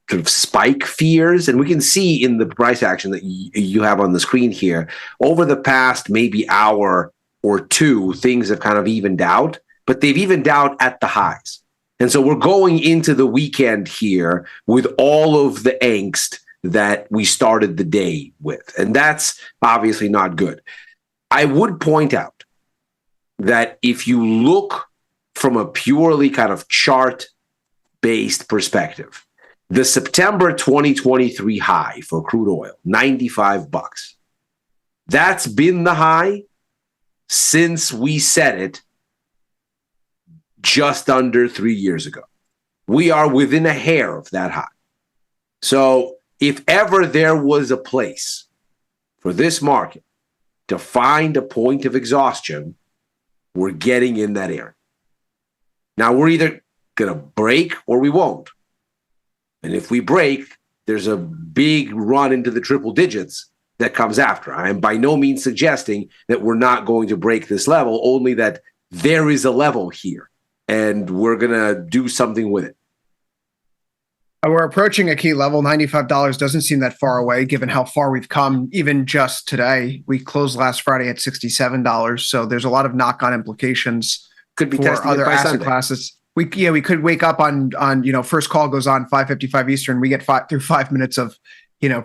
sort of spike fears. And we can see in the price action that you have on the screen here, over the past maybe hour or two, things have kind of evened out, but they've evened out at the highs. And so we're going into the weekend here with all of the angst that we started the day with. And that's obviously not good. I would point out that if you look from a purely kind of chart-based perspective, the September 2023 high for crude oil, $95. That's been the high since we set it just under 3 years ago. We are within a hair of that high. So if ever there was a place for this market to find a point of exhaustion, we're getting in that area. Now, we're either going to break or we won't. And if we break, there's a big run into the triple digits that comes after. I am by no means suggesting that we're not going to break this level, only that there is a level here, and we're going to do something with it. We're approaching a key level. $95 doesn't seem that far away, given how far we've come, even just today. We closed last Friday at $67, so there's a lot of knock-on implications could be for other asset Sunday. Classes. We could wake up on first call goes on 5:55 Eastern. We get through 5 minutes of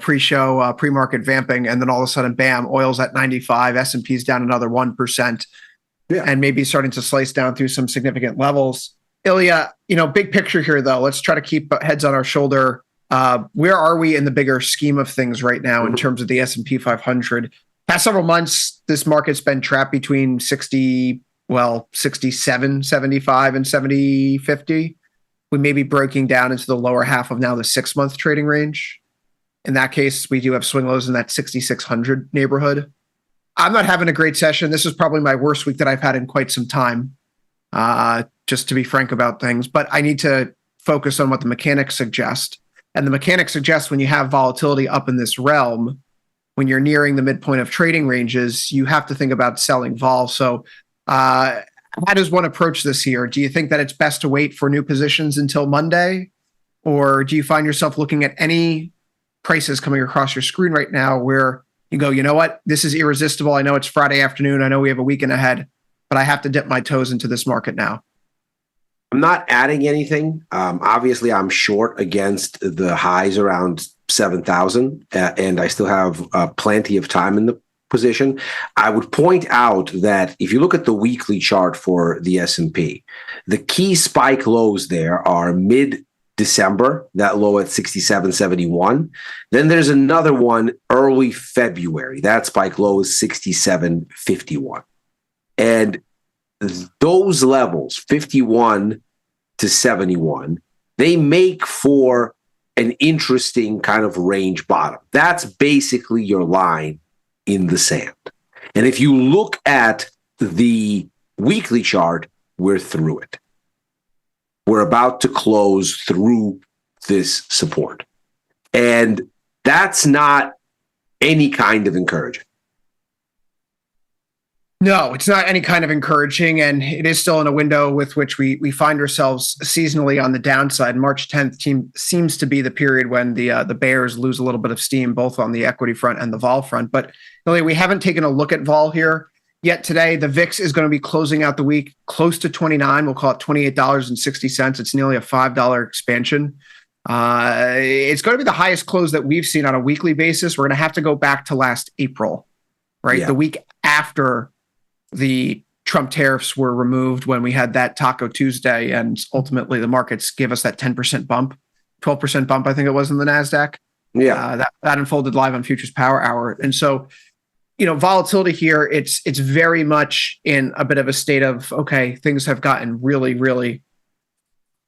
pre-show, pre-market vamping, and then all of a sudden, bam, oil's at 95, S&P's down another 1%, and maybe starting to slice down through some significant levels. Ilya, big picture here, though. Let's try to keep heads on our shoulder. Where are we in the bigger scheme of things right now in terms of the S&P 500? Past several months, this market's been trapped between 67, 75, and 70, 50. We may be breaking down into the lower half of now the 6-month trading range. In that case, we do have swing lows in that 6,600 neighborhood. I'm not having a great session. This is probably my worst week that I've had in quite some time, just to be frank about things. But I need to focus on what the mechanics suggest. And the mechanics suggest when you have volatility up in this realm, when you're nearing the midpoint of trading ranges, you have to think about selling vol. So how does one approach this here? Do you think that it's best to wait for new positions until Monday? Or do you find yourself looking at any prices coming across your screen right now where you go, you know what, this is irresistible. I know it's Friday afternoon. I know we have a weekend ahead, but I have to dip my toes into this market now. I'm not adding anything. Obviously, I'm short against the highs around 7,000, and I still have plenty of time in the position. I would point out that if you look at the weekly chart for the S&P, the key spike lows there are mid-December, that low at 67.71. Then there's another one early February. That spike low is 67.51. And those levels, 51 to 71, they make for an interesting kind of range bottom. That's basically your line in the sand. And if you look at the weekly chart, we're through it. We're about to close through this support. And that's not any kind of encouraging. No, it's not any kind of encouraging, and it is still in a window with which we find ourselves seasonally on the downside. March 10th seems to be the period when the bears lose a little bit of steam, both on the equity front and the vol front. But really, we haven't taken a look at vol here yet today. The VIX is going to be closing out the week close to 29. We'll call it $28.60. It's nearly a $5 expansion. It's going to be the highest close that we've seen on a weekly basis. We're going to have to go back to last April, right? Yeah. The week after the Trump tariffs were removed, when we had that Taco Tuesday, and ultimately the markets gave us that 10% bump, 12% bump, I think it was in the NASDAQ. Yeah. That unfolded live on Futures Power Hour. And so, volatility here, it's very much in a bit of a state of, okay, things have gotten really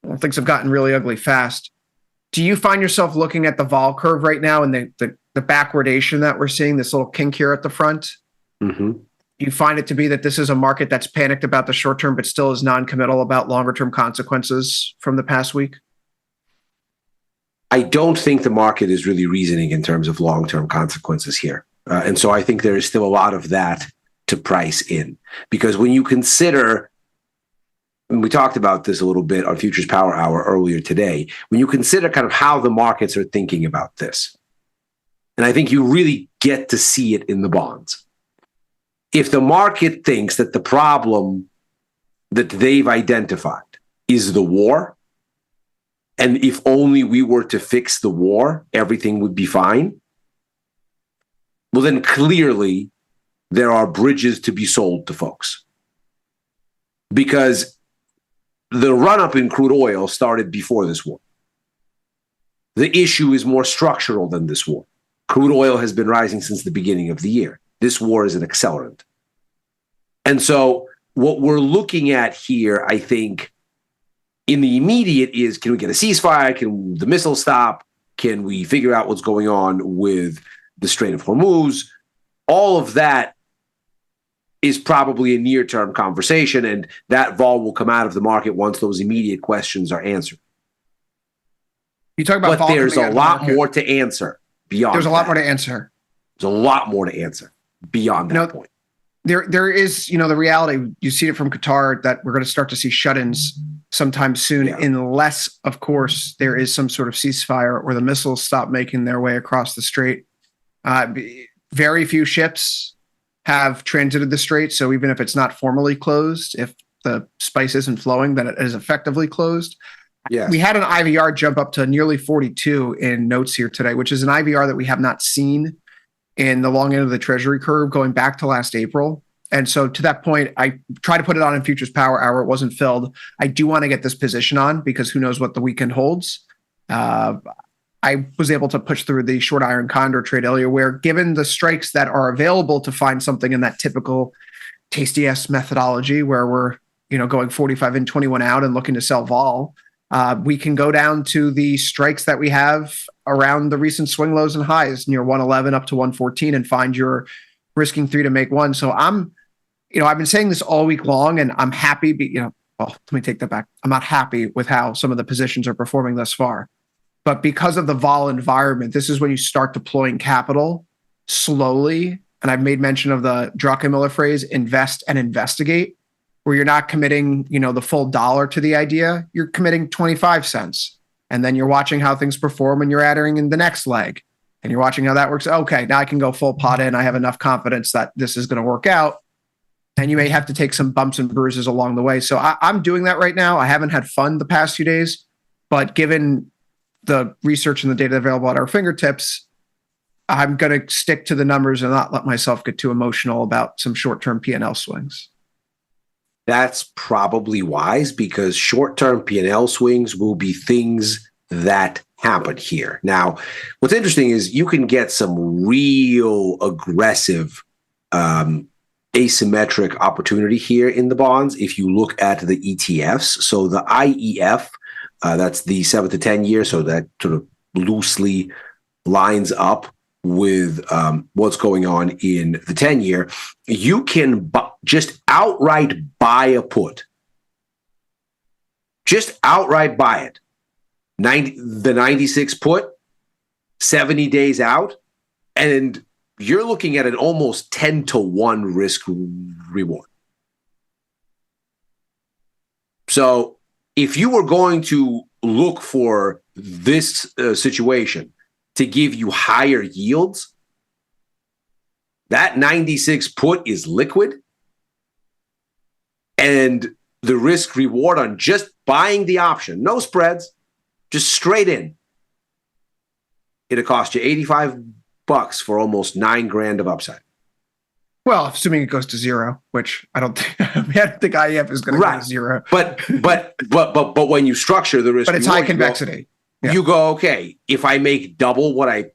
ugly fast. Do you find yourself looking at the vol curve right now and the the backwardation that we're seeing, this little kink here at the front, you find it to be that this is a market that's panicked about the short term, but still is non-committal about longer term consequences from the past week? I don't think the market is really reasoning in terms of long-term consequences here. And so I think there is still a lot of that to price in. Because when you consider, and we talked about this a little bit on Futures Power Hour earlier today, when you consider kind of how the markets are thinking about this, and I think you really get to see it in the bonds. If the market thinks that the problem that they've identified is the war, and if only we were to fix the war, everything would be fine, well, then clearly there are bridges to be sold to folks. Because the run-up in crude oil started before this war. The issue is more structural than this war. Crude oil has been rising since the beginning of the year. This war is an accelerant. And so what we're looking at here, I think, in the immediate is, can we get a ceasefire? Can the missiles stop? Can we figure out what's going on with the Strait of Hormuz? All of that is probably a near-term conversation, and that vol will come out of the market once those immediate questions are answered. You talk about, but there's a lot more to answer beyond. There's a lot more to answer. There's a lot more to answer beyond that point. There is, the reality. You see it from Qatar that we're going to start to see shut-ins sometime soon, unless, of course, there is some sort of ceasefire or the missiles stop making their way across the strait. Very few ships have transited the strait, so even if it's not formally closed, if the spice isn't flowing, then it is effectively closed. Yes. We had an IVR jump up to nearly 42 in notes here today, which is an IVR that we have not seen in the long end of the Treasury curve going back to last April. And so to that point, I tried to put it on in Futures Power Hour. It wasn't filled. I do want to get this position on because who knows what the weekend holds. I was able to push through the short iron condor trade earlier, where given the strikes that are available to find something in that typical Tasty-S methodology where we're going 45 in, 21 out and looking to sell vol, we can go down to the strikes that we have around the recent swing lows and highs near 111 up to 114 and find your risking 3 to make 1. So I've been saying this all week long, and I'm happy. Let me take that back. I'm not happy with how some of the positions are performing thus far. But because of the vol environment, this is when you start deploying capital slowly. And I've made mention of the Druckenmiller phrase, invest and investigate, where you're not committing, the full dollar to the idea. You're committing 25 cents. And then you're watching how things perform and you're adding in the next leg. And you're watching how that works. Okay, now I can go full pot in. I have enough confidence that this is going to work out. And you may have to take some bumps and bruises along the way. So I'm doing that right now. I haven't had fun the past few days, but given the research and the data available at our fingertips, I'm going to stick to the numbers and not let myself get too emotional about some short-term P&L swings. That's probably wise because short-term P&L swings will be things that happen here. Now, what's interesting is you can get some real aggressive asymmetric opportunity here in the bonds if you look at the ETFs. So the IEF, that's the 7 to 10 year, so that sort of loosely lines up with what's going on in the 10 year. You can just outright buy a put. Just outright buy it. The 96 put, 70 days out, and you're looking at an almost 10 to 1 risk reward. So if you were going to look for this situation to give you higher yields, that 96 put is liquid. And the risk reward on just buying the option, no spreads, just straight in, it'll cost you $85 for almost $9,000 of upside. Well, assuming it goes to zero, which I don't think, I don't think IEF is going to go to zero. But when you structure the risk, but it's high convexity. You go, okay, if I make double what I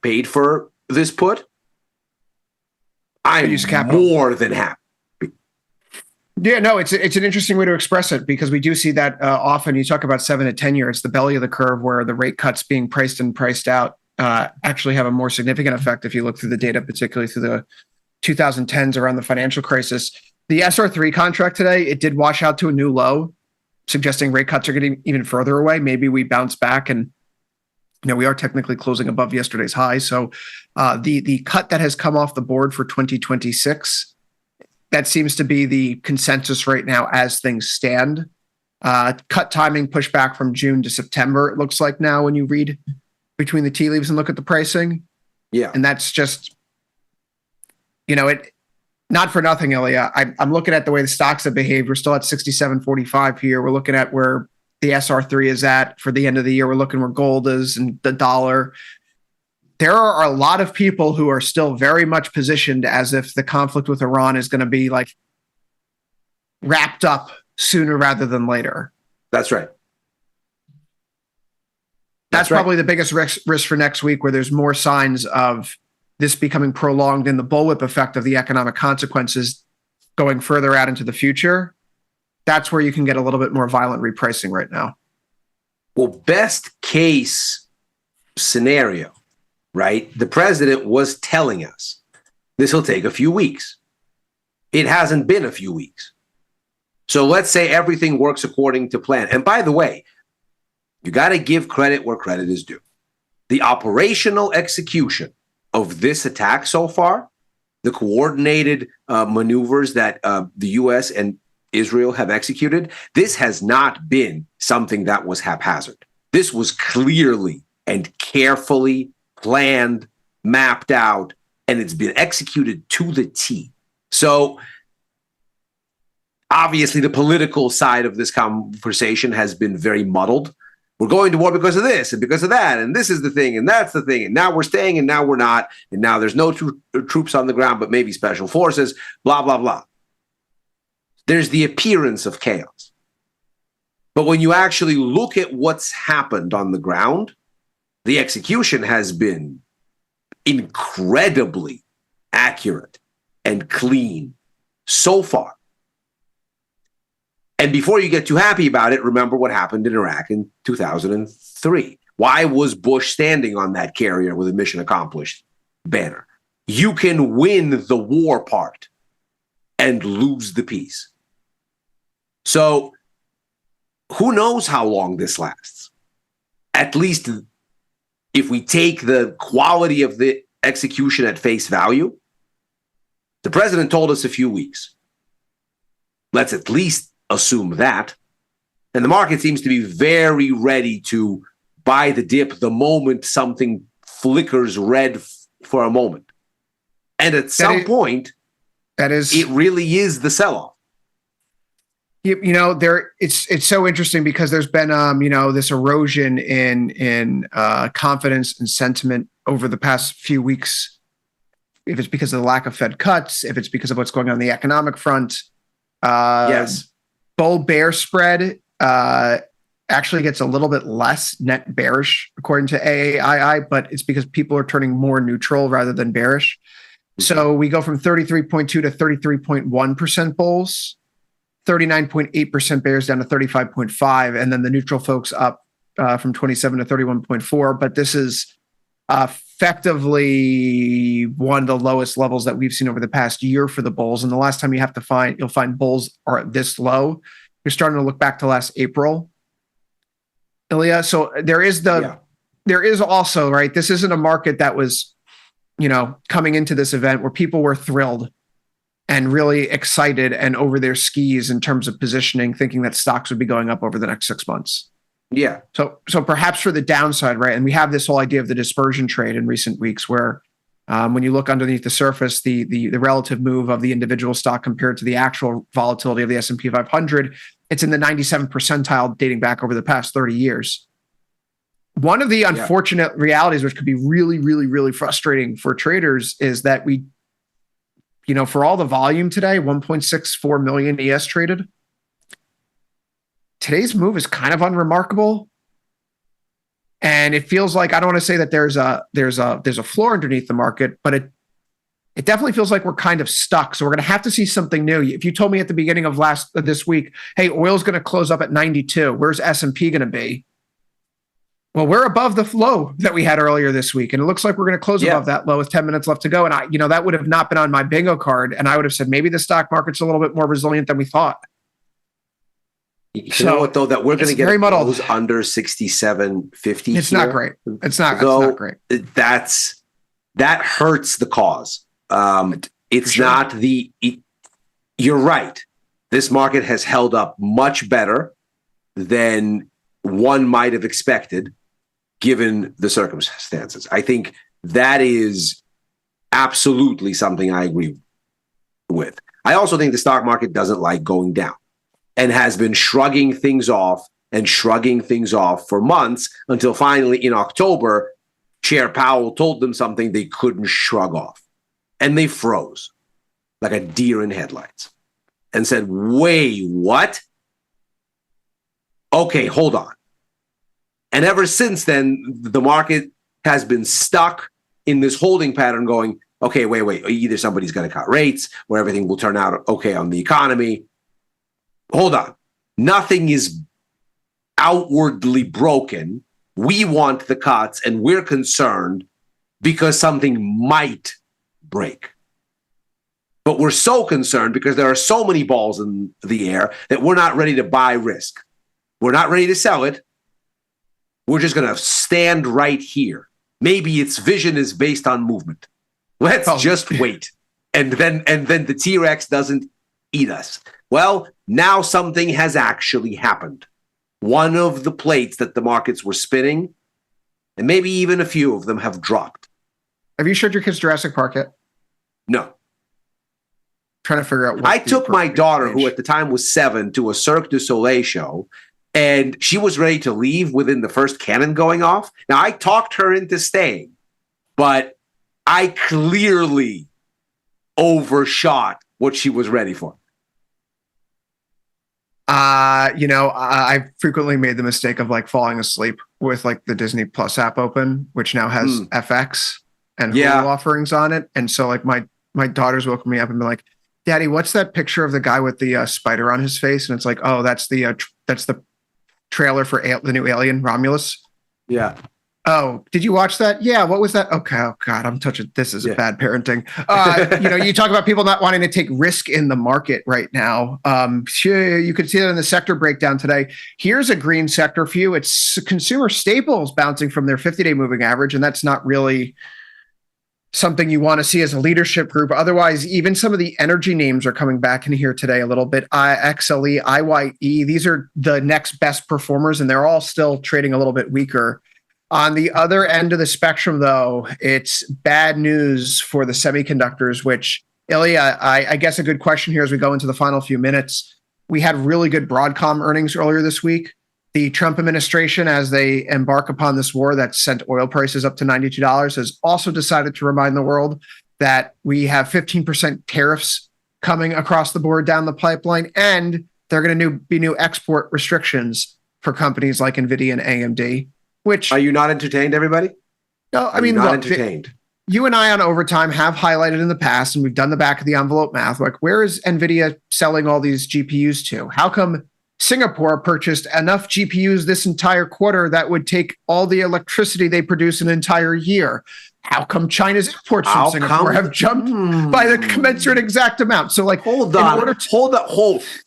paid for this put, I'm more than happy. Yeah, no, it's an interesting way to express it because we do see that often. You talk about 7 to 10 year, it's the belly of the curve where the rate cuts being priced in, priced out. actually have a more significant effect if you look through the data, particularly through the 2010s around the financial crisis. The SR3 contract today, it did wash out to a new low, suggesting rate cuts are getting even further away. Maybe we bounce back, and we are technically closing above yesterday's high. So the cut that has come off the board for 2026, that seems to be the consensus right now as things stand. Cut timing pushed back from June to September, it looks like now when you read between the tea leaves and look at the pricing. Yeah. And that's just, it. Not for nothing, Ilya. I'm looking at the way the stocks have behaved. We're still at 67.45 here. We're looking at where the SR3 is at for the end of the year. We're looking where gold is and the dollar. There are a lot of people who are still very much positioned as if the conflict with Iran is going to be like wrapped up sooner rather than later. That's right. That's probably the biggest risk for next week, where there's more signs of this becoming prolonged in the bullwhip effect of the economic consequences going further out into the future. That's where you can get a little bit more violent repricing right now. Well, best case scenario, right? The president was telling us this will take a few weeks. It hasn't been a few weeks. So let's say everything works according to plan. And by the way, you got to give credit where credit is due. The operational execution of this attack so far, the coordinated maneuvers that the U.S. and Israel have executed, this has not been something that was haphazard. This was clearly and carefully planned, mapped out, and it's been executed to the T. So obviously the political side of this conversation has been very muddled. We're going to war because of this and because of that, and this is the thing, and that's the thing, and now we're staying, and now we're not, and now there's no troops on the ground, but maybe special forces, blah, blah, blah. There's the appearance of chaos. But when you actually look at what's happened on the ground, the execution has been incredibly accurate and clean so far. And before you get too happy about it, remember what happened in Iraq in 2003. Why was Bush standing on that carrier with a mission accomplished banner? You can win the war part and lose the peace. So who knows how long this lasts? At least if we take the quality of the execution at face value, the president told us a few weeks. Let's at least assume that. And the market seems to be very ready to buy the dip the moment something flickers red for a moment. And at some point, it really is the sell-off. It's so interesting because there's been this erosion in confidence and sentiment over the past few weeks. If it's because of the lack of Fed cuts, if it's because of what's going on the economic front. Yes. Bull bear spread actually gets a little bit less net bearish according to AAII, but it's because people are turning more neutral rather than bearish. So we go from 33.2 to 33.1% bulls, 39.8% bears down to 35.5, and then the neutral folks up from 27 to 31.4. But this is effectively one of the lowest levels that we've seen over the past year for the bulls. And the last time you'll find bulls are this low. You're starting to look back to last April, Ilya. So there is also, right, this isn't a market that was, coming into this event where people were thrilled and really excited and over their skis in terms of positioning, thinking that stocks would be going up over the next 6 months. Yeah. So perhaps for the downside, right? And we have this whole idea of the dispersion trade in recent weeks where when you look underneath the surface, the relative move of the individual stock compared to the actual volatility of the S&P 500, it's in the 97th percentile dating back over the past 30 years. One of the unfortunate realities, which could be really, really, really frustrating for traders, is that we, for all the volume today, 1.64 million ES traded. Today's move is kind of unremarkable. And it feels like, I don't want to say that there's a floor underneath the market, but it definitely feels like we're kind of stuck. So we're going to have to see something new. If you told me at the beginning of this week, hey, oil's going to close up at 92, where's S&P going to be? Well, we're above the low that we had earlier this week, and it looks like we're going to close above that low with 10 minutes left to go. And that would have not been on my bingo card, and I would have said maybe the stock market's a little bit more resilient than we thought. You know what, though, that we're going to get very muddled. those under 67.50. It's not great. It's not great. That hurts the cause. It's not you're right. This market has held up much better than one might have expected, given the circumstances. I think that is absolutely something I agree with. I also think the stock market doesn't like going down and has been shrugging things off for months until finally in October, Chair Powell told them something they couldn't shrug off. And they froze like a deer in headlights and said, wait, what? Okay, hold on. And ever since then, the market has been stuck in this holding pattern going, okay, wait, either somebody's going to cut rates or everything will turn out okay on the economy. Hold on. Nothing is outwardly broken. We want the cuts and we're concerned because something might break. But we're so concerned because there are so many balls in the air that we're not ready to buy risk. We're not ready to sell it. We're just going to stand right here. Maybe its vision is based on movement. Let's just wait. And then the T-Rex doesn't eat us. Well, now something has actually happened. One of the plates that the markets were spinning, and maybe even a few of them have dropped. Have you showed your kids Jurassic Park yet? No. Trying to figure out what I took my daughter, who at the time was 7, to a Cirque du Soleil show, and she was ready to leave within the first cannon going off. Now, I talked her into staying, but I clearly overshot what she was ready for. I frequently made the mistake of like falling asleep with like the Disney Plus app open, which now has FX and Hulu offerings on it. And so like my daughter's woken me up and been like, Daddy, what's that picture of the guy with the spider on his face? And it's like, oh, that's the trailer for the new Alien, Romulus. Yeah. Oh, did you watch that? Yeah. What was that? Okay. Oh God, I'm touching. This is bad parenting. You talk about people not wanting to take risk in the market right now. You could see that in the sector breakdown today. Here's a green sector for you. It's consumer staples bouncing from their 50-day moving average. And that's not really something you want to see as a leadership group. Otherwise, even some of the energy names are coming back in here today a little bit. XLE, IYE, these are the next best performers, and they're all still trading a little bit weaker. On the other end of the spectrum, though, it's bad news for the semiconductors, which, Ilya, I guess a good question here as we go into the final few minutes. We had really good Broadcom earnings earlier this week. The Trump administration, as they embark upon this war that sent oil prices up to $92, has also decided to remind the world that we have 15% tariffs coming across the board down the pipeline, and there are going to be new export restrictions for companies like NVIDIA and AMD. Which are you not entertained, everybody? No, I mean, not entertained. You and I on Overtime have highlighted in the past, and we've done the back of the envelope math. Like, where is NVIDIA selling all these GPUs to? How come Singapore purchased enough GPUs this entire quarter that would take all the electricity they produce an entire year? How come China's imports from Singapore have jumped by the commensurate exact amount? So, like, hold,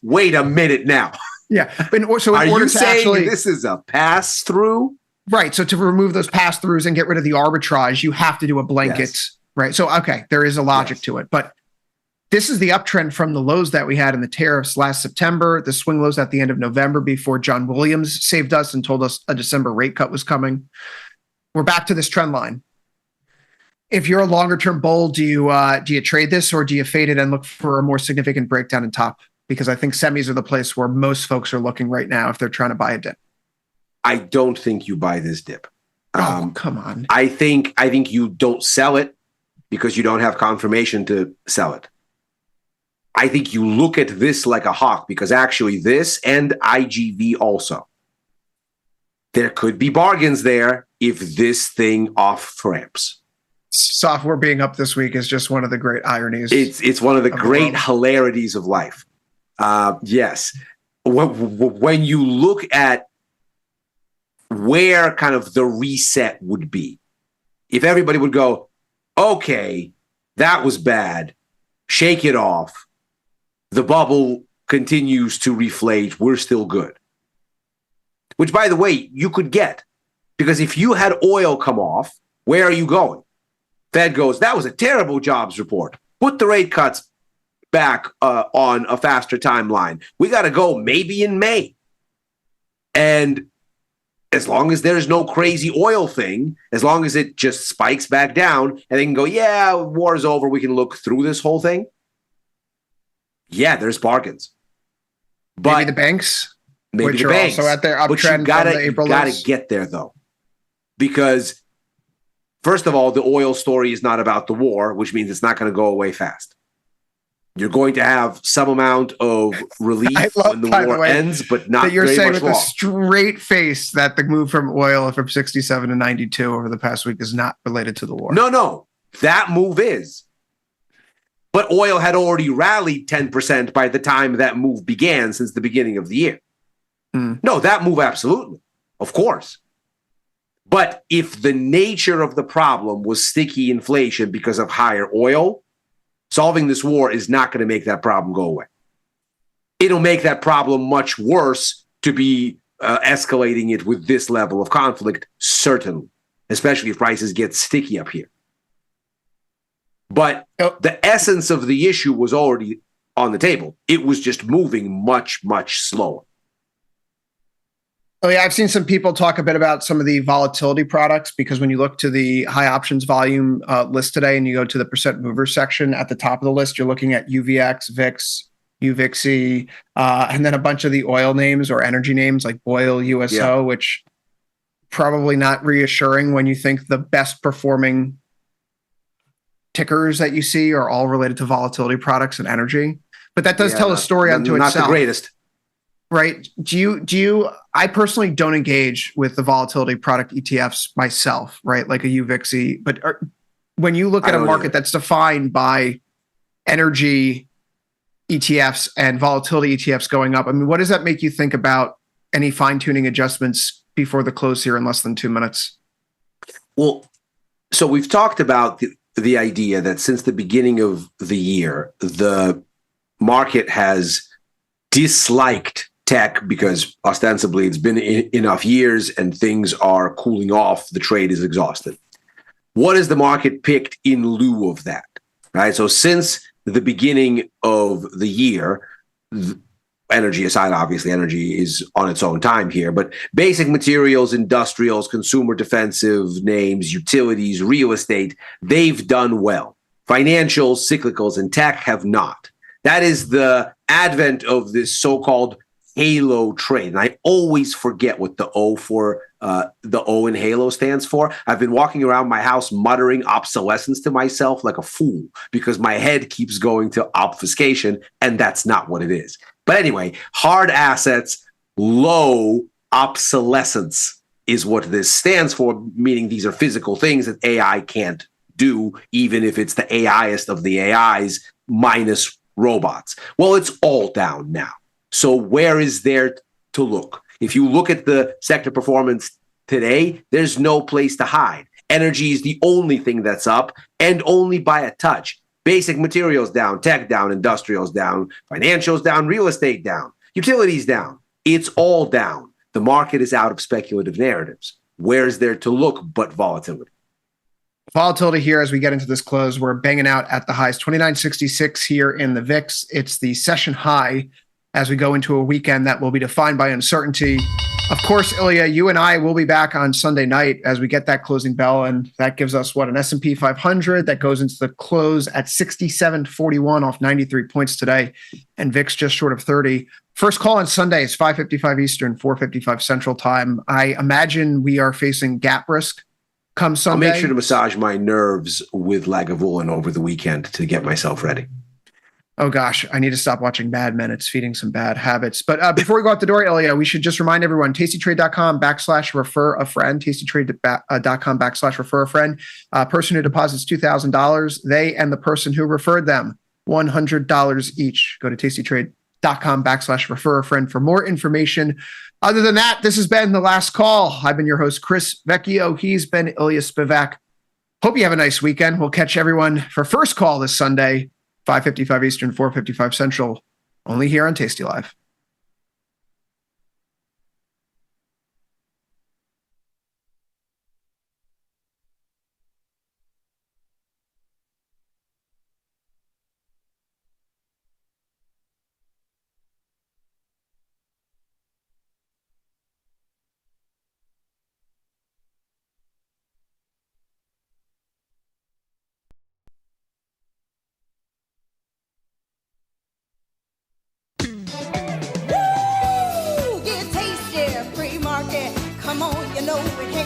wait a minute now. Yeah. Are you saying this is a pass through? Right. So to remove those pass throughs and get rid of the arbitrage, you have to do a blanket, right? So, okay, there is a logic to it, but this is the uptrend from the lows that we had in the tariffs last September, the swing lows at the end of November before John Williams saved us and told us a December rate cut was coming. We're back to this trend line. If you're a longer term bull, do you trade this or do you fade it and look for a more significant breakdown in top? Because I think semis are the place where most folks are looking right now if they're trying to buy a dip. I don't think you buy this dip. Come on. I think you don't sell it because you don't have confirmation to sell it. I think you look at this like a hawk because actually this and IGV also. There could be bargains there if this thing off ramps. Software being up this week is just one of the great ironies. It's one of the great hilarities of life. Yes. When you look at where kind of the reset would be. If everybody would go, okay, that was bad, shake it off, the bubble continues to reflate, we're still good. Which, by the way, you could get. Because if you had oil come off, where are you going? Fed goes, that was a terrible jobs report. Put the rate cuts back on a faster timeline. We got to go maybe in May. And as long as there's no crazy oil thing, as long as it just spikes back down and they can go, yeah, war's over, we can look through this whole thing. Yeah, there's bargains. But maybe the banks, maybe which the are banks. also at their uptrend from the April You got lows. to get there, though. Because, first of all, the oil story is not about the war, which means it's not going to go away fast. You're going to have some amount of relief when the war ends, but not that you're very saying much with long. a straight face that the move from oil from 67 to 92 over the past week is not related to the war. No, that move is. But oil had already rallied 10% by the time that move began since the beginning of the year. No, that move, absolutely. Of course. But if the nature of the problem was sticky inflation because of higher oil, solving this war is not going to make that problem go away. It'll make that problem much worse to be escalating it with this level of conflict, certainly, especially if prices get sticky up here. But the essence of the issue was already on the table. It was just moving much, much slower. Oh, yeah, I've seen some people talk a bit about some of the volatility products because when you look to the high options volume list today and you go to the percent mover section at the top of the list, you're looking at UVX, VIX, UVXY, and then a bunch of the oil names or energy names like Boyle, USO, which probably not reassuring when you think the best performing tickers that you see are all related to volatility products and energy. But that does tell a story unto itself. Not the greatest. Right. Do you, I personally don't engage with the volatility product ETFs myself, right? Like a UVXY, but when you look at a market that's defined by energy ETFs and volatility ETFs going up, I mean, what does that make you think about any fine tuning adjustments before the close here in less than 2 minutes? Well, so we've talked about the idea that since the beginning of the year, the market has disliked tech because ostensibly it's been enough years and things are cooling off. The trade is exhausted. What has the market picked in lieu of that? Right. So since the beginning of the year, energy aside, obviously energy is on its own time here, but basic materials, industrials, consumer defensive names, utilities, real estate, they've done well. Financials, cyclicals, and tech have not. That is the advent of this so-called halo trade. And I always forget what the O in halo stands for. I've been walking around my house muttering obsolescence to myself like a fool because my head keeps going to obfuscation, and that's not what it is. But anyway, hard assets, low obsolescence is what this stands for, meaning these are physical things that AI can't do, even if it's the AIest of the AIs minus robots. Well, it's all down now. So where is there to look? If you look at the sector performance today, there's no place to hide. Energy is the only thing that's up, and only by a touch. Basic materials down, tech down, industrials down, financials down, real estate down, utilities down. It's all down. The market is out of speculative narratives. Where is there to look but volatility? Volatility here as we get into this close, we're banging out at the highs, 29.66 here in the VIX. It's the session high as we go into a weekend that will be defined by uncertainty. Of course, Ilya, you and I will be back on Sunday night as we get that closing bell, and that gives us an S&P 500 that goes into the close at 67.41 off 93 points today, and VIX just short of 30. First call on Sunday is 5:55 Eastern, 4:55 Central Time. I imagine we are facing gap risk come Sunday. I'll make sure to massage my nerves with Lagavulin over the weekend to get myself ready. Oh gosh, I need to stop watching Mad Men. It's feeding some bad habits. But before we go out the door, Ilya, we should just remind everyone, tastytrade.com/refer a friend, tastytrade.com/refer a friend. Person who deposits $2,000, they and the person who referred them, $100 each. Go to tastylive.com/refer a friend for more information. Other than that, this has been The Last Call. I've been your host, Chris Vecchio. He's been Ilya Spivak. Hope you have a nice weekend. We'll catch everyone for First Call this Sunday, 5:55 Eastern, 4:55 Central, only here on Tasty Live. Get tasty, free market. Come on, you know we can't